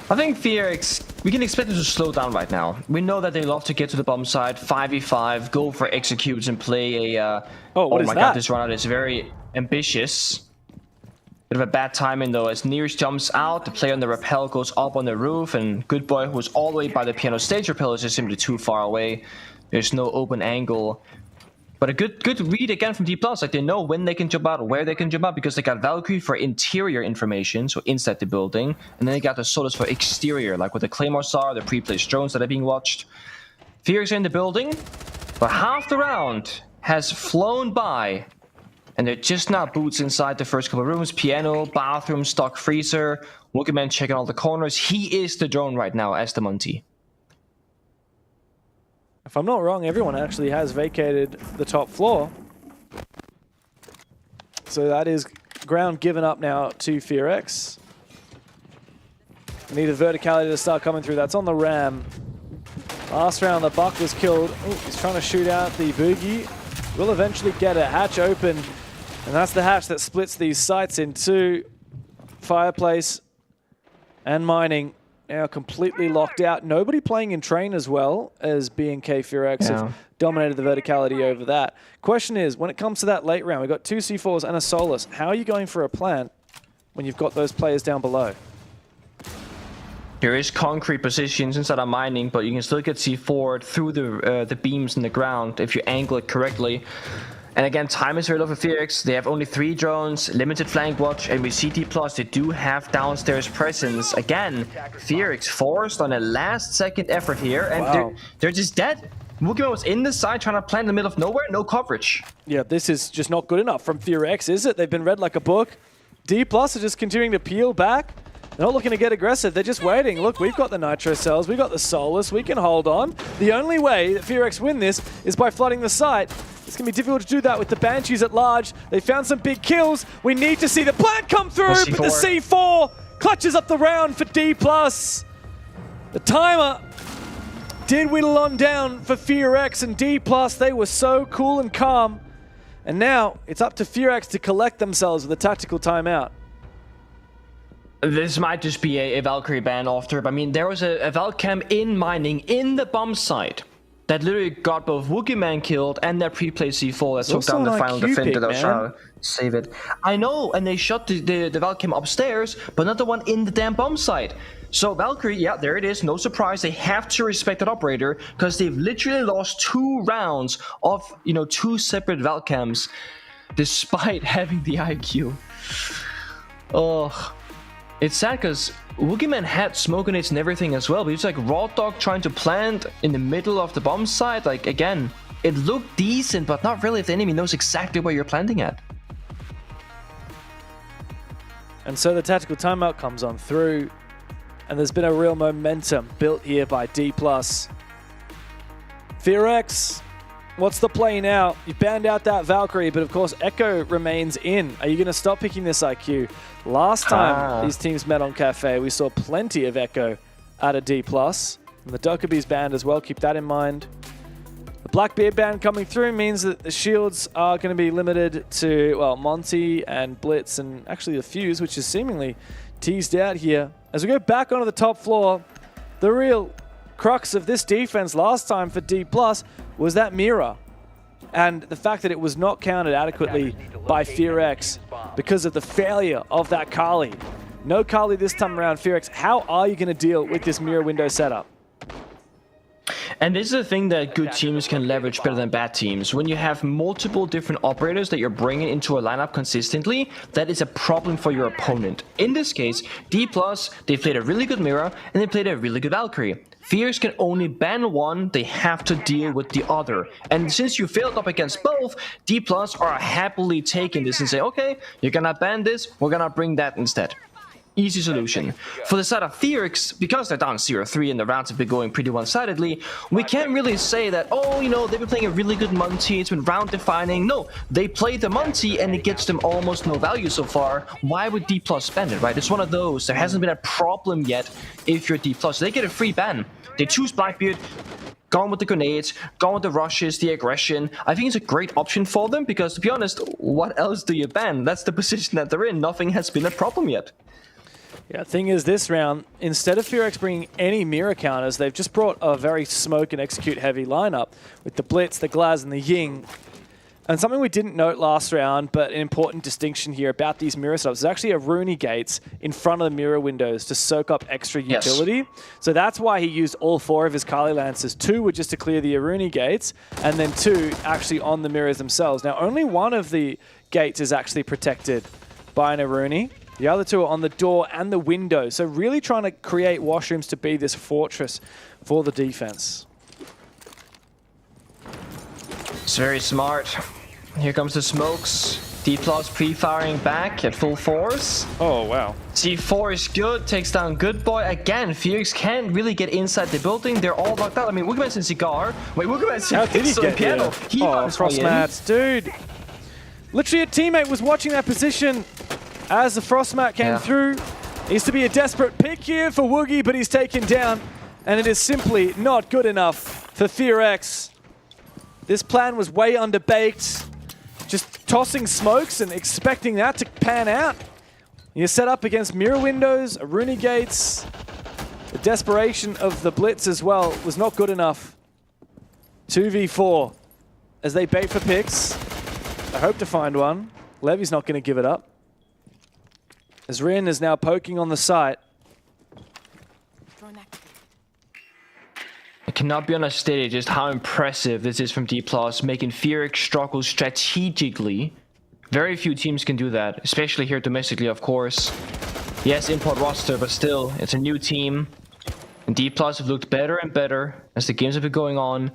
I think Furex, we can expect them to slow down right now. We know that they love to get to the bomb side, 5v5, go for executes and play a... what is my that? god, this run out is very ambitious. Bit of a bad timing though, as Nears jumps out, the player on the rappel goes up on the roof, and Good Boy, who's all the way by the piano stage rappel, is just simply too far away. There's no open angle. But a good read again from D+. Like, they know when they can jump out, where they can jump out, because they got Valkyrie for interior information, so inside the building, and then they got the Solus for exterior, like with the Claymore Star, the pre-placed drones that are being watched. Fearx in the building, but half the round has flown by, and they're just now boots inside the first couple of rooms. Piano, bathroom, stock freezer, Wookieman checking all the corners. He is the drone right now as the Monty. If I'm not wrong, everyone actually has vacated the top floor. So that is ground given up now to Fearx. Need a verticality to start coming through. That's on the Ram. Last round, the Buck was killed. Ooh, he's trying to shoot out the Boogie. Will eventually get a hatch open. And that's the hatch that splits these sites in two. Fireplace and mining. Now completely locked out. Nobody playing in train as well as BNK Fearx have dominated the verticality over that. Question is, when it comes to that late round, we've got 2 C4s and a Solus. How are you going for a plant when you've got those players down below? There is concrete positions inside of mining, but you can still get C4 through the beams in the ground if you angle it correctly. And again, time is very low for Fearx. They have only 3 drones, limited flank watch, and with CT+, they do have downstairs presence. Again, Fearx forced on a last-second effort here, and they're just dead. Wookieman was in the side trying to plant in the middle of nowhere, no coverage. Yeah, this is just not good enough from Fearx, is it? They've been read like a book. D+ are just continuing to peel back. They're not looking to get aggressive. They're just waiting. Look, we've got the Nitro cells. We've got the Solus. We can hold on. The only way that Fearx win this is by flooding the site. It's going to be difficult to do that with the Banshees at large. They found some big kills. We need to see the plant come through, but the C4 clutches up the round for D+. The timer did whittle on down for Fearx and D+. They were so cool and calm. And now it's up to Fearx to collect themselves with a tactical timeout. This might just be a Valkyrie ban after. I mean, there was a Valcam in mining in the bomb site that literally got both Wookieman killed and their pre-placed C4 that took down the final defender that was trying to save it. I know, and they shot the Valcam upstairs, but not the one in the damn bomb site. So Valkyrie, yeah, there it is, no surprise. They have to respect that operator because they've literally lost 2 rounds of, 2 separate Valcams despite having the IQ. Oh. It's sad because Wookieman had smoke grenades and everything as well, but he's like Raw Dog trying to plant in the middle of the bomb site. Like, again, it looked decent, but not really if the enemy knows exactly where you're planting at. And so the tactical timeout comes on through, and there's been a real momentum built here by D+. Fearx, what's the play now? You banned out that Valkyrie, but of course Echo remains in. Are you going to stop picking this IQ? Last time these teams met on Cafe, we saw plenty of Echo out of D+. And the Dokubi's banned as well, keep that in mind. The Blackbeard ban coming through means that the shields are going to be limited to, well, Monty and Blitz and actually the Fuse, which is seemingly teased out here. As we go back onto the top floor, the real crux of this defense last time for D+ was that mirror. And the fact that it was not counted adequately by Fearx because of the failure of that Kali. No Kali this time around, Fearx. How are you going to deal with this mirror window setup? And this is a thing that good teams can leverage better than bad teams. When you have multiple different operators that you're bringing into a lineup consistently, that is a problem for your opponent. In this case, D+, they played a really good mirror and they played a really good Valkyrie. Fearx can only ban one, they have to deal with the other. And since you failed up against both, D+ are happily taking this and say, okay, you're gonna ban this, we're gonna bring that instead. Easy solution. For the side of Fearx, because they're down 0-3 and the rounds have been going pretty one-sidedly, we can't really say that, oh, they've been playing a really good Monty, it's been round defining. No, they play the Monty and it gets them almost no value so far. Why would D+ spend it, right? It's one of those. There hasn't been a problem yet if you're D+. They get a free ban. They choose Blackbeard, gone with the grenades, gone with the rushes, the aggression. I think it's a great option for them because, to be honest, what else do you ban? That's the position that they're in. Nothing has been a problem yet. Yeah, thing is, this round, instead of Fearx bringing any mirror counters, they've just brought a very smoke and execute heavy lineup with the Blitz, the Glaz, and the Ying. And something we didn't note last round, but an important distinction here about these mirror setups, is actually a Rooney gates in front of the mirror windows to soak up extra utility. So that's why he used all 4 of his Kali Lancers. 2 were just to clear the Aruni gates, and then 2 actually on the mirrors themselves. Now, only one of the gates is actually protected by an Aruni. The other 2 are on the door and the window. So really trying to create washrooms to be this fortress for the defense. It's very smart. Here comes the smokes. D+ pre-firing back at full force. Oh, wow. C4 is good, takes down Good Boy. Again, Felix can't really get inside the building. They're all locked out. I mean, Wookieman's in Cigar. Wait, Wookieman's in Piano. He got his Frost mats, dude. Literally a teammate was watching that position as the Frost mat came through. Needs to be a desperate pick here for Woogie, but he's taken down. And it is simply not good enough for FearX. This plan was way underbaked. Just tossing smokes and expecting that to pan out. You're set up against mirror windows, Aruni gates. The desperation of the blitz as well was not good enough. 2v4 as they bait for picks. I hope to find one. Levy's not going to give it up. As Rin is now poking on the site. It cannot be understated just how impressive this is from D+, making FearX struggle strategically. Very few teams can do that, especially here domestically, of course. Yes, import roster, but still, it's a new team. And D+ have looked better and better as the games have been going on.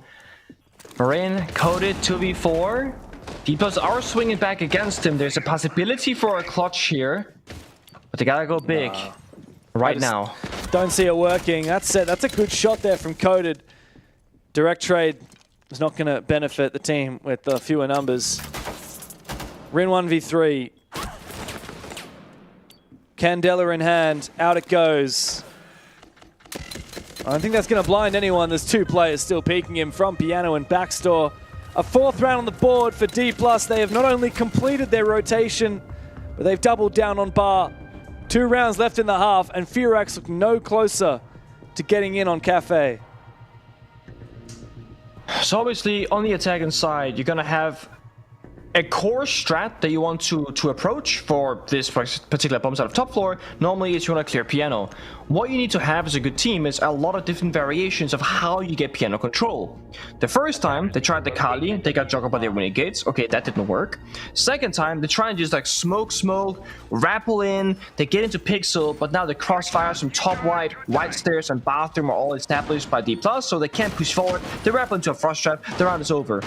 Marin coded 2v4. D+ are swinging back against him. There's a possibility for a clutch here, but they gotta go big right now. Don't see it working. That's it. That's a good shot there from Coded. Direct trade is not going to benefit the team with fewer numbers. Rin 1v3. Candela in hand. Out it goes. I don't think that's going to blind anyone. There's 2 players still peeking him from Piano and Backstore. A 4th round on the board for D+. They have not only completed their rotation, but they've doubled down on bar. 2 rounds left in the half, and FearX look no closer to getting in on Cafe. So obviously, on the attacking side, you're going to have a core strat that you want to approach for this particular bomb side of top floor. Normally, it's you want to clear piano. What you need to have as a good team is a lot of different variations of how you get piano control. The first time, they tried the Kali, they got juggled by their winning gates. Okay, that didn't work. Second time, they try and just like smoke, rappel in, they get into pixel, but now the crossfires from top white stairs and bathroom are all established by D+, so they can't push forward. They rappel into a frost trap, the round is over.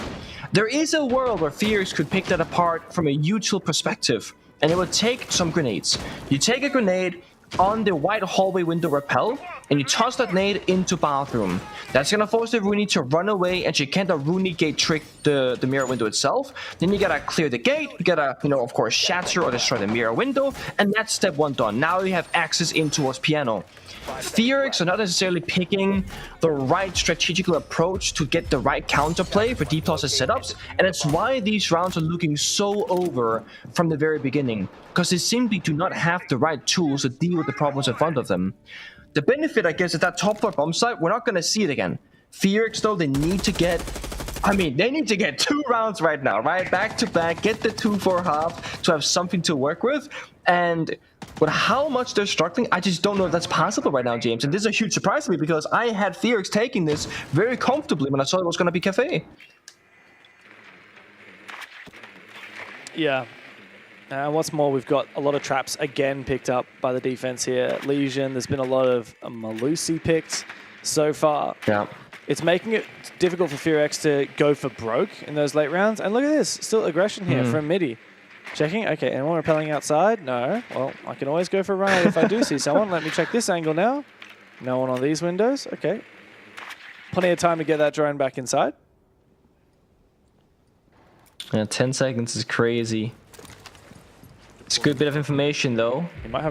There is a world where Fears could pick that apart from a util perspective, and it would take some grenades. You take a grenade on the white hallway window rappel, and you toss that nade into bathroom. That's gonna force the Rooney to run away, and she can't Rooney gate trick the mirror window itself. Then you gotta clear the gate, you gotta, of course, shatter or destroy the mirror window, and that's step 1 done. Now you have access in towards piano. FearX are not necessarily picking the right strategical approach to get the right counterplay for D+'s setups, and it's why these rounds are looking so over from the very beginning, because they simply do not have the right tools to deal with the problems in front of them. The benefit, I guess, is that top floor bomb site, we're not going to see it again. FearX, though, they need to get 2 rounds right now, right? Back to back, get the 2-4 half to have something to work with, and with how much they're struggling, I just don't know if that's possible right now, James. And this is a huge surprise to me because I had FearX taking this very comfortably when I saw it was going to be Cafe. Yeah. And what's more, we've got a lot of traps again picked up by the defense here. Legion, there's been a lot of Malusi picked so far. Yeah. It's making it difficult for FearX to go for broke in those late rounds. And look at this, still aggression here from Midi. Checking, okay, anyone repelling outside? No. Well, I can always go for a run if I do see someone. Let me check this angle now. No one on these windows, okay. Plenty of time to get that drone back inside. Yeah, 10 seconds is crazy. It's a good bit of information, though.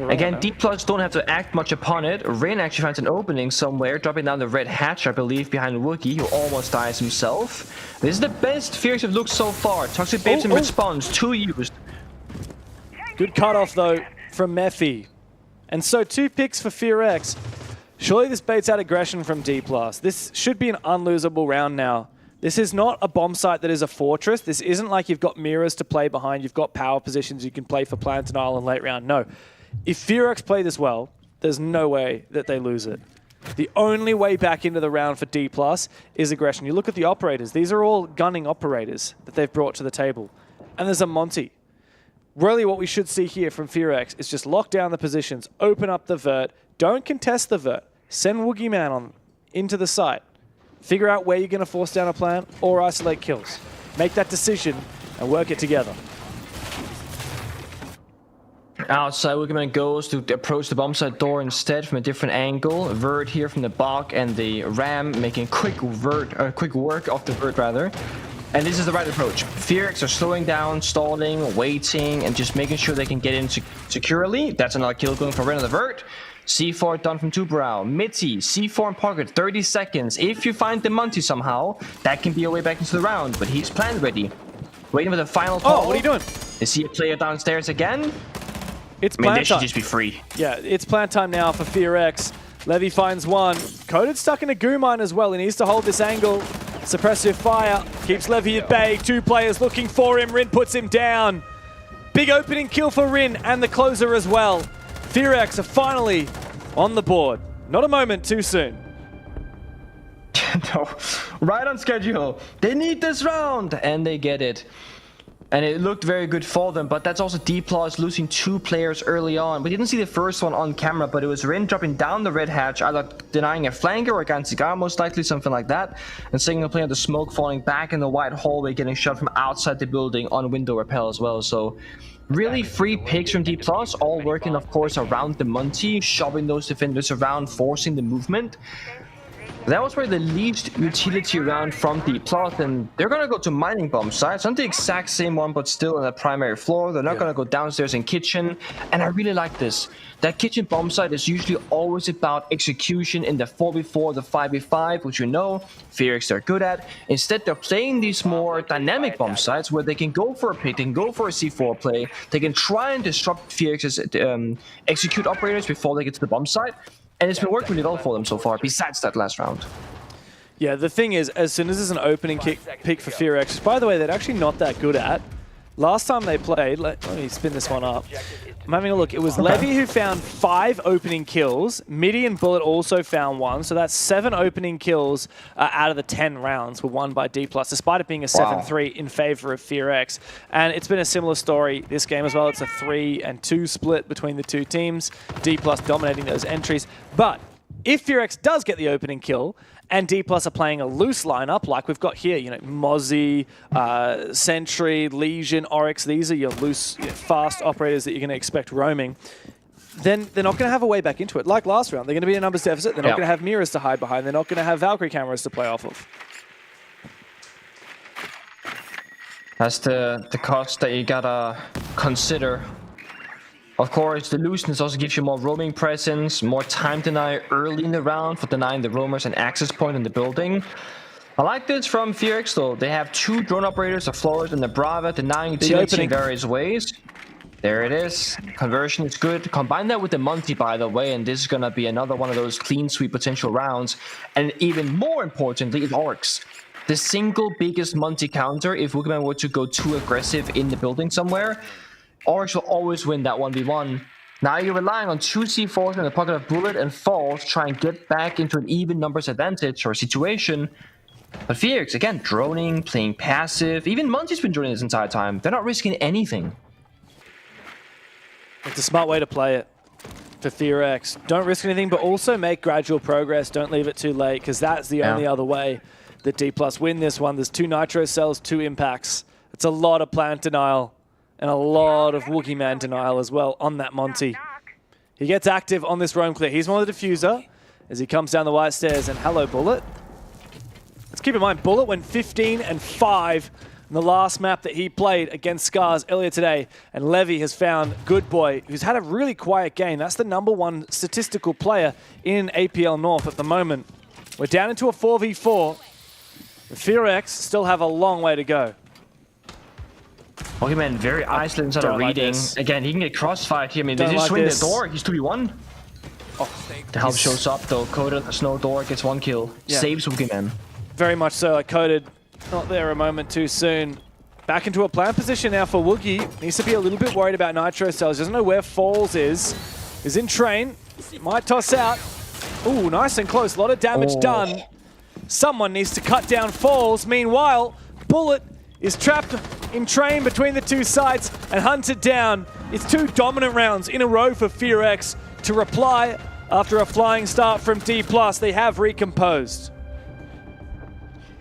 Again, D+ don't have to act much upon it. Rain actually finds an opening somewhere, dropping down the red hatch, I believe, behind Wookie, who almost dies himself. This is the best FearX have looked so far. Toxic Babes in response, 2 used. Good cutoff, though, from Mephi. And so 2 picks for FearX. Surely this baits out aggression from D+. This should be an unlosable round now. This is not a bomb site that is a fortress. This isn't like you've got mirrors to play behind. You've got power positions you can play for plan denial and late round. No. If Fearex play this well, there's no way that they lose it. The only way back into the round for D+ is aggression. You look at the operators. These are all gunning operators that they've brought to the table. And there's a Monty. Really what we should see here from Fearex is just lock down the positions, open up the vert, don't contest the vert, send Woogie Man on into the site. Figure out where you're going to force down a plan or isolate kills. Make that decision and work it together. Outside, Wiggman goes to approach the bomb site door instead from a different angle. Vert here from the Bach and the Ram making quick work of the Vert rather. And this is the right approach. Fearex are slowing down, stalling, waiting, and just making sure they can get in securely. That's another kill going for Ren on the Vert. C4 done from Tubrau. Mitzi, C4 in pocket, 30 seconds. If you find the Monty somehow, that can be a way back into the round, but he's planned ready. Waiting for the final call. Oh, what are you doing? Is he a player downstairs again? It's I mean, plan they should time. just be free. Yeah, it's plan time now for Fearex. Levy finds one. Coded stuck in a goo mine as well. He needs to hold this angle. Suppressive fire keeps Levy at bay. Two players looking for him. Rin puts him down. Big opening kill for Rin and the closer as well. Fearex are finally on the board. Not a moment too soon. No, right on schedule. They need this round, and they get it. And it looked very good for them, but that's also D+ losing 2 players early on. We didn't see the first one on camera, but it was Rin dropping down the red hatch, either denying a flanker or a Gansigar, most likely, something like that. And Single playing the smoke, falling back in the wide hallway, getting shot from outside the building on window rappel as well. So really free picks from D+, all working, of course, around the Monty, shoving those defenders around, forcing the movement. That was where the least utility round from D+, and they're going to go to mining bomb sites. Not the exact same one, but still on the primary floor. They're not going to go downstairs in kitchen, and I really like this. That kitchen bomb site is usually always about execution in the 4v4, the 5v5, which you know Fearex are good at. Instead, they're playing these more dynamic bomb sites where they can go for a pick, they can go for a C4 play, they can try and disrupt Fearex's execute operators before they get to the bomb site. And it's been working really well for them so far, besides that last round. Yeah, the thing is, as soon as there's an opening pick for Fearex, by the way, they're actually not that good at. Last time they played, let me spin this one up. I'm having a look. It was Levy who found 5 opening kills. Midi and Bullet also found 1. So that's 7 opening kills out of the 10 rounds were won by D+, despite it being a 7-3 in favor of Fearex. And it's been a similar story this game as well. It's a 3-2 split between the two teams. D+ dominating those entries. But if Fearex does get the opening kill, and D+ are playing a loose lineup like we've got here, you know, Mozzie, Sentry, Legion, Oryx, these are your loose, fast operators that you're going to expect roaming, then they're not going to have a way back into it. Like last round, they're going to be in a numbers deficit, they're not going to have mirrors to hide behind, they're not going to have Valkyrie cameras to play off of. That's the cost that you gotta consider. Of course, the looseness also gives you more roaming presence, more time deny early in the round for denying the roamers an access point in the building. I like this from Fearex though. They have 2 drone operators, the Flores and the Brava, denying utility in various ways. There it is. Conversion is good. Combine that with the Monty, by the way, and this is going to be another one of those clean sweep potential rounds. And even more importantly, is Oryx. The single biggest Monty counter if Wookieman were to go too aggressive in the building somewhere. Oryx will always win that 1v1. Now you're relying on 2 C4s in the pocket of Bullet and Falls to try and get back into an even numbers advantage or situation. But Fearex, again, droning, playing passive. Even Monty's been droning this entire time. They're not risking anything. It's a smart way to play it for Fearex. Don't risk anything, but also make gradual progress. Don't leave it too late, because that's the only other way that D+ win this one. There's 2 Nitro cells, 2 impacts. It's a lot of plant denial. And a lot of Woogie Man denial as well on that Monty. He gets active on this roam clear. He's one of the diffuser as he comes down the white stairs. And hello, Bullet. Let's keep in mind, Bullet went 15-5 in the last map that he played against Scars earlier today. And Levy has found Good Boy, who's had a really quiet game. That's the #1 statistical player in APL North at the moment. We're down into a 4v4. The Fearex still have a long way to go. Pokemon very isolated inside of reading. Again, he can get crossfired here. I mean, they just swing the door. He's 2v1. The help shows up though. Coded Snow Door gets 1 kill. Saves Pokemon. Very much so. Coded Not there a moment too soon. Back into a plant position now for Woogie. Needs to be a little bit worried about Nitro Cells. Doesn't know where Falls is. Is in train. Might toss out. Ooh, nice and close. A lot of damage done. Someone needs to cut down Falls. Meanwhile, Bullet is trapped in train between the two sides and hunted down. It's 2 dominant rounds in a row for FearX to reply after a flying start from D+. They have recomposed.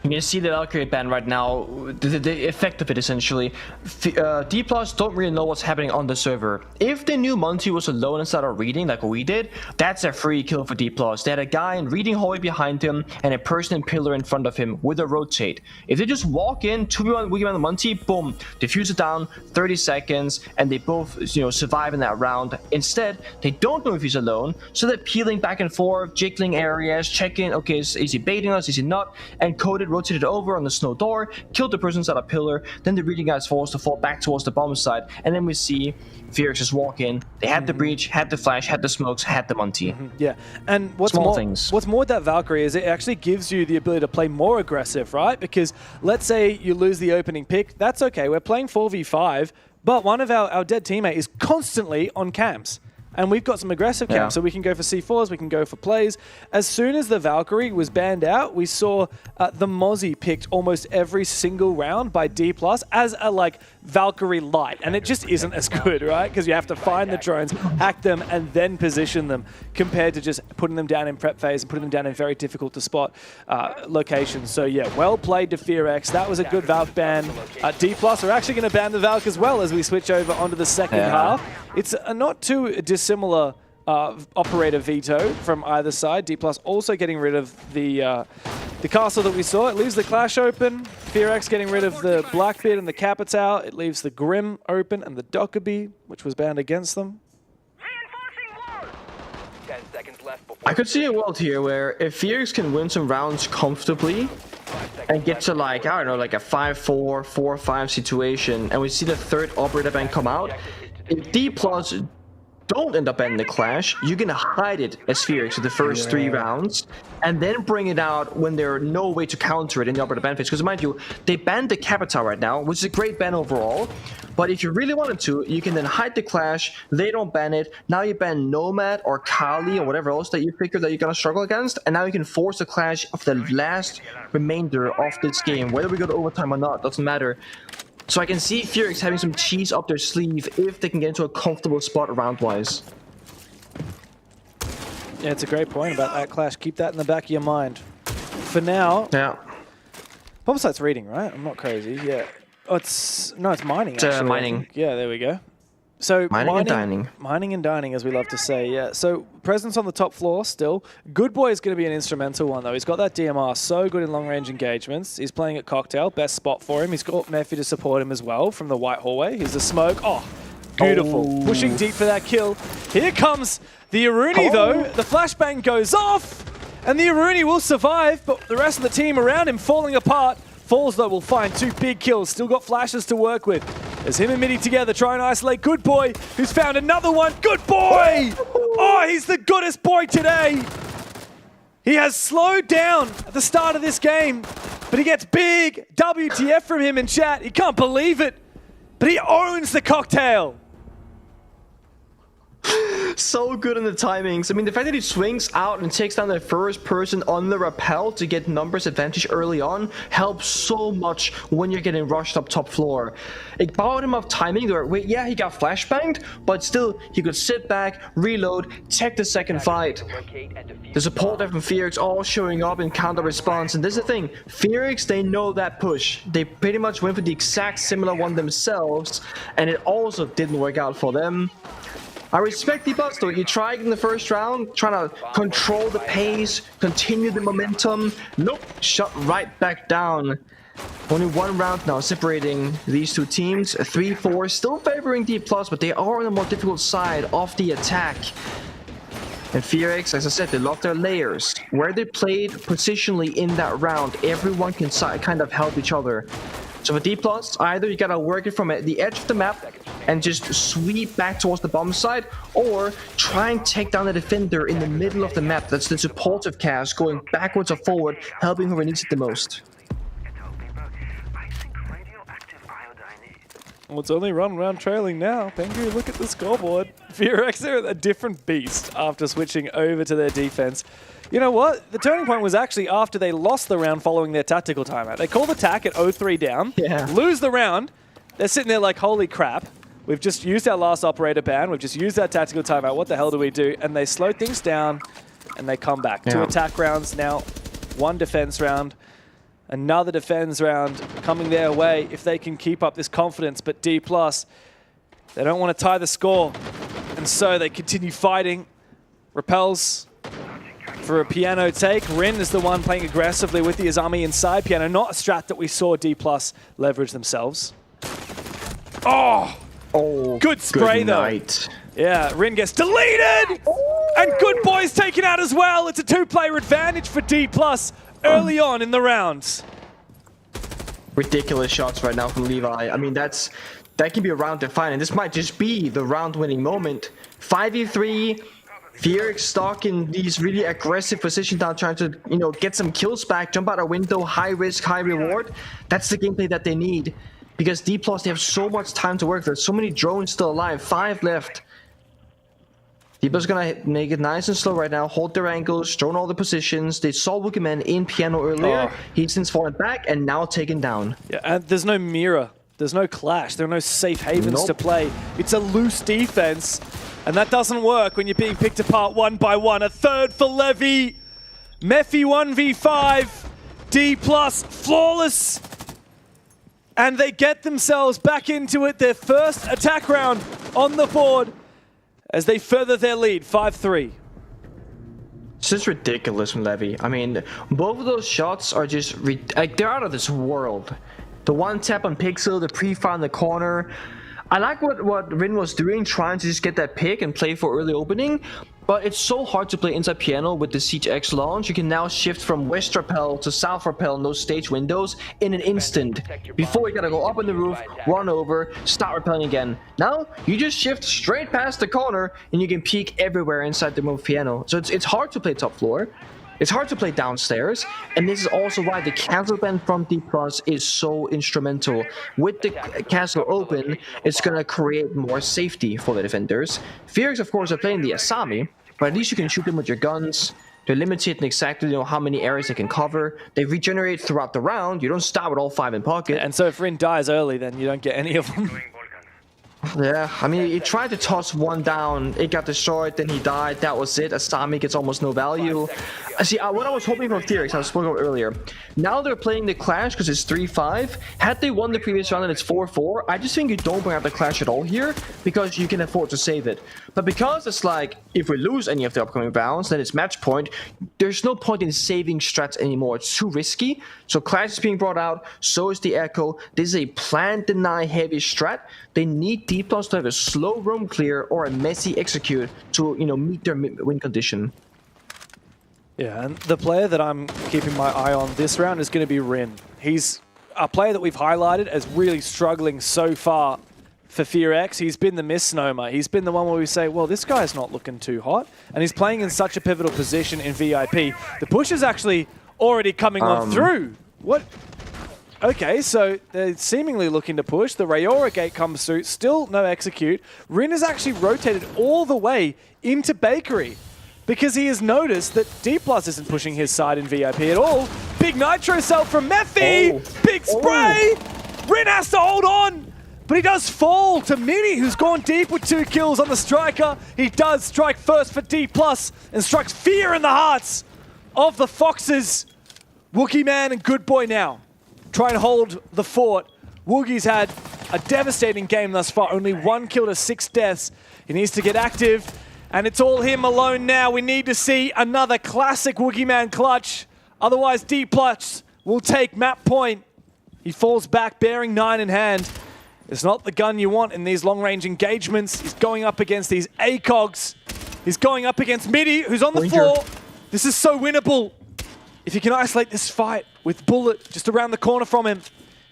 You can see the Valkyrie ban right now, the effect of it essentially. D+ don't really know what's happening on the server. If they knew Monty was alone and started reading like we did, that's a free kill for D+. They had a guy in reading hallway behind him and a person in pillar in front of him with a rotate. If they just walk in, 2v1 Woogie and Monty, boom, defuse it down, 30 seconds, and they both survive in that round. Instead, they don't know if he's alone, so they're peeling back and forth, jiggling areas, checking, okay, is he baiting us, is he not, and Coded rotated over on the snow door, killed the person inside a pillar, then the reading guy's forced to fall back towards the bomb side, and then we see FearX just walk in. They had the breach, had the flash, had the smokes, had the Monty. Yeah, and what's more with that Valkyrie is it actually gives you the ability to play more aggressive, right? Because let's say you lose the opening pick, that's okay, we're playing 4v5, but one of our dead teammate is constantly on cams. And we've got some aggressive camps, so we can go for C4s, we can go for plays. As soon as the Valkyrie was banned out, we saw the Mozzie picked almost every single round by D+ as a Valkyrie light, and it just isn't as good, right? Because you have to find the drones, hack them, and then position them, compared to just putting them down in prep phase and putting them down in very difficult to spot locations. So yeah, well played to FearX. That was a good Valk ban. D+ are actually going to ban the Valk as well as we switch over onto the second half. It's not too dissimilar operator Veto from either side. D+ also getting rid of the castle that we saw. It leaves the Clash open. FearX getting rid of the Blackbeard and the Capital. It leaves the Grim open and the Dockerby, which was banned against them. 10 seconds left before I could see a world here where if FearX can win some rounds comfortably and get to I don't know, a 5-4, 4-5 situation, and we see the third operator ban come out, if D+ don't end up in the Clash, you can hide it as FearX for the first 3 rounds, and then bring it out when there's no way to counter it in the operator ban phase. Because mind you, they banned the Capital right now, which is a great ban overall, but if you really wanted to, you can then hide the Clash, they don't ban it, now you ban Nomad or Kali or whatever else that you figure that you're gonna struggle against, and now you can force the Clash of the last remainder of this game. Whether we go to overtime or not, doesn't matter. So I can see FearX having some cheese up their sleeve if they can get into a comfortable spot round-wise. Yeah, it's a great point about that Clash. Keep that in the back of your mind. For now... Yeah. Bomb site's reading, right? I'm not crazy. Yeah. Oh, it's mining, actually. Mining. Yeah, there we go. So mining and dining. Mining and dining, as we love to say, yeah. So presence on the top floor still. Good Boy is going to be an instrumental one, though. He's got that DMR, so good in long-range engagements. He's playing at Cocktail, best spot for him. He's got Murphy to support him as well from the white hallway. Here's the smoke. Oh, beautiful. Pushing deep for that kill. Here comes the Aruni, though. The flashbang goes off, and the Aruni will survive, but the rest of the team around him falling apart. Falls, though, will find 2 big kills. Still got flashes to work with. As him and Mitty together try and isolate Good Boy, who's found another one. Good Boy! Oh, he's the goodest boy today. He has slowed down at the start of this game, but he gets big WTF from him in chat. He can't believe it, but he owns the Cocktail. So good in the timings. I mean, the fact that he swings out and takes down the first person on the rappel to get numbers advantage early on helps so much when you're getting rushed up top floor. It bought him up timing where, yeah, he got flashbanged, but still, he could sit back, reload, take the second fight. The support from FearX all showing up in counter response, and this is the thing, FearX, they know that push. They pretty much went for the exact similar one themselves, and it also didn't work out for them. I respect the bust though. You tried in the first round, trying to control the pace, continue the momentum. Nope, shut right back down. Only 1 round now separating these 2 teams. 3-4, still favoring D+, but they are on the more difficult side of the attack. And FearX, as I said, they love their layers. Where they played positionally in that round, everyone can kind of help each other. So for D+, either you gotta work it from the edge of the map and just sweep back towards the bomb side, or try and take down the defender in the middle of the map. That's the supportive cast going backwards or forward, helping whoever needs it the most. Well, it's only one round trailing now. Pengu, look at the scoreboard. VRX are a different beast after switching over to their defense. You know what? The turning point was actually after they lost the round following their tactical timeout. They called attack at 0-3 down, lose the round. They're sitting there like, holy crap. We've just used our last operator ban. We've just used our tactical timeout. What the hell do we do? And they slow things down and they come back. 2 attack rounds now, 1 defense round. Another defense round coming their way if they can keep up this confidence. But D+, they don't want to tie the score. And so they continue fighting. Repels for a piano take. Rin is the one playing aggressively with the Azami inside piano. Not a strat that we saw D+ leverage themselves. Oh! Good spray though. Yeah, Rin gets deleted! And Good Boy's taken out as well. It's a 2-player advantage for D+ early on in the round. Ridiculous shots right now from Levi. I mean, that can be a round defining. This might just be the round-winning moment. 5v3, VRX stuck in these really aggressive positions now, trying to, get some kills back, jump out a window, high risk, high reward. That's the gameplay that they need. Because D+, they have so much time to work. There's so many drones still alive. 5 left. D+'s gonna make it nice and slow right now. Hold their angles, drone all the positions. They saw Wookieman in piano earlier. He's since fallen back and now taken down. Yeah, and there's no mirror. There's no clash. There are no safe havens to play. It's a loose defense. And that doesn't work when you're being picked apart 1 by 1. A third for Levy. Mephi 1v5. D+, flawless. And they get themselves back into it. Their first attack round on the board as they further their lead, 5-3. This is ridiculous from Levy. I mean, both of those shots are just, they're out of this world. The one tap on Pixel, the pre-fire in the corner. I like what Rin was doing, trying to just get that pick and play for early opening. But it's so hard to play inside piano with the Siege X launch. You can now shift from west rappel to south rappel in those stage windows in an instant. Before you gotta go up on the roof, run over, start rappelling again. Now, you just shift straight past the corner and you can peek everywhere inside the move piano. So it's hard to play top floor. It's hard to play downstairs, and this is also why the cancel ban from D+ is so instrumental. With the castle open, it's gonna create more safety for the defenders. VRX, of course, are playing the Asami, but at least you can shoot them with your guns. They're limited in exactly how many areas they can cover. They regenerate throughout the round. You don't start with all 5 in pocket. And so if Rin dies early, then you don't get any of them. Yeah, I mean, he tried to toss one down, it got destroyed, then he died, that was it. Asami gets almost no value. See, what I was hoping for VRX, I spoke about earlier, now they're playing the Clash because it's 3-5. Had they won the previous round and it's 4-4, I just think you don't bring out the Clash at all here because you can afford to save it. But because it's like, if we lose any of the upcoming rounds, then it's match point, there's no point in saving strats anymore. It's too risky. So Clash is being brought out, so is the Echo. This is a plant deny heavy strat. They need D+ to have a slow roam clear or a messy execute to, meet their win condition. Yeah, and the player that I'm keeping my eye on this round is going to be Rin. He's a player that we've highlighted as really struggling so far for VRX. He's been the misnomer. He's been the one where we say, well, this guy's not looking too hot. And he's playing in such a pivotal position in VIP. The push is actually already coming on through. What? Okay, so they're seemingly looking to push. The Rayora gate comes through. Still no execute. Rin has actually rotated all the way into Bakery because he has noticed that D+ isn't pushing his side in VIP at all. Big Nitro cell from Mephi. Big spray. Rin has to hold on. But he does fall to Mini, who's gone deep with 2 kills on the Striker. He does strike first for D+, and strikes fear in the hearts of the Foxes. Wookieman and Good Boy now try and hold the fort. Woogie's had a devastating game thus far. Only 1 kill to 6 deaths. He needs to get active, and it's all him alone now. We need to see another classic Wookieman clutch. Otherwise, D+ will take map point. He falls back, bearing 9 in hand. It's not the gun you want in these long-range engagements. He's going up against these ACOGs. He's going up against Midi, who's on the floor. This is so winnable. If you can isolate this fight with Bullet just around the corner from him.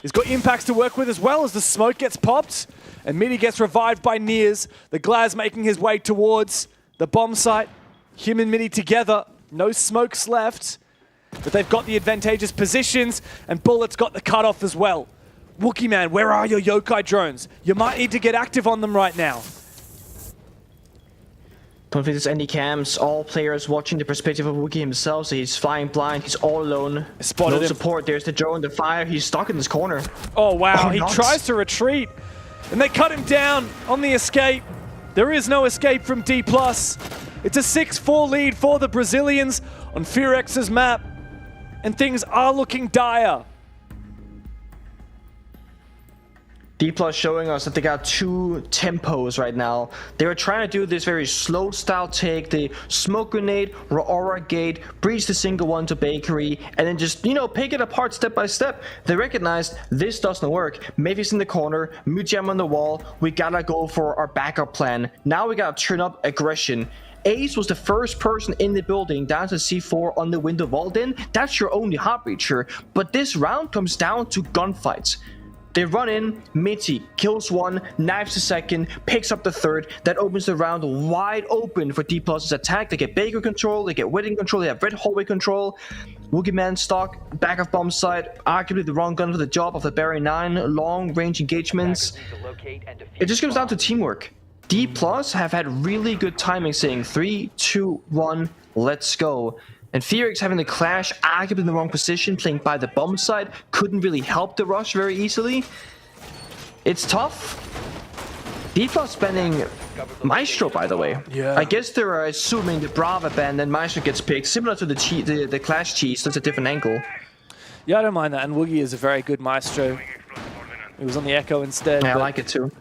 He's got impacts to work with as well as the smoke gets popped. And Midi gets revived by Nears. The Glaz making his way towards the bomb site. Him and Midi together. No smokes left. But they've got the advantageous positions. And Bullet's got the cutoff as well. Wookie Man, where are your yokai drones? You might need to get active on them right now. Don't think there's any cams. All players watching the perspective of Wookie himself, so he's flying blind. He's all alone. Spotted no him. support. There's the drone, the fire. He's stuck in this corner. Oh, wow. He nuts. tries to retreat, and they cut him down on the escape. There is no escape from D+. It's a 6-4 lead for the Brazilians on Fearx's map, and things are looking dire. D+ showing us that they got two tempos right now. They were trying to do this very slow style take, the smoke grenade, aura gate, breach the single one to bakery, and then just, you know, pick it apart step by step. They recognized this doesn't work. Mavy's in the corner, Mujam on the wall. We gotta go for our backup plan. Now we gotta turn up aggression. Ace was the first person in the building down to C4 on the window vault in. That's your only heart breacher. But this round comes down to gunfights. They run in, Mitty kills one, knives the second, picks up the third. That opens the round wide open for D+'s attack. They get Baker control, they get Wedding control, they have Red Hallway control. Wookie Man stock, back of bomb site, arguably the wrong gun for the job of the Barry 9, long range engagements. It just comes down to teamwork. D+ have had really good timing saying 3, 2, 1, let's go. And Fearx having the clash, arguably in the wrong position, playing by the bomb side, couldn't really help the rush very easily. It's tough. D+ spending Maestro, by the way. Yeah. I guess they're assuming the Brava ban, then Maestro gets picked, similar to the Clash cheese, that's a different angle. Yeah, I don't mind that, and Woogie is a very good Maestro. He was on the Echo instead. Yeah, I like it too.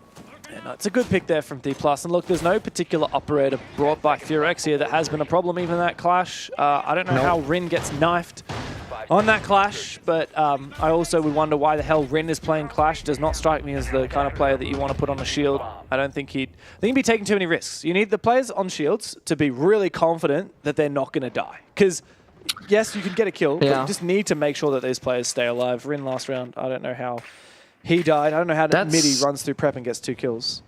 Yeah, no, it's a good pick there from D+. And look, there's no particular operator brought by Fearx here that has been a problem even in that clash. I don't know how Rin gets knifed on that clash, but I also would wonder why the hell Rin is playing clash. Does not strike me as the kind of player that you want to put on a shield. I think he'd be taking too many risks. You need the players on shields to be really confident that they're not going to die. Because, yes, you can get a kill, but you just need to make sure that these players stay alive. Rin last round, I don't know how he died. I don't know how Midi runs through prep and gets 2 kills.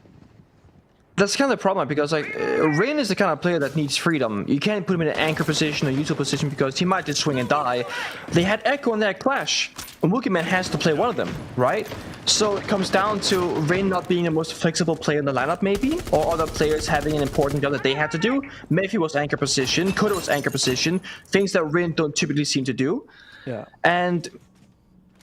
That's kind of the problem, because like Rin is the kind of player that needs freedom. You can't put him in an anchor position or neutral position because he might just swing and die. They had Echo in that clash, and Wookie Man has to play one of them, right? So it comes down to Rin not being the most flexible player in the lineup, maybe, or other players having an important job that they had to do. Maybe was anchor position, Koda was anchor position, things that Rin don't typically seem to do. Yeah. And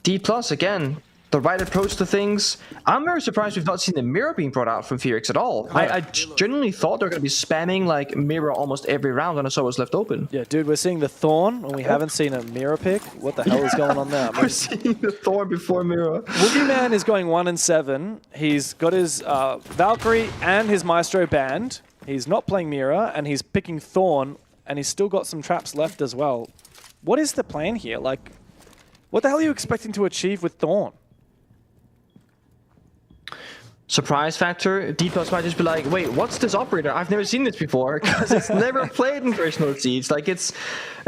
D+, again, the right approach to things. I'm very surprised we've not seen the mirror being brought out from Fearx at all. I genuinely thought they were going to be spamming like mirror almost every round when I saw it was left open. Yeah, dude, we're seeing the Thorn when we haven't seen a mirror pick. What the hell is going on there? We're seeing the Thorn before mirror. Wookie Man is going 1-7. He's got his Valkyrie and his Maestro banned. He's not playing mirror, and he's picking Thorn, and he's still got some traps left as well. What is the plan here? Like, what the hell are you expecting to achieve with Thorn? Surprise factor, D+ might just be like, wait, what's this operator? I've never seen this before, because it's never played in First Node Siege. Like, it's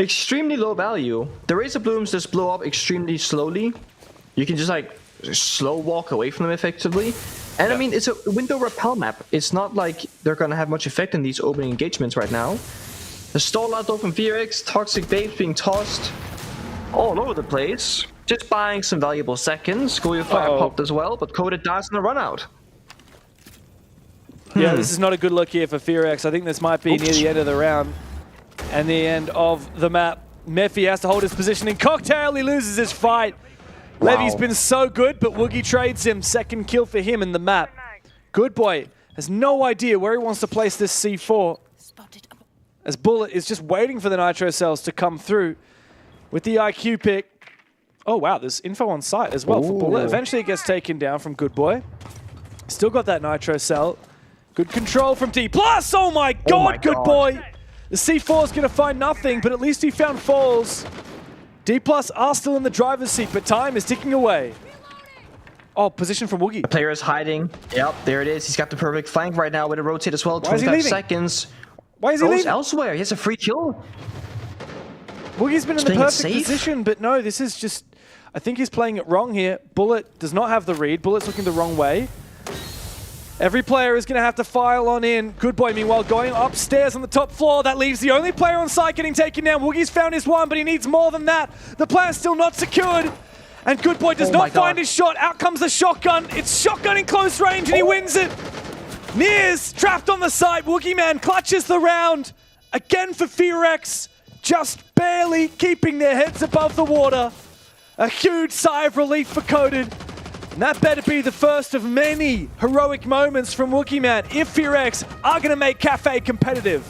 extremely low value. The Razor Blooms just blow up extremely slowly. You can just like slow walk away from them effectively. And I mean, it's a window repel map. It's not like they're gonna have much effect in these opening engagements right now. The stall out though from Fearx, toxic babes being tossed all over the place. Just buying some valuable seconds. Goyo Fire popped as well, but Koda dies in the run out. Yeah, this is not a good look here for Fearx. I think this might be near the end of the round and the end of the map. Mephi has to hold his position in Cocktail. He loses his fight. Wow. Levy's been so good, but Woogie trades him. Second kill for him in the map. Good boy has no idea where he wants to place this C4. As Bullet is just waiting for the Nitro cells to come through with the IQ pick. Oh, wow, there's info on site as well for Bullet. Eventually it gets taken down from Good Boy. Still got that Nitro cell. Good control from D+. Oh my god, Good Boy. The C4 is going to find nothing, but at least he found falls. D+ are still in the driver's seat, but time is ticking away. Oh, position from Woogie. The player is hiding. Yep, there it is. He's got the perfect flank right now with a rotate as well. 25 seconds. Why is he leaving? Elsewhere. He has a free kill. Woogie's been in the perfect position, but no, this is just... I think he's playing it wrong here. Bullet does not have the read. Bullet's looking the wrong way. Every player is going to have to file on in. Good Boy, meanwhile, going upstairs on the top floor. That leaves the only player on site getting taken down. Woogie's found his one, but he needs more than that. The plan's still not secured. And Good Boy does not find his shot. Out comes the shotgun. It's shotgun in close range and he wins it. Nears trapped on the side. Wookieman clutches the round. Again for Fearex. Just barely keeping their heads above the water. A huge sigh of relief for Coded. And that better be the first of many heroic moments from Wookieman if Fearex are going to make Cafe competitive.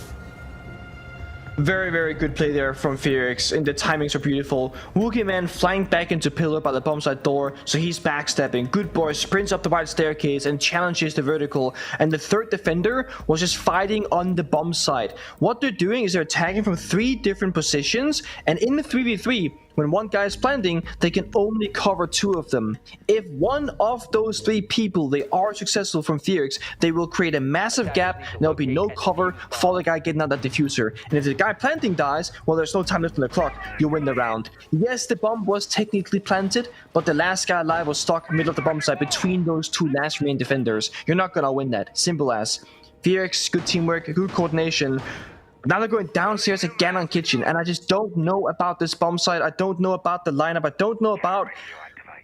Very, very good play there from Fearex, and the timings are beautiful. Wookieman flanked back into pillar by the bomb side door, so he's backstepping. Good Boy sprints up the wide staircase and challenges the vertical, and the third defender was just fighting on the bomb side. What they're doing is they're attacking from 3 different positions, and in the 3v3, when one guy is planting, they can only cover 2 of them. If one of those 3 people, they are successful from Fearex, they will create a massive gap, and there'll be no cover for the guy getting out that diffuser. And if the guy planting dies, well, there's no time left on the clock, you win the round. Yes, the bomb was technically planted, but the last guy alive was stuck middle of the bomb site between those 2 last remaining defenders. You're not gonna win that. Simple as. Fearex, good teamwork, good coordination. Now they're going downstairs again on kitchen, and I just don't know about this bomb site. I don't know about the lineup. I don't know about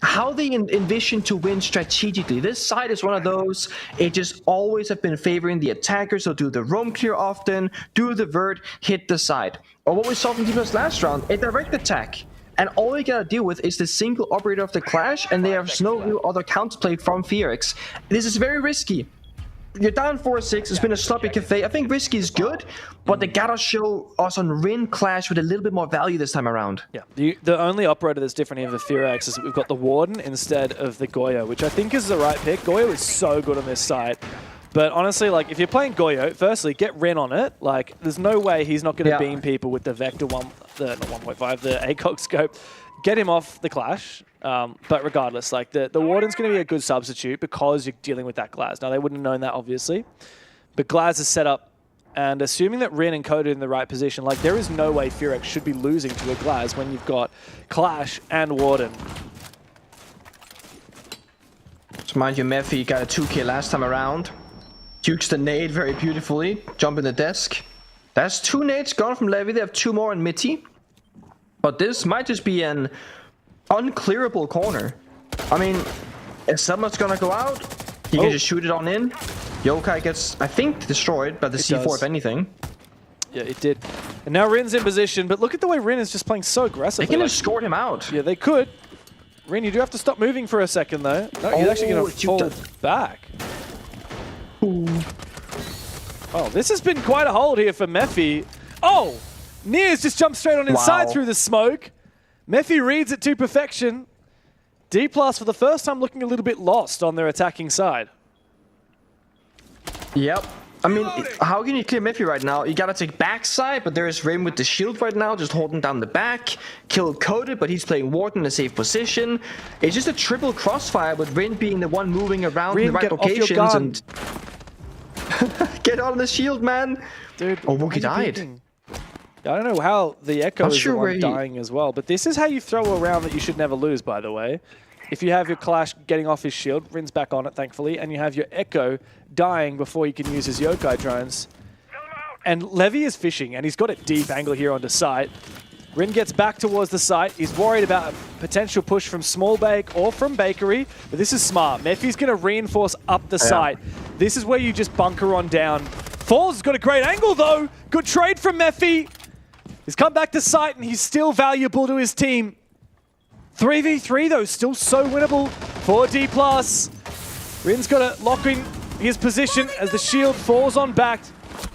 how they envision to win strategically. This side is one of those, it just always have been favoring the attackers, so do the roam clear often, do the vert, hit the side. Or what we saw from Deep's last round, a direct attack. And all you gotta deal with is the single operator of the clash, and there's no real other counterplay from Fearex. This is very risky. You're down 4-6, it's been a sloppy cafe. I think risky is good, but they gotta show us on Rin Clash with a little bit more value this time around. Yeah, the only operator that's different here for Fearex is that we've got the Warden instead of the Goyo, which I think is the right pick. Goyo is so good on this side. But honestly, like, if you're playing Goyo, firstly, get Ren on it. Like, there's no way he's not going to beam people with the Vector not 1.5, the ACOG scope. Get him off the Clash. But regardless, like, the Warden's going to be a good substitute because you're dealing with that Glaz. Now, they wouldn't have known that, obviously. But Glaz is set up, and assuming that Ren and Coded in the right position, like, there is no way Fearex should be losing to a Glaz when you've got Clash and Warden. So mind you, Mephi got a 2K last time around. Dukes the nade very beautifully. Jump in the desk. That's 2 nades gone from Levy. They have 2 more in Mitty. But this might just be an unclearable corner. I mean, if someone's gonna go out, he can just shoot it on in. Yokai gets, I think, destroyed by the C4, if anything. Yeah, it did. And now Rin's in position, but look at the way Rin is just playing so aggressively. They can have scored him out. Yeah, they could. Rin, you do have to stop moving for a second, though. No, he's actually going to fall back. Ooh. Oh, this has been quite a hold here for Mephi. Oh! Nears just jumped straight on inside through the smoke. Mephi reads it to perfection. D+ for the first time looking a little bit lost on their attacking side. Yep. I mean, how can you clear Mephi right now? You gotta take backside, but there is Rain with the shield right now, just holding down the back. Kill Coded, but he's playing Warden in a safe position. It's just a triple crossfire, with Rain being the one moving around in the right locations. And get on the shield, man. Dude, oh, Wookie died. I don't know how the Echo is the one dying as well, but this is how you throw a round that you should never lose, by the way. If you have your Clash getting off his shield, Rin's back on it, thankfully, and you have your Echo dying before he can use his Yokai drones. And Levy is fishing, and he's got a deep angle here onto site. Rin gets back towards the site. He's worried about a potential push from Small Bake or from Bakery, but this is smart. Mephi's going to reinforce up the site. This is where you just bunker on down. Falls has got a great angle, though. Good trade from Mephi. He's come back to site, and he's still valuable to his team. 3v3, though, still so winnable for D+. Rin's got to lock in his position as the shield falls on back.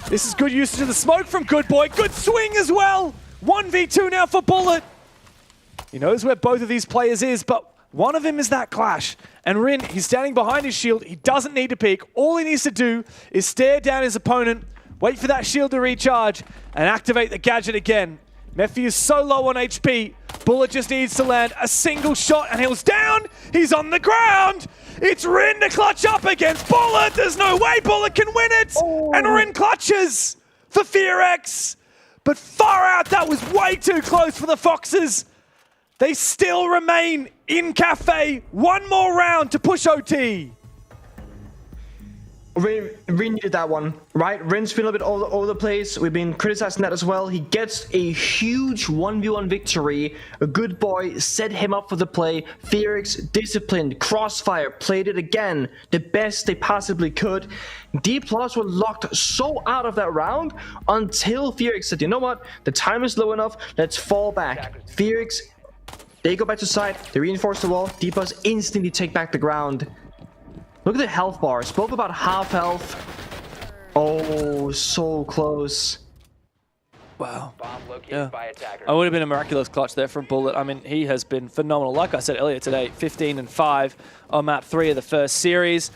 This is good usage of the smoke from Good Boy. Good swing as well. 1v2 now for Bullet. He knows where both of these players is, but one of them is that Clash. And Rin, he's standing behind his shield. He doesn't need to peek. All he needs to do is stare down his opponent, wait for that shield to recharge, and activate the gadget again. Mephi is so low on HP. Bullet just needs to land a single shot, and he's down. He's on the ground. It's Rin to clutch up against Bullet. There's no way Bullet can win it. And Rin clutches for Fearex. But far out, that was way too close for the Foxes. They still remain in Cafe. One more round to push OT. Rin needed that one, right? Rin's been a little bit all over the place. We've been criticizing that as well. He gets a huge 1v1 victory. A good boy set him up for the play. Felix disciplined, crossfire, played it again. The best they possibly could. D+ were locked so out of that round until Felix said, you know what? The time is low enough. Let's fall back. Felix, they go back to side. They reinforce the wall. D+ instantly take back the ground. Look at the health bars, both about half health. Oh, so close. Wow. Yeah. I would have been a miraculous clutch there from Bullet. I mean, he has been phenomenal. Like I said earlier today, 15-5 on map 3 of the first series.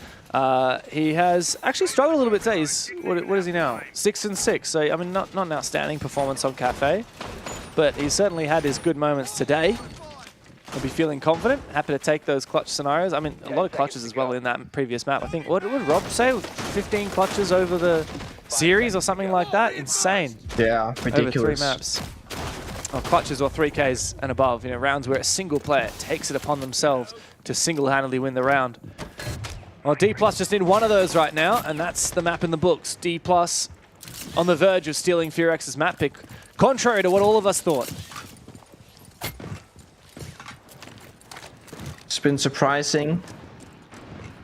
He has actually struggled a little bit today. He's, what is he now? 6-6. So, I mean, not an outstanding performance on Cafe, but he certainly had his good moments today. He'll be feeling confident, happy to take those clutch scenarios. I mean, a lot of clutches as well in that previous map. I think, what did Rob say? 15 clutches over the series or something like that? Insane. Yeah, ridiculous. Over 3 maps. Or clutches or 3Ks and above. You know, rounds where a single player takes it upon themselves to single-handedly win the round. Well, D+ just in one of those right now, and that's the map in the books. D+ on the verge of stealing Furex's map pick, contrary to what all of us thought. It's been surprising.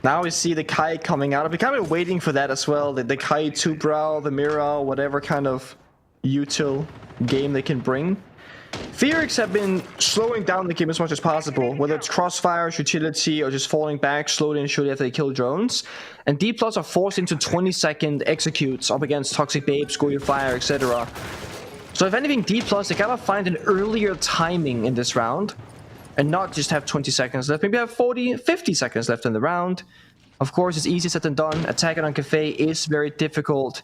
Now we see the Kai coming out. I've been kind of waiting for that as well. The Kai 2-brow, the Mira, whatever kind of util game they can bring. Felix have been slowing down the game as much as possible, whether it's crossfire, utility, or just falling back slowly and surely after they kill drones. And D+ are forced into 20-second executes up against Toxic Babes, Go Your Fire, etc. So if anything, D+, they gotta find an earlier timing in this round. And not just have 20 seconds left, maybe have 40, 50 seconds left in the round. Of course, it's easier said than done. Attacking on Cafe is very difficult.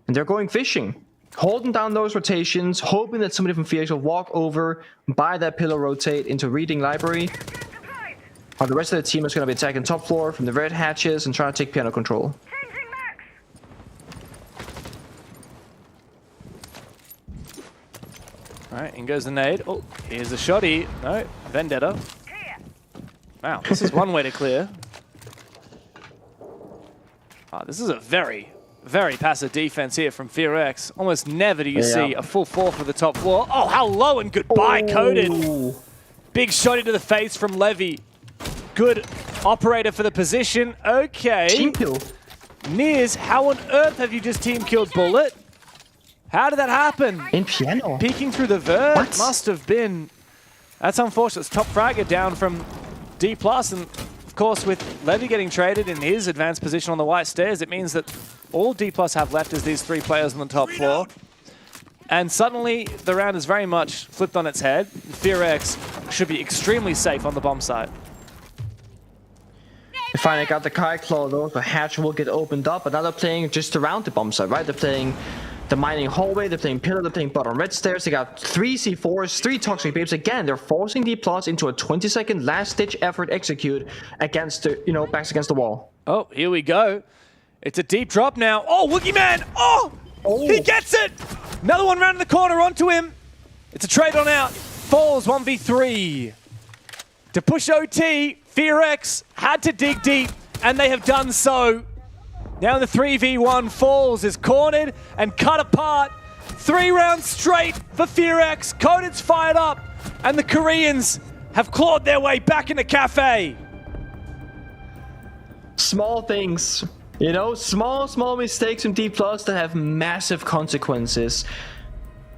And they're going fishing. Holding down those rotations, hoping that somebody from Felix will walk over, buy that pillar rotate into Reading Library. While the rest of the team is going to be attacking top floor from the red hatches and trying to take piano control. Alright, in goes the nade. Oh, here's the shotty. No, Vendetta. Wow, this is one way to clear. This is a very, very passive defense here from Fearx. Almost never do you see a full 4 for the top floor. Oh, how low and goodbye, Coded. Big shotty to the face from Levy. Good operator for the position. Okay. Team kill. Niz, how on earth have you just team killed Bullet? How did that happen? In piano. Peeking through the vert must have been. That's unfortunate. It's top fragger down from D+, and of course with Levy getting traded in his advanced position on the white stairs, it means that all D+ have left is these 3 players on the top floor. And suddenly the round is very much flipped on its head. Fearx should be extremely safe on the bomb site. They finally got the Kai Claw though, the hatch will get opened up, but now they're playing just around the bomb site, right? They're playing the mining hallway, they're playing pillar, they're playing bottom red stairs. They got 3 C4s, 3 Toxic Babes. Again, they're forcing D+ into a 20-second last-ditch effort execute against the, backs against the wall. Oh, here we go. It's a deep drop now. Oh, Woogie Man! Oh! He gets it! Another one round in the corner onto him. It's a trade on out. Falls 1v3. To push OT, Fearx had to dig deep, and they have done so. Now in the 3v1, Falls is cornered and cut apart. 3 rounds straight for Fearx. Coded's fired up, and the Koreans have clawed their way back into Cafe. Small things, small mistakes from D+ that have massive consequences.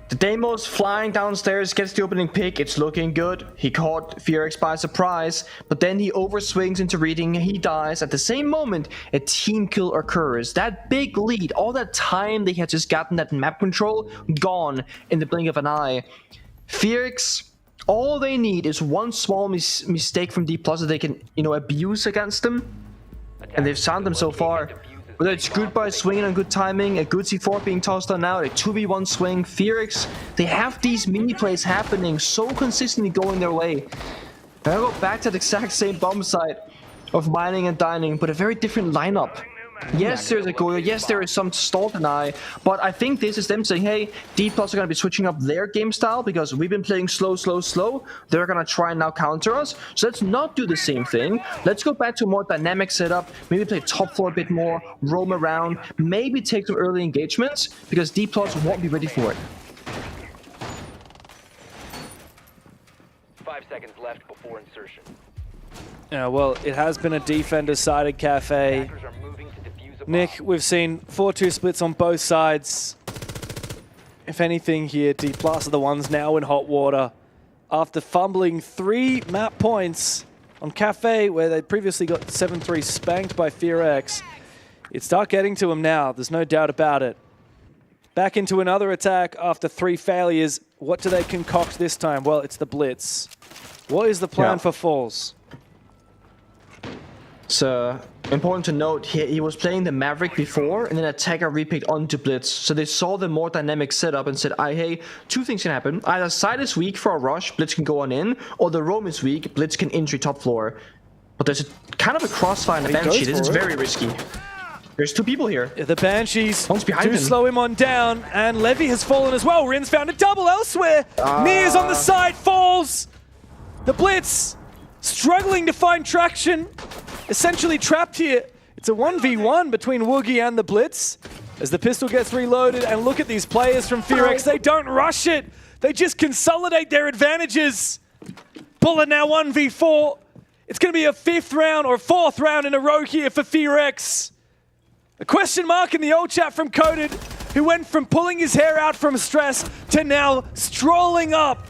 The Deimos flying downstairs gets the opening pick. It's looking good. He caught Fearx by surprise, but then he overswings into Reading. He dies. At the same moment, a team kill occurs. That big lead, all that time they had just gotten that map control, gone in the blink of an eye. Fearx, all they need is one small mistake from D+ that they can, abuse against them. And they've sound them so far. Whether it's Goodbye swinging on good timing, a good C4 being tossed on now, a 2v1 swing, Fearx, they have these mini plays happening so consistently going their way. They'll go back to the exact same bomb site of mining and dining, but a very different lineup. Yes, there's a Goyo. Yes, there is some stall deny. But I think this is them saying, hey, D+ are going to be switching up their game style because we've been playing slow. They're going to try and now counter us. So let's not do the same thing. Let's go back to a more dynamic setup. Maybe play top floor a bit more, roam around, maybe take some early engagements because D+ won't be ready for it. 5 seconds left before insertion. Yeah, well, it has been a defender-sided cafe. Nick, we've seen 4-2 splits on both sides. If anything here, D+ are the ones now in hot water. After fumbling 3 map points on Cafe, where they previously got 7-3 spanked by FearX, it's start getting to them now. There's no doubt about it. Back into another attack after 3 failures. What do they concoct this time? Well, it's the Blitz. What is the plan for Falls? So, important to note, he was playing the Maverick before, and then Attacker repicked onto Blitz. So they saw the more dynamic setup and said, hey, 2 things can happen. Either side is weak for a rush, Blitz can go on in, or the roam is weak, Blitz can entry top floor. But there's kind of a crossfire in the Banshee. This is very risky. There's 2 people here. Yeah, the Banshees do slow him on down, and Levy has fallen as well. Rin's found a double elsewhere. Mia's on the side, falls. The Blitz struggling to find traction. Essentially trapped here. It's a 1v1 between Woogie and the Blitz as the pistol gets reloaded. And look at these players from FearX. They don't rush it. They just consolidate their advantages. Bullet now 1v4. It's going to be a 5th round or 4th round in a row here for FearX. A question mark in the old chat from Coded, who went from pulling his hair out from stress to now strolling up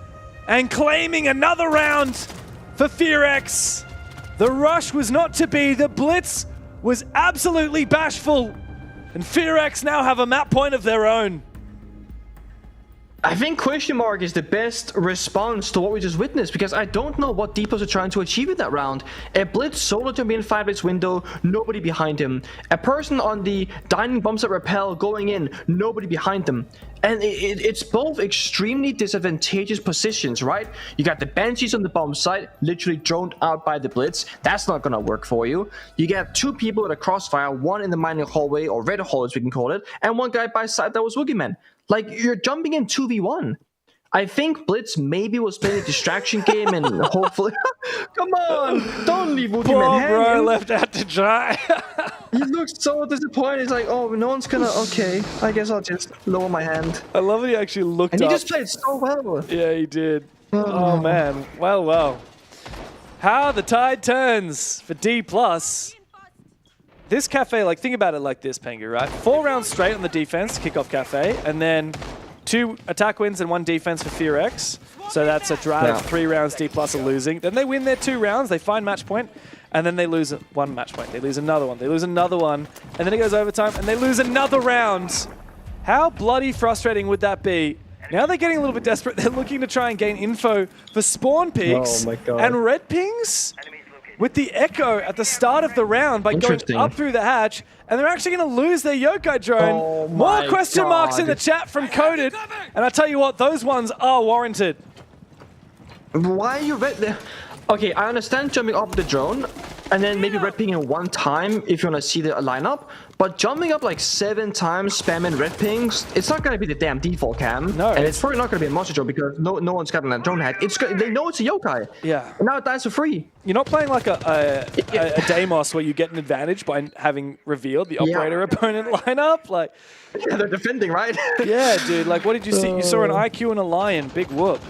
and claiming another round for FearX. The rush was not to be. The Blitz was absolutely bashful. And FearX now have a map point of their own. I think question mark is the best response to what we just witnessed because I don't know what D+ are trying to achieve in that round. A Blitz solo to be in 5 Blitz window, nobody behind him. A person on the dining bombs that repel going in, nobody behind them. And it's both extremely disadvantageous positions, right? You got the Banshees on the bomb site, literally droned out by the Blitz. That's not gonna work for you. You got 2 people at a crossfire, one in the mining hallway, or red hall as we can call it, and one guy by side that was Woogieman. Like, you're jumping in 2v1. I think Blitz maybe was playing a distraction game and hopefully... Come on! Don't leave Woogieman hanging! Bro left out to dry. He looked so disappointed. He's like, oh, no one's gonna... Okay, I guess I'll just lower my hand. I love that he actually looked up. And he just played so well. Yeah, he did. Oh man. Well. How the tide turns for D+. This Cafe, like, think about it like this, Pengu, right? 4 rounds straight on the defense, kickoff Cafe, and then 2 attack wins and 1 defense for FearX. So that's a drive of 3 rounds D+ are losing. Then they win their 2 rounds, they find match point, and then they lose 1 match point. They lose another one, they lose another one, and then it goes overtime, and they lose another round. How bloody frustrating would that be? Now they're getting a little bit desperate. They're looking to try and gain info for spawn picks and red pings with the Echo at the start of the round by going up through the hatch, and they're actually going to lose their Yokai drone. More question marks in the chat from Coded, and I tell you what, those ones are warranted. Why are you red there? Okay, I understand jumping up the drone, and then maybe red pinging 1 time if you want to see the lineup, but jumping up like 7 times, spamming red pings, it's not going to be the damn default cam. No. And it's probably not going to be a monster drone because no one's gotten that drone hat. They know it's a Yokai. Yeah. And now it dies for free. You're not playing like a Deimos where you get an advantage by having revealed the operator opponent lineup. Like, yeah, they're defending, right? Yeah, dude. Like, what did you see? You saw an IQ and a Lion. Big whoop.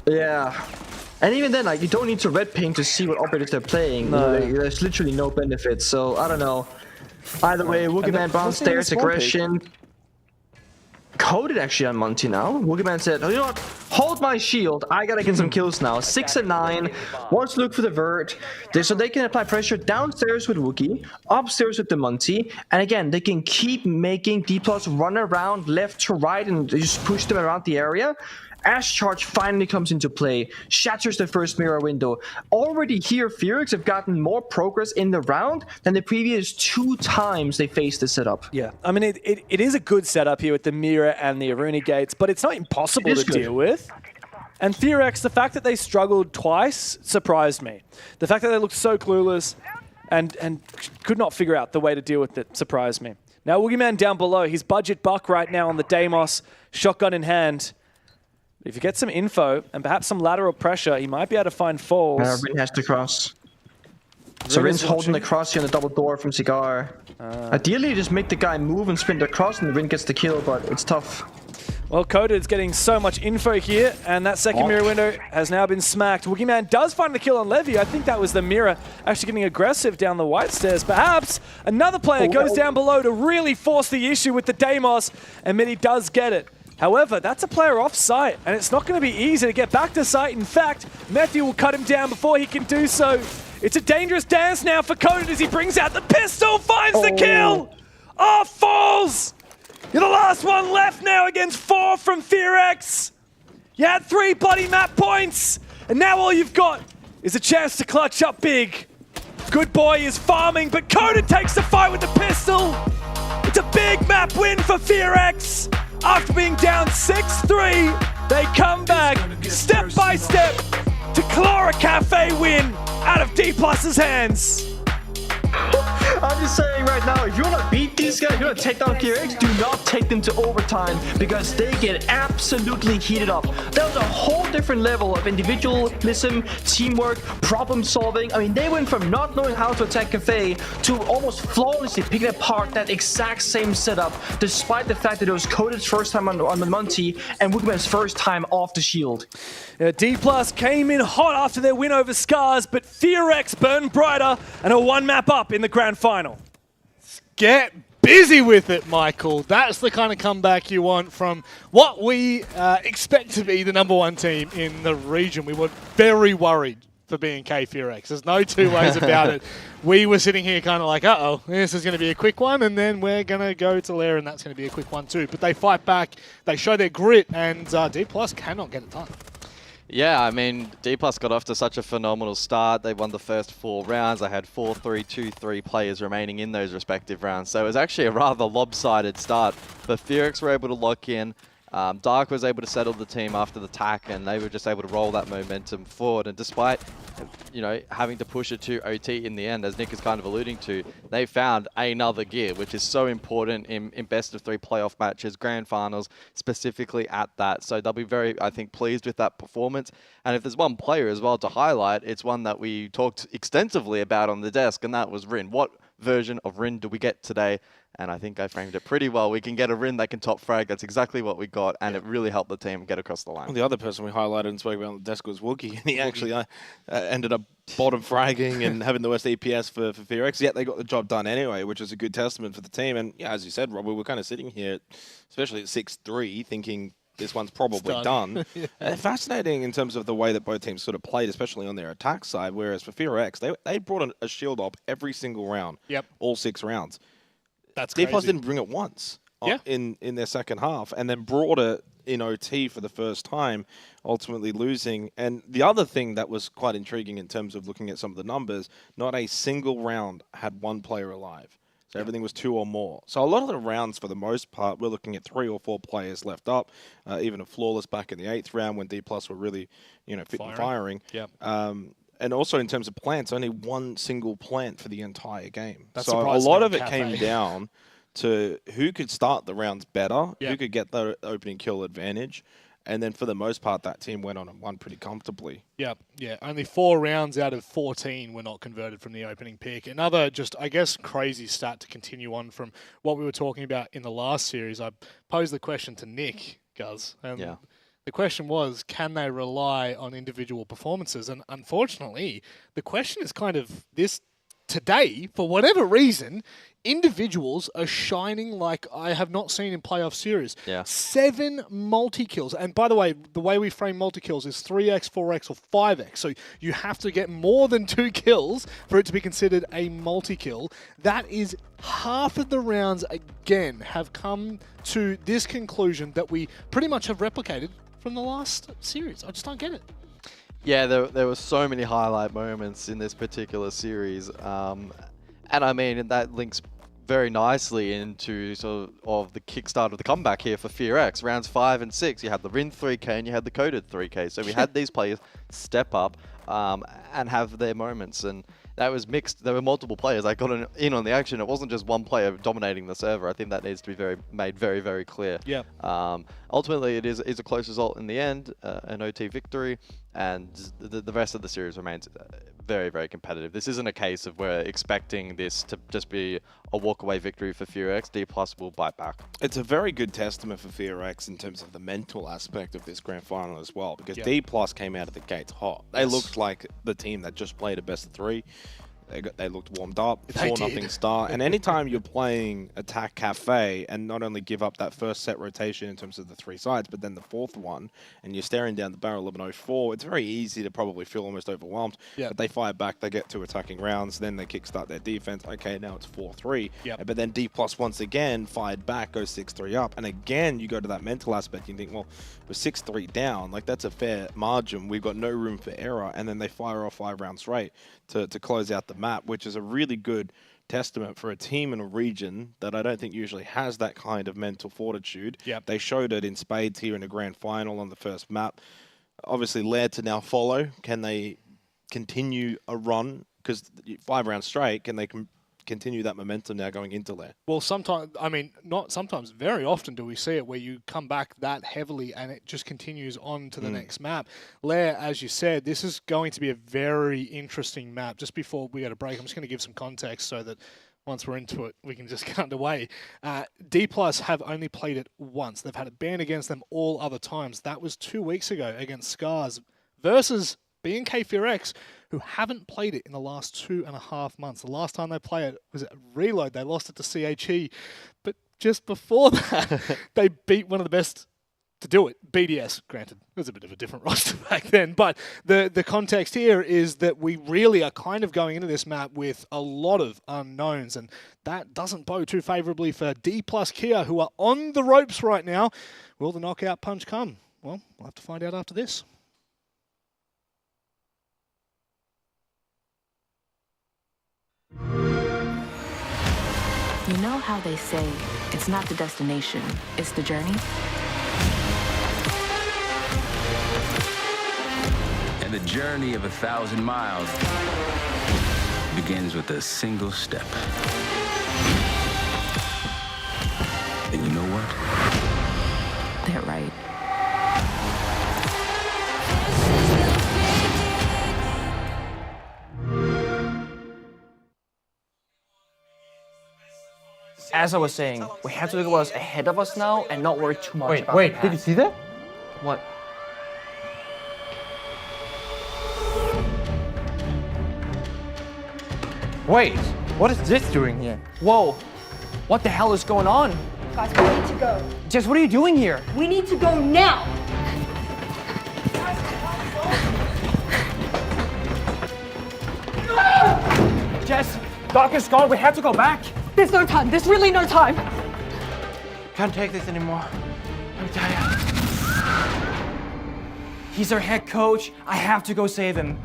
Yeah. And even then, like, you don't need to red ping to see what operators they're playing. No. There's literally no benefit. So, I don't know. Either way, Woogieman bounced stairs, aggression. Coded actually on Monty now. Woogieman said, oh, you know what? Hold my shield. I gotta get some kills now. 6 and 9. Wants to look for the vert. So they can apply pressure downstairs with Woogie, upstairs with the Monty. And again, they can keep making D+ run around left to right and just push them around the area. Ash Charge finally comes into play, shatters the first mirror window. Already here, FearX have gotten more progress in the round than the previous 2 times they faced the setup. Yeah, I mean, it is a good setup here with the mirror and the Aruni gates, but it's not impossible to deal with. And FearX, the fact that they struggled twice surprised me. The fact that they looked so clueless and could not figure out the way to deal with it. Surprised me. Now, Woogieman down below. He's budget buck right now on the Deimos, shotgun in hand. If you get some info and perhaps some lateral pressure, he might be able to find falls. Rin has to cross. So Rin's holding the cross here on the double door from Cigar. Ideally, just make the guy move and sprint across, and Rin gets the kill, but it's tough. Well, Coded's getting so much info here, and that second mirror window has now been smacked. Woogieman does find the kill on Levy. I think that was the mirror actually getting aggressive down the white stairs. Perhaps another player goes down below to really force the issue with the Deimos, and Mitty does get it. However, that's a player off site, and it's not going to be easy to get back to site. In fact, Matthew will cut him down before he can do so. It's a dangerous dance now for Coded as he brings out the pistol, finds the kill! Oh, falls! You're the last one left now against 4 from FearX. You had 3 bloody map points, and now all you've got is a chance to clutch up big. Good Boy is farming, but Coded takes the fight with the pistol. It's a big map win for FearX. After being down 6-3, they come back step by step to claw a cafe win out of D+'s hands. I'm just saying right now, if you want to beat these guys, if you want to take down FearX, do not take them to overtime because they get absolutely heated up. That was a whole different level of individualism, teamwork, problem solving. I mean, they went from not knowing how to attack Cafe to almost flawlessly picking apart that exact same setup, despite the fact that it was Coded's first time on the Monty and Woogieman's first time off the shield. D+ came in hot after their win over Scars, but FearX burned brighter and are 1 map up in the grand final. Get busy with it, Michael. That's the kind of comeback you want from what we expect to be the #1 team in the region. We were very worried for B&K FearX. There's no two ways about it. We were sitting here kind of like, uh-oh, this is going to be a quick one, and then we're going to go to Lair, and that's going to be a quick one too. But they fight back, they show their grit, and D+ cannot get it done. Yeah, I mean, D+ got off to such a phenomenal start. They won the first 4 rounds. They had 4-3, 2-3 players remaining in those respective rounds. So it was actually a rather lopsided start. But FearX were able to lock in. Dark was able to settle the team after the attack, and they were just able to roll that momentum forward. And despite, you know, having to push it to OT in the end, as Nick is kind of alluding to, they found another gear, which is so important in best-of-3 playoff matches, grand finals, specifically at that. So they'll be very, I think, pleased with that performance. And if there's one player as well to highlight, it's one that we talked extensively about on the desk, and that was Rin. What version of Rin do we get today? And I think I framed it pretty well. We can get a Rin that can top frag. That's exactly what we got, and it really helped the team get across the line. Well, the other person we highlighted and spoke about on the desk was Woogie, and he actually ended up bottom fragging and having the worst EPS for FearX. Yet they got the job done anyway, which is a good testament for the team. And yeah, as you said, Rob, we were kind of sitting here, especially at 6-3, thinking this one's probably done. Fascinating in terms of the way that both teams sort of played, especially on their attack side, whereas for FearX, they brought a shield up every single round, all 6 rounds. That's D+ crazy. didn't bring it once in their second half, and then brought it in OT for the first time, ultimately losing. And the other thing that was quite intriguing in terms of looking at some of the numbers, not a single round had 1 player alive. So everything was 2 or more. So a lot of the rounds, for the most part, we're looking at 3 or 4 players left up. Even a flawless back in the 8th round when D+ were really, you know, fit and firing. And also in terms of plants, only 1 single plant for the entire game. So a lot of it came down to who could start the rounds better, who could get the opening kill advantage. And then for the most part, that team went on and won pretty comfortably. Yeah. Only 4 rounds out of 14 were not converted from the opening pick. Another just, I guess, crazy stat to continue on from what we were talking about in the last series. I posed the question to Nick, Guz. And the question was, can they rely on individual performances? And unfortunately, the question is kind of this today, for whatever reason, individuals are shining like I have not seen in playoff series. 7 multi-kills. And by the way we frame multi-kills is 3x, 4x, or 5x. So you have to get more than 2 kills for it to be considered a multi-kill. That is half of the rounds, again, have come to this conclusion that we pretty much have replicated from the last series. I just don't get it. Yeah, there were so many highlight moments in this particular series. And I mean, that links very nicely into sort of the kickstart of the comeback here for FearX. Rounds 5 and 6, you had the Rin 3K and you had the Coded 3K. So we had these players step up and have their moments. And that was mixed. There were multiple players that got in on the action. It wasn't just one player dominating the server. I think that needs to be made very, very clear. Yeah. Ultimately, it is a close result in the end, an OT victory, and the rest of the series remains very, very competitive. This isn't a case of we're expecting this to just be a walkaway victory for FearX. D+ will bite back. It's a very good testament for FearX in terms of the mental aspect of this grand final as well, because Yeah. D+ came out of the gates hot. They looked like the team that just played a best of 3. They looked warmed up, 4-0 start. And anytime you're playing Attack Cafe and not only give up that first set rotation in terms of the 3 sides, but then the 4th one, and you're staring down the barrel of an 0-4, it's very easy to probably feel almost overwhelmed. Yep. But they fire back, they get 2 attacking rounds, then they kickstart their defense. Okay, now it's 4-3. Yep. But then D+ once again fired back, goes 6-3 up. And again, you go to that mental aspect, you think, well, we're 6-3 down. Like, that's a fair margin. We've got no room for error. And then they fire off 5 rounds straight to close out the map, which is a really good testament for a team in a region that I don't think usually has that kind of mental fortitude. Yep. They showed it in spades here in the grand final on the first map. Obviously, Laird to now follow. Can they continue a run? Because 5 rounds straight, can they continue that momentum now going into Lair? Well, sometimes, I mean, not sometimes, very often do we see it where you come back that heavily and it just continues on to the next map. Lair, as you said, this is going to be a very interesting map. Just before we go to break, I'm just going to give some context so that once we're into it, we can just get underway. D+ have only played it once. They've had it banned against them all other times. That was 2 weeks ago against Scars versus B&K FearX, who haven't played it in the last 2.5 months. The last time they played it was at Reload. They lost it to CHE. But just before that, they beat one of the best to do it, BDS. Granted, it was a bit of a different roster back then. But the context here is that we really are kind of going into this map with a lot of unknowns. And that doesn't bode too favorably for D+ Kia, who are on the ropes right now. Will the knockout punch come? Well, we'll have to find out after this. You know how they say it's not the destination, it's the journey? And the journey of 1,000 miles begins with a single step. And you know what? They're right. As I was saying, we have to look at what's ahead of us now and not worry too much about Wait, the did you past. see that? What? Wait, what is this doing here? Whoa, what the hell is going on? Guys, we need to go. Jess, what are you doing here? We need to go now. Jess, Doc is gone, we have to go back. There's no time, there's really no time. Can't take this anymore. I'm tired. He's our head coach, I have to go save him.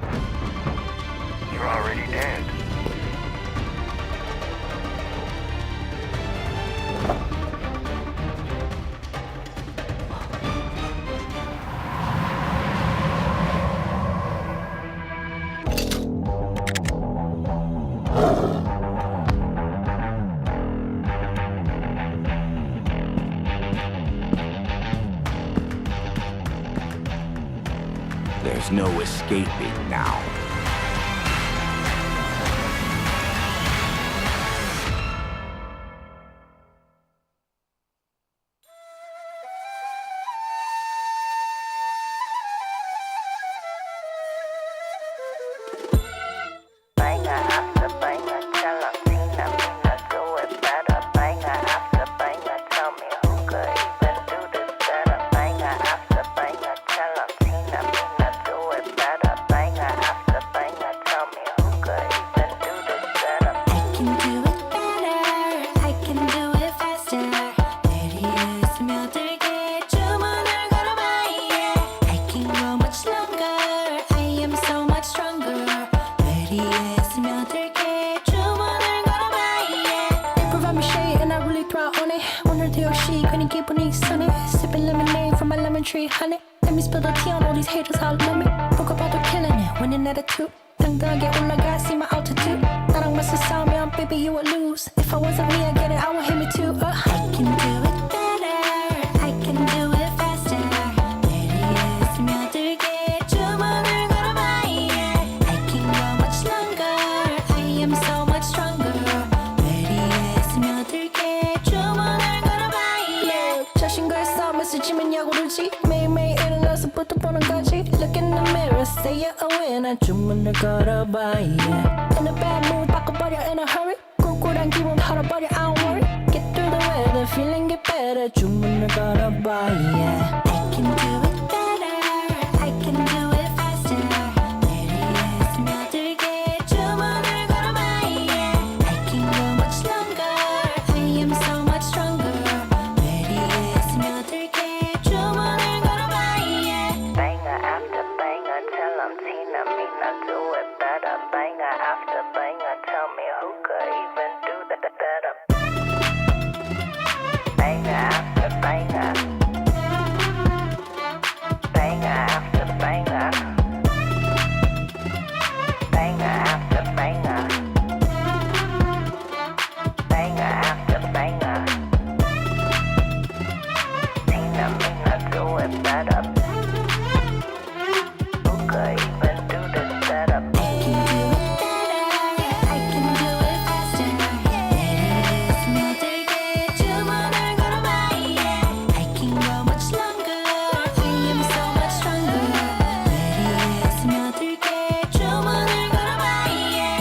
You're already dead. There's no escaping now. Honey, let me spill the tea on all these haters all love me. Broke up all the killing it, winning attitude. 당당하게 올라가, see my altitude. 모든 걸 싸움에 스치면 야구르지 매일매일 일어나서부터 보는 거지 Look in the mirror say you're a winner 주문을 걸어봐 yeah. In a bad mood 바꿔버려 in a hurry 꿀꿀한 기분 털어버려 I don't worry Get through the weather feeling get better 주문을 걸어봐 yeah. I can do it better I can do it faster 내리에 스며들게 주문을 걸어봐 yeah. I can go much longer I am so much stronger 내리에 스며들게 주문을 걸어봐 yeah. Banger after banger, tell 'em Tina Mina do it better. Banger after banger, tell me who could even do that better. Banger after banger, banger after banger, banger after banger, banger after banger. Tina Mina do it better. Who could even do this better? I can do it faster 내리에 스며들게 주문을 걸어봐 yeah. I can go much longer I am so much stronger 내리에 스며들게 주문을 걸어봐 yeah.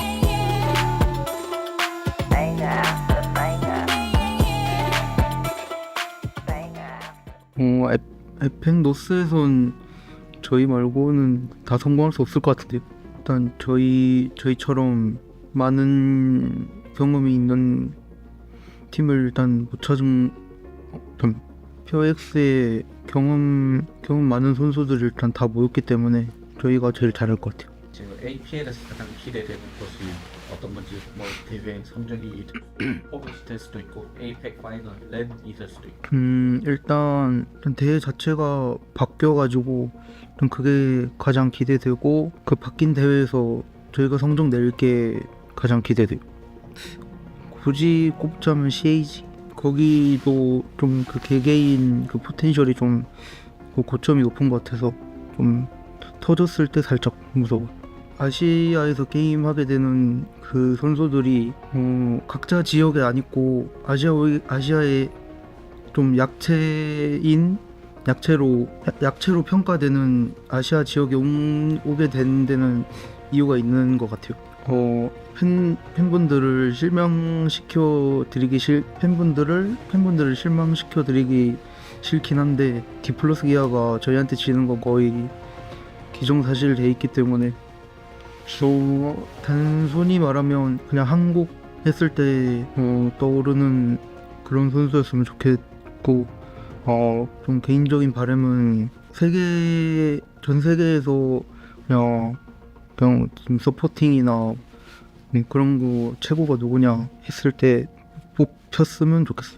Banger after banger. 에펜 노스에선 저희 말고는 다 성공할 수 없을 것 같은데요. 일단 저희처럼 많은 경험이 있는 팀을 일단 못 찾은 퓨어엑스의 경험 많은 선수들이 일단 다 모였기 때문에 저희가 제일 잘할 것 같아요. 지금 APL에서 가장 기대되는 것이 어떤 건지 뭐 대회 성적이 포커스 될 수도 있고 에이펙 파이널 랜 있을 수도 있고 일단 대회 자체가 바뀌어가지고 좀 그게 가장 기대되고 그 바뀐 대회에서 저희가 성적 낼 게 가장 기대돼요. 굳이 꼽자면 CAG 거기도 좀 그 개개인 그 포텐셜이 좀 그 고점이 높은 것 같아서 좀 터졌을 때 살짝 무서워. 아시아에서 게임하게 되는 그 선수들이 각자 지역에 안 있고 아시아의 좀 약체로 평가되는 아시아 지역에 오게 된 데는 이유가 있는 것 같아요. 팬분들을 실망시켜 드리기 싫긴 한데 디플러스 기아가 저희한테 지는 건 거의 기정사실돼 있기 때문에 단순히 말하면 그냥 한국 했을 때 떠오르는 그런 선수였으면 좋겠고 좀 개인적인 바람은 전 세계에서 그냥 좀 서포팅이나 그런 거 최고가 누구냐 했을 때 뽑혔으면 좋겠어.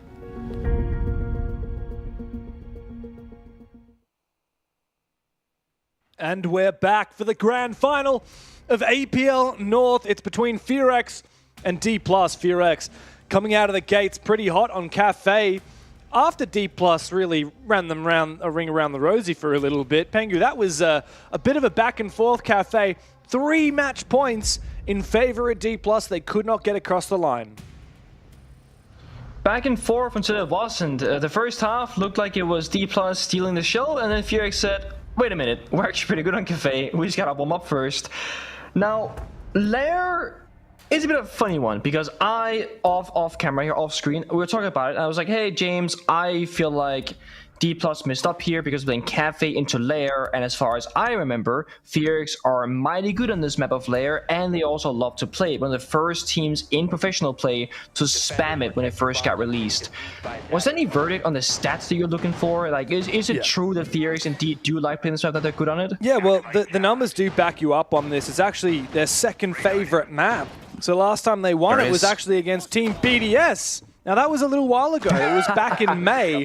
And we're back for the grand final of APL North. It's between Fearx and D+. Fearx coming out of the gates pretty hot on Cafe. After D+ really ran them a ring around the rosy for a little bit. Pengu, that was a bit of a back and forth, Cafe. 3 match points in favor of D+. They could not get across the line. Back and forth until it wasn't. The first half looked like it was D+ stealing the show, and then Fearx said, wait a minute, we're actually pretty good on Cafe. We just gotta warm up first. Now, Lair is a bit of a funny one because off camera here, off screen, we were talking about it. And I was like, hey, James, I feel like D+ messed up here because we're playing Cafe into Lair, and as far as I remember, Fearx are mighty good on this map of Lair, and they also love to play it. One of the first teams in professional play to spam it when it first got released. Was there any verdict on the stats that you're looking for? Like, is it true that Fearx indeed do like playing this map, that they're good on it? Yeah, well, the numbers do back you up on this. It's actually their second favorite map. So last time they won it was actually against Team BDS. Now that was a little while ago. It was back in May.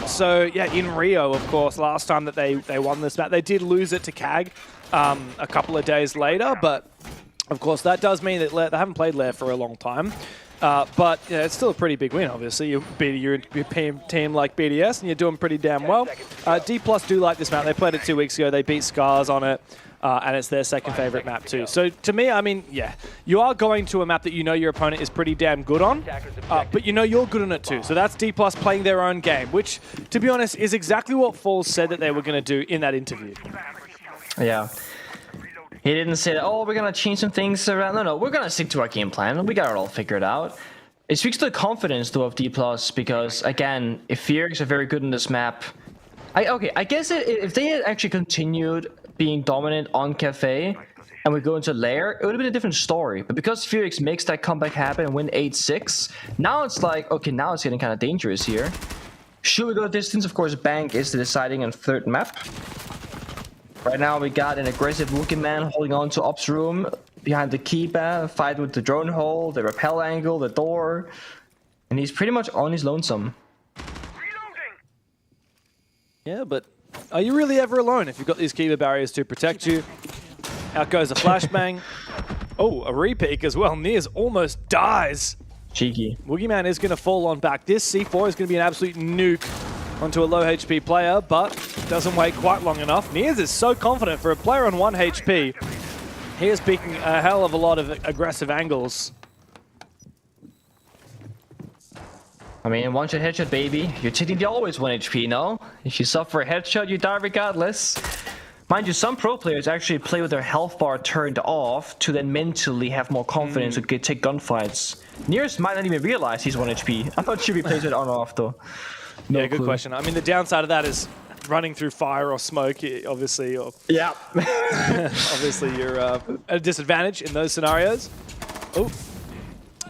So yeah, in Rio, of course, last time that they won this map. They did lose it to CAG a couple of days later, but of course that does mean that they haven't played Lair for a long time. But yeah, it's still a pretty big win, obviously. You're a team like BDS, and you're doing pretty damn well. D+ do like this map. They played it 2 weeks ago. They beat Scars on it, and it's their second favorite map too. So to me, I mean, yeah, you are going to a map that you know your opponent is pretty damn good on, but you know you're good on it too. So that's D+ playing their own game, which, to be honest, is exactly what Falls said that they were going to do in that interview. Yeah. He didn't say, oh, we're going to change some things around. No, we're going to stick to our game plan. We got it all figured out. It speaks to the confidence, though, of D+, because, again, if Fearx are very good in this map... I guess if they had actually continued being dominant on Cafe and we go into Lair, it would have been a different story. But because Fearx makes that comeback happen and win 8-6, now it's like, okay, now it's getting kind of dangerous here. Should we go distance? Of course, Bank is the deciding and third map. Right now we got an aggressive looking man holding on to Ops room behind the keeper, fight with the drone hole, the rappel angle, the door, and he's pretty much on his lonesome. Yeah, but are you really ever alone if you've got these keeper barriers to protect you? Out goes a flashbang. Oh, a repeat as well. Niers almost dies. Cheeky. Woogieman is going to fall on back. This C4 is going to be an absolute nuke onto a low HP player, but doesn't wait quite long enough. Niers is so confident for a player on 1 HP. He is picking a hell of a lot of aggressive angles. I mean, one-shot headshot, baby. You're technically always 1 HP, no? If you suffer a headshot, you die regardless. Mind you, some pro players actually play with their health bar turned off to then mentally have more confidence to take gunfights. Niers might not even realize he's 1 HP. I'm not sure if he plays it on or off, though. No yeah, good question. I mean, the downside of that is running through fire or smoke, obviously. Or yeah. Obviously, you're at a disadvantage in those scenarios. Oh,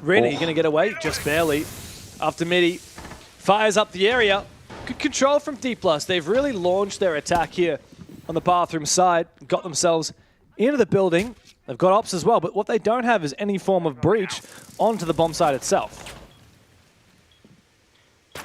really? You're going to get away? Just barely. After Midi fires up the area. Good control from D+. They've really launched their attack here on the bathroom side. Got themselves into the building. They've got ops as well, but what they don't have is any form of breach onto the bomb site itself.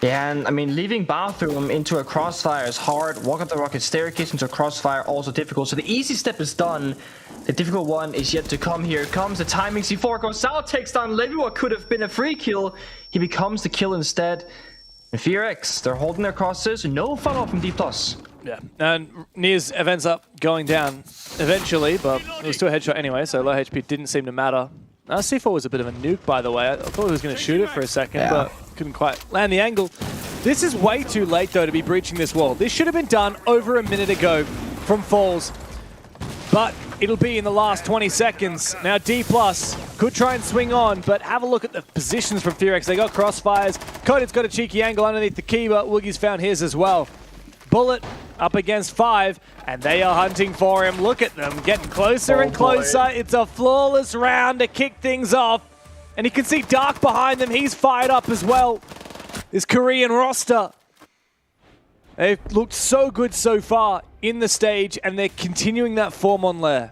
Yeah, and I mean, leaving bathroom into a crossfire is hard. Walk up the rocket staircase into a crossfire, also difficult. So the easy step is done. The difficult one is yet to come. Here it comes. The timing C4 goes out, takes down Levy. What could have been a free kill, he becomes the kill instead. And Fearx, they're holding their crosses. No follow-up from D+. Yeah, and Niers ends up going down eventually, but it was still a headshot anyway, so low HP didn't seem to matter. C4 was a bit of a nuke, by the way. I thought he was going to shoot it for a second, but couldn't quite land the angle. This is way too late, though, to be breaching this wall. This should have been done over a minute ago from Falls, but it'll be in the last 20 seconds. Now D+ could try and swing on, but have a look at the positions from Fearx. They got crossfires. Coden's got a cheeky angle underneath the key, but Woogie's found his as well. Bullet up against 5, and they are hunting for him. Look at them, getting closer and closer. It's a flawless round to kick things off. And you can see Dark behind them. He's fired up as well. This Korean roster. They've looked so good so far in the stage, and they're continuing that form on Lair.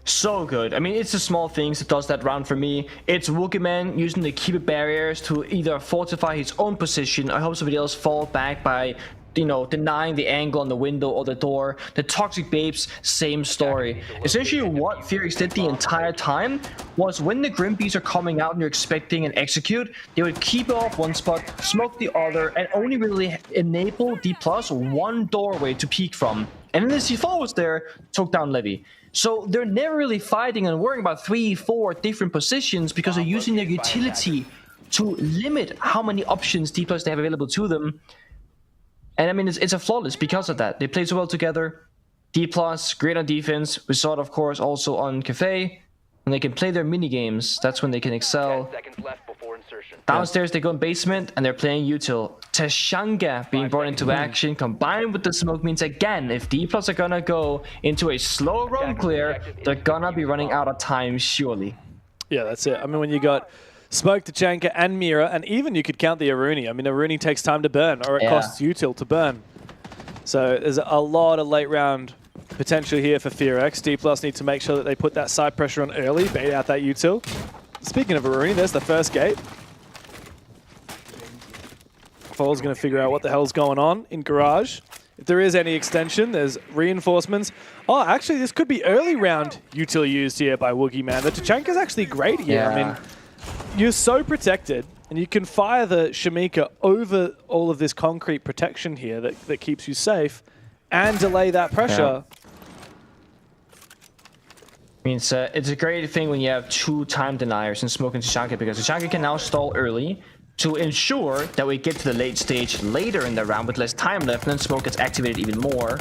So good. I mean, it's the small things that does that round for me. It's Woogieman using the keeper barriers to either fortify his own position or help somebody else fall back by, you know, denying the angle on the window or the door. The Toxic Babes, same story. Essentially what Fearx did the entire time was when the Grimpies are coming out and you're expecting an execute, they would keep it off one spot, smoke the other, and only really enable D+ one doorway to peek from. And then the C4 was there, took down Levy. So they're never really fighting and worrying about 3-4 different positions because they're using their utility to limit how many options D+ they have available to them. And I mean, it's a flawless because of that. They play so well together. D+, great on defense. We saw it, of course, also on Cafe. When they can play their mini games, that's when they can excel. 10 seconds left before insertion. Downstairs, they go in basement, and they're playing util. Tashanga being brought into action, combined with the smoke, means again, if D+ are gonna go into a slow roam clear, they're gonna be running out of time, surely. Yeah, that's it. I mean, when you got Smoke, Tachanka, and Mira, and even you could count the Aruni. I mean, Aruni takes time to burn, or it costs util to burn. So there's a lot of late round potential here for Fearx. D+ need to make sure that they put that side pressure on early, bait out that util. Speaking of Aruni, there's the first gate. Fall's going to figure out what the hell's going on in Garage. if there is any extension, there's reinforcements. Oh, actually, this could be early round util used here by Woogie Man. The Tachanka's actually great here. Yeah. I mean, you're so protected, and you can fire the Shamika over all of this concrete protection here that keeps you safe and delay that pressure. Yeah. I mean, it's a great thing when you have 2 time deniers in Smoke and Tachanka, because Tachanka can now stall early to ensure that we get to the late stage later in the round with less time left, and then Smoke gets activated even more.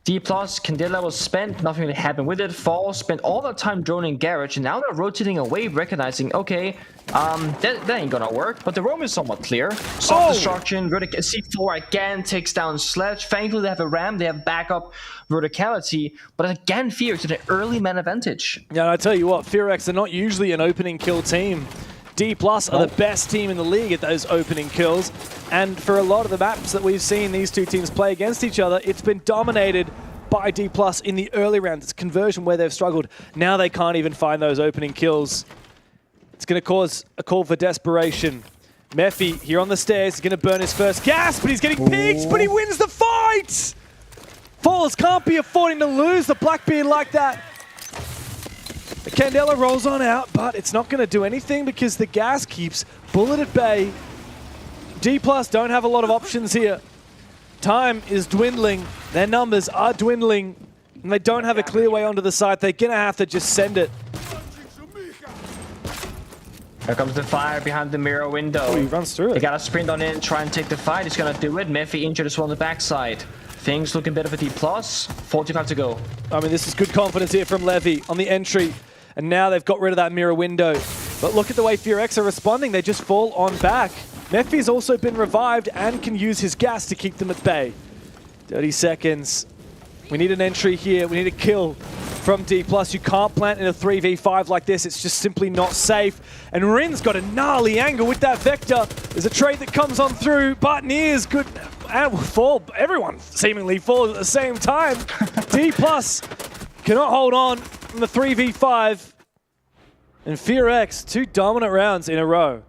D+, Candela was spent, nothing really happened with it. Fall spent all that time droning Garage, and now they're rotating away, recognizing, okay, that ain't gonna work, but the roam is somewhat clear. Soft destruction, C4 again takes down Sledge. Thankfully they have a ram, they have backup verticality, but again Fear to the early man advantage. Yeah, and I tell you what, FearX are not usually an opening kill team. D+ are the best team in the league at those opening kills, and for a lot of the maps that we've seen these two teams play against each other, it's been dominated by D+ in the early rounds. It's conversion where they've struggled. Now they can't even find those opening kills. It's going to cause a call for desperation. Mephi here on the stairs is going to burn his first gas, but he's getting picked, but he wins the fight! Falls can't be affording to lose the Blackbeard like that. The Candela rolls on out, but it's not going to do anything because the gas keeps bullet at bay. D+ don't have a lot of options here. Time is dwindling. Their numbers are dwindling, and they don't have a clear way onto the side. They're going to have to just send it. Here comes the fire behind the mirror window. Oh, he runs through it. They got to sprint on in, try and take the fight. He's going to do it. Mephi injured as well on the backside. Things looking better for D+. 45 to go. I mean, this is good confidence here from Levy on the entry. And now they've got rid of that mirror window. But look at the way FearX are responding. They just fall on back. Mephi's also been revived and can use his gas to keep them at bay. 30 seconds. We need an entry here. We need a kill from D+. You can't plant in a 3v5 like this. It's just simply not safe. And Rin's got a gnarly angle with that Vector. There's a trade that comes on through. Bartnier's good. And will fall. Everyone seemingly falls at the same time. D+ cannot hold on from the 3v5. And FearX, 2 dominant rounds in a row.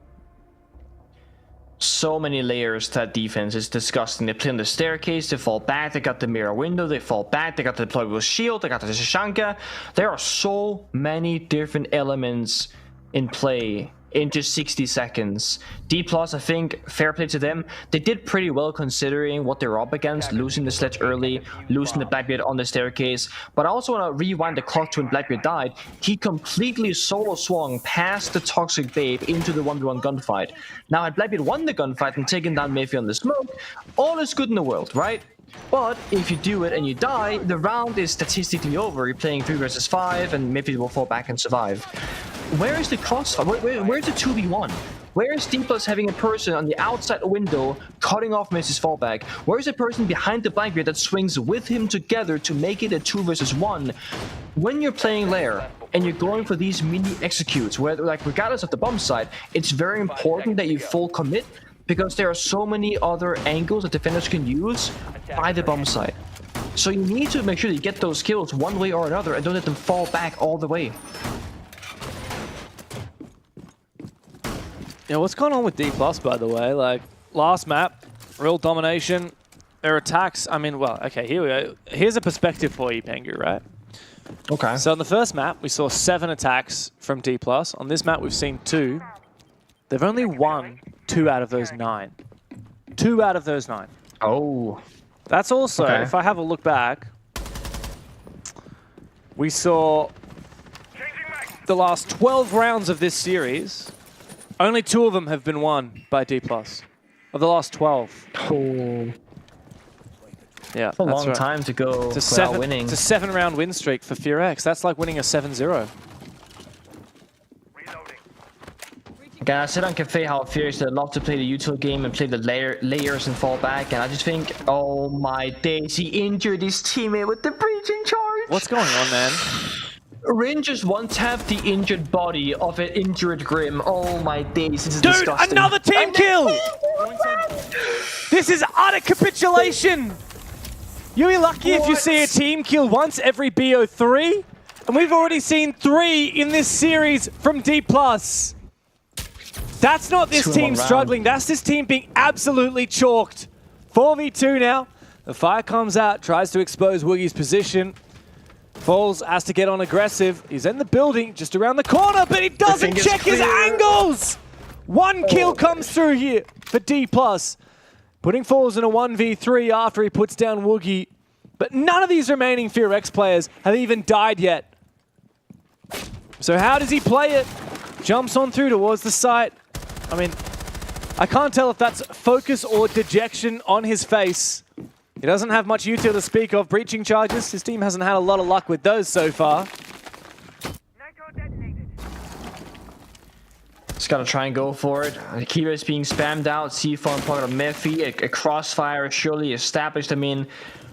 So many layers to that defense. It's disgusting. They play on the staircase, they fall back, they got the mirror window, they fall back, they got the deployable shield, they got the Tachanka. There are so many different elements in play in just 60 seconds. D+, I think, fair play to them. They did pretty well considering what they're up against, losing the Sledge early, losing the Blackbeard on the staircase. But I also want to rewind the clock to when Blackbeard died. He completely solo swung past the Toxic Babe into the 1v1 gunfight. Now, had Blackbeard won the gunfight and taken down Mephi on the smoke, all is good in the world, right? But if you do it and you die, the round is statistically over. You're playing 3 versus 5, and Mephi will fall back and survive. Where is the crossfire? Where's the 2v1? Where is D+ having a person on the outside window cutting off Mrs. Fallback? Where is a person behind the Blackbeard that swings with him together to make it a 2 versus 1? When you're playing Lair and you're going for these mini executes, where like regardless of the bomb side, it's very important that you full commit because there are so many other angles that defenders can use by the bomb side. So you need to make sure that you get those kills one way or another and don't let them fall back all the way. Yeah, what's going on with D+, by the way? Like, last map, real domination. Their attacks, I mean, well, okay, here we go. Here's a perspective for you, Pengu, right? Okay. So on the first map, we saw 7 attacks from D+. On this map, we've seen 2. They've only won 2 out of those 9. 2 out of those 9. Oh. That's also, okay. If I have a look back, we saw the last 12 rounds of this series, only 2 of them have been won by D+. Of the last 12. Oh. Yeah, a long time to go without winning. It's a 7-round win streak for FearX. That's like winning a 7-0. Again, I said on Cafe how FearX would love to play the util game and play the layers and fall back, and I just think, oh my days, he injured his teammate with the breaching charge. What's going on, man? Rin just one-tapped the injured body of an injured Grim. Oh my days, this is Dude, disgusting. another team kill! This is utter capitulation! You'll be lucky if you see a team kill once every BO3, and we've already seen 3 in this series from D+. That's not this team struggling, that's this team being absolutely chalked 4v2 now. The fire comes out, tries to expose Woogie's position. Falls has to get on aggressive. He's in the building, just around the corner, but he doesn't check his angles! One kill comes through here for D+. Putting Falls in a 1v3 after he puts down Woogie. But none of these remaining FearX players have even died yet. So how does he play it? Jumps on through towards the site. I mean, I can't tell if that's focus or dejection on his face. He doesn't have much util to speak of. Breaching charges, his team hasn't had a lot of luck with those so far. Just gotta try and go for it. Kira is being spammed out. C4 in pocket of Mephi. A crossfire is surely established. I mean,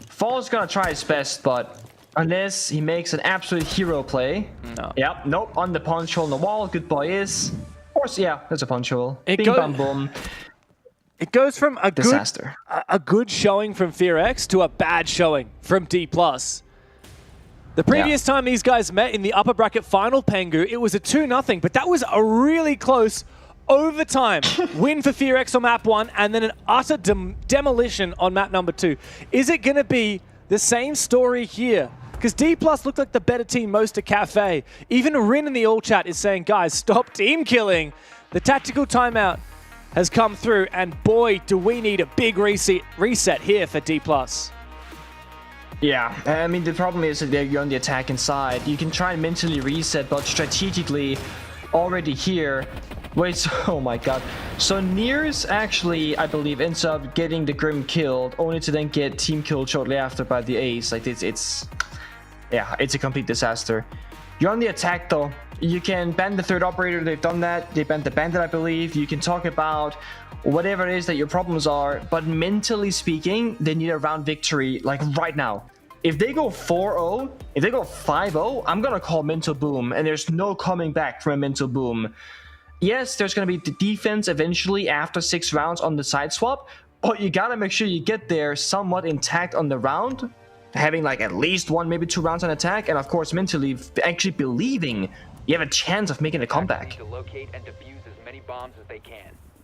Fall's gonna try his best, but unless he makes an absolute hero play. No. Yep, nope, on the punch hole on the wall. Good boy is. Of course, yeah, there's a punch hole. Bing, bam, boom. It goes from a disaster. A good showing from FearX to a bad showing from D+. The previous time these guys met in the upper bracket final, Pengu, it was a 2-0, but that was a really close overtime win for FearX on map 1 and then an utter demolition on map number 2. Is it going to be the same story here? Because D+ looked like the better team most at Cafe. Even Rin in the all chat is saying, guys, stop team killing. The tactical timeout has come through, and boy, do we need a big reset here for D+. Yeah, I mean, the problem is that you're on the attacking side. You can try and mentally reset, but strategically, already here, wait, oh my god. So Nears actually, I believe, ends up getting the Grim killed, only to then get team killed shortly after by the Ace. Like, it's a complete disaster. You're on the attack, though. You can ban the third operator. They've done that. They banned the bandit, I believe. You can talk about whatever it is that your problems are, but mentally speaking, they need a round victory, like right now. If they go 4-0, if they go 5-0, I'm gonna call mental boom, and there's no coming back from a mental boom. Yes, there's gonna be the defense eventually after 6 rounds on the side swap, but you gotta make sure you get there somewhat intact on the round, having like at least 1, maybe 2 rounds on attack, and of course mentally actually believing you have a chance of making a comeback.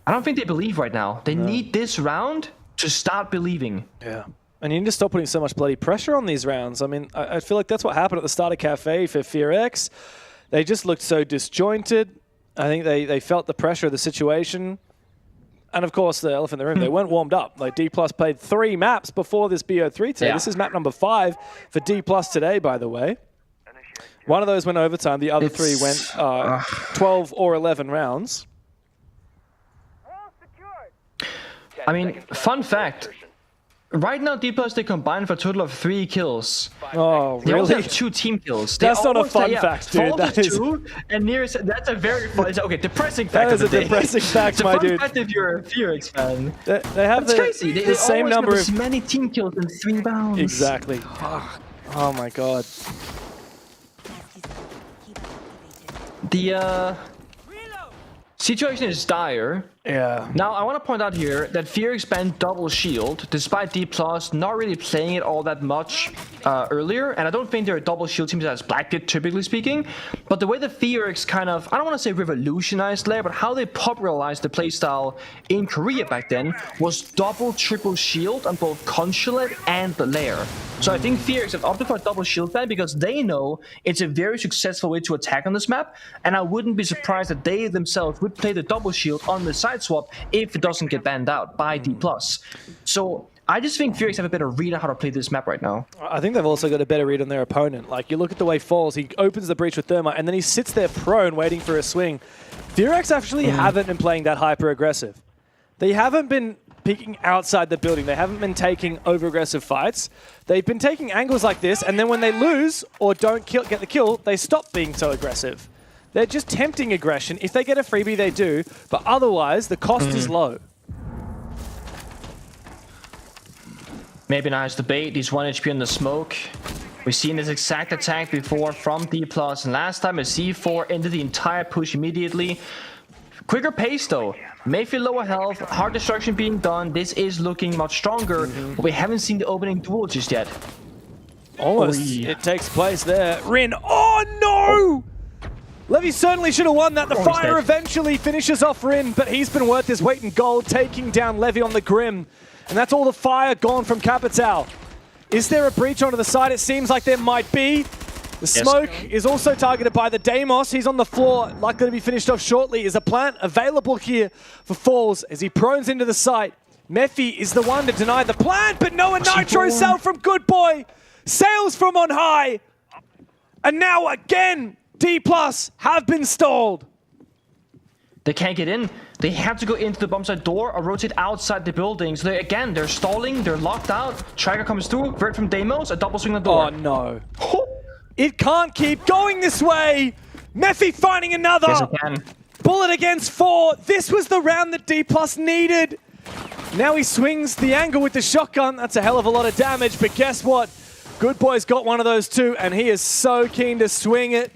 I don't think they believe right now. They need this round to start believing. Yeah. And you need to stop putting so much bloody pressure on these rounds. I mean, I feel like that's what happened at the start of Cafe for FearX. They just looked so disjointed. I think they felt the pressure of the situation. And of course, the elephant in the room, they weren't warmed up. Like D+ played 3 maps before this BO3 today. Yeah. This is map number 5 for D+ today, by the way. One of those went overtime. The other 3 went 12 or 11 rounds. I mean, fun fact. Right now, D+ they combined for a total of 3 kills. Oh, really? They also have 2 team kills. That's not a fun fact, dude. That is 2, and Nears, that's a very fun. Okay, depressing fact. That is a depressing fact, my dude. It's a fun fact if you're a FearX fan. They have crazy. The same number of many team kills in 3 rounds. Exactly. Oh my god. The situation is dire. Yeah. Now, I want to point out here that FearX banned double shield, despite D+ not really playing it all that much earlier, and I don't think they're a double shield team as Blackbeard, typically speaking, but the way the FearX kind of, I don't want to say revolutionized Lair, but how they popularized the playstyle in Korea back then was double, triple shield on both Consulate and the Lair. So I think FearX have opted for a double shield ban because they know it's a very successful way to attack on this map, and I wouldn't be surprised that they themselves would play the double shield on the side swap if it doesn't get banned out by D+. So I just think FearX have a better read on how to play this map right now. I think they've also got a better read on their opponent. Like, you look at the way Falls, he opens the breach with Thermite, and then he sits there prone waiting for a swing. FearX actually haven't been playing that hyper-aggressive. They haven't been peeking outside the building. They haven't been taking over-aggressive fights. They've been taking angles like this, and then when they lose or don't get the kill, they stop being so aggressive. They're just tempting aggression. If they get a freebie, they do. But otherwise, the cost is low. Maybe nice debate. He's 1 HP in the smoke. We've seen this exact attack before from D+. And last time a C4 ended the entire push immediately. Quicker pace though. May feel lower health. Hard destruction being done. This is looking much stronger. But we haven't seen the opening duel just yet. Almost. It takes place there. Rin. Oh no! Levy certainly should have won that. The fire eventually finishes off Rin, but he's been worth his weight in gold, taking down Levy on the Grim. And that's all the fire gone from Capital. Is there a breach onto the side? It seems like there might be. The smoke is also targeted by the Deimos. He's on the floor, likely to be finished off shortly. Is a plant available here for Falls as he prones into the site? Mephi is the one to deny the plant, but no, a Nitro cell from Good Boy. Sails from on high. And now again, D+ have been stalled. They can't get in. They have to go into the bomb site door or rotate outside the building. So they're stalling, they're locked out. Tracker comes through, Vert from Deimos, a double swing the door. Oh no. It can't keep going this way. Mephi finding another. Yes, it can. Bullet against 4. This was the round that D+ needed. Now he swings the angle with the shotgun. That's a hell of a lot of damage, but guess what? Good Boy's got one of those too, and he is so keen to swing it.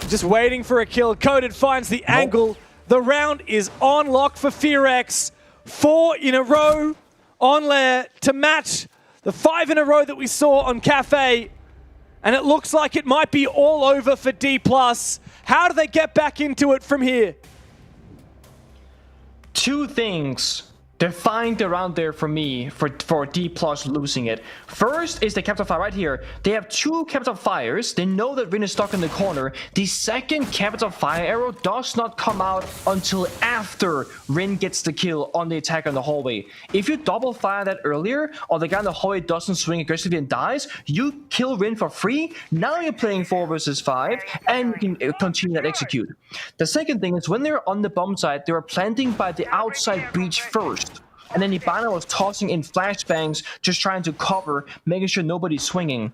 Just waiting for a kill. Coded finds the angle. The round is on lock for FearX. 4 in a row on Lair to match the 5 in a row that we saw on Cafe. And it looks like it might be all over for D+. How do they get back into it from here? Two things defined the round there for me for D+ losing it. First is the Capital Fire right here. They have 2 Capital Fires. They know that Rin is stuck in the corner. The second Capital Fire arrow does not come out until after Rin gets the kill on the attack on the hallway. If you double fire that earlier, or the guy in the hallway doesn't swing aggressively and dies, you kill Rin for free. Now you're playing 4 versus 5, and you can continue that execute. The second thing is when they're on the bomb site, they were planting by the outside breach first. And then Hibana was tossing in flashbangs, just trying to cover, making sure nobody's swinging.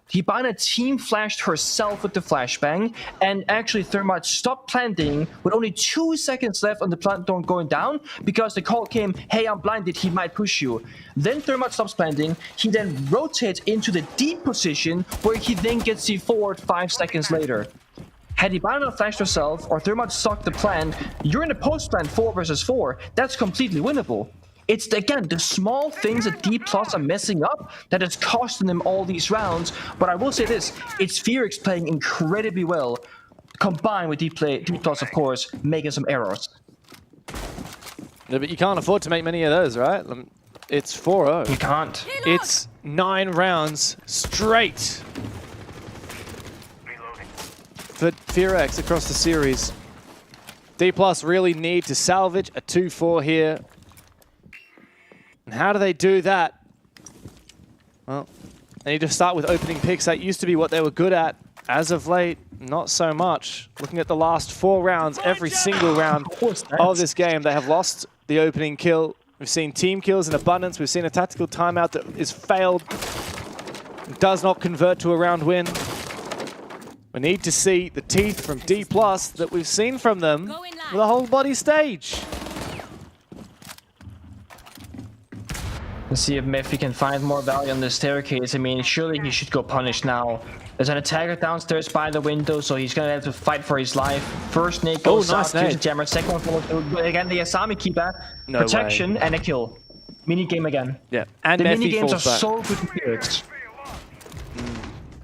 Hibana team flashed herself with the flashbang, and actually Thermite stopped planting with only 2 seconds left on the plant don't going down, because the call came, hey, I'm blinded, he might push you. Then Thermite stops planting, he then rotates into the deep position, where he then gets C4'd 5 seconds later. Had Hibana flashed herself, or Thermite stuck the plant, you're in a post-plant 4 versus 4, that's completely winnable. It's, again, the small things that D+ are messing up that is costing them all these rounds. But I will say this, it's FearX playing incredibly well, combined with D+, of course, making some errors. No, but you can't afford to make many of those, right? It's 4-0. You can't. It's 9 rounds straight for FearX across the series. D+ really need to salvage a 2-4 here. And how do they do that? Well, they need to start with opening picks. That used to be what they were good at. As of late, not so much. Looking at the last 4 rounds, every single round of this game, they have lost the opening kill. We've seen team kills in abundance. We've seen a tactical timeout that is failed. Does not convert to a round win. We need to see the teeth from D+ that we've seen from them with a whole body stage. Let's see if Mephi can find more value on the staircase. I mean, surely he should go punish now. There's an attacker downstairs by the window, so he's gonna have to fight for his life. First nade goes out, here's a jammer. Second one follows through. Again, the Asami keeper. No protection and a kill. Mini game again. Yeah, and the Mephi mini games are falls back. so good for FearX.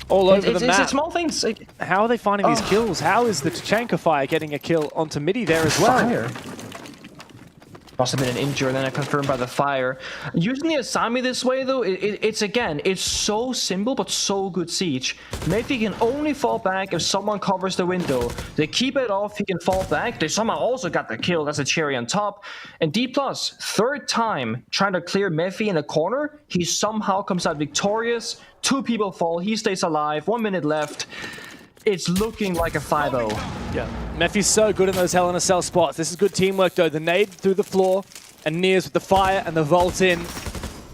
All over the map. It's small things. How are they finding these kills? How is the Tachanka fire getting a kill onto midi there as well? Fire. Must have been an injury, then confirmed by the fire. Using the Asami this way, though, it's so simple but so good siege. Mephi can only fall back if someone covers the window. They keep it off, he can fall back. They somehow also got the kill, that's a cherry on top. And D+, third time trying to clear Mephi in a corner, he somehow comes out victorious. 2 people fall, he stays alive, 1 minute left. It's looking like a 5-0. Yeah, Mephi's so good in those Hell in a Cell spots. This is good teamwork though. The nade through the floor and Nears with the fire and the vault in.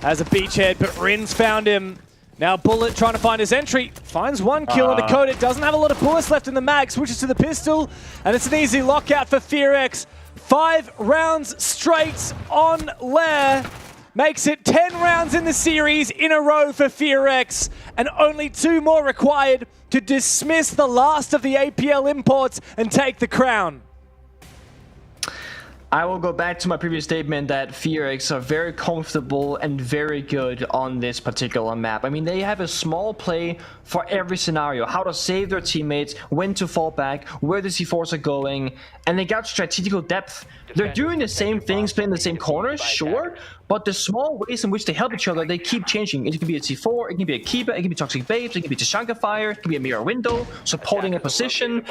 Has a beachhead, but Rin's found him. Now Bullet trying to find his entry. Finds 1 kill on Dakota. Doesn't have a lot of bullets left in the mag. Switches to the pistol and it's an easy lockout for FearX. 5 rounds straight on Lair. Makes it 10 rounds in the series in a row for FearX, and only 2 more required to dismiss the last of the APL imports and take the crown. I will go back to my previous statement that FearX are very comfortable and very good on this particular map. I mean, they have a small play for every scenario. How to save their teammates, when to fall back, where the C4s are going, and they got strategical depth. They're doing the same things, playing the same corners, sure, but the small ways in which they help each other, they keep changing. It can be a C4, it can be a keeper, it can be Toxic Babes, it can be Tashanka Fire, it can be a mirror window, supporting a position.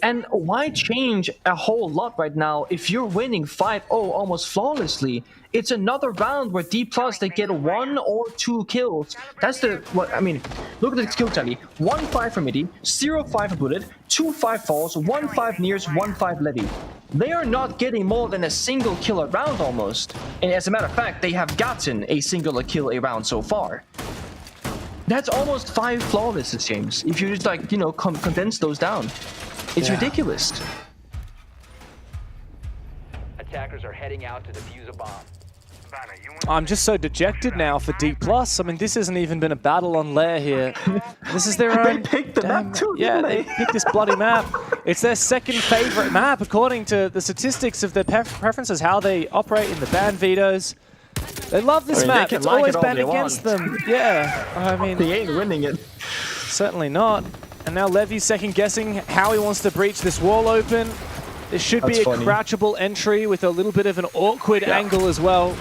And why change a whole lot right now if you're winning 5-0 almost flawlessly? It's another round where D+, they get 1 or 2 kills. That's the, what I mean, look at the skill tally. 1-5 for Midi, 0-5 for Bullet, 2-5 falls, 1-5 nears, 1-5 Levy. They are not getting more than a single kill a round almost. And as a matter of fact, they have gotten a singular kill a round so far. That's almost 5 flawlesses, James. If you just like, you know, condense those down. It's ridiculous. Attackers are heading out to defuse a bomb. I'm just so dejected now for D+. I mean, this hasn't even been a battle on Lair here. This is their own... They picked the map too, yeah, didn't they picked this bloody map. It's their second favorite map, according to the statistics of their preferences, how they operate in the ban vetoes. They love this map. It's like always it banned against them. Yeah, I mean... They ain't winning it. Certainly not. And now Levy's second-guessing how he wants to breach this wall open. There should be a crouchable entry with a little bit of an awkward angle as well.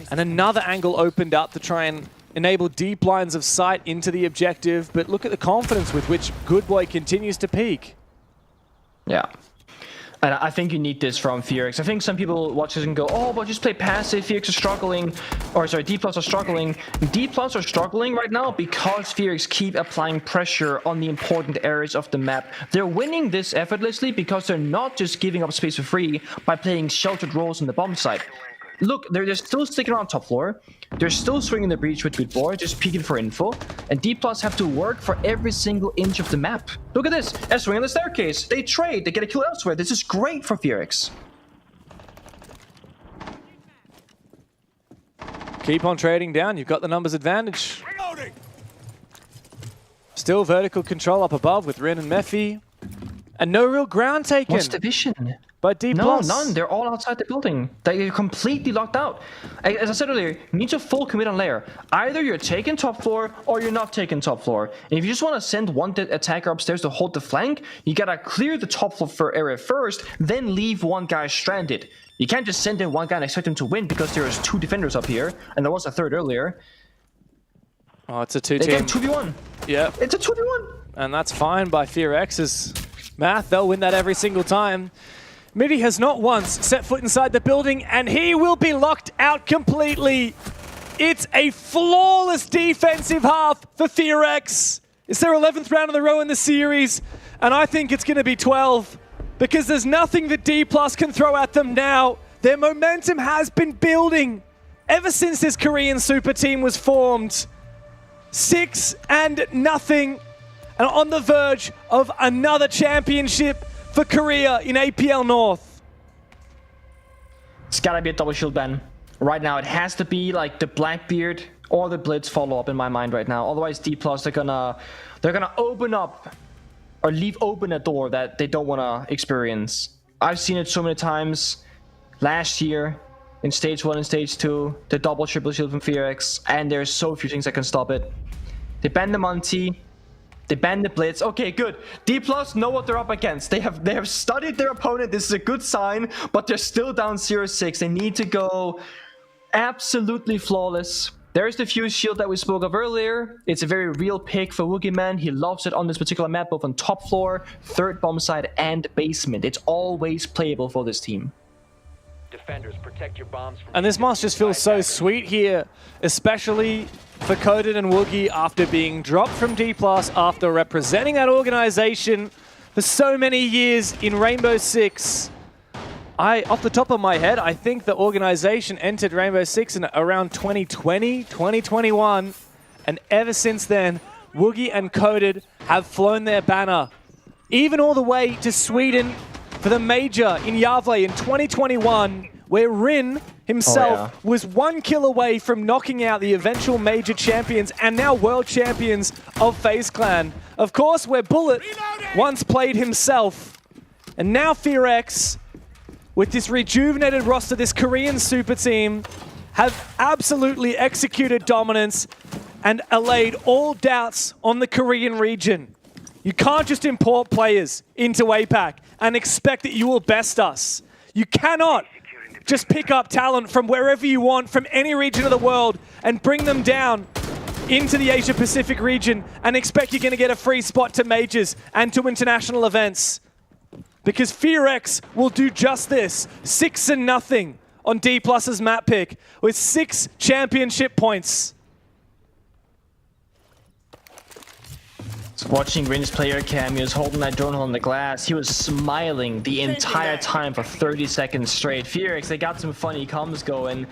And another angle opened up to try and enable deep lines of sight into the objective. But look at the confidence with which Good Boy continues to peak. Yeah. And I think you need this from FearX. I think some people watch this and go, oh, but just play passive, FearX are struggling. Or sorry, D+ are struggling. D+ are struggling right now because FearX keep applying pressure on the important areas of the map. They're winning this effortlessly because they're not just giving up space for free by playing sheltered roles on the bomb site. Look, they're still sticking around top floor. They're still swinging the breach with Good Boy, just peeking for info. And D+ have to work for every single inch of the map. Look at this. They're swinging the staircase. They trade. They get a kill elsewhere. This is great for FearX. Keep on trading down. You've got the numbers advantage. Still vertical control up above with Rin and Mephi. And no real ground taken. What's the vision? But D+. No, none. They're all outside the building. They're completely locked out. As I said earlier, you need to full commit on Lair. Either you're taking top floor or you're not taking top floor. And if you just want to send one attacker upstairs to hold the flank, you gotta clear the top floor area first, then leave one guy stranded. You can't just send in one guy and expect him to win because there's 2 defenders up here, and there was a third earlier. Oh, it's a 2-team. They get 2v1. Yep. It's a 2v1. And that's fine by FearX's math. They'll win that every single time. Midi has not once set foot inside the building, and he will be locked out completely. It's a flawless defensive half for FearX. It's their 11th round in a row in the series, and I think it's going to be 12 because there's nothing that D+ can throw at them now. Their momentum has been building ever since this Korean super team was formed. 6-0, and on the verge of another championship for Korea in APL North. It's gotta be a double shield ban. Right now, it has to be like the Blackbeard or the Blitz follow-up in my mind right now. Otherwise, D+, they're gonna open up or leave open a door that they don't wanna experience. I've seen it so many times. Last year, in Stage 1 and Stage 2, the double triple shield from FearX, and there's so few things that can stop it. They banned the Monty. They banned the Blitz. Okay, good. D+ know what they're up against. They have studied their opponent. This is a good sign, but they're still down 0-6. They need to go absolutely flawless. There's the Fuse Shield that we spoke of earlier. It's a very real pick for Woogieman. He loves it on this particular map, both on top floor, third bomb side, and basement. It's always playable for this team. Defenders, protect your bombs from... And this must just feel so sweet here, especially for Coded and Woogie after being dropped from D+, after representing that organization for so many years in Rainbow Six. Off the top of my head, I think the organization entered Rainbow Six in around 2020, 2021. And ever since then, Woogie and Coded have flown their banner, even all the way to Sweden for the major in Gävle in 2021, where Rin himself was 1 kill away from knocking out the eventual major champions and now world champions of FaZe Clan. Of course, where Bullet once played himself. And now FearX with this rejuvenated roster, this Korean super team, have absolutely executed dominance and allayed all doubts on the Korean region. You can't just import players into APAC and expect that you will best us. You cannot just pick up talent from wherever you want, from any region of the world, and bring them down into the Asia Pacific region and expect you're going to get a free spot to majors and to international events. Because FearX will do just this. 6-0 on D+'s map pick with 6 championship points. So watching Rin's player cameos holding that drone on the glass, he was smiling the entire time for 30 seconds straight. FearX, they got some funny comms going.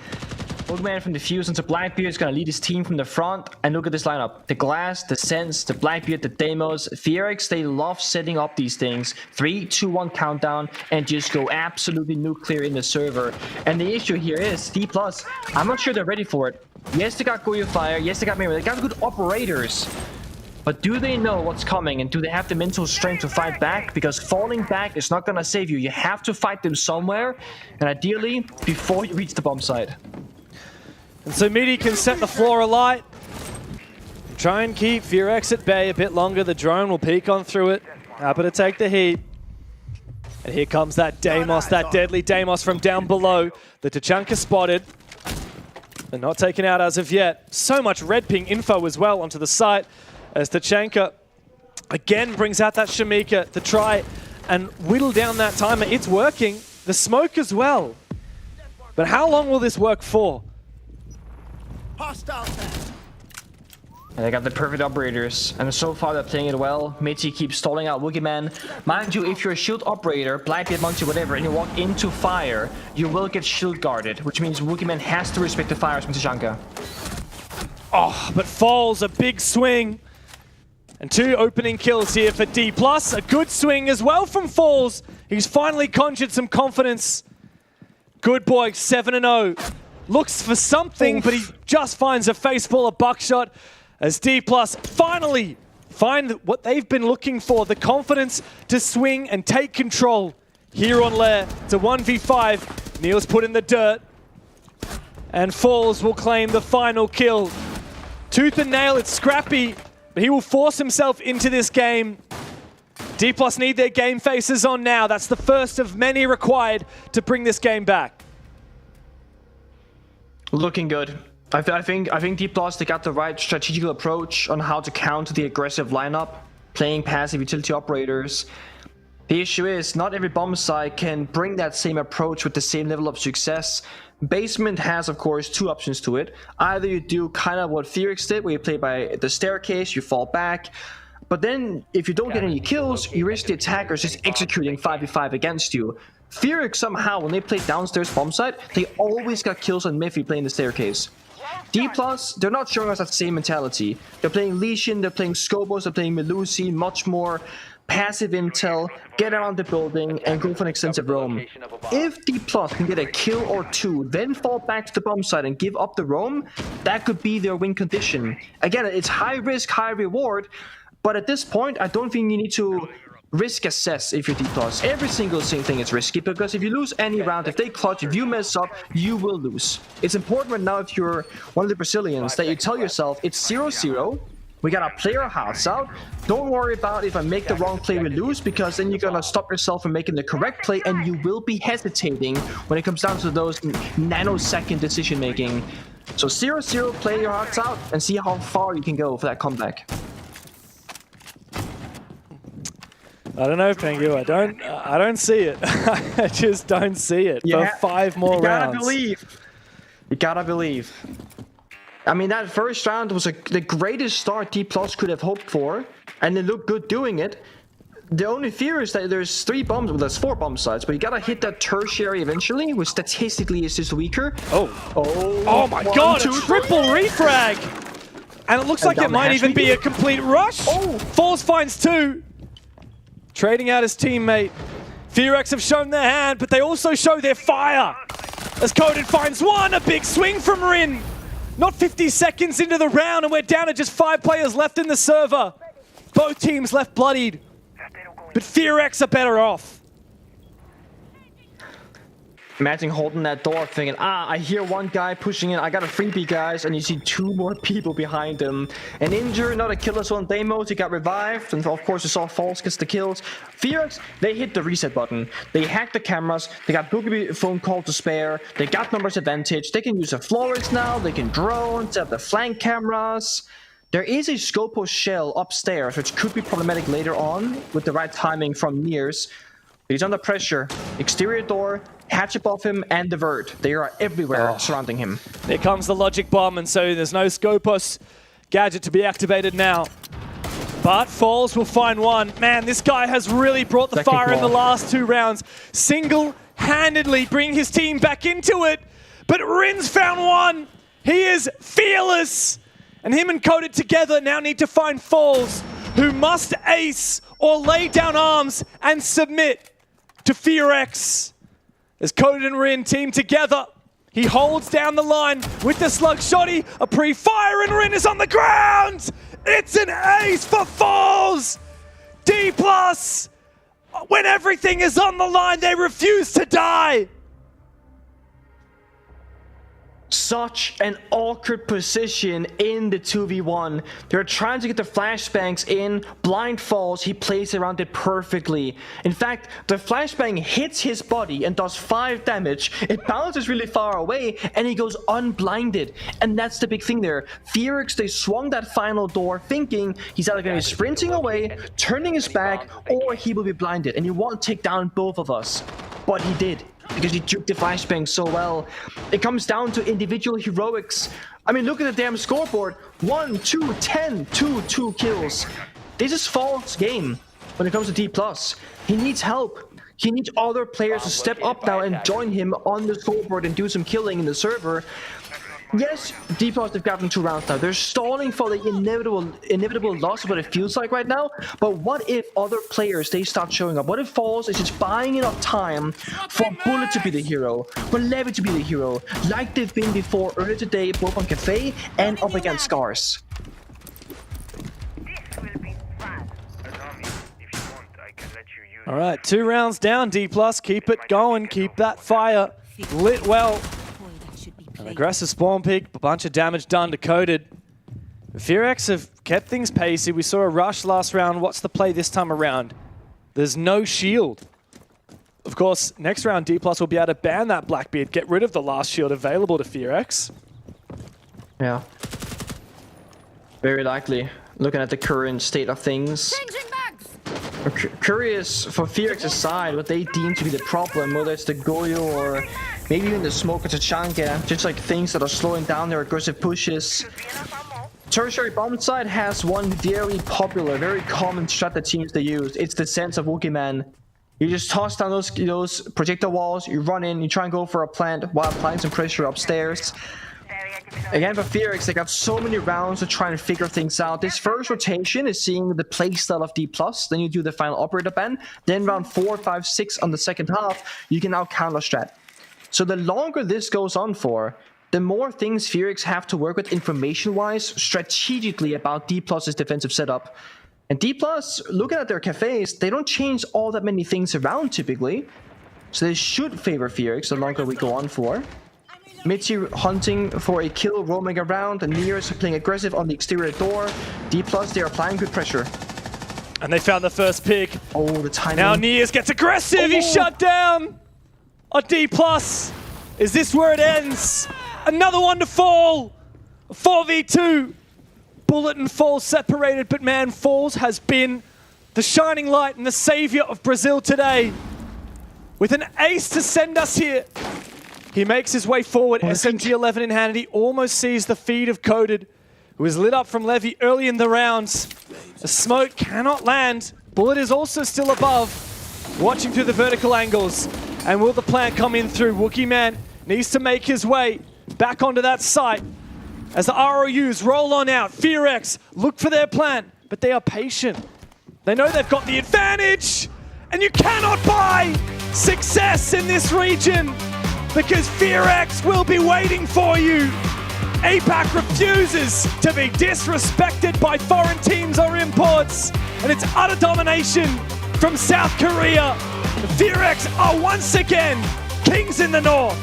Boogeyman from the Fuse into Blackbeard is going to lead his team from the front. And look at this lineup. The Glass, the Sense, the Blackbeard, the Deimos. FearX, they love setting up these things. 3, 2, 1 countdown and just go absolutely nuclear in the server. And the issue here is D+, I'm not sure they're ready for it. Yes, they got Goyo Fire. Yes, they got Mirror. They got good operators. But do they know what's coming, and do they have the mental strength to fight back? Because falling back is not going to save you. You have to fight them somewhere, and ideally, before you reach the bomb site. And so Midi can set the floor alight. Try and keep FearX at bay a bit longer. The drone will peek on through it. Happy to take the heat. And here comes that Deimos, that deadly Deimos from down below. The Tachanka spotted. They're not taken out as of yet. So much red ping info as well onto the site. As Tachanka again brings out that Shamika to try and whittle down that timer. It's working. The smoke as well. But how long will this work for? And they got the perfect operators, and so far they're playing it well. Mitty keeps stalling out Woogieman. Mind you, if you're a shield operator, Blackbeard, Monkey, whatever, and you walk into fire, you will get shield guarded, which means Woogieman has to respect the fires from Tachanka. Oh, but Falls, a big swing. And 2 opening kills here for D+. A good swing as well from Falls. He's finally conjured some confidence. Good boy, 7-0. Looks for something, but he just finds a face full of buckshot as D+ finally find what they've been looking for, the confidence to swing and take control here on Lair. It's a 1v5. Neil's put in the dirt, and Falls will claim the final kill. Tooth and nail, it's scrappy, but he will force himself into this game. D+ need their game faces on now. That's the first of many required to bring this game back. Looking good. I think D+, they got the right strategical approach on how to counter the aggressive lineup, playing passive utility operators. The issue is, not every bomb site can bring that same approach with the same level of success. Basement has, of course, 2 options to it. Either you do kind of what FearX did, where you play by the staircase, you fall back. But then, if you don't get any kills, you risk the attackers just executing 5v5 against you. FearX somehow, when they play downstairs bomb site, they always got kills on Miffy playing the staircase. D+, they're not showing us that same mentality. They're playing Lesion, they're playing Skobos, they're playing Melusi, much more passive intel, get around the building, and go for an extensive roam. If D+ can get a kill or 2, then fall back to the bomb site and give up the roam, that could be their win condition. Again, it's high risk, high reward, but at this point, I don't think you need to risk assess if you're D+. Every single thing is risky, because if you lose any round, if they clutch, if you mess up, you will lose. It's important right now, if you're one of the Brazilians, that you tell yourself, it's 0-0, we gotta play our hearts out. Don't worry about if I make the wrong play, we lose, because then you're gonna stop yourself from making the correct play, and you will be hesitating when it comes down to those nanosecond decision making. So 0-0, play your hearts out, and see how far you can go for that comeback. I don't know, Pengu. I don't see it. I just don't see it for 5 more rounds. You gotta believe. I mean, that first round was the greatest start D+ could have hoped for, and they look good doing it. The only fear is that there's 3 bombs, well, there's 4 bomb sites, but you gotta hit that tertiary eventually, which statistically is just weaker. Oh my god, a triple refrag! And it looks like it might even be a complete rush. Falls finds 2. Trading out his teammate. FearX have shown their hand, but they also show their fire. As Coded finds 1, a big swing from Rin. Not 50 seconds into the round, and we're down to just 5 players left in the server. Both teams left bloodied, but FearX are better off. Imagine holding that door thinking, I hear one guy pushing in, I got a freebie, guys, and you see 2 more people behind him. An injury, not a killer zone demos, he got revived, and of course you saw Falls gets the kills. Fearx, they hit the reset button. They hacked the cameras, they got Boogie phone call to spare, they got numbers advantage, they can use the Florix now, they can drone, set up the flank cameras. There is a Scopo shell upstairs, which could be problematic later on with the right timing from Nears. He's under pressure. Exterior door, hatch above him, and the vert. They are everywhere surrounding him. There comes the logic bomb, and so there's no Scopus gadget to be activated now. But Falls will find one. Man, this guy has really brought the fire in the last 2 rounds. Single-handedly bring his team back into it. But Rin's found one. He is fearless. And him and Coded together now need to find Falls, who must ace or lay down arms and submit to Fearx. As Coded and Rin team together, he holds down the line with the slug shotty, a pre-fire, and Rin is on the ground! It's an ace for Falls! D+! When everything is on the line, they refuse to die! Such an awkward position in the 2v1. They're trying to get the flashbangs in. Blind Falls, he plays around it perfectly. In fact, the flashbang hits his body and does 5 damage. It bounces really far away and he goes unblinded. And that's the big thing there. Fearx, they swung that final door thinking he's either going to be sprinting away, turning his back, or he will be blinded. And he won't take down both of us. But he did, because he juked the flashbang so well. It comes down to individual heroics. I mean, look at the damn scoreboard. 1, 2, 10, 2 kills. This is Falls' game when it comes to D+. He needs help. He needs other players to step up now and join him on the scoreboard and do some killing in the server. Yes, D+, they've gotten 2 rounds now. They're stalling for the inevitable loss of what it feels like right now. But what if other players, they start showing up? What if Falls is just buying enough time for Bullet to be the hero, for Levy to be the hero, like they've been before earlier today, both on Cafe and up against Scars? All right, 2 rounds down, D+. Keep it going. Keep that fire lit well. An aggressive spawn pick, a bunch of damage done to Coded. Fearx have kept things pacey. We saw a rush last round. What's the play this time around? There's no shield. Of course, next round, D+ will be able to ban that Blackbeard, get rid of the last shield available to Fearx. Yeah. Very likely. Looking at the current state of things. We're curious for Fearx's side what they deem to be the problem, whether it's the Goyo or maybe even the Smoker Tachanka, just like things that are slowing down their aggressive pushes. Tertiary bomb side has one very popular, very common strat that teams they use. It's the sense of Wookie Man. You just toss down those projectile walls, you run in, you try and go for a plant while applying some pressure upstairs. Again, for Fearx, they got so many rounds to try and figure things out. This first rotation is seeing the playstyle of D+, then you do the final operator ban, then round 4, 5, 6 on the second half, you can now counter strat. So the longer this goes on for, the more things Fearx have to work with information-wise, strategically about D+'s defensive setup. And D+, looking at their cafes, they don't change all that many things around typically. So they should favor Fearx the longer we go on for. Mitzi hunting for a kill, roaming around, and Nears playing aggressive on the exterior door. D+, they are applying good pressure. And they found the first pick. Oh, the timing. Now Nears gets aggressive, he's shut down! A D+. Is this where it ends? Another one to fall! 4v2. Bullet and Falls separated, but man, Falls has been the shining light and the savior of Brazil today. With an ace to send us here. He makes his way forward, SMG-11 in hand, and he almost sees the feed of Coded, who is lit up from Levy early in the rounds. The smoke cannot land. Bullet is also still above, watching through the vertical angles. And will the plant come in through? Wookie Man needs to make his way back onto that site. As the ROUs roll on out, Fearx look for their plant, but they are patient. They know they've got the advantage, and you cannot buy success in this region, because Fearx will be waiting for you. APAC refuses to be disrespected by foreign teams or imports, and it's utter domination from South Korea. The Fearx are once again Kings in the north.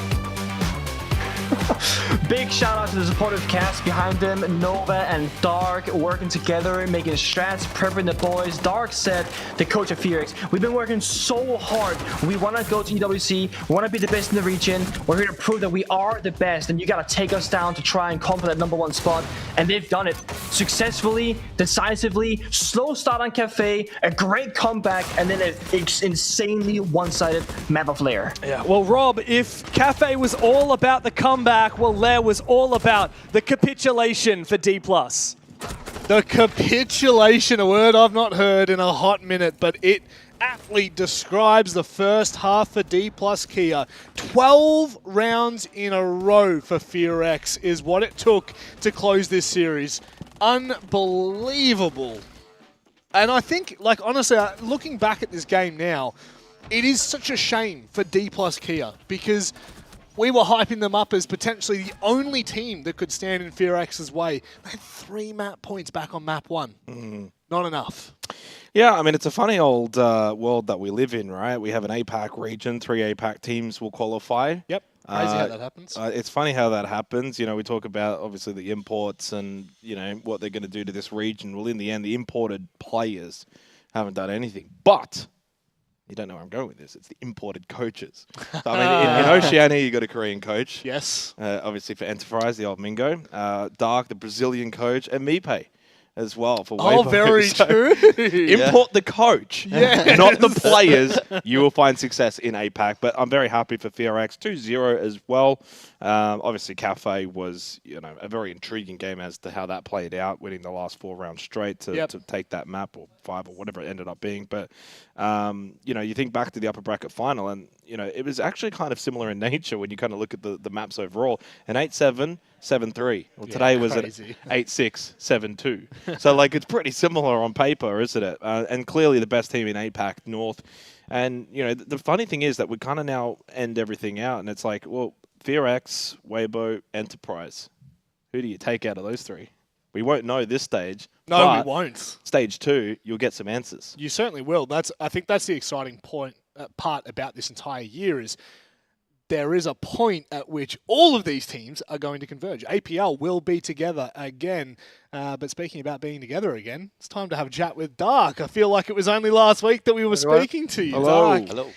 Big shout out to the supportive cast behind them, Nova and Dark working together, making strats, prepping the boys. Dark said, the coach of Felix, we've been working so hard. We want to go to EWC, we want to be the best in the region. We're here to prove that we are the best, and you got to take us down to try and conquer that #1 spot. And they've done it successfully, decisively. Slow start on Cafe, a great comeback, and then an insanely one-sided map of Lair. Yeah, well, Rob, if Cafe was all about the comeback, well, Lair was all about the capitulation for D+. The capitulation, a word I've not heard in a hot minute, but it aptly describes the first half for D+ Kia. 12 rounds in a row for FearX is what it took to close this series. Unbelievable. And I think, like, honestly, looking back at this game now, it is such a shame for D+ Kia because we were hyping them up as potentially the only team that could stand in FearX's way. They had 3 map points back on map 1. Not enough. Yeah, I mean, it's a funny old world that we live in, right? We have an APAC region, 3 APAC teams will qualify. Yep, crazy how that happens. It's funny how that happens. You know, we talk about, obviously, the imports and, you know, what they're going to do to this region. Well, in the end, the imported players haven't done anything. But you don't know where I'm going with this. It's the imported coaches. So, I mean, in Oceania, you got a Korean coach. Yes. Obviously for Enterprise, the old Mingo. Dark, the Brazilian coach, and Mipe as well for Weibo. Oh, very true. Import the coach, Yes. not the players. You will find success in APAC. But I'm very happy for FearX 2-0 as well. Obviously, Cafe was, you know, a very intriguing game as to how that played out, winning the last 4 rounds straight to take that map, or 5 or whatever it ended up being. But you know, you think back to the upper bracket final, and you know, it was actually kind of similar in nature when you kind of look at the maps overall. An 8-7, 7-3. Well, today was an 8-6, 7-2. So like, it's pretty similar on paper, isn't it? And clearly the best team in APAC North. And you know, the funny thing is that we kind of now end everything out, and it's like, well, FearX, Weibo, Enterprise. Who do you take out of those 3? We won't know this stage. No, we won't. Stage 2, you'll get some answers. You certainly will. I think that's the exciting part about this entire year is there is a point at which all of these teams are going to converge. APL will be together again. But speaking about being together again, it's time to have a chat with Dark. I feel like it was only last week that we were speaking to you, Hello. Dark. Hello.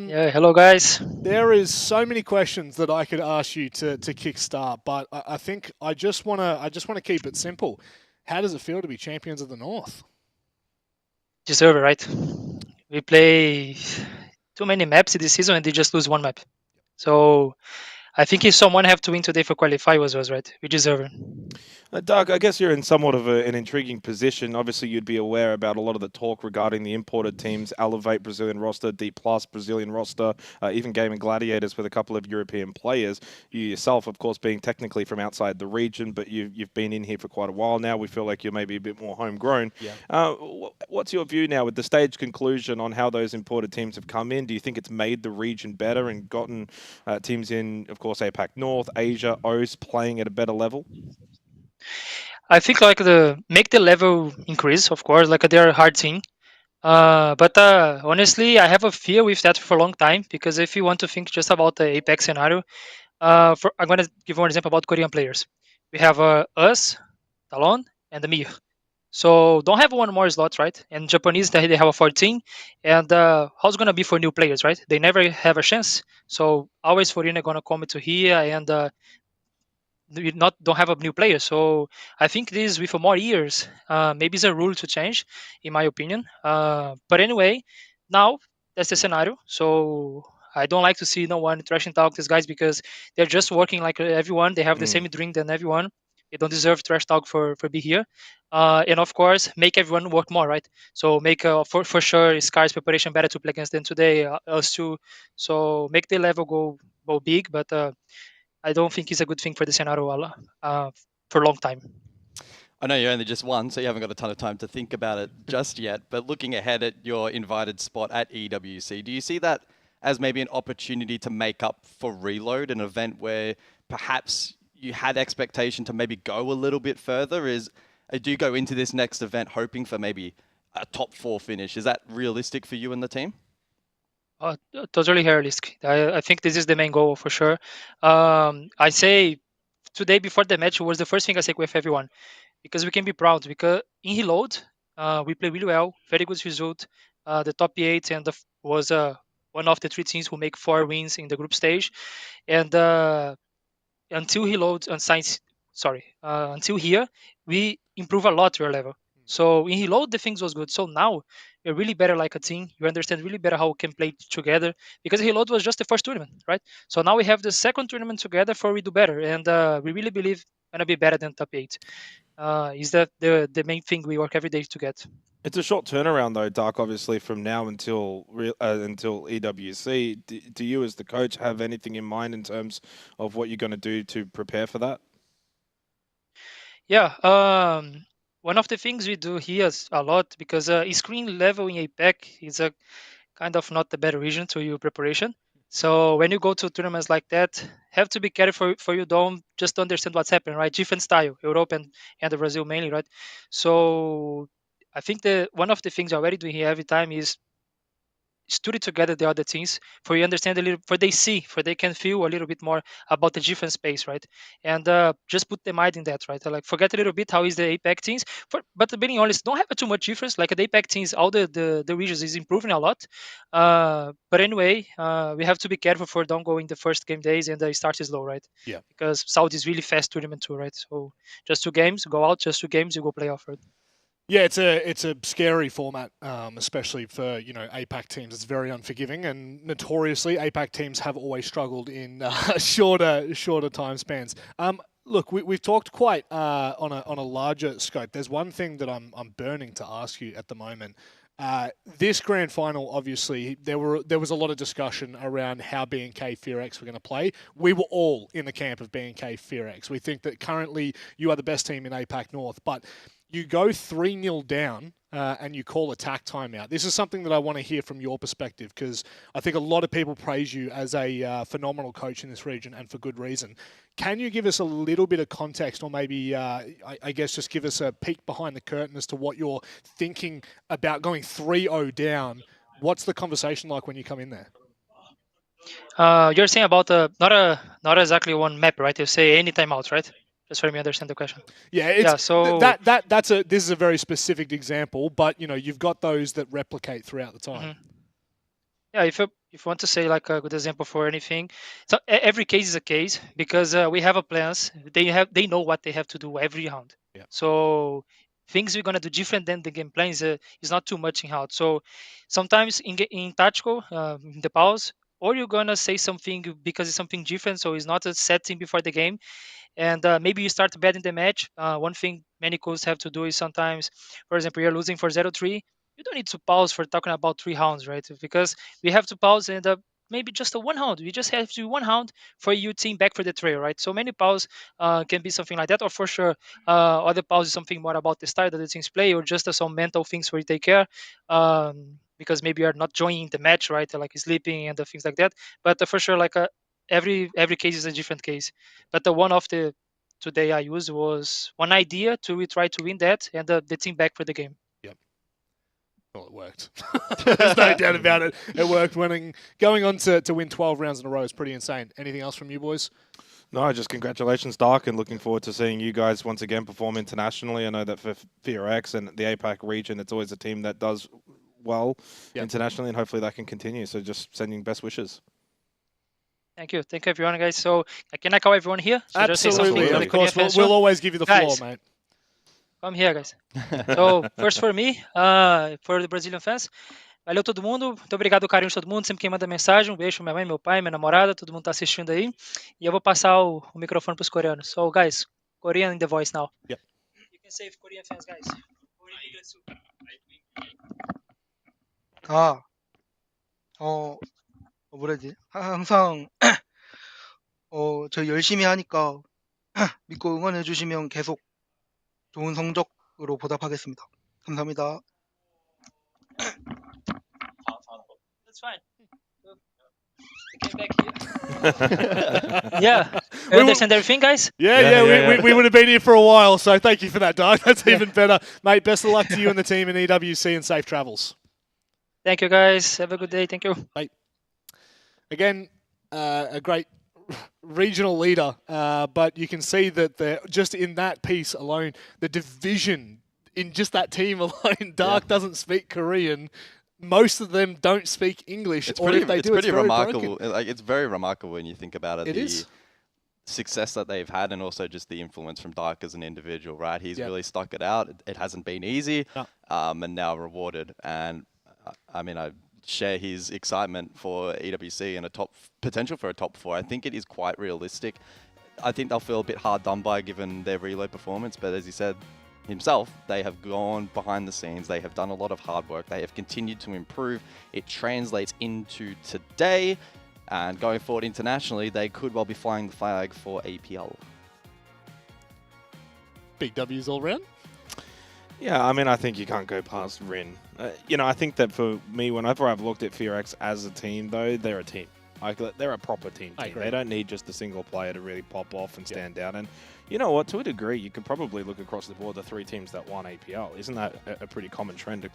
Yeah, hello guys. There is so many questions that I could ask you to kickstart, but I think I just want to keep it simple. How does it feel to be champions of the North? Deserve it, right? We play too many maps this season and they just lose 1 map. So I think if someone have to win today for qualify, was right. We deserve it. Doug, I guess you're in somewhat of an intriguing position. Obviously, you'd be aware about a lot of the talk regarding the imported teams, Elevate Brazilian roster, D+ Brazilian roster, even Gaming Gladiators with a couple of European players. You yourself, of course, being technically from outside the region, but you've been in here for quite a while now. We feel like you're maybe a bit more homegrown. Yeah. What's your view now with the stage conclusion on how those imported teams have come in? Do you think it's made the region better and gotten teams in, of course, APAC North, Asia, OS playing at a better level? I think like make the level increase, of course, like they're a hard team. But honestly, I have a fear with that for a long time, because if you want to think just about the Apex scenario, I'm going to give one example about Korean players. We have us, Talon, and the Mir. So don't have one more slot, right? And Japanese, they have a 14. And how's going to be for new players, right? They never have a chance. So always Forina going to come to here and we don't have a new player. So I think this with more years, maybe it's a rule to change, in my opinion. But anyway, now that's the scenario. So I don't like to see no one trash talk these guys, because they're just working like everyone. They have the same dream than everyone. They don't deserve trash talk for be here. And of course, make everyone work more, right? So make for sure Scar's preparation better to play against them today, us too. So make the level go big, but I don't think it's a good thing for the scenario for a long time. I know you're only just one, so you haven't got a ton of time to think about it just yet, but looking ahead at your invited spot at EWC, do you see that as maybe an opportunity to make up for Reload, an event where perhaps you had expectation to maybe go a little bit further? Do you go into this next event hoping for maybe a top 4 finish? Is that realistic for you and the team? Totally realistic. I think this is the main goal for sure. I say today before the match was the first thing I say with everyone because we can be proud because in Reload we play really well, very good result. The top 8 and was one of the 3 teams who make 4 wins in the group stage, and until he loads on science sorry until here we improve a lot your level. So in reload the things was good, so now you're really better like a team, you understand really better how we can play together because reload was just the first tournament, right? So now we have the second tournament together for we do better, and we really believe gonna be better than top 8. Is that the main thing we work every day to get. It's a short turnaround, though, Dark. Obviously, from now until EWC. Do you, as the coach, have anything in mind in terms of what you're going to do to prepare for that? Yeah, one of the things we do here is a lot because screen level in APAC is a kind of not the better region to your preparation. So when you go to tournaments like that, have to be careful for you don't just understand what's happening, right? Different style, Europe and the Brazil mainly, right? So I think the one of the things we're already doing here every time is study together the other teams for you understand a little for they see for they can feel a little bit more about the different space, right? And just put the mind in that, right? Like forget a little bit how is the APAC teams but being honest don't have too much difference like the APAC teams all the regions is improving a lot, but anyway we have to be careful for don't go in the first game days and the start is low, right? Yeah. Because Saudi is really fast tournament too, right? So just 2 games go out, just 2 games you go play off, right? Yeah, it's a scary format, especially for APAC teams. It's very unforgiving, and notoriously APAC teams have always struggled in shorter time spans. Look, we've talked quite on a larger scope. There's one thing that I'm burning to ask you at the moment. This grand final, obviously, there was a lot of discussion around how B&K FearX were going to play. We were all in the camp of B&K FearX. We think that currently you are the best team in APAC North, but you go 3-0 down and you call attack timeout. This is something that I want to hear from your perspective because I think a lot of people praise you as a phenomenal coach in this region and for good reason. Can you give us a little bit of context or maybe, I guess, just give us a peek behind the curtain as to what you're thinking about going 3-0 down? What's the conversation like when you come in there? You're saying about not exactly one map, right? You say any timeout, right? Just for me understand the question. Yeah, it's so this is a very specific example, but you've got those that replicate throughout the time. Yeah, if you want to say like a good example for anything, so every case is a case because we have a plans. They know what they have to do every round. Yeah. So things we're gonna do different than the game plans is not too much in round. So sometimes in tactical, in the pause, or you're gonna say something because it's something different. So it's not a setting before the game, and maybe you start bad in the match. One thing many coaches have to do is sometimes, for example, you're losing for 0-3. You don't need to pause for talking about 3 rounds, right? Because we have to pause and maybe just a 1 round. We just have to do 1 round for your team back for the trail, right? So many pause can be something like that, or for sure, other pause is something more about the style that the teams play, or just some mental things where you take care. Because maybe you're not joining the match, right? Like sleeping and the things like that. But for sure, like every case is a different case. But the one of the today I used was one idea to we try to win that and the team back for the game. Yep. Well, it worked. There's no doubt about it. It worked. Going on to win 12 rounds in a row is pretty insane. Anything else from you boys? No, just congratulations, Dark, and looking forward to seeing you guys once again perform internationally. I know that for FearX and the APAC region, it's always a team that does well internationally, and hopefully that can continue. So just sending best wishes. Thank you everyone, guys. So can I call everyone here? So Absolutely, of course. We'll always give you the floor, mate. Come here, guys. So first for me, for the Brazilian fans. Valeu todo mundo, muito obrigado o carinho de todo mundo, sempre quem manda mensagem, um beijo minha mãe, meu pai, minha namorada, todo mundo tá assistindo aí. E eu vou passar o microfone para os coreanos. So guys, Korean in the voice now. Yep. You can say Korean fans, guys. 뭐라 해야 되지? 항상 저희 열심히 하니까 믿고 응원해 주시면 계속 좋은 성적으로 보답하겠습니다. 감사합니다. That's fine. Came back here. Yeah. You understand everything, guys? Yeah. We would have been here for a while, so thank you for that, Doug. That's even better. Mate, best of luck to you and the team in EWC and safe travels. Thank you, guys. Have a good day. Thank you. Bye. Again, a great regional leader, but you can see that they're just in that piece alone, the division in just that team alone. Dark doesn't speak Korean. Most of them don't speak English, It's or pretty, if they it's do, pretty it's very remarkable. broken. Like, it's very remarkable when you think about it. It is. Success that they've had, and also just the influence from Dark as an individual, right? He's Yep. really stuck it out. It hasn't been easy, No. and now rewarded. And I mean, I share his excitement for EWC and potential for a top 4. I think it is quite realistic. I think they'll feel a bit hard done by given their reload performance, but as he said himself, they have gone behind the scenes. They have done a lot of hard work. They have continued to improve. It translates into today. And going forward internationally, they could well be flying the flag for APL. Big W's all round. Yeah, I mean, I think you can't go past Rin. I think that for me, whenever I've looked at FearX as a team, though, they're a team. They're a proper team. They don't need just a single player to really pop off and stand out. And you know what? To a degree, you could probably look across the board, the 3 teams that won APL. Isn't that a pretty common trend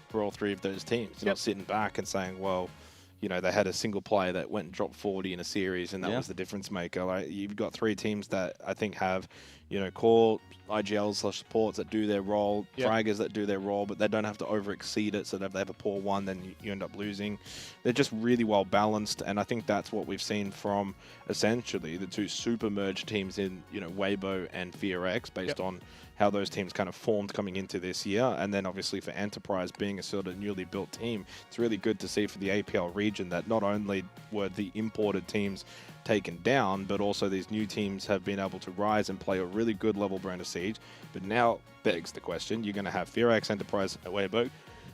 for all 3 of those teams? You're not sitting back and saying, well, they had a single player that went and dropped 40 in a series, and that was the difference maker. Like, you've got 3 teams that I think have, core IGLs/supports that do their role, fraggers that do their role, but they don't have to over-exceed it, so that if they have a poor one, then you end up losing. They're just really well balanced, and I think that's what we've seen from, essentially, the 2 super merged teams in, Weibo and FearX, based on how those teams kind of formed coming into this year. And then obviously for Enterprise being a sort of newly built team, it's really good to see for the APL region that not only were the imported teams taken down, but also these new teams have been able to rise and play a really good level brand of Siege. But now begs the question, you're going to have FearX, Enterprise, and Weibo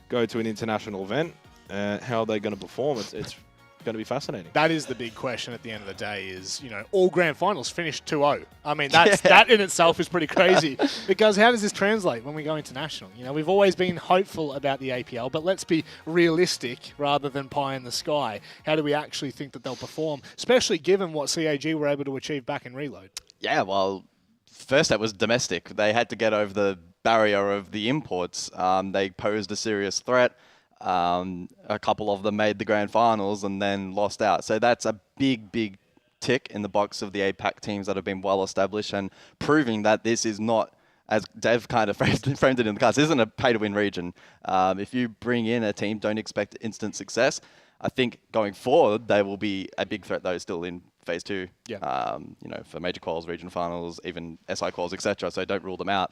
go to an international event. How are they going to perform? It's going to be fascinating. That is the big question at the end of the day is, all grand finals finished 2-0. I mean, that in itself is pretty crazy because how does this translate when we go international? We've always been hopeful about the APL, but let's be realistic rather than pie in the sky. How do we actually think that they'll perform, especially given what CAG were able to achieve back in Reload? Yeah, well, first that was domestic. They had to get over the barrier of the imports. They posed a serious threat. A couple of them made the grand finals and then lost out. So that's a big tick in the box of the APAC teams that have been well established and proving that this is not, as Dev kind of framed it in the cards, this isn't a pay-to-win region. If you bring in a team, don't expect instant success. I think going forward, they will be a big threat, though, still in Phase 2. Yeah. For major quals, regional finals, even SI quals, etc. So don't rule them out.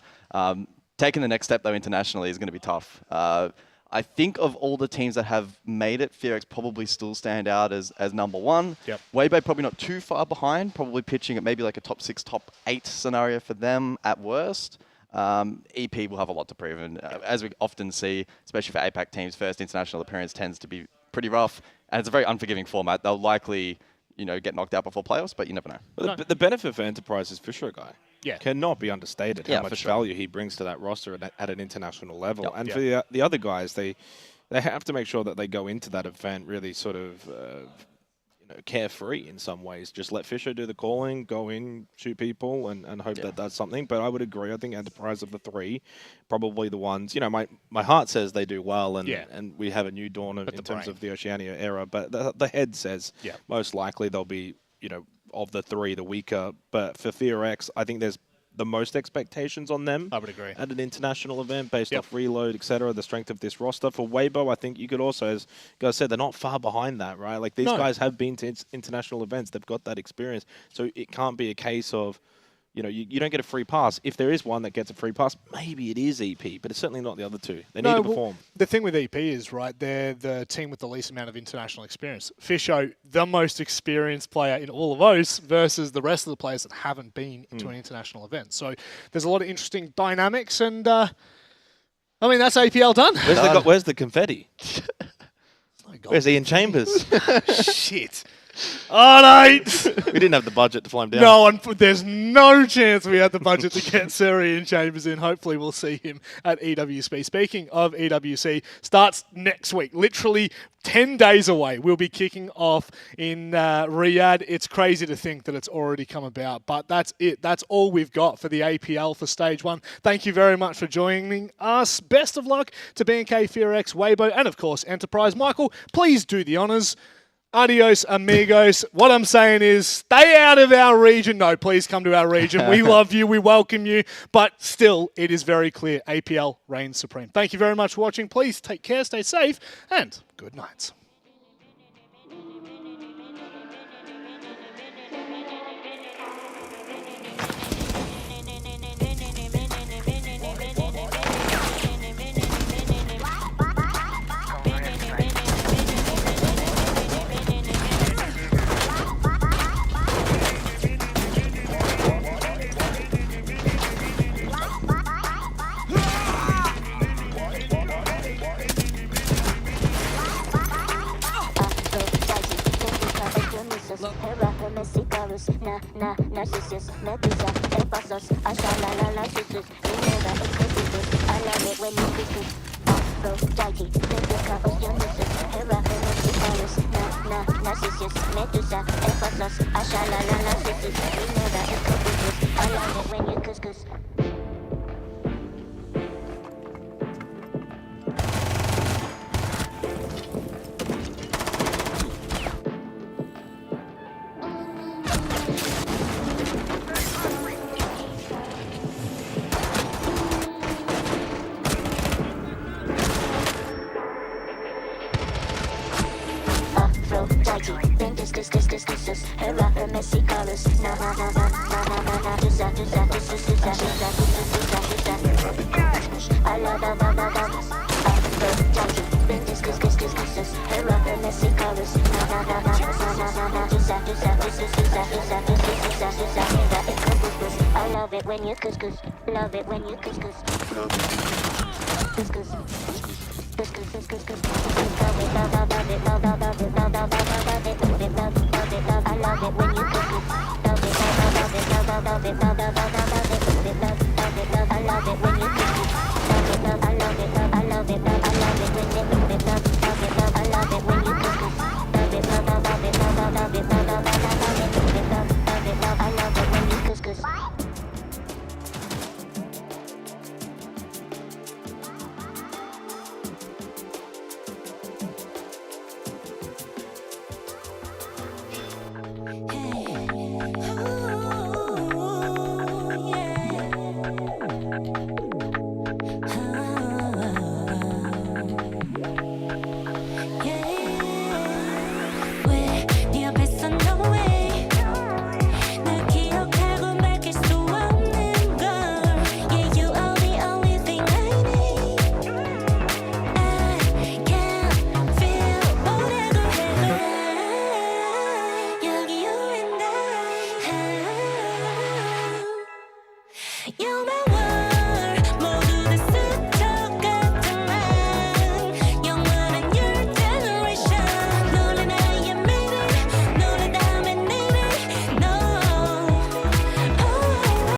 Taking the next step, though, internationally is going to be tough. I think of all the teams that have made it, FearX probably still stand out as number 1. Yep. Weibo probably not too far behind, probably pitching at maybe like a top 6, top 8 scenario for them at worst. EP will have a lot to prove, and as we often see, especially for APAC teams, first international appearance tends to be pretty rough, and it's a very unforgiving format. They'll likely, get knocked out before playoffs, but you never know. Well, the benefit for Enterprise is Fisher guy. Yeah. Cannot be understated how much value he brings to that roster at an international level. And for the other guys, they have to make sure that they go into that event really sort of carefree in some ways. Just let Fisher do the calling, go in, shoot people, and hope that does something. But I would agree. I think Enterprise of the 3, probably the ones. My heart says they do well, and we have a new dawn in terms of the Oceania era. But the head says most likely they'll be of the 3, the weaker. But for FearX, I think there's the most expectations on them. I would agree. At an international event based off reload, etc., the strength of this roster. For Weibo, I think you could also, as guys said, they're not far behind that, right? Like, these guys have been to international events. They've got that experience. So it can't be a case of, you don't get a free pass. If there is one that gets a free pass, maybe it is EP, but it's certainly not the other 2. They need to perform. The thing with EP is, right, they're the team with the least amount of international experience. Fisho, the most experienced player in all of those versus the rest of the players that haven't been to an international event. So there's a lot of interesting dynamics, and that's APL done. Where's the confetti? Where's Ian Chambers? Shit. All right. We didn't have the budget to fly him down. No, there's no chance we had the budget to get Sir Ian Chambers in. Hopefully we'll see him at EWC. Speaking of EWC, starts next week. Literally 10 days away. We'll be kicking off in Riyadh. It's crazy to think that it's already come about, but that's it. That's all we've got for the APL for Stage 1. Thank you very much for joining us. Best of luck to BNK, FearX, Weibo, and of course Enterprise. Michael, please do the honours. Adios, amigos. What I'm saying is stay out of our region. No, please come to our region. We love you. We welcome you. But still, it is very clear APL reigns supreme. Thank you very much for watching. Please take care, stay safe, and good night. Narcissus, Medusa, Ephasos, Ashalala, Susus, Minerva, Exquisitus, I love it when you kiss it. Aphrodite, Medusa, Oceanusus, Hera, Venus, Narcissus, Medusa, Ephasos, Ashalala, Susus, Minerva, Exquisitus, I love it when you kiss. Aphrodite, Ventus, Hera, Hermesicarus, I love Aphrodite, Ventus, Hera, Hermesicarus, I love it when you kiss, love it when you kiss, You're my